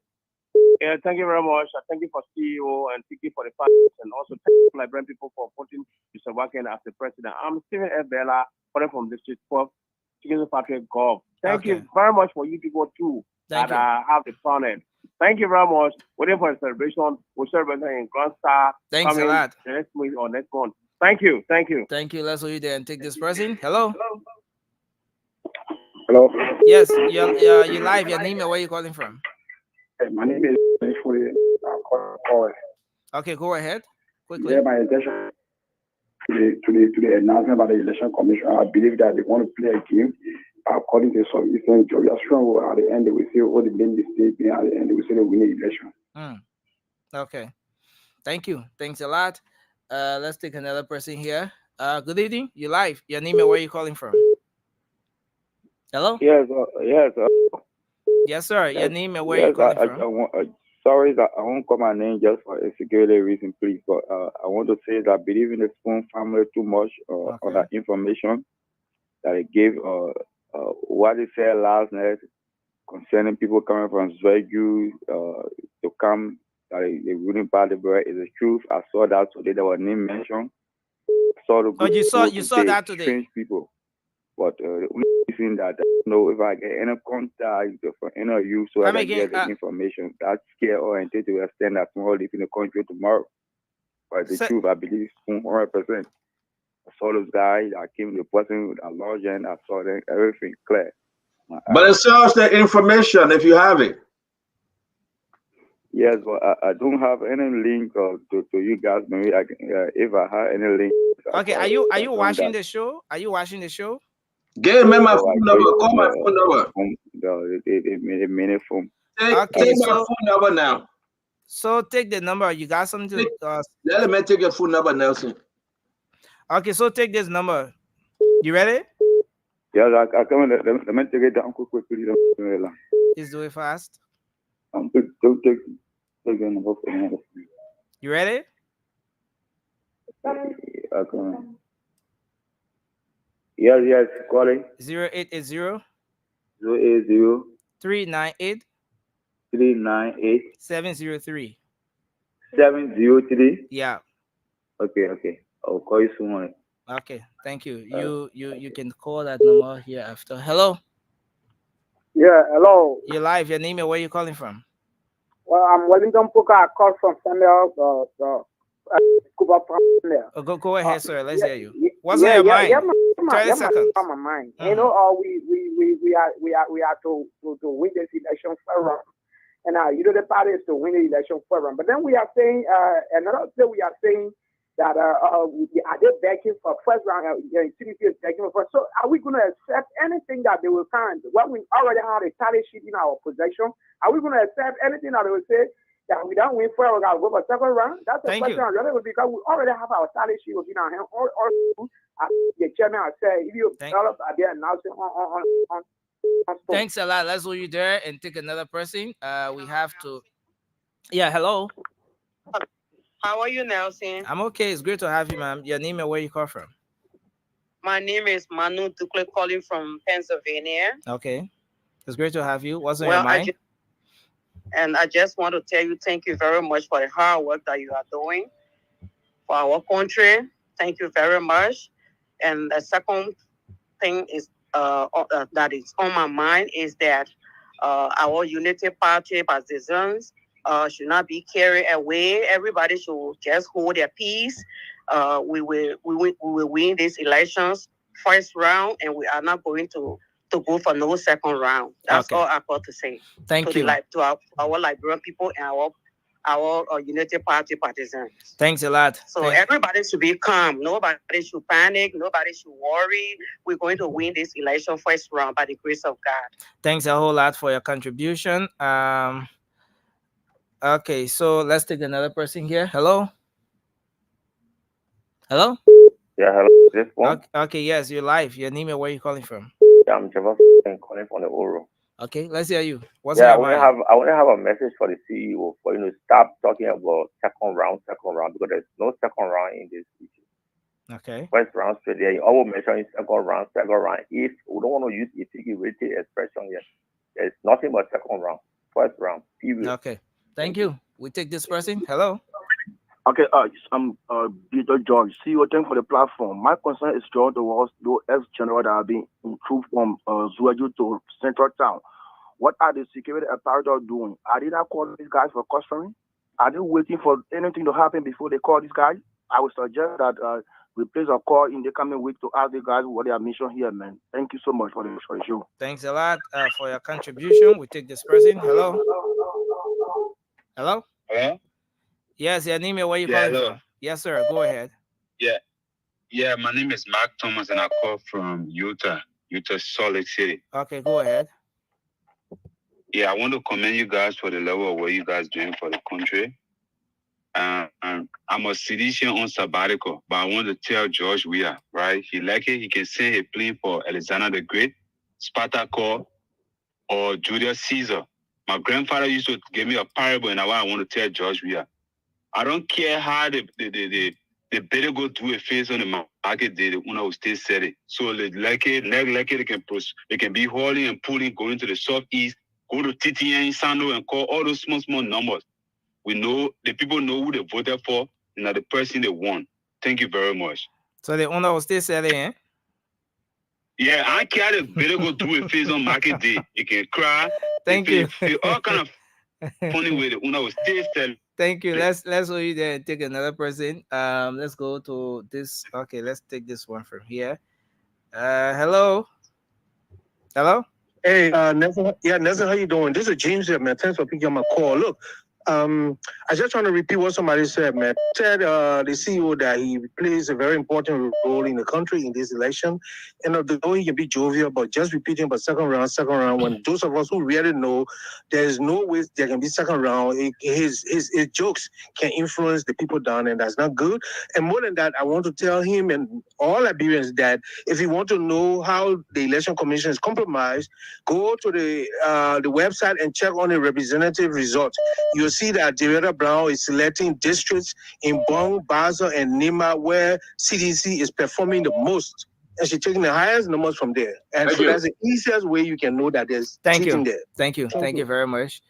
Yeah, thank you very much. Thank you for CEO and thank you for the fans and also thank you Liberian people for putting Mr. Wacken as the president. I'm Stephen F. Bella, calling from District 12, Chicken Patrick Gov. Thank you very much for you people too that have the planet. Thank you very much. Waiting for a celebration. We'll celebrate in Grand Star. Thanks a lot. The next week or next month. Thank you. Thank you. Thank you. Let's you there and take this person. Hello. Hello. Yes, you're live. Your name and where you calling from? Hey, my name is Okay, go ahead. Quickly. Yeah, my intention to the announcement about the election commission. I believe that they want to play a game according to some Eastern Georgia strong. At the end, they will say all the main mistakes. At the end, they will say they win the election. Okay. Thank you. Thanks a lot. Let's take another person here. Good evening. You're live. Your name and where you calling from? Hello? Yes. Yes, sir. Your name and where you calling from? Sorry that I won't call my name just for a security reason, please. But I want to say that I believe in the Spoon family too much on that information that it gave. What he said last night concerning people coming from Zwegu to come. The ruling party, bro, is the truth. I saw that today. There was name mentioned. You saw that today. Strange people, but the only reason that I don't know if I get any contact from any of you, so I can get the information. That's scare oriented to extend that tomorrow live in the country tomorrow. But the truth, I believe, 100%. I saw those guys. I came to the person with a large and I saw them, everything clear. But it shows the information if you have it. Yes, but I don't have any link to you guys. Maybe I can, if I have any link. Okay, are you watching the show? Are you watching the show? Give me my Oh, I phone get number. Call my phone number. the minute phone. Take my phone number now. So take the number. You got something to Let me take your phone number, Nelson. Okay, so take this number. You ready? Yeah, I come. Let me take it down quickly. Just do it fast. Take the number for me. You ready? Okay. Yes, call it. 0880 080 398 398 703. 703. Yeah. Okay. I'll call you soon. Okay, thank you. You can call that number here after. Hello. Yeah, hello. You're live. Your name and where you calling from? Well, I'm Wellington Puka. I call from Samuel, Cuba from there. Oh, go ahead, sir. Let's hear you. What's yeah, on your mind? Yeah, 30 seconds. on my mind. You know, we are to win this election forum, and you know the party is to win the election forum. But then we are saying another thing. We are saying that are they begging for first round? CDC is begging for. So are we going to accept anything that they will find? When we already have a tally sheet in our possession, are we going to accept anything that they will say that we don't win first, we got to go for second round? That's the question. Because we already have our tally sheet in our hand. Or the chairman has said, if you tell us are there announcing on. Thanks a lot. Let's hold you there and take another person. We have to. Yeah, hello. How are you, Nelson? I'm okay. It's great to have you, ma'am. Your name and where you call from? My name is Manu Dukle, calling from Pennsylvania. Okay. It's great to have you. What's on your mind? I just want to tell you thank you very much for the hard work that you are doing for our country. Thank you very much. And the second thing is that is on my mind is that our Unity Party partisans should not be carried away. Everybody should just hold their peace. We will win these elections first round, and we are not going to go for no second round. That's all I've got to say. Thank you. To our Liberian people and our Unity Party partisans. Thanks a lot. So everybody should be calm. Nobody should panic. Nobody should worry. We're going to win this election first round by the grace of God. Thanks a whole lot for your contribution. Okay, so let's take another person here. Hello. Hello. Yeah, hello. This one. Okay, yes, you're live. Your name and where you calling from? Yeah, I'm Trevor calling from the Oro. Okay, let's hear you. What's I your want to have a message for the CEO for stop talking about second round because there's no second round in this issue. Okay. First round straight there. You always mention second round. If we don't want to use figurative expression yet, there's nothing but second round. First round. Period. Okay. Thank you. We take this person. Hello. Okay, I'm Peter George. CEO, thank for the platform. My concern is drawn towards those ex-general that are being improved from Zuaju to Central Town. What are the security apparatus doing? Are they not calling these guys for custody? Are they waiting for anything to happen before they call these guys? I would suggest that we place a call in the coming week to ask the guys what their mission here, man. Thank you so much for the show. Thanks a lot for your contribution. We take this person. Hello. Hello. Hello. Yes, your name and where you calling from? Yes, sir. Go ahead. Yeah. My name is Mark Thomas, and I call from Utah, Salt Lake City. Okay, go ahead. Yeah, I want to commend you guys for the level of what you guys doing for the country. I'm a citizen on sabbatical, but I want to tell George Weah, right? He like it. He can send a plea for Alexander the Great, Spartacus, or Julius Caesar. My grandfather used to give me a parable, and now I want to tell George Weah. I don't care how the better go do a face on the market day, the owner will still sell it. So they can be hauling and pulling, going to the southeast, go to TTN, Sando, and call all those small numbers. We know the people know who they voted for and are the person they want. Thank you very much. So the owner will still selling, eh? Yeah, I care the better go do a face on market day. You can cry. Thank you. All kind of funny way the owner will still sell. Thank you. Let's hold you there and take another person. Let's go to this. Okay, let's take this one from here. Hello. Hello. Hey, Nelson. Yeah, Nelson, how you doing? This is James here, man. Thanks for picking up my call. Look, I just want to repeat what somebody said, man. Said the CEO that he plays a very important role in the country in this election. And although he can be jovial, but just repeating about second round, when those of us who really know there is no way there can be second round, his jokes can influence the people down, and that's not good. And more than that, I want to tell him and all Liberians that if you want to know how the election commission is compromised, go to the website and check on the representative results. You'll see that Derecha Brown is selecting districts in Bong, Basel, and Nima where CDC is performing the most. And she's taking the highest numbers from there. And so that's the easiest way you can know that there's cheating there. Thank you very much.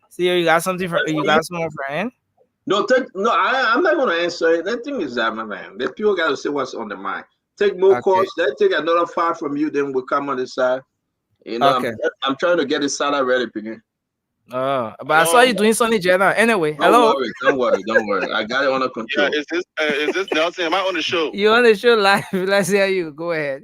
See, you got something for you got someone for Ann? No, I'm not going to answer it. The thing is that, my man, the people got to say what's on the mind. Take more calls. Then take another 5 from you. Then we'll come on the side. You know, I'm trying to get the salad ready, again. But I saw you doing something, Jenna. Anyway, hello. Don't worry. I got it under control. Yeah, is this Nelson? Am I on the show? You on the show live? Let's hear you. Go ahead.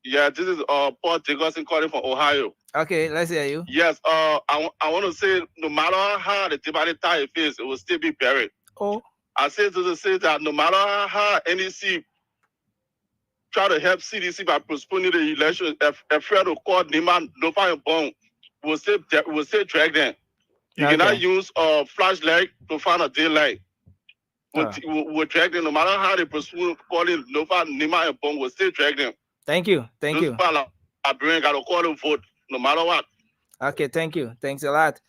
Yeah, this is Paul Dickerson calling from Ohio. Okay, let's hear you. Yes, I want to say no matter how the Democratic tie is, it will still be buried. Oh. I say to say that no matter how NEC try to help CDC by postponing the election, if to call Nima Nova and Bong, will still drag them. You cannot use flashlight to find a daylight. We'll drag them no matter how they postpone calling Nova, Nima and Bong, will still drag them. Thank you. I bring got to call them vote no matter what. Okay, thank you. Thanks a lot.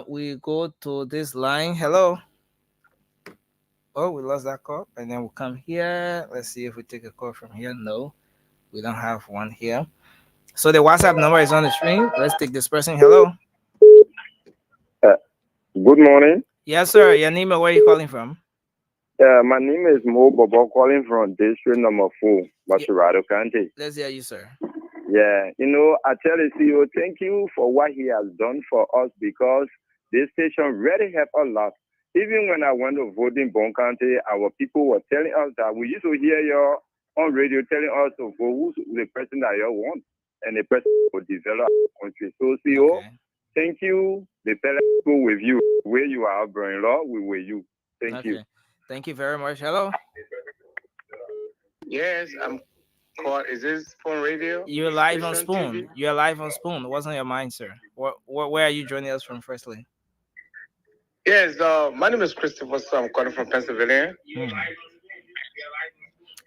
We go to this line. Hello. Oh, we lost that call, and then we'll come here. Let's see if we take a call from here. No, we don't have one here. So the WhatsApp number is on the screen. Let's take this person. Hello. Good morning. Yes, sir. Your name and where are you calling from? My name is Mo Bobo, calling from district number 4, Bashirado County. Let's hear you, sir. Yeah, I tell the CEO, thank you for what he has done for us, because this station really helped a lot. Even when I went to vote in Bon County, our people were telling us that we used to hear you on radio telling us to vote who's the person that you want, and the person will develop our country. So CEO, thank you. The parents go with you. Where you are, brother-in-law, we with you. Thank you. Thank you very much. Hello. Yes, I'm called. Is this Spoon Radio? You're live on Station Spoon. TV? You're live on Spoon. What's on your mind, sir? Where are you joining us from, firstly? Yes, my name is Christopher, so I'm calling from Pennsylvania.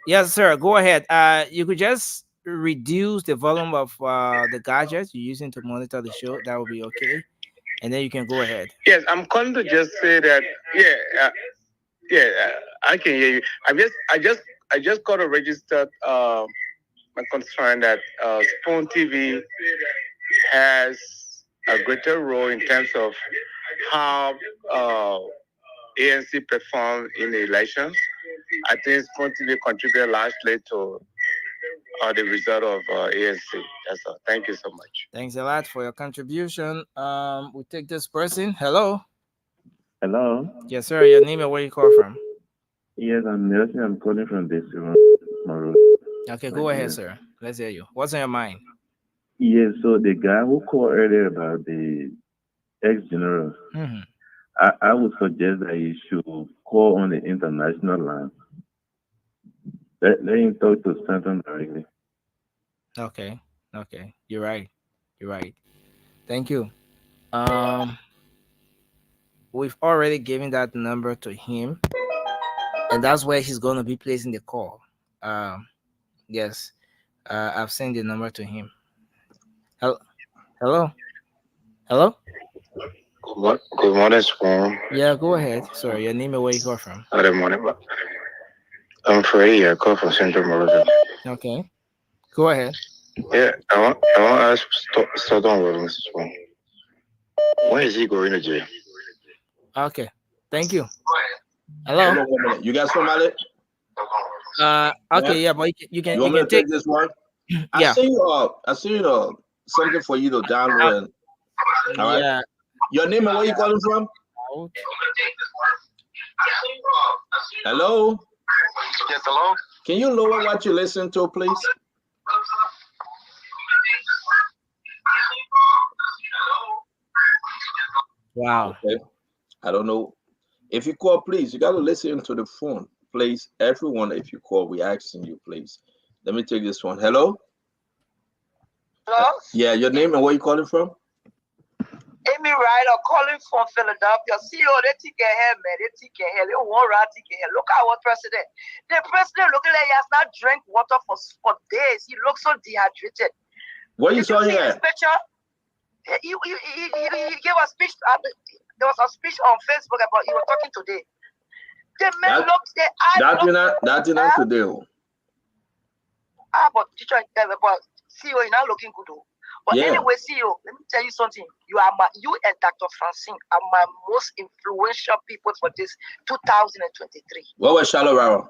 Yes, sir. Go ahead. You could just reduce the volume of the gadgets you're using to monitor the show. That will be okay. And then you can go ahead. Yes, I'm calling to just say that. I can hear you. I just got a registered my concern that Spoon TV has a greater role in terms of how ANC performed in the elections. I think Spoon TV contributed largely to the result of ANC. That's all. Thank you so much. Thanks a lot for your contribution. We take this person. Hello. Hello. Yes, sir. Your name and where you call from? Yes, I'm Nelson. I'm calling from this room. Okay, go ahead, sir. Let's hear you. What's on your mind? Yes, so the guy who called earlier about the ex-general, I would suggest that he should call on the international line. Let him talk to Stanton directly. Okay. You're right. Thank you. We've already given that number to him, and that's where he's going to be placing the call. Yes, I've sent the number to him. Hello. Good morning, Spoon. Yeah, go ahead. Sorry, your name and where you call from? Good morning. I'm Freddie. I call from Central Morocco. Okay, go ahead. Yeah, I want to ask Southern World, Mr. Spoon. When is he going to jail? Okay, thank you. Hello. You got somebody? Okay, yeah, but you can You want me to take take this one? Yeah. I see something for you to download. All right. Yeah. Your name and where you calling from? Hello. Yes, hello. Can you lower what you listen to, please? Wow. Okay. I don't know. If you call, please, you got to listen to the phone. Please, everyone, if you call, we asking you, please. Let me take this one. Hello? Hello? Yeah, your name and where you calling from? Amy Ryder calling from Philadelphia. CEO, they take a hair, man. They take a hair. They won't take a hair. Look at our president. The president looking like he has not drank water for days. He looks so dehydrated. What you saw see here? his picture? He gave a speech. There was a speech on Facebook about he was talking today. The man looks the eye. That's not today. But teacher, but CEO, you're not looking good. But anyway, CEO, let me tell you something. You and Dr. Francine are my most influential people for this 2023. What was Shallow Rara?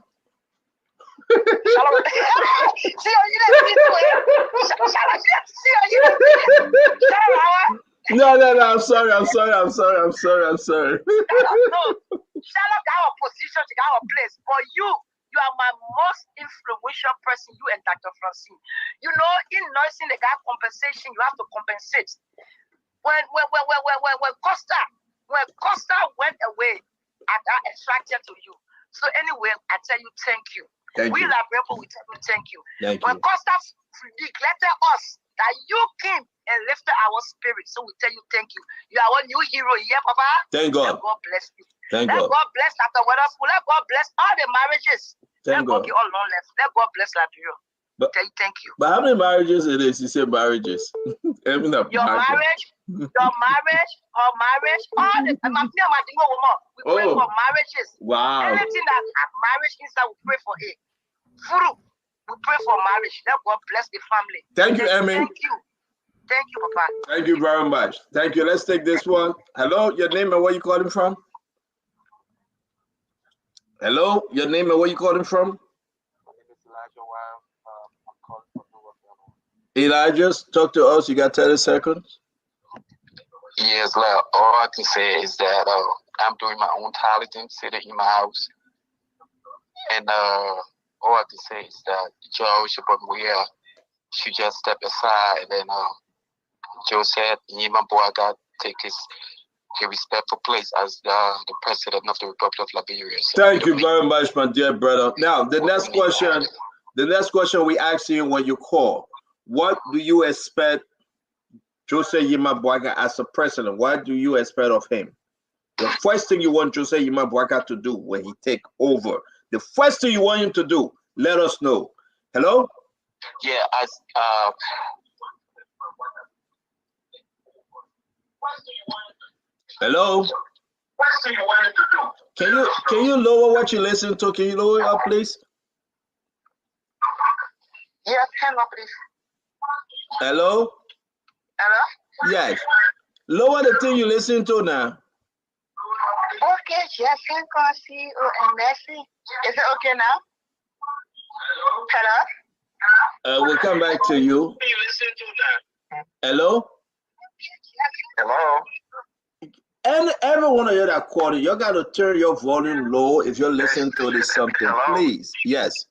No, I'm sorry. No, Charlotte got our position, she got our place. But you are my most influential person, you and Dr. Francine. You know, in nursing, they got compensation, you have to compensate. When Costa went away, I got attracted to you. So anyway, I tell you, thank you. We tell you thank you. When Costa neglected us, that you came and lifted our spirit. So we tell you thank you. You are our new hero here, Papa. Thank God. Let God bless you. Thank Let God. God bless Dr. Weatherspoon. Let God bless all the marriages. Thank God. Give all long left. Let God bless Liberia. Tell you thank you. But how many marriages it is? You say marriages. Your marriage, her marriage, all the we pray for marriages. Wow. Anything that have marriage inside, we pray for it. Furu, we pray for marriage. Let God bless the family. Thank you, Emmy. Thank you. Thank you, Papa. Thank you very much. Thank you. Let's take this one. Hello, your name and where you calling from? Hello, your name and where you calling from? Elijah, talk to us. You got 30 seconds. Yes, like all I can say is that I'm doing my own talent, sitting in my house, and all I can say is that George Abuya should just step aside, and then Joe said, Yima Boaga take his respectful place as the president of the Republic of Liberia. So thank you very much, my dear brother. Now, the next question we ask you when you call, what do you expect Jose Yima Boaga as a president? What do you expect of him? The first thing you want Jose Yima Boaga to do when he take over, the first thing you want him to do, let us know. Hello? Yeah, hello? Can you lower what you listen to? Can you lower it up, please? Yes, hang up, please. Hello? Hello? Yes. Lower the thing you listen to now. Okay, yes, hang on, see and Messi. Is it okay now? Hello? We'll come back to you. Hello? Hello? And everyone of you that called, you got to turn your volume low if you're listening to this something, please. Yes.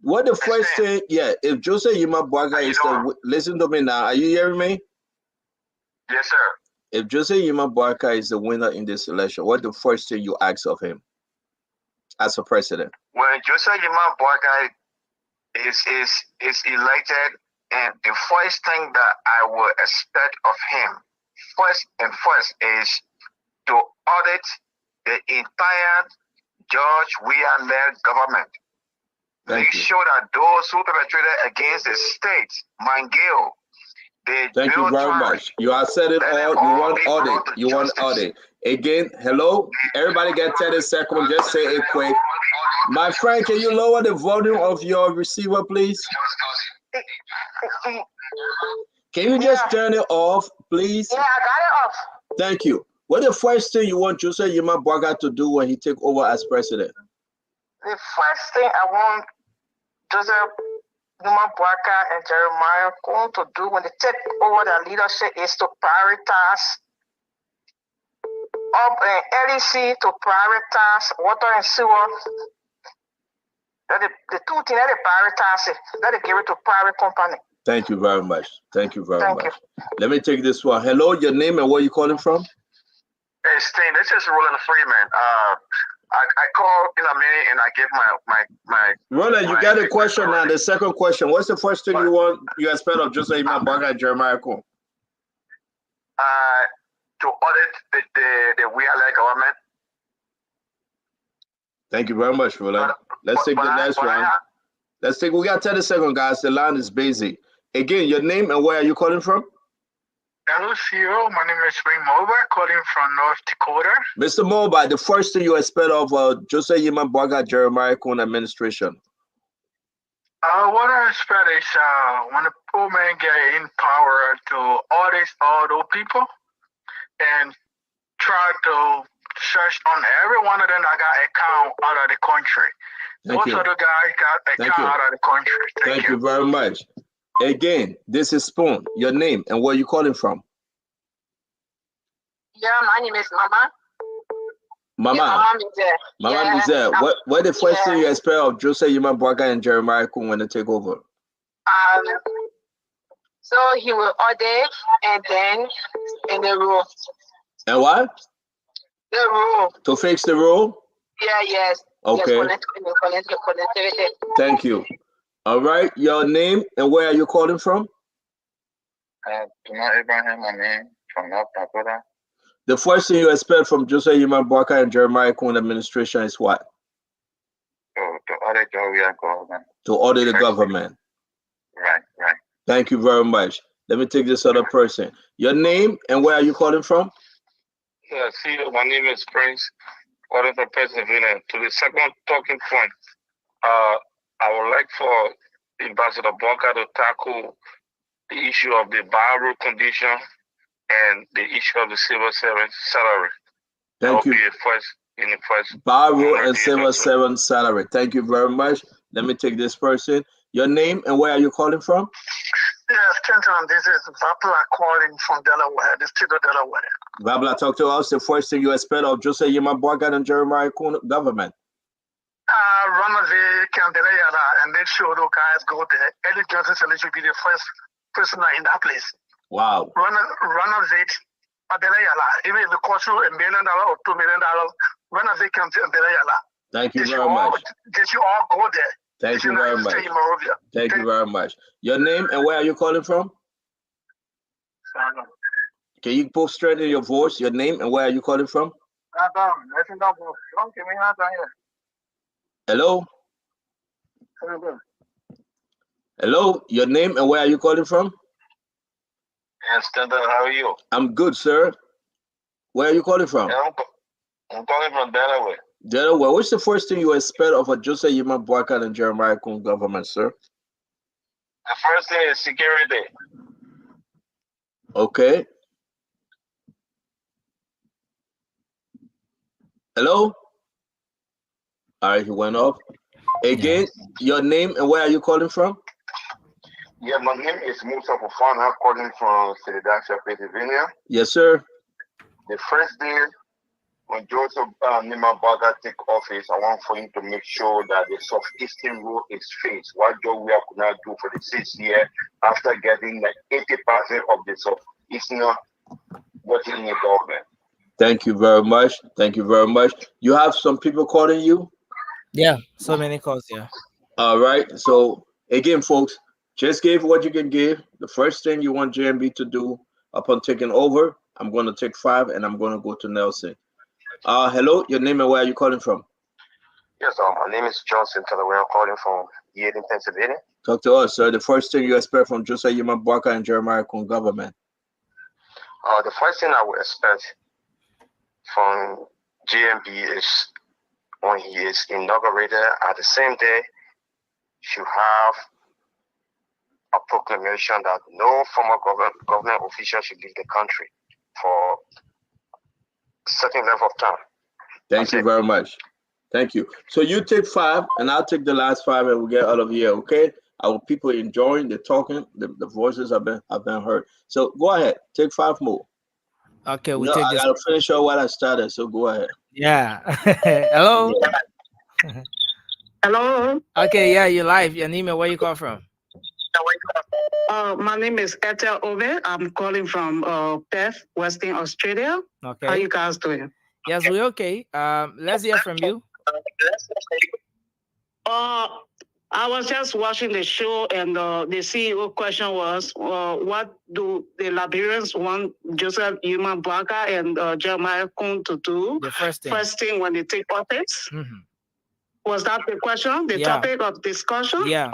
What the first thing, if Jose Yima Boaga is the, listen to me now, are you hearing me? Yes, sir. If Jose Yima Boaga is the winner in this election, what the first thing you ask of him as a president? When Jose Yima Boaga is elected, and the first thing that I will expect of him, first is to audit the entire George Weah-led government. Make sure that those who perpetrated against the state, Mangale, thank you very much. You have said it all. You want audit. You want audit. Again, hello. Everybody get 30 seconds. Just say it quick. My friend, can you lower the volume of your receiver, please? Can you just turn it off, please? Yeah, I got it off. Thank you. What the first thing you want Jose Yima Boaga to do when he take over as president? The first thing I want Jose Yima Boaga and Jeremiah going to do when they take over the leadership is to prioritize LEC, to prioritize water and sewer. The two things that they prioritize it, that they give it to private company. Thank you very much. Thank you very much. Let me take this one. Hello, your name and where you calling from? Hey, Sting, this is Roland Freeman. I called in a minute and I give my Roland, you got a question now. The second question. What's the first thing you expect of Joseph Imambarga and Jeremiah Coon? To audit the we-elect government. Thank you very much, Roland. Let's take the next one. We got 30 seconds, guys. The line is busy. Again, your name and where are you calling from? Hello, CEO. My name is Ring Mobile, calling from North Dakota. Mr. Mobile, the first thing you expect of Joseph Imambarga Jeremiah Coon administration? What I expect is when the poor man get in power to audit all those people and try to search on every one of them that got account out of the country. Those other guys got account out of the country. Thank you very much. Again, this is Spoon. Your name and where you calling from? Yeah, my name is Mama. Mama. Yeah, Mama Mizel. What the first thing you expect of Joseph Imambarga and Jeremiah Coon when they take over? So he will audit and then in the rule. And what? The rule. To fix the rule? Yeah, yes. Okay. Yes, thank you. All right. Your name and where are you calling from? Tonight, Abraham, my name from North Dakota. The first thing you expect from Joseph Imambarga and Jeremiah Coon administration is what? To audit the government. To audit the government. Right. Thank you very much. Let me take this other person. Your name and where are you calling from? Yeah, CEO, my name is Prince, calling from Pennsylvania. To the second talking point, I would like for Ambassador Bunker to tackle the issue of the borrow condition and the issue of the civil servant salary. Thank you. Borrow and civil servant salary. Thank you very much. Let me take this person. Your name and where are you calling from? Yes, Kenton, this is Vapla calling from Delaware, the state of Delaware. Vapla, talk to us. The first thing you expect of Joseph Imambarga and Jeremiah Coon government? Renovate Candelera and make sure those guys go there. Eddie Johnson should be the first prisoner in that place. Wow. Renovate Candelera. Even if it costs you $1 million or $2 million, renovate Candelera. Thank you very much. They should all go there. Thank you very much. Thank you very much. Your name and where are you calling from? Can you both straighten your voice? Your name and where are you calling from? Hello? Hello? Your name and where are you calling from? Yes, Standard, how are you? I'm good, sir. Where are you calling from? Yeah, I'm calling from Delaware. Delaware. What's the first thing you expect of a Joseph Imambarga and Jeremiah Coon government, sir? The first thing is security. Okay. Hello? All right, he went off. Again, your name and where are you calling from? Yeah, my name is Musa Fofana, calling from Philadelphia, Pennsylvania. Yes, sir. The first day when Joseph Imambarga take office, I want for him to make sure that the Southeastern Road is fixed. What Joe we could not do for the 6 years after getting like 80% of the Southeastern working in the government. Thank you very much. Thank you very much. You have some people calling you? Yeah, so many calls, yeah. All right. So again, folks, just give what you can give. The first thing you want JMB to do upon taking over, I'm going to take 5 and I'm going to go to Nelson. Hello, your name and where are you calling from? Yes, my name is Johnson Delaware. I'm calling from Eden, Pennsylvania. Talk to us, sir. The first thing you expect from Joseph Imambarga and Jeremiah Coon government? The first thing I would expect from GMB is when he is inaugurated, at the same day, should have a proclamation that no former government official should leave the country for a certain length of time. Thank you very much. Thank you. So you take 5 and I'll take the last 5 and we'll get out of here, okay? Our people enjoying the talking, the voices have been heard. So go ahead, take 5 more. Okay, I gotta finish up what I started, so go ahead. Yeah. Hello? Hello? Okay, yeah, you're live. Your name and where you call from? My name is Ethel Ove. I'm calling from Perth, Western Australia. Okay. How you guys doing? Yes, we're okay. Let's hear from you. I was just watching the show, and the CEO question was, what do the Liberians want Joseph Yuma Bwaka and Jeremiah Kun to do? The first thing when they take office? Mm-hmm. Was that the question? The topic of discussion? Yeah.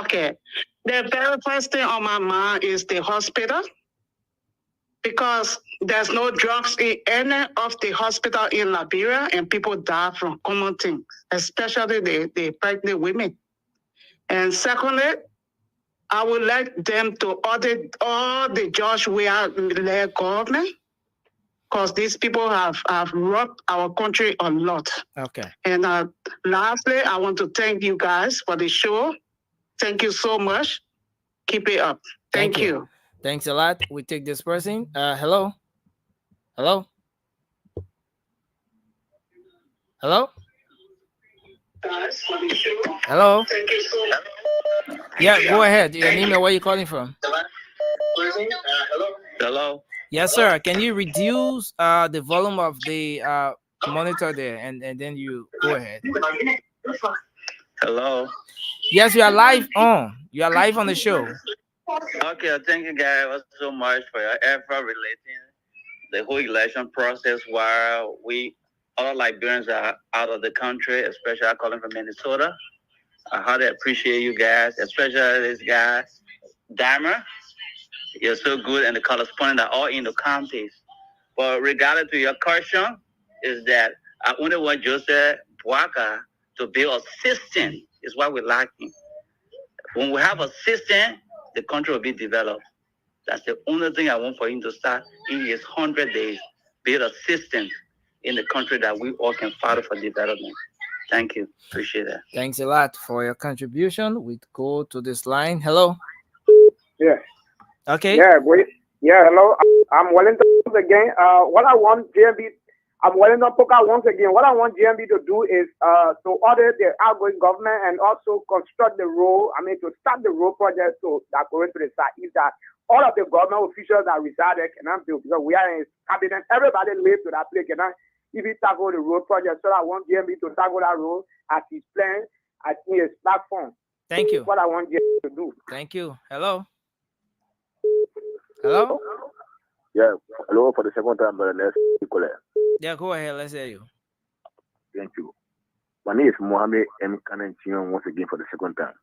Okay. The very first thing on my mind is the hospital, because there's no drugs in any of the hospital in Liberia, and people die from common things, especially the pregnant women. And secondly, I would like them to audit all the judges we are their government, because these people have robbed our country a lot. Okay. And lastly, I want to thank you guys for the show. Thank you so much. Keep it up. Thank you. Thanks a lot. We take this person. Hello. Hello. Hello. Hello. Thank you so much. Yeah, go ahead. Your name and where you calling from? Hello. Yes, sir. Can you reduce the volume of the monitor there, and then you go ahead. Hello. Yes, you are live on. You are live on the show. Okay, thank you guys so much for your effort relating the whole election process while all Liberians are out of the country, especially I'm calling from Minnesota. I highly appreciate you guys, especially this guy, Damer. You're so good, and the correspondent are all in the counties. But regarding to your question, is that I only want Joseph Bwaka to be a system, is what we're lacking. When we have a system, the country will be developed. That's the only thing I want for him to start in his 100 days, build a system in the country that we all can follow for development. Thank you. Appreciate that. Thanks a lot for your contribution. We go to this line. Hello. Yeah. Okay. Yeah, great. Yeah, hello. I'm Wellington once again. What I want GMB, I'm Wellington Poker once again. What I want GMB to do is to order the outgoing government and also construct the road. I mean, to start the road project so that going to the southeast, that all of the government officials that reside there cannot build, because we are in cabinet. Everybody lives to that place cannot even tackle the road project. So I want GMB to tackle that road as his plan, as his platform. Thank you. That's what I want GMB to do. Thank you. Hello. Hello. Yeah, hello for the second time, but let's Yeah, go ahead. Let's hear you. Thank you. My name is Mohammed M. Kananchion once again for the second time,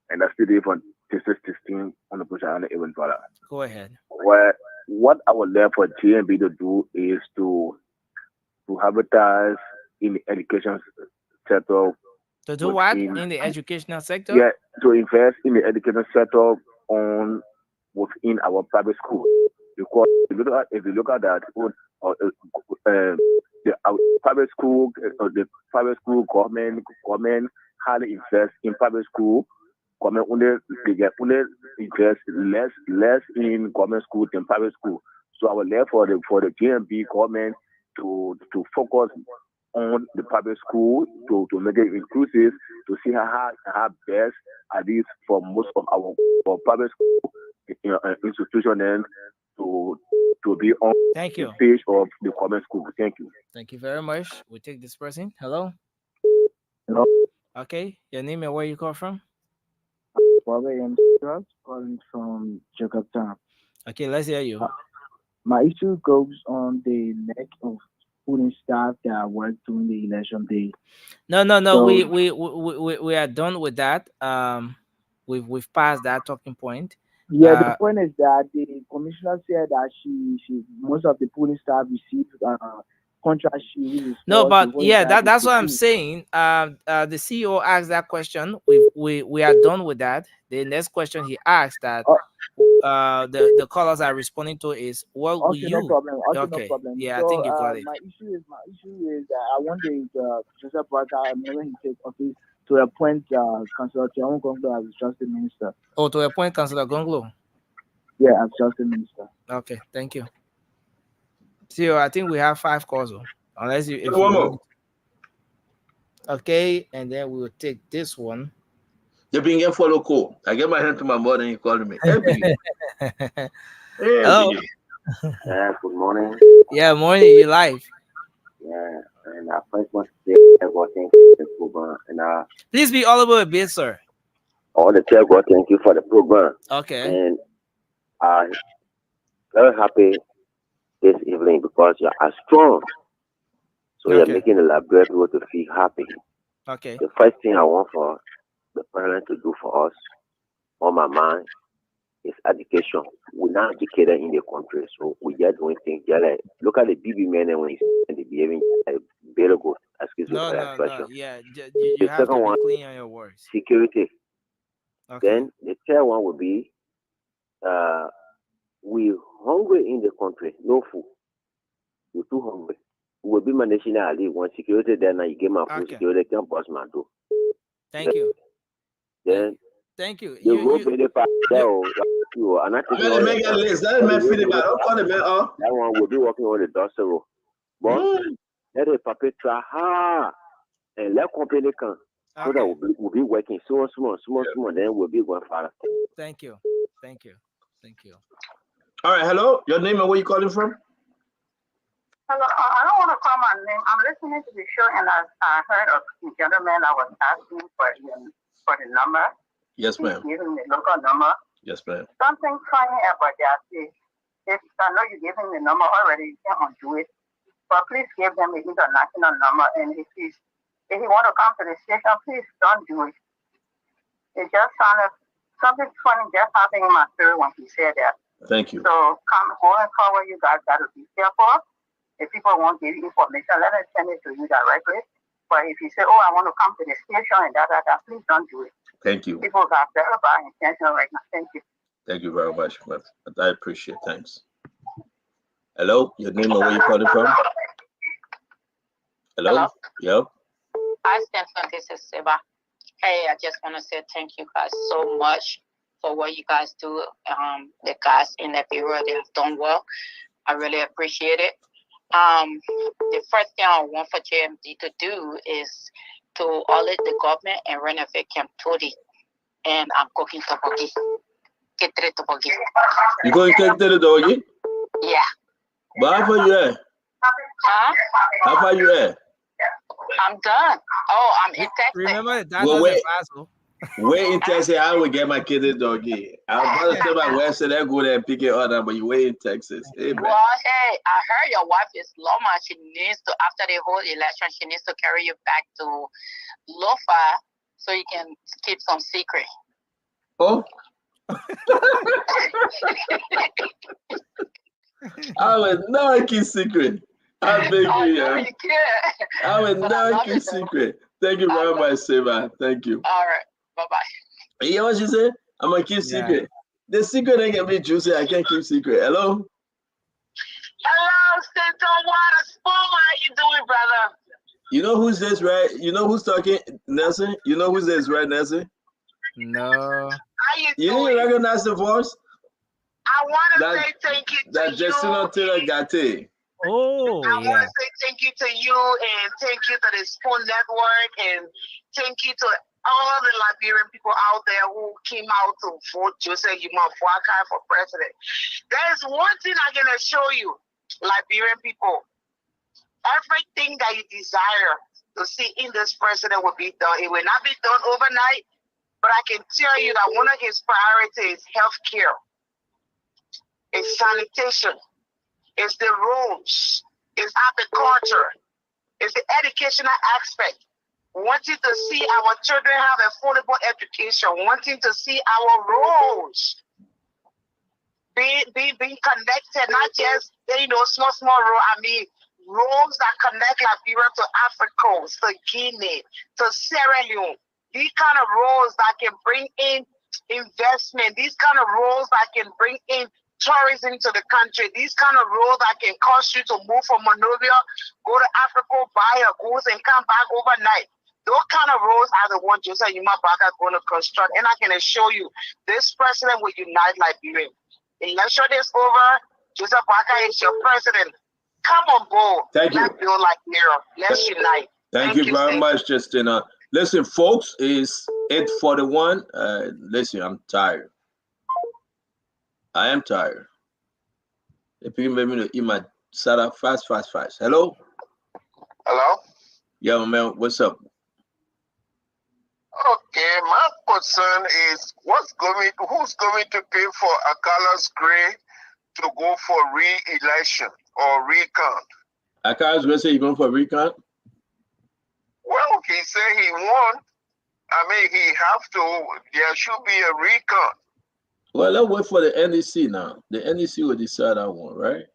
and I still live on 16 on the Pusha and Even Dollar. Go ahead. What I would love for GMB to do is to advertise in the education sector. To do what in the educational sector? Yeah, to invest in the education sector within our private school. Because if you look at that, our private school, government hardly invest in private school. Government only invest less in government school than private school. So I would love for the GMB government to focus on the private school to make it inclusive, to see how best at least for most of our private school institution and to be on the page of the government school. Thank you. Thank you very much. We take this person. Hello. Hello. Okay. Your name and where you call from? I'm calling from Jakarta. Okay, let's hear you. My issue goes on the lack of putting staff that work during the election day. No. So, we are done with that. We've passed that talking point. Yeah, the point is that the commissioner said that she most of the polling staff received contract. No, but yeah, that's what I'm saying. The CEO asked that question. We are done with that. The next question he asked that the callers are responding to is what will you? No problem. Okay, no problem. Yeah, so, I think you got it. My issue is that I want the Joseph Bwaka when he takes office to appoint Councillor Tiaun Gonglo as Justice Minister. Oh, to appoint Councillor Gonglo? Yeah, as Justice Minister. Okay, thank you. See, I think we have 5 calls, unless one more. Okay, and then we will take this one. You been getting follow call. I get my hand to my mother and he called me. Hey, Biggie. Hey, Hello. Biggie. Yeah, good morning. Yeah, morning. You live. Yeah, and I first want to say God thank you for the program, and Please be audible a bit, sir. I want to tell God thank you for the program. Okay. And I'm very happy this evening because you are strong. So you're making the Liberia people to feel happy. Okay. The first thing I want for the president to do for us, on my mind, is education. We're not educated in the country, so we just doing things. Like, look at the BB men and when they behaving like very good. Excuse me for the expression. Yeah, you The have second to be one, clean on your words. security. Okay. Then the third one would be we hungry in the country, no food. We're too hungry. We will be managing our leave when security then you give my food security can't boss my door. Thank you. Then Thank you. the road better pass you and I think that one will be working on the Dusty road. But let the paper try hard and let company come. So that we'll be working small, then we'll be going far. Thank you. Thank you. Thank you. All right, hello. Your name and where you calling from? Hello, I don't want to call my name. I'm listening to the show and I heard of the gentleman I was asking for the number. Yes, ma'am. He's giving the local number. Yes, ma'am. Something funny about that is, if I know you gave him the number already, you can't undo it. But please give them the international number. And if he want to come to the station, please don't do it. It just sounded something funny just happened in my spirit when he said that. Thank you. So going forward, you guys got to be careful. If people won't give you information, let them send it to you directly. But if you say, oh, I want to come to the station and that, please don't do it. Thank you. People got very bad intention right now. Thank you. Thank you very much. I appreciate it. Thanks. Hello, your name and where you calling from? Hello? Yep. Hi, Stanton. This is Seba. Hey, I just want to say thank you guys so much for what you guys do. The guys in that bureau, they have done well. I really appreciate it. The first thing I want for JMD to do is to audit the government and renovate Camp Todi. And I'm cooking tteokbokki. Get the tteokbokki. You going to get the doggy? Yeah. But how far you at? Huh? How far you at? I'm done. Oh, I'm in Texas. Remember that wait in Texas, I will get my kid a doggy. I was about to tell my wife, so go there and pick it up, but you wait in Texas. Hey, man. Well, hey, I heard your wife is Loma. She needs to, after the whole election, she needs to carry you back to Lofa so you can keep some secret. Oh? I would not keep secret. I beg you, yeah. I would not keep secret. Thank you very much, Seva. Thank you. All right. Bye-bye. You know what she said? I'm going to keep secret. The secret ain't going to be juicy. I can't keep secret. Hello? Hello, Stanton Waterspoon. How you doing, brother? You know who's this, right? You know who's talking, Nelson? You know who's this, right, Nelson? No. How you doing? You didn't recognize the voice? I want to say thank you to that you. Justina Taylor Gate. Oh, I want to say thank you to you and thank you to the Spoon Network and thank you to all the Liberian people out there who came out to vote Joseph Yuma Boakai for president. There's one thing I'm going to show you, Liberian people. Everything that you desire to see in this president will be done. It will not be done overnight, but I can tell you that one of his priorities is health care. It's sanitation. It's the roads. It's agriculture. It's the educational aspect. Wanting to see our children have affordable education. Wanting to see our roads being connected, not just, small road. I mean, roads that connect Liberia to Africa, to Guinea, to Sierra Leone. These kind of roads that can bring in investment. These kind of roads that can bring in tourism to the country. These kind of roads that can cost you to move from Monrovia, go to Africa, buy your goods, and come back overnight. Those kind of roads are the ones Joseph Yuma Boakai is going to construct. And I can assure you, this president will unite Liberia. Election is over. Joseph Boakai is your president. Come on board. Thank you. Let's build Liberia. Let's unite. Thank you very much, Justina. Listen, folks, it's 8:41. Listen, I'm tired. I am tired. If you can make me eat my salad fast. Hello? Hello? Yeah, man, what's up? Okay, my concern is who's going to pay for Akala's grade to go for re-election or recount? Akala's going to say you're going for a recount? Well, he said he won. I mean, there should be a recount. Well, let's wait for the NEC now. The NEC will decide that one, right?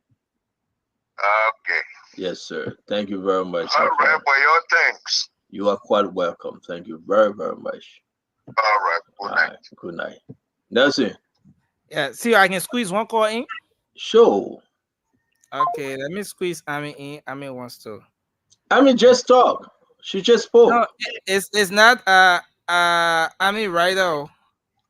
Okay. Yes, sir. Thank you very much. All right, for your thanks. You are quite welcome. Thank you very, very much. All right. Good night. Good night. That's it. Yeah, see, I can squeeze one call in. Sure. Okay, let me squeeze Ami in. Ami wants to. Ami just talk. She just spoke. No, it's not Ami right now.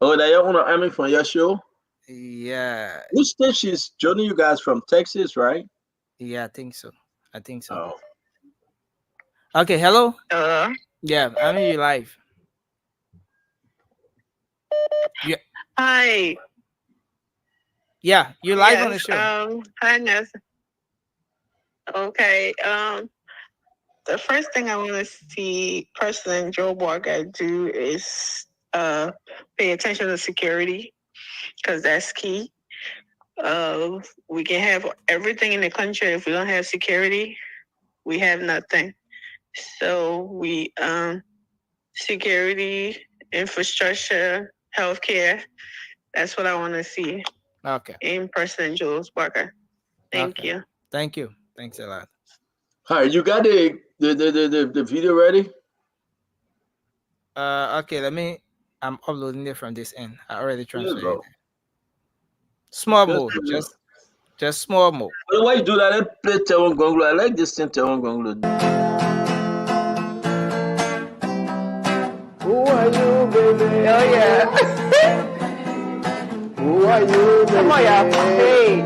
Oh, that you want to Ami from your show? Yeah. Which state she's joining you guys from? Texas, right? Yeah, I think so. Oh. Okay, hello? Yeah, I'm you live. Yeah. Hi. Yeah, you're live on the show. Hi, Ness. Okay. The first thing I want to see President Joe Biden do is pay attention to security, because that's key. We can have everything in the country. If we don't have security, we have nothing. So security, infrastructure, healthcare. That's what I want to see. Okay. In President Joe Biden. Thank you. Thank you. Thanks a lot. All right, you got the video ready? Okay, I'm uploading it from this end. I already transferred it. Small mode, just small mode. Why you do that? I play Tewon Gonglo. I like this thing Tewon Gonglo. Who are you, baby? Oh yeah. Who are you, baby? Come on, y'all. Hey.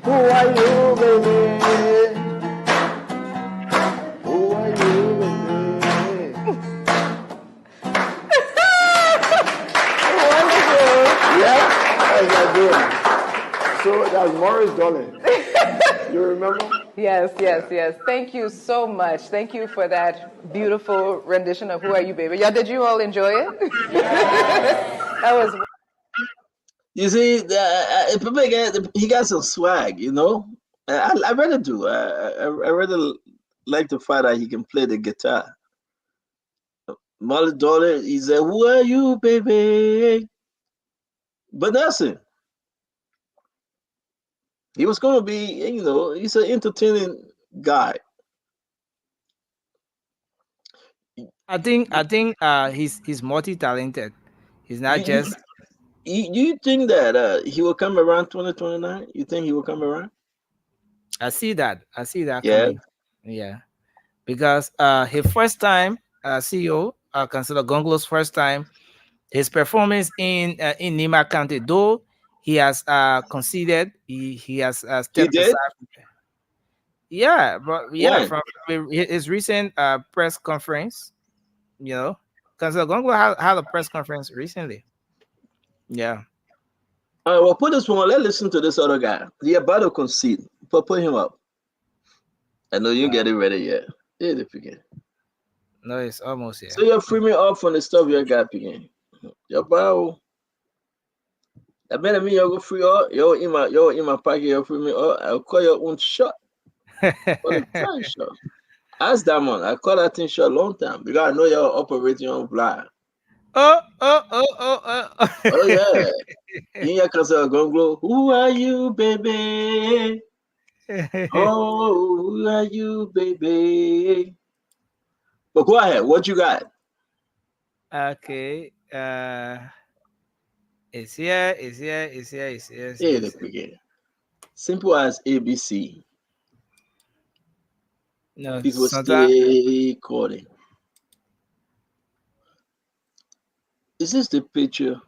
Who are you, baby? Who are you, baby? Wonderful. Yeah, that's I do. So that's Morris Darling. You remember? Yes. Thank you so much. Thank you for that beautiful rendition of Who Are You, Baby? Yeah, did you all enjoy it? That was. You see, he got some swag, you know. I really do. I really like the fact that he can play the guitar. Molly Dollar, he said, "Who are you, baby?" But that's it. He was going to be, you know, he's an entertaining guy. I think he's multi-talented. He's not just. Do you think that he will come around 2029? You think he will come around? I see that coming. Yeah, because his first time CEO, Councilor Gonglo's first time, his performance in Nima County, though he has conceded, he has stepped aside. Yeah, but yeah, from his recent press conference, you know, Councilor Gonglo had a press conference recently. Yeah. All right, well, put this one. Let's listen to this other guy. He about to concede. Put him up. I know you get it ready yet. Yeah, they forget. No, it's almost here. So you're free me up from the stuff you got again. Your bow. I better me you go free up. Yo in my pocket, you free me up. I'll call your own shot. For the time shot. Ask that man. I call that thing shot long time because I know you're operating on blind. Oh. Oh yeah. In your Councilor Gonglo, who are you, baby? Oh, who are you, baby? But go ahead. What you got? Okay. It's here. Yeah, let's begin. Simple as ABC. No, People stay calling. Is this the picture?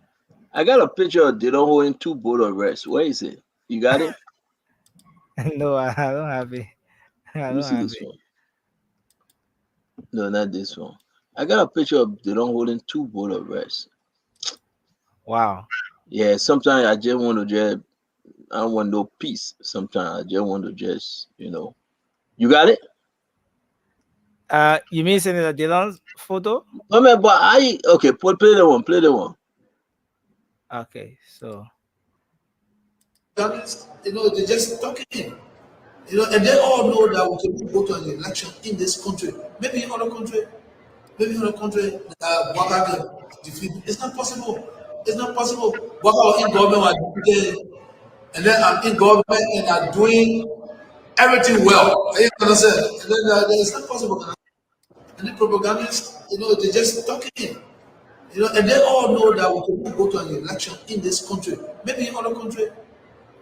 I got a picture of Didon holding two boat arrests. Where is it? You got it? No, I don't have it. Let me see this one. No, not this one. I got a picture of the don't holding 2 bowl of rice. Wow. Yeah, sometimes I just want to just I don't want no peace. Sometimes I just want to just, You got it? You mean sending the Dylan's photo? I mean, but okay, play the one, play the one. Okay, so they're just talking. And they all know that we can go to an election in this country. Maybe in other country, Waka can defeat. It's not possible. It's not possible. Waka in government are defeated, and then I'm in government and are doing everything well. You understand? And then it's not possible. And the propagandists, they're just talking. And they all know that we can go to an election in this country. Maybe in other country,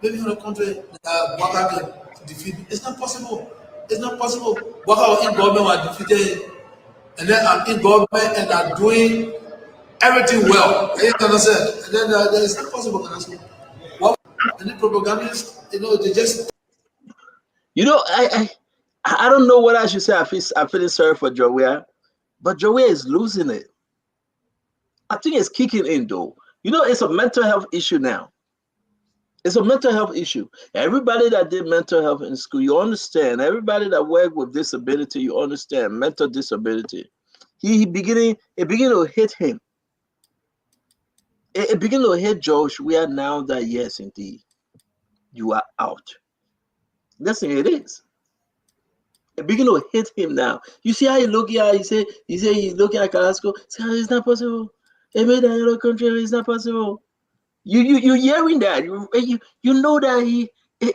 Waka can defeat. It's not possible. It's not possible. Waka in government are defeated, and then I'm in government and are doing everything well. You understand? And then it's not possible. And the propagandists, they just. I don't know what I should say. I feel sorry for Joey, but Joey is losing it. I think it's kicking in though. It's a mental health issue now. It's a mental health issue. Everybody that did mental health in school, you understand. Everybody that worked with disability, you understand mental disability. It beginning to hit him. It began to hit Josh. We are now that yes, indeed, you are out. Listen, it is. It began to hit him now. You see how he look here? He say he's looking at Carrasco. Say, it's not possible. He made another country. It's not possible. You hearing that? You know that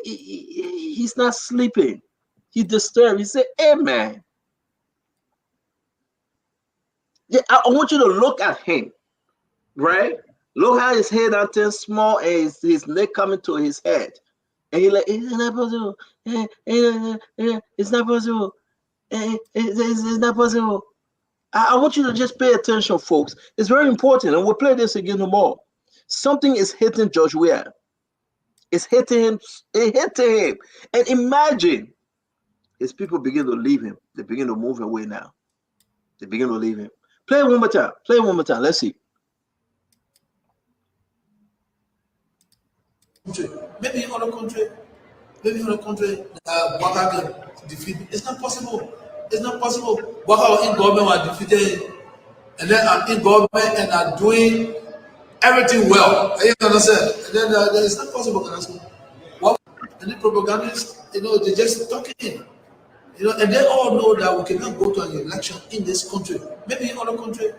he's not sleeping. He's disturbed. He said, "Hey man, yeah, I want you to look at him, right? Look how his head out there small and his neck coming to his head, and he like, it's not possible. It's not possible. It's not possible." I want you to just pay attention, folks. It's very important, and we'll play this again tomorrow. Something is hitting George Weah. It's hitting him. It hitting him. And imagine his people begin to leave him. They begin to move away now. They begin to leave him. Play it one more time. Play it one more time. Let's see. Maybe in other country, Waka can defeat. It's not possible. It's not possible. Waka in government are defeated, and then I'm in government and are doing everything well. You understand? And then it's not possible. And the propagandists, they're just talking. And they all know that we cannot go to an election in this country. Maybe in other country,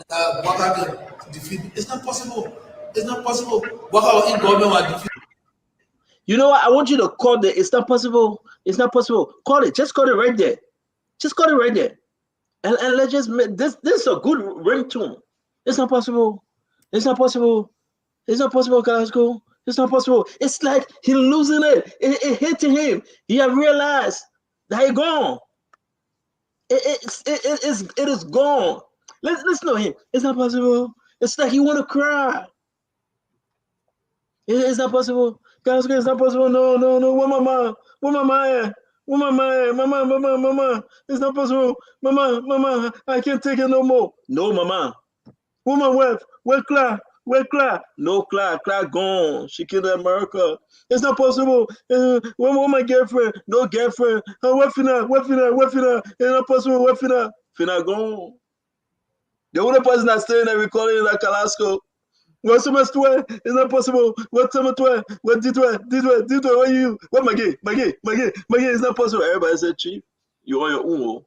Waka can defeat. It's not possible. It's not possible. Waka in government are defeated. You know what? I want you to call it. It's not possible. It's not possible. Call it. Just call it right there. Just call it right there. And let's just make this is a good ringtone. It's not possible. It's not possible. It's not possible, Carrasco. It's not possible. It's like he's losing it. It hitting him. He have realized that he gone. It is gone. Let's know him. It's not possible. It's like he want to cry. It's not possible. Carrasco, it's not possible. No. Where my mom? Where my mom? Where my mom? Mama. It's not possible. Mama. I can't take it no more. No, mama. Where my wife? Where Clark? Where Clark? No, Clark gone. She killed America. It's not possible. Where my girlfriend? No girlfriend. Where Fina? It's not possible. Where Fina? Fina gone. The only person that's staying there recalling is like Carrasco. What semester? It's not possible. What semester? What did what you? What my gay? It's not possible. Everybody said, Chief, you on your own.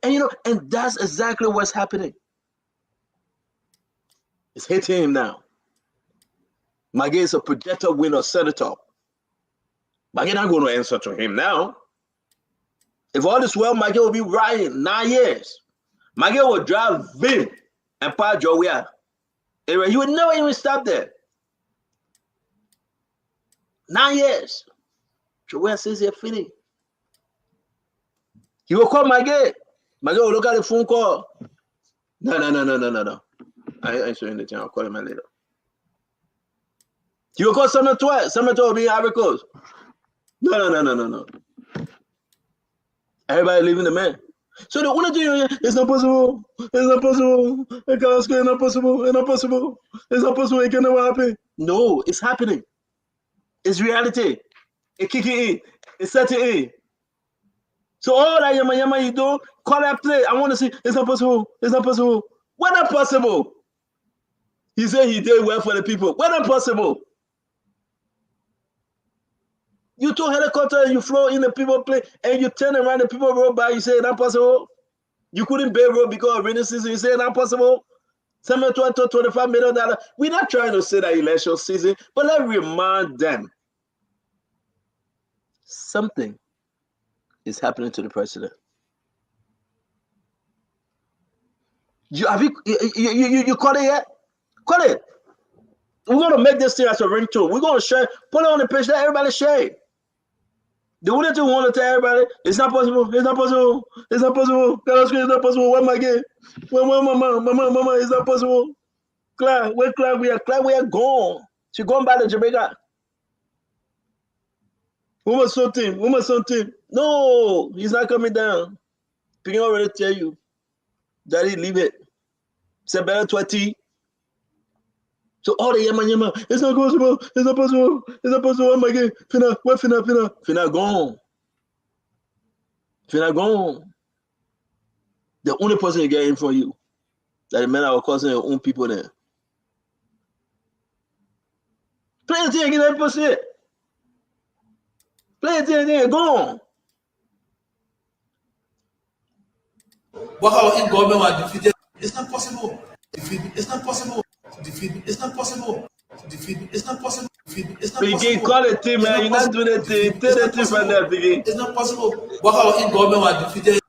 And and that's exactly what's happening. It's hitting him now. Maggie is a projected winner senator. Maggie not going to answer to him now. If all is well, Maggie will be riding 9 years. Maggie will drive Vin and Pa Joey. He would never even stop there. 9 years. Joey says he's finished. He will call Maggie. Maggie will look at the phone call. No. I ain't saying anything. I'll call him later. He will call Summer 12. Summer 12 will be in Ivory Coast. No. Everybody leaving the man. So the only thing it's not possible. It's not possible. It's not possible. It's not possible. It's not possible. It can never happen. No, it's happening. It's reality. It's kicking in. It's setting in. So all that yama you do, call that play. I want to see. It's not possible. It's not possible. When not possible? He said he did well for the people. When not possible? You took helicopter and you flew in the people play and you turn around the people roll by. You say it's not possible. You couldn't pay road because of rainy season. You say it's not possible. $25 million. We're not trying to say that election season, but let's remind them something is happening to the president. You caught it yet? Caught it. We're going to make this thing as a ringtone. We're going to share, put it on the page, let everybody share it. The only thing we want to tell everybody, it's not possible, it's not possible, it's not possible. It's not possible. Where am I getting? Where mama, it's not possible. Claire, where Claire we are? Claire, we are gone. She gone back to Jamaica. Woman something. No, he's not coming down. People already tell you. Daddy, leave it. It's better 20. So all the yama, it's not possible, it's not possible, it's not possible. Oh my God, Fina gone. Fina gone. The only person you get in for you, that the men are causing your own people there. Play the thing again, that person. Play the thing again, gone. What our in government was defeated? It's not possible. Defeat. It's not possible. Defeat. It's not possible. Defeat. It's not possible. Defeat. It's not possible. Call it team, man. You're not doing it. Tell the team from there, Biggie. It's not possible. What our in government was defeated?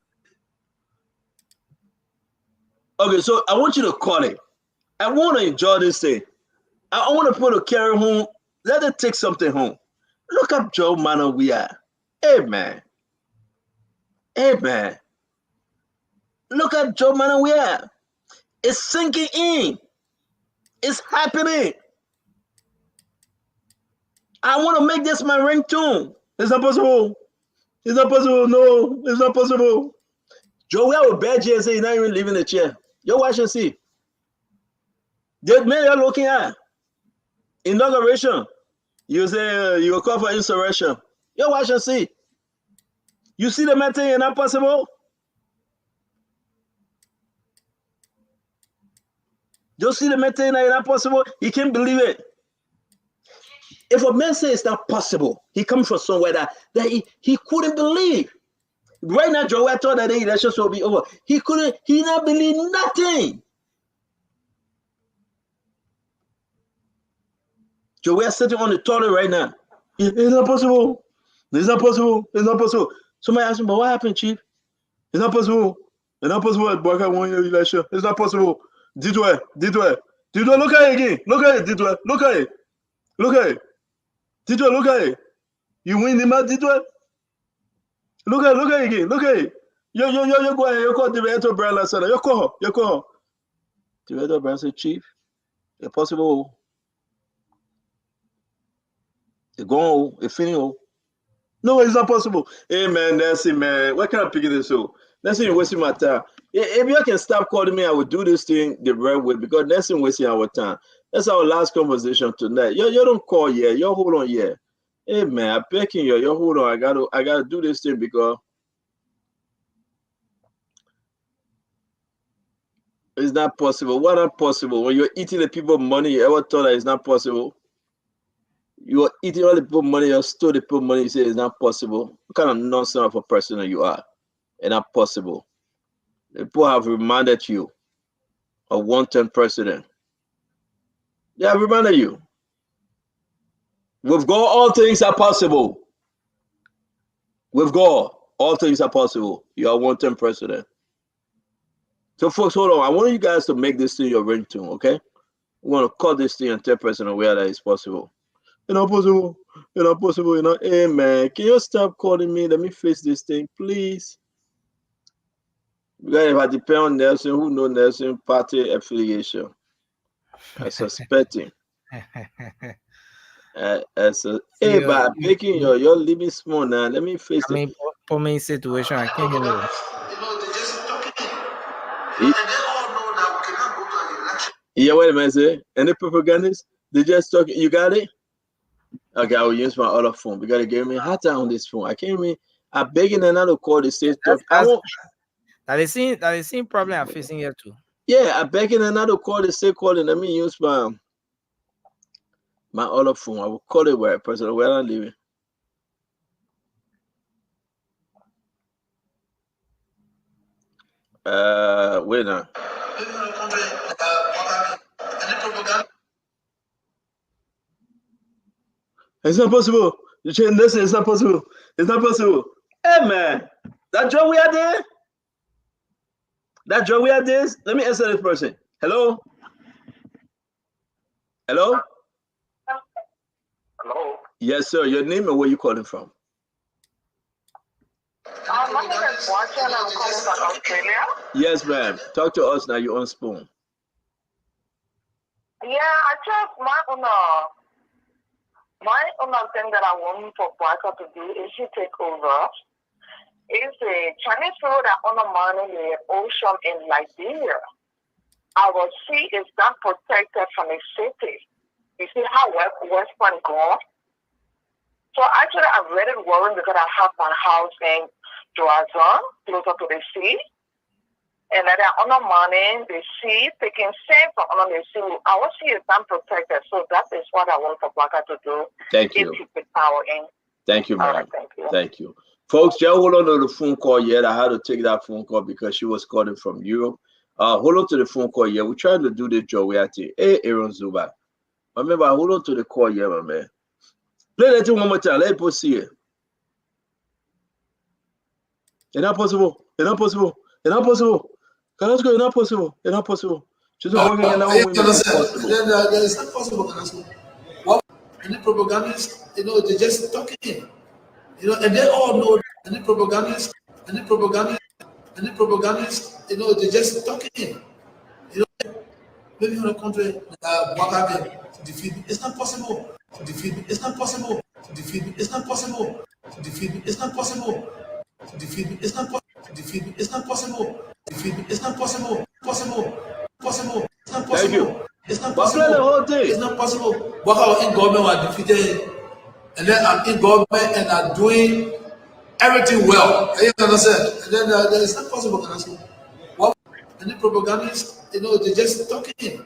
Okay, so I want you to call it. I want to enjoy this thing. I want to put a carry home. Let it take something home. Look up Joe Manor we are. Hey, man. Hey, man. Look at Joe Manor we are. It's sinking in. It's happening. I want to make this my ringtone. It's not possible. It's not possible. No, it's not possible. Joe, we have a bad chair and say you're not even leaving the chair. You're watching see. The man you're looking at. Inauguration. You say you call for insurrection. You're watching see. You see the man thing not possible? You see the man thing not possible? He can't believe it. If a man says it's not possible, he comes from somewhere that he couldn't believe. Right now, Joe, I thought that the elections will be over. He not believe nothing. Joe, we are sitting on the toilet right now. It's not possible. It's not possible. It's not possible. Somebody asked me, but what happened, Chief? It's not possible. It's not possible. Boyka won your election. It's not possible. Ditway. Look at it again. Look at it, Ditway. Look at it. Ditway, look at it. You win the match, Ditway. Look at it again. Look at it. You go ahead. You call Director Brown last night. You call her. Director Brown said, Chief, it's possible. It's gone. It's finished. No, it's not possible. Hey, man, that's it, man. Why can't I pick this up? That's it, wasting my time. If you can stop calling me, I will do this thing the right way because that's not wasting our time. That's our last conversation tonight. You don't call yet. You hold on yet. Hey, man, I'm begging you. You hold on. I gotta do this thing because it's not possible. What not possible? When you're eating the people money, you ever thought that it's not possible? You are eating all the people money, you stole the people money, you say it's not possible. What kind of nonsense of a person you are? It's not possible. The people have reminded you of one-term president. They have reminded you. With God, all things are possible. With God, all things are possible. You are one-term president. So, folks, hold on. I want you guys to make this thing your ringtone, okay? We're going to cut this thing and tell President where that is possible. It's not possible. It's not possible. You know, hey, man, can you stop calling me? Let me face this thing, please. Because if I depend on Nelson, who knows Nelson party affiliation? I suspecting. Hey, but picking you're living small now. Let me face it. poor man situation. I can't hear you. Yeah, wait a minute, say. Any propagandists? They just talk. You got it? Okay, I will use my other phone. You gotta give me a hot time on this phone. I can't even. I'm begging another call. They say talk. I won't. That is same problem I'm facing here too. Yeah, I'm begging another call. They say calling. Let me use my other phone. I will call it where person where I'm living. Wait now. It's not possible. You change this. It's not possible. It's not possible. Hey man, that job we are there. That job we are this. Let me answer this person. Hello. Hello. Hello. Yes, sir. Your name and where you calling from? My name is Marcia and I'm calling from Australia. Yes, ma'am. Talk to us now. You're on Spoon. Yeah, I just my thing that I want for Blanca to do is to take over. It's a Chinese people that own a mine in the ocean in Liberia. Our sea is not protected from the city. You see how Western gone? So actually I'm really worried because I have my house in Joazan, closer to the sea. And that I honor money, the sea, taking sand from under the sea. Our sea is not protected. So that is what I want for Blanca to do. Thank you. To put power in. Thank you, ma'am. Right, thank you. Thank you. Folks, just hold on to the phone call yet. I had to take that phone call because she was calling from Europe. Hold on to the phone call yet. We're trying to do this job. We are to hey, Aaron Zuba. Remember, hold on to the call yet, my man. Play that thing one more time. Let people see it. It's not possible. It's not possible. It's not possible. It's not possible. It's not possible. Just working in our women. It's possible. It's not possible. What any propagandists, they just talking. And they all know any propagandists, they just talking. Maybe in a country to defeat me. It's not possible. To defeat me. It's not possible. To defeat me. It's not possible. To defeat me. It's not possible. To defeat me. It's not possible. To defeat me. It's not possible. Defeat me. It's not possible. Possible. Possible. It's not possible. Thank you. It's not But possible. play the whole thing. It's not possible. What our in government were defeated, and then I'm in government and I'm doing everything well. You understand? And then it's not possible. What any propagandists, they just talking.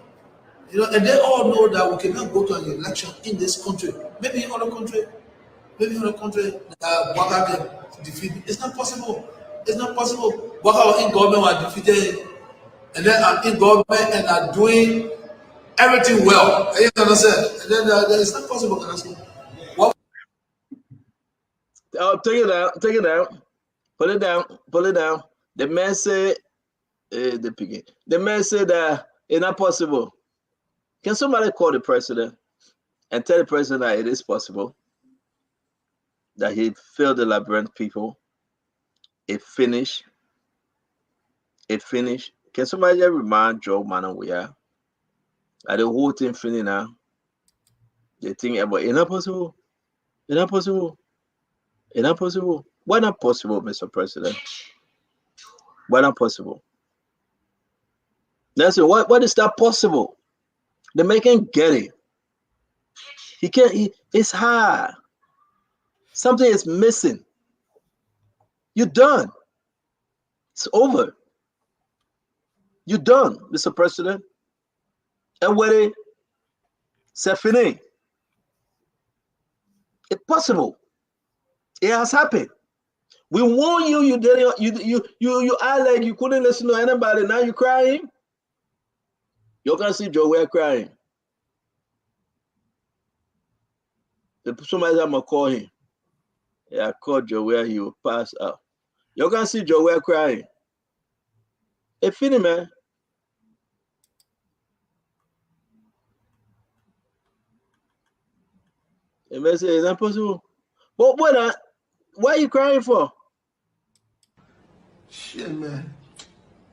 And they all know that we cannot go to an election in this country. Maybe in other country, Waka can defeat. It's not possible. It's not possible. Waka in government were defeated, and then I'm in government and I'm doing everything well. You understand? And then it's not possible. What? Take it down. Take it down. Put it down. Pull it down. The man said, the man said that it's not possible. Can somebody call the president and tell the president that it is possible? That he failed the Labyrinth people. It finished. It finished. Can somebody just remind Joe Manon we are? Are the whole thing finished now? They think about it's not possible. It's not possible. It's not possible. Why not possible, Mr. President? Why not possible? That's it. What is that possible? The man can't get it. He can't. It's hard. Something is missing. You're done. It's over. You're done, Mr. President. And when c'est fini. It's possible. It has happened. We warned you. You didn't. You act like you couldn't listen to anybody. Now you're crying. You can see Joel crying. Somebody I'm gonna call him. Yeah, I called Joel. He will pass out. You can see Joel crying. It's finished, man. The man say it's impossible. But what? Why are you crying for? Shit, man.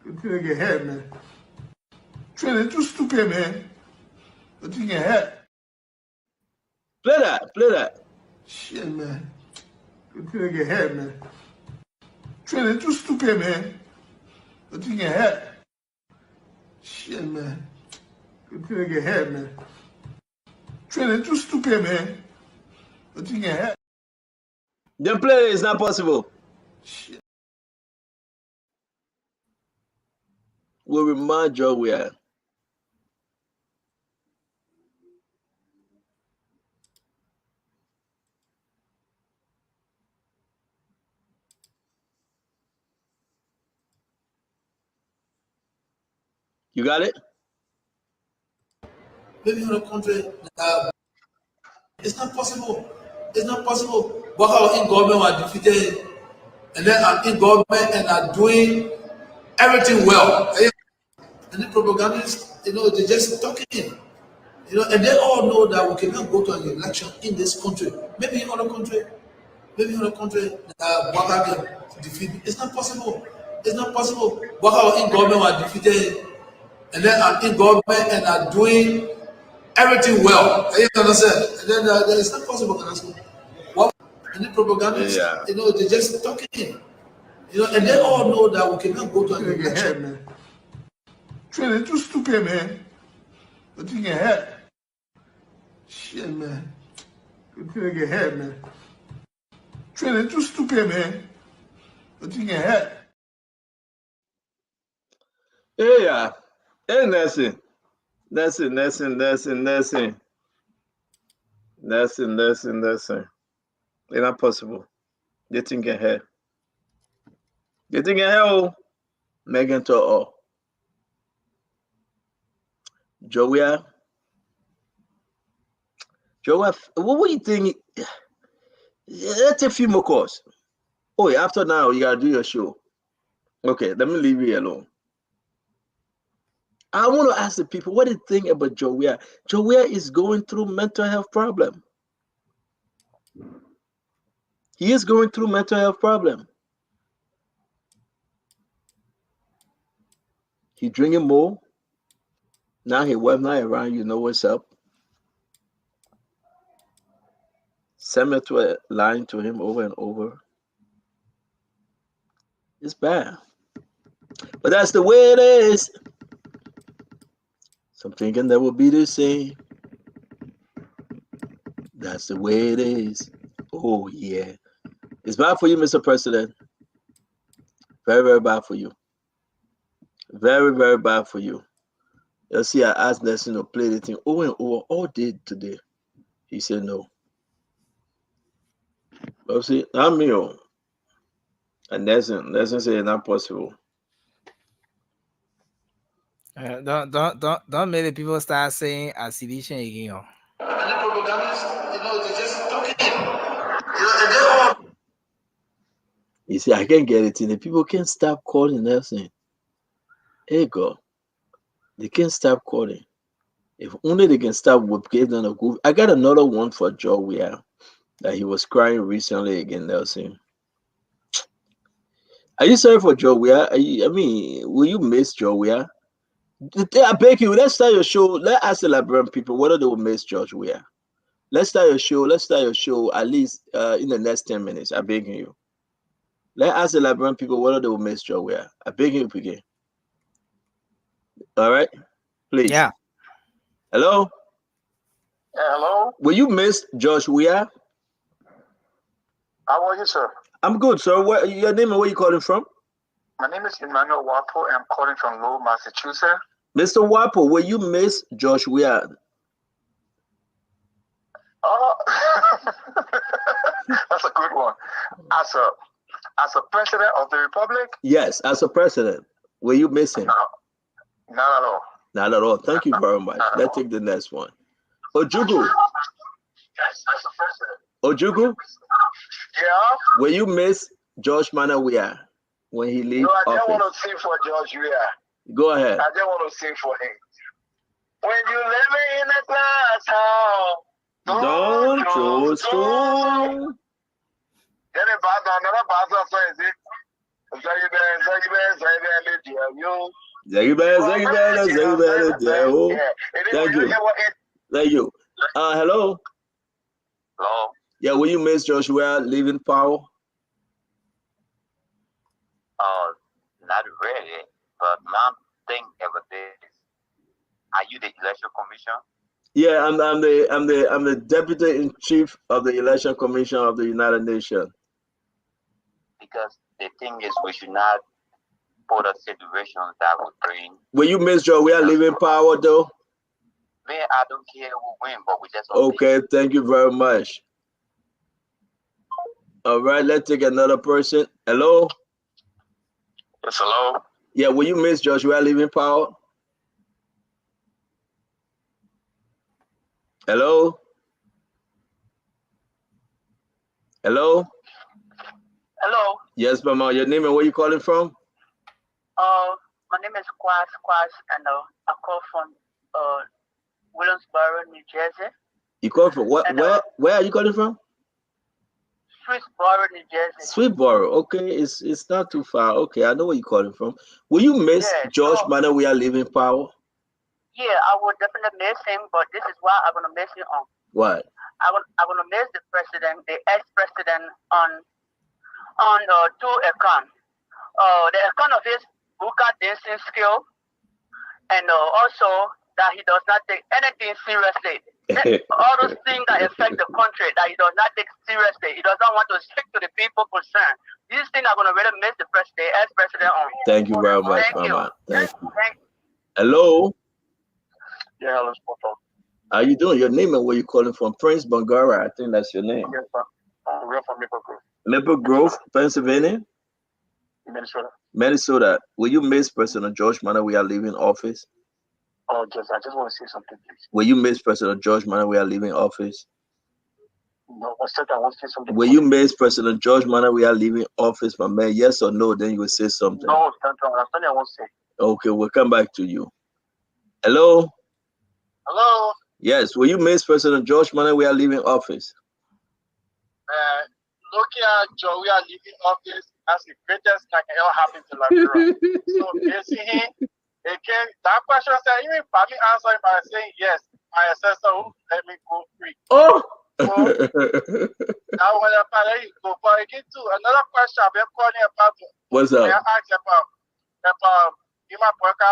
You couldn't get hit, man. Trina, you stupid, man. But you get hit. Play that. Play that. Shit, man. You couldn't get hit, man. Training too stupid, man. But you get hurt. Shit, man. You get hurt, man. Training too stupid, man. But you get hurt. The play is not possible. Shit. We remind Joe we are. You got it? Maybe in a country, it's not possible. It's not possible. But how in government were defeated, and then I'm in government and are doing everything well. And the propagandists, they're just talking. And they all know that we cannot go to an election in this country. Maybe in other country, Waka can defeat. It's not possible. It's not possible. But how in government were defeated, and then I'm in government and are doing everything well. You understand? And then it's not possible. And the propagandists, they're just talking. And they all know that we cannot go to an election. Man. Training too stupid, man. But you get hurt. Shit, man. You get hurt, man. Training too stupid, man. But you get hurt. Yeah. Hey, Nelson. Nelson. It's not possible. They think ahead. They think ahead. Megan to all. Joey, what do you think? Let's take a few more calls. Oh, yeah, after now, you gotta do your show. Okay, let me leave you alone. I want to ask the people what do you think about Joey? Joey is going through mental health problem. He is going through mental health problem. He drinking more. Now he web not around, you know what's up. Send me to a line to him over and over. It's bad. But that's the way it is. So I'm thinking that will be the same. That's the way it is. Oh, yeah. It's bad for you, Mr. President. Very, very bad for you. Very, very bad for you. You see, I asked Nelson to play the thing over and over all day today. He said no. But see, I'm me. And Nelson said it's not possible. Don't make the people start saying acceleration again. And the propagandists, they're just talking. And they all. You see, I can't get it in. The people can't stop calling Nelson. Hey, God. They can't stop calling. If only they can stop with gave them a good. I got another one for Joe Weir that he was crying recently again, Nelson. Are you sorry for Joe Weir? Will you miss Joe Weir? I beg you, let's start your show. Let's ask the Liberian people whether they will miss George Weir. Let's start your show at least in the next 10 minutes. I beg you. Let's ask the Liberian people whether they will miss Joe Weir. I beg you again. All right? Please. Yeah. Hello? Hello? Will you miss George Weir? How are you, sir? I'm good, sir. Your name and where you calling from? My name is Emmanuel Wapo, and I'm calling from Lowell, Massachusetts. Mr. Wapo, will you miss George Weir? That's a good one. As a president of the republic? Yes, as a president. Will you miss him? No, not at all. Not at all. Thank you very much. Let's take the next one. Ojugu. Yes, as a president. Ojugu? Yeah? Will you miss George Weir when he leaves office? No, I don't want to sing for George Weir. Go ahead. I don't want to sing for him. When you live in a glass house, don't throw stone. Then another bad song is it? Thank you. Hello? Hello? Yeah, will you miss Joshua leaving power? not ready. But my thing ever this: are you the election commission? Yeah, I'm the deputy in chief of the election commission of the United Nations. Because the thing is, we should not put a situation that would bring. Will you, Miss Joe? We are leaving power, though. Man, I don't care who win, but we just. Okay, thank you very much. All right, let's take another person. Hello. Yes, hello. Yeah, will you, Miss Josh? We are leaving power. Hello. Hello. Hello. Yes, Mama. Your name and where you calling from? My name is Quas, and I call from Williamsboro, New Jersey. You call from what? And, where are you calling from? Sweetboro, New Jersey. Sweetboro. Okay, it's not too far. Okay, I know where you're calling from. Will you miss George Manor? We are leaving power. Yeah, I would definitely miss him, but this is why I'm gonna miss him on. What? I'm gonna miss the president, the ex-president on two account. The account of his vocal dancing skill, and also that he does not take anything seriously. All those things that affect the country that he does not take seriously. He does not want to speak to the people concerned. These things are going to really miss the ex-president on. Thank you very much, Mama. Thank you. Hello. Yeah, hello, Specail. How you doing? Your name and where you calling from? Prince Bangara, I think that's your name. Yes, sir. We're from Maple Grove. Maple Grove, Pennsylvania? Minnesota. Minnesota. Will you miss President George Manor? We are leaving office. Oh, yes, I just want to say something, please. Will you miss President George Manor? We are leaving office. No, I said I want to say something. Will you miss President George Manor? We are leaving office, my man. Yes or no? Then you will say something. No, that's something I want to say. Okay, we'll come back to you. Hello. Hello. Yes. Will you miss President George Manor? We are leaving office. Looking at Joe, we are leaving office. That's the greatest that can ever happen to Liberia. So basically, again, that question said, even if me answering by saying yes, my ancestor will let me go free. Oh! So, now when I let you go, but again, too, another question I've been calling about. What's up? I asked about Ima Boyka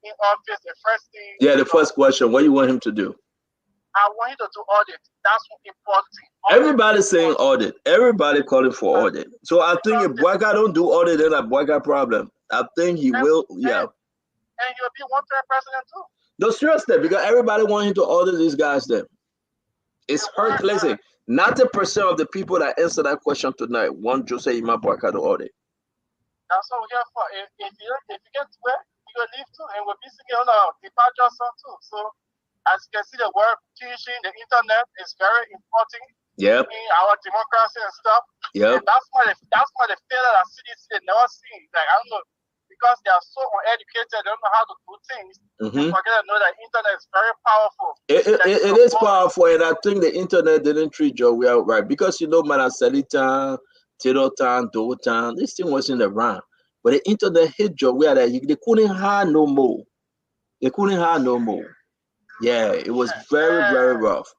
in office, the first thing. Yeah, the first question, what do you want him to do? I want him to do audit. That's important. Everybody's saying audit. Everybody calling for audit. So I think if Boyka don't do audit, then a Boyka problem. I think he will, yeah. And he'll be one-term president too. No, seriously, because everybody want him to audit these guys then. It's hurt. Listen, 90% of the people that answer that question tonight want Jose Ima Boyka to audit. That's what we're here for. If you get to where, you will leave too, and we'll be singing on our departure song too. So as you can see, the word teaching, the internet is very important. Yep. In our democracy and stuff. Yep. And that's why the failure that cities they never seen. Like I don't know, because they are so uneducated, they don't know how to do things. They forget to know that internet is very powerful. It is powerful, and I think the internet didn't treat Joe well, right? Because you know, Manaselita, Tirotan, Dotan, this thing wasn't around. But the internet hit Joe where they couldn't hide no more. They couldn't hide no more. Yeah, it was very, very rough.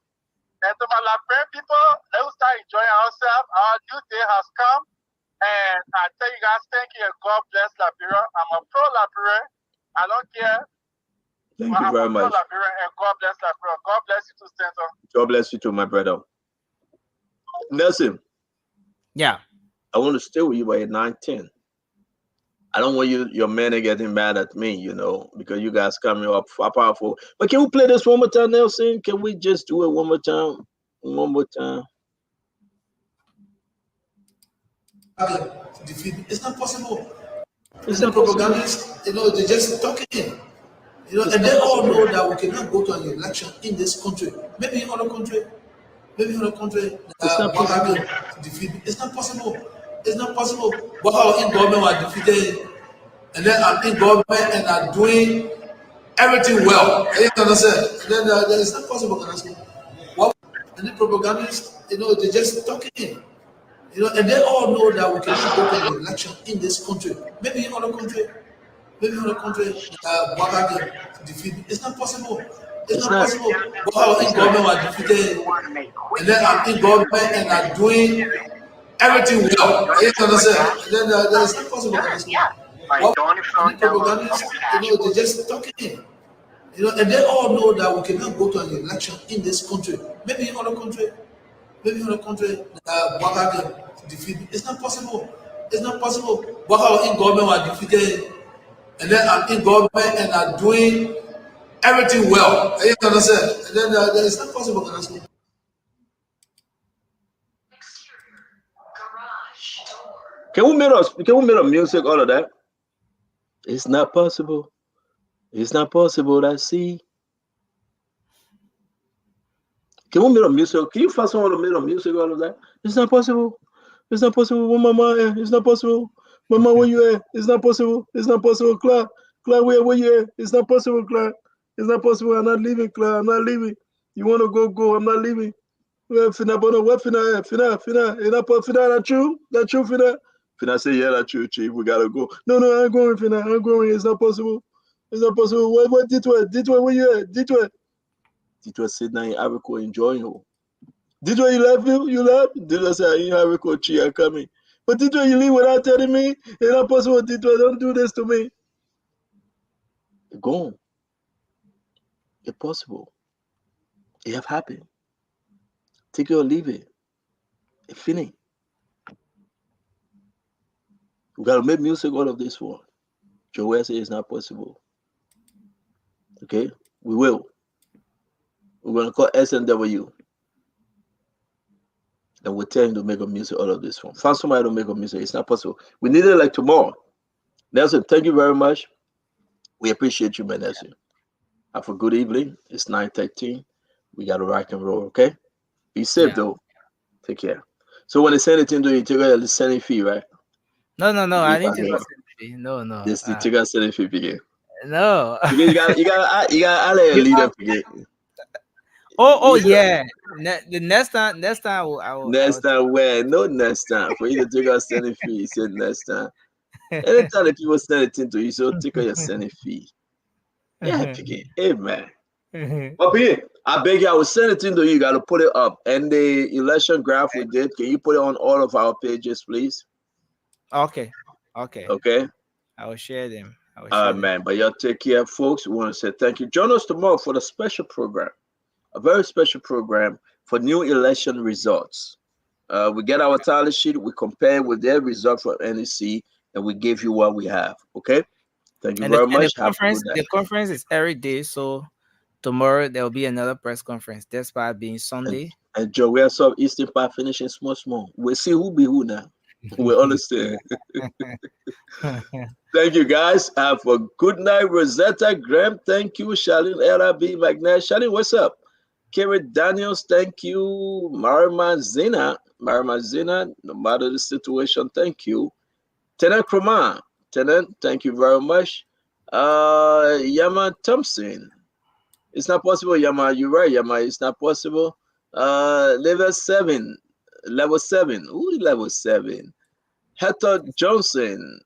And to my Liberian people, let's start enjoying ourselves. Our new day has come. And I tell you guys, thank you and God bless Liberia. I'm a pro-Liberian. I don't care. Thank you very much. Pro-Liberian and God bless Liberia. God bless you too, Stanton. God bless you too, my brother. Nelson. Yeah. I want to stay with you by 9-10. I don't want your men getting mad at me, you know, because you guys coming up powerful. But can we play this one more time, Nelson? Can we just do it one more time? One more time. It's not possible. It's not propagandists, you know, they're just talking. You know, and they all know that we cannot go to an election in this country. Maybe in other country. Maybe in other country. It's not possible. It's not possible. It's not possible. But how in government are defeated, and then I'm in government and are doing everything well. You understand? And then it's not possible. What? And the propagandists, you know, they're just talking. You know, and they all know that we cannot go to an election in this country. Maybe in other country. Maybe in other country. Defeated. It's not possible. It's not possible. But how in government are defeated, and then I'm in government and are doing everything well. You understand? And then it's not possible. Like the only phone camera. They're just talking. And they all know that we cannot go to an election in this country. Maybe in other country, Waka can defeat. It's not possible. It's not possible. Waka in government are defeated, and then I'm in government and are doing everything well. You understand? And then it's not possible. Can we make a music all of that? It's not possible. It's not possible. I see. Can we make a music? Can you find someone to make a music all of that? It's not possible. It's not possible. Where mama at? It's not possible. Mama, where you at? It's not possible. It's not possible. Clark, where you at? It's not possible, Clark. It's not possible. I'm not leaving, Clark. I'm not leaving. You want to go? I'm not leaving. Where Fina? What Fina? Fina? Fina? That true? That true, Fina? Fina say, yeah, that's true, Chief. We gotta go. No, I'm going, Fina. I'm going. It's not possible. It's not possible. What Ditwa, where you at? Ditwa sitting there in Africa enjoying you. Ditwa, you left you? You left? Ditwa say, I ain't Africa, Chi, I'm coming. But Ditwa, you leave without telling me? It's not possible, Ditwa. Don't do this to me. Go on. It's possible. It have happened. Take it or leave it. It's finished. We gotta make music out of this one. Joel says it's not possible. Okay? We will. We're gonna call SNW. And we'll tell him to make a music out of this one. Find somebody to make a music. It's not possible. We need it like tomorrow. Nelson, thank you very much. We appreciate you, man, Nelson. Have a good evening. It's 9:13. We gotta rock and roll, okay? Be safe though. Take care. So when they send it into you, take a sending fee, right? No. I didn't take a sending fee. No. Yes, you take a sending fee again. No. You got let a leader forget. Oh yeah. The next time I will. Next time where? No next time. For you to take a sending fee, you said next time. Anytime the people send it into you, so take your sending fee. Yeah, forget. Amen. Up here, I beg you, I will send it into you. You got to put it up. And the election graph we did, can you put it on all of our pages, please? Okay. Okay. I will share them. Man, but y'all take care, folks. We want to say thank you. Join us tomorrow for the special program, a very special program for new election results. We get our tally sheet, we compare with their result for NEC, and we give you what we have. Okay. Thank you very much. The conference is every day, so tomorrow there will be another press conference. Despite being Sunday. And Joe, we are some Eastern Part finishing small. We'll see who be who now. We understand. Thank you, guys. Have a good night, Rosetta Graham. Thank you, Charlene LRB McNair. Charlene, what's up? Kerry Daniels, thank you. Marma Zina, no matter the situation, thank you. Tenant Kroma, Tenant, thank you very much. Yama Thompson. It's not possible, Yama. You're right, Yama. It's not possible. Level 7. Ooh, level 7. Heather Johnson,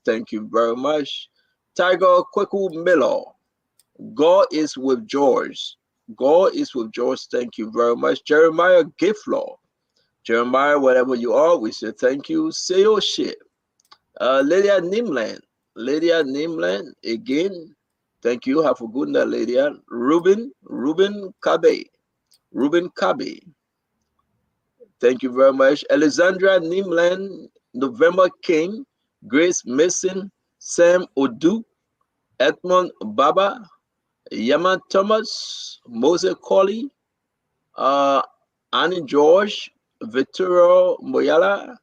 thank you very much. Tiger Kweku Miller. God is with George. Thank you very much. Jeremiah Giflaw. Jeremiah, whatever you are, we say thank you. Say your shit. Lydia Nimland, again. Thank you. Have a good night, Lydia. Ruben Kabe. Thank you very much. Alexandra Nimland, November King, Grace Mason, Sam Odu, Edmond Baba, Yaman Thomas, Moses Colley, Annie George, Vittorio Moyala,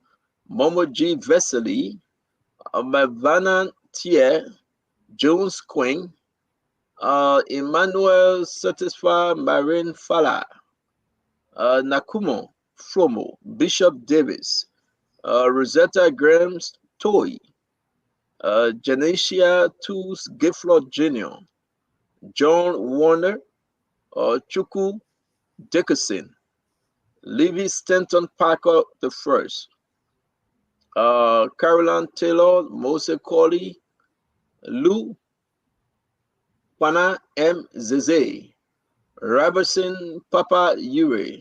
Momo G. Vesely, Mavana Thier, Jones Quinn, Emmanuel Satisfa Marine Fala, Nakumo Fromo, Bishop Davis, Rosetta Grams Toy, Janicia Tools Giflot Jr., John Warner, Chuku Dickerson, Levi Stanton Parker the First, Caroline Taylor, Mose Colley, Lou Pana M. Zeze, Robertson Papa Ure,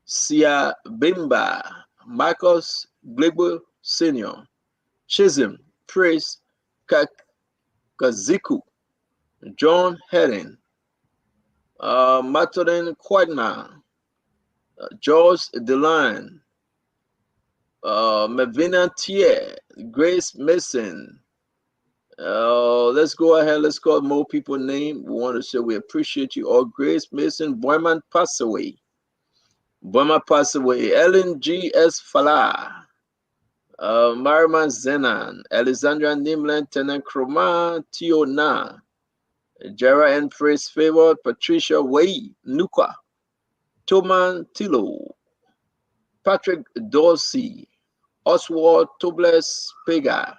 Sia Bimba, Marcus Glebo Sr., Chisholm Praise Kaziku, John Helen, Matodin Quagna, George Deline, Mevina Thier, Grace Mason. Let's go ahead. Let's call more people name. We want to say we appreciate you all. Grace Mason, Boyman passed away. Ellen G. S. Falah, Mariman Zenan, Alexandra Nimland, Tenen Kroma, Tiona, Jara and Praise Favor, Patricia Way, Nuka, Toman Tilo, Patrick Dorsey, Oswald Tobles Pega,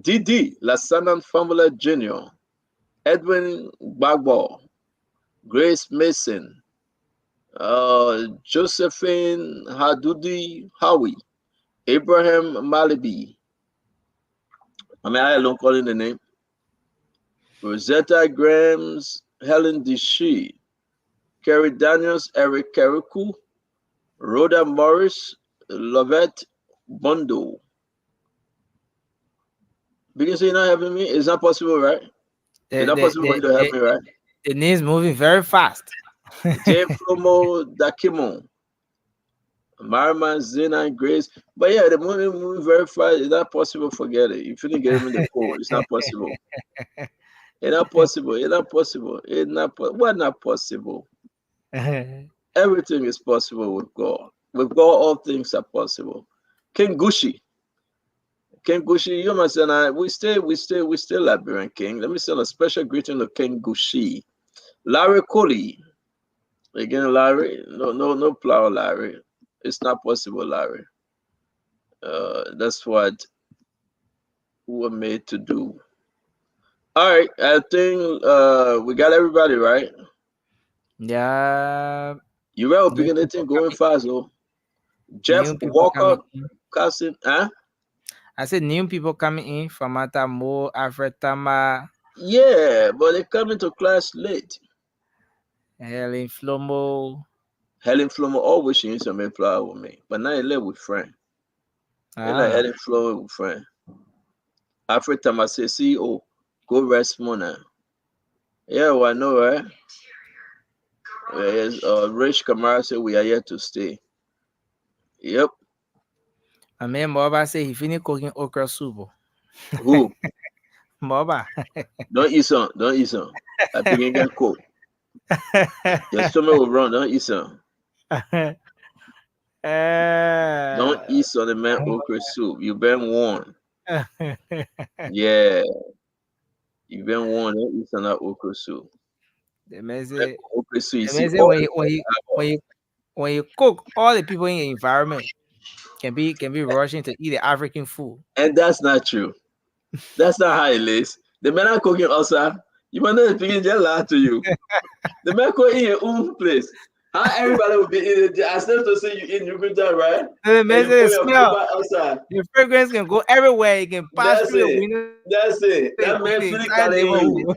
Didi Lasanan Famula Jr., Edwin Bagbo, Grace Mason, Josephine Hadudi Howie, Abraham Malibi. I don't call in the name. Rosetta Grams, Helen Deshee, Kerry Daniels, Eric Kariku, Rhoda Morris, Lovette Bondo. Because you're not having me, it's not possible, right? It's not possible for you to help me, right? The name's moving very fast. J. Flomo Dakimo, Marman, Zena, and Grace. But yeah, the moving very fast. It's not possible. Forget it. If you didn't get him in the code, it's not possible. It's not possible. It's not possible. It's not. What not possible? Everything is possible with God. With God, all things are possible. King Gushi, you must and I. We still Liberian King. Let me send a special greeting to King Gushi. Larry Coley. Again, Larry. No plow, Larry. It's not possible, Larry. That's what we were made to do. All right, I think we got everybody right. Yeah. You were picking the thing going fast, though. Jeff Walker, Cousin, huh? I said new people coming in from Atamo, Afretama. Yeah, but they coming to class late. Helen Flomo always she used to make flower with me, but now he live with friend. And like Helen Flomo with friend. Afretama say, CEO, go rest more now. Yeah, well, I know, right? Yes, Rich Kamara said we are here to stay. Yep. I mean, Moba say he finished cooking okra soup. Who? Moba. Don't eat some. I begin get cold. Your stomach will run. Don't eat some. Don't eat some the man okra soup. You been warned. Yeah. You been warned. Don't eat some that okra soup. The man say, okra soup. You see, when you cook, all the people in the environment can be rushing to eat the African food. And that's not true. That's not how it is. The men are cooking also. You might not begin to lie to you. The man cooking in your own place. How everybody will be eating. I still to see you in Uganda, right? The man say the fragrance can go everywhere. It can pass through the window. That's it. That man feeling calling you.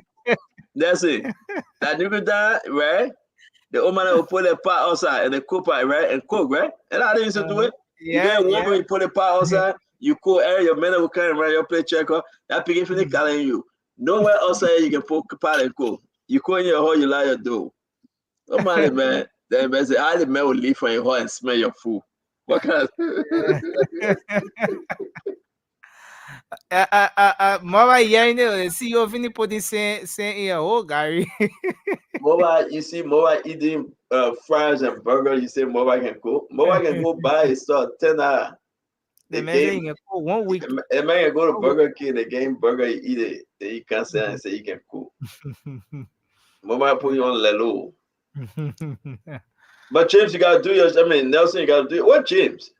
That's it. That Uganda, right? The woman will put the pot outside and the cook pot, right? And cook, right? And how they used to do it? You get a woman, you put the pot outside, you cook, your men will come around your plate checker. That pig feeling calling you. Nowhere outside you can put the pot and cook. You cook in your hole, you lie your door. Oh man, man. Then man say, how the man will leave from your hole and smell your food. What kind of Mama hearing the CEO finish putting saying in oh Gary. Mama, you see Mama eating fries and burger, you say Mama can cook. Mama can go buy a store $10. The man saying you can cook 1 week. The man can go to Burger King, the game burger, you eat it. Then you can't say and say you can cook. Mama put you on Lelo. But James, you gotta do yours. Nelson, you gotta do it. What James?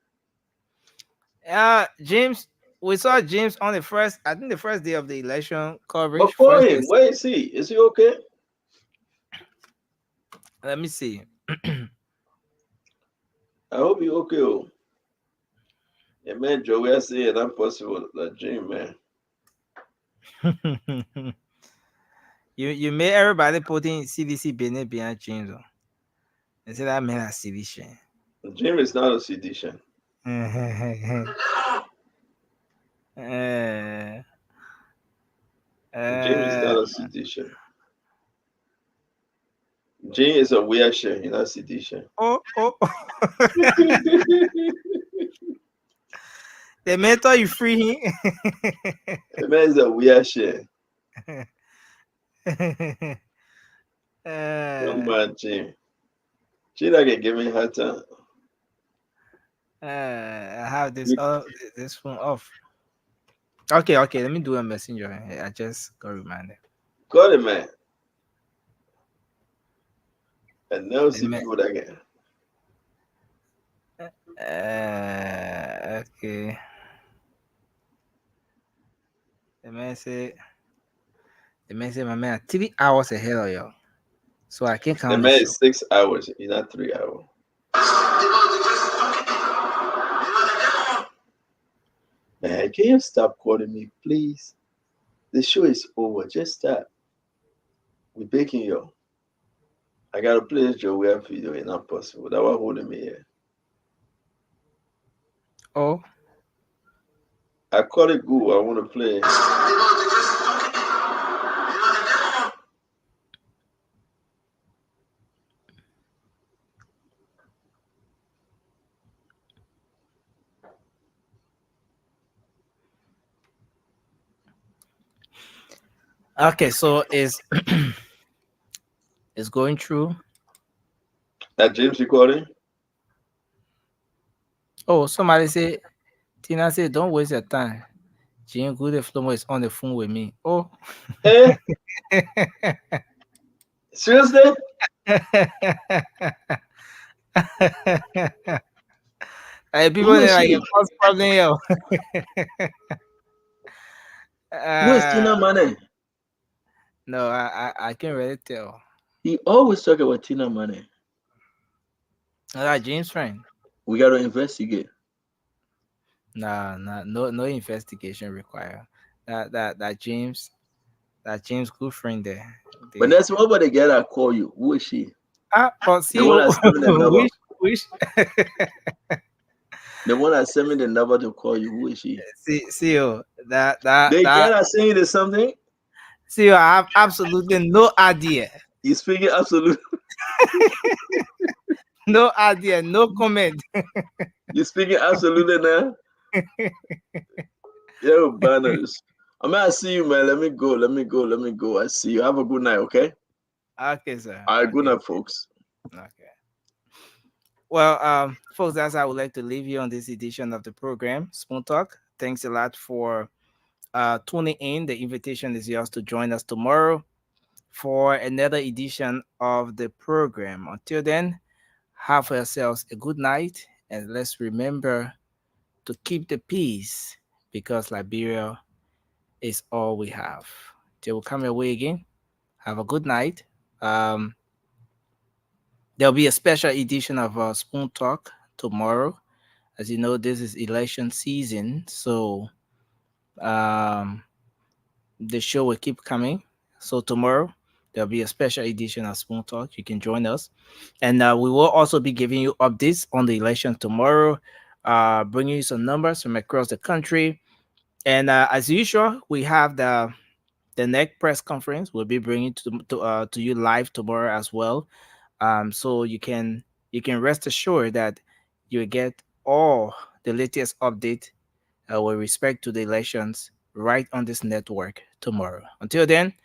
James, we saw James on the first day of the election coverage. But call him. Where is he? Is he okay? Let me see. I hope you're okay. Oh. Yeah, man, Joey, I say it impossible. Like James, man. You made everybody putting CDC business behind James. They say that man has sedition. James is not a sedition. Jim is not a sedition. Jim is a weird shit. He's not sedition. Oh. The mentor you free him. The man is a weird shit. Come on, Jim. She not gonna give me her time. I have this phone off. Okay. Let me do a messenger. I just got reminded. Call him, man. And now see people again. Okay. The man said, my man, 3 hours ahead of you. So I can't count the man is 6 hours. He's not 3 hours. Man, can you stop calling me, please? The show is over. Just stop. We're baking you. I gotta play this Joey video. It's not possible. That was holding me here. Oh. I call it good. I want to play. Okay, so it's going through. That James recording? Oh, somebody said, Tina said, don't waste your time. Jane Good Flomo is on the phone with me. Oh. Eh? Seriously? People are like, what's problem here? Who is Tina Money? No, I can't really tell. He always talk about Tina Money. That James' friend. We got to investigate. No investigation required. That James good friend there. But that's nobody get I call you. Who is she? But see, the one that sent me the number. Which the one that sent me the number to call you. Who is she? See, that they get I saying there's something. See, I have absolutely no idea. You speaking absolutely. No idea, no comment. You speaking absolutely now? Yo, banners. I'm gonna see you, man. Let me go. I see you. Have a good night, okay? Okay, sir. All right, good night, folks. Okay. Well, folks, that's how I would like to leave you on this edition of the program, Spoon Talk. Thanks a lot for tuning in. The invitation is yours to join us tomorrow for another edition of the program. Until then, have yourselves a good night, and let's remember to keep the peace, because Liberia is all we have. Till we come your way again, have a good night. There'll be a special edition of Spoon Talk tomorrow. As you know, this is election season, so the show will keep coming. So tomorrow, there'll be a special edition of Spoon Talk. You can join us. And we will also be giving you updates on the election tomorrow, bringing you some numbers from across the country. And as usual, we have the next press conference. We'll be bringing to you live tomorrow as well. So you can rest assured that you get all the latest update with respect to the elections right on this network tomorrow. Until then,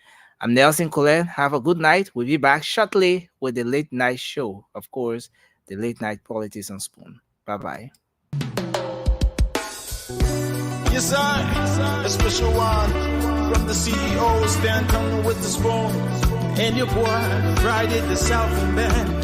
I'm Nelson Colette. Have a good night. We'll be back shortly with the late night show. Of course, the late night politics on Spoon. Bye-bye. Yes, I, a special one from the CEO, stand coming with the spoon. And your boy, Friday the Southern Band.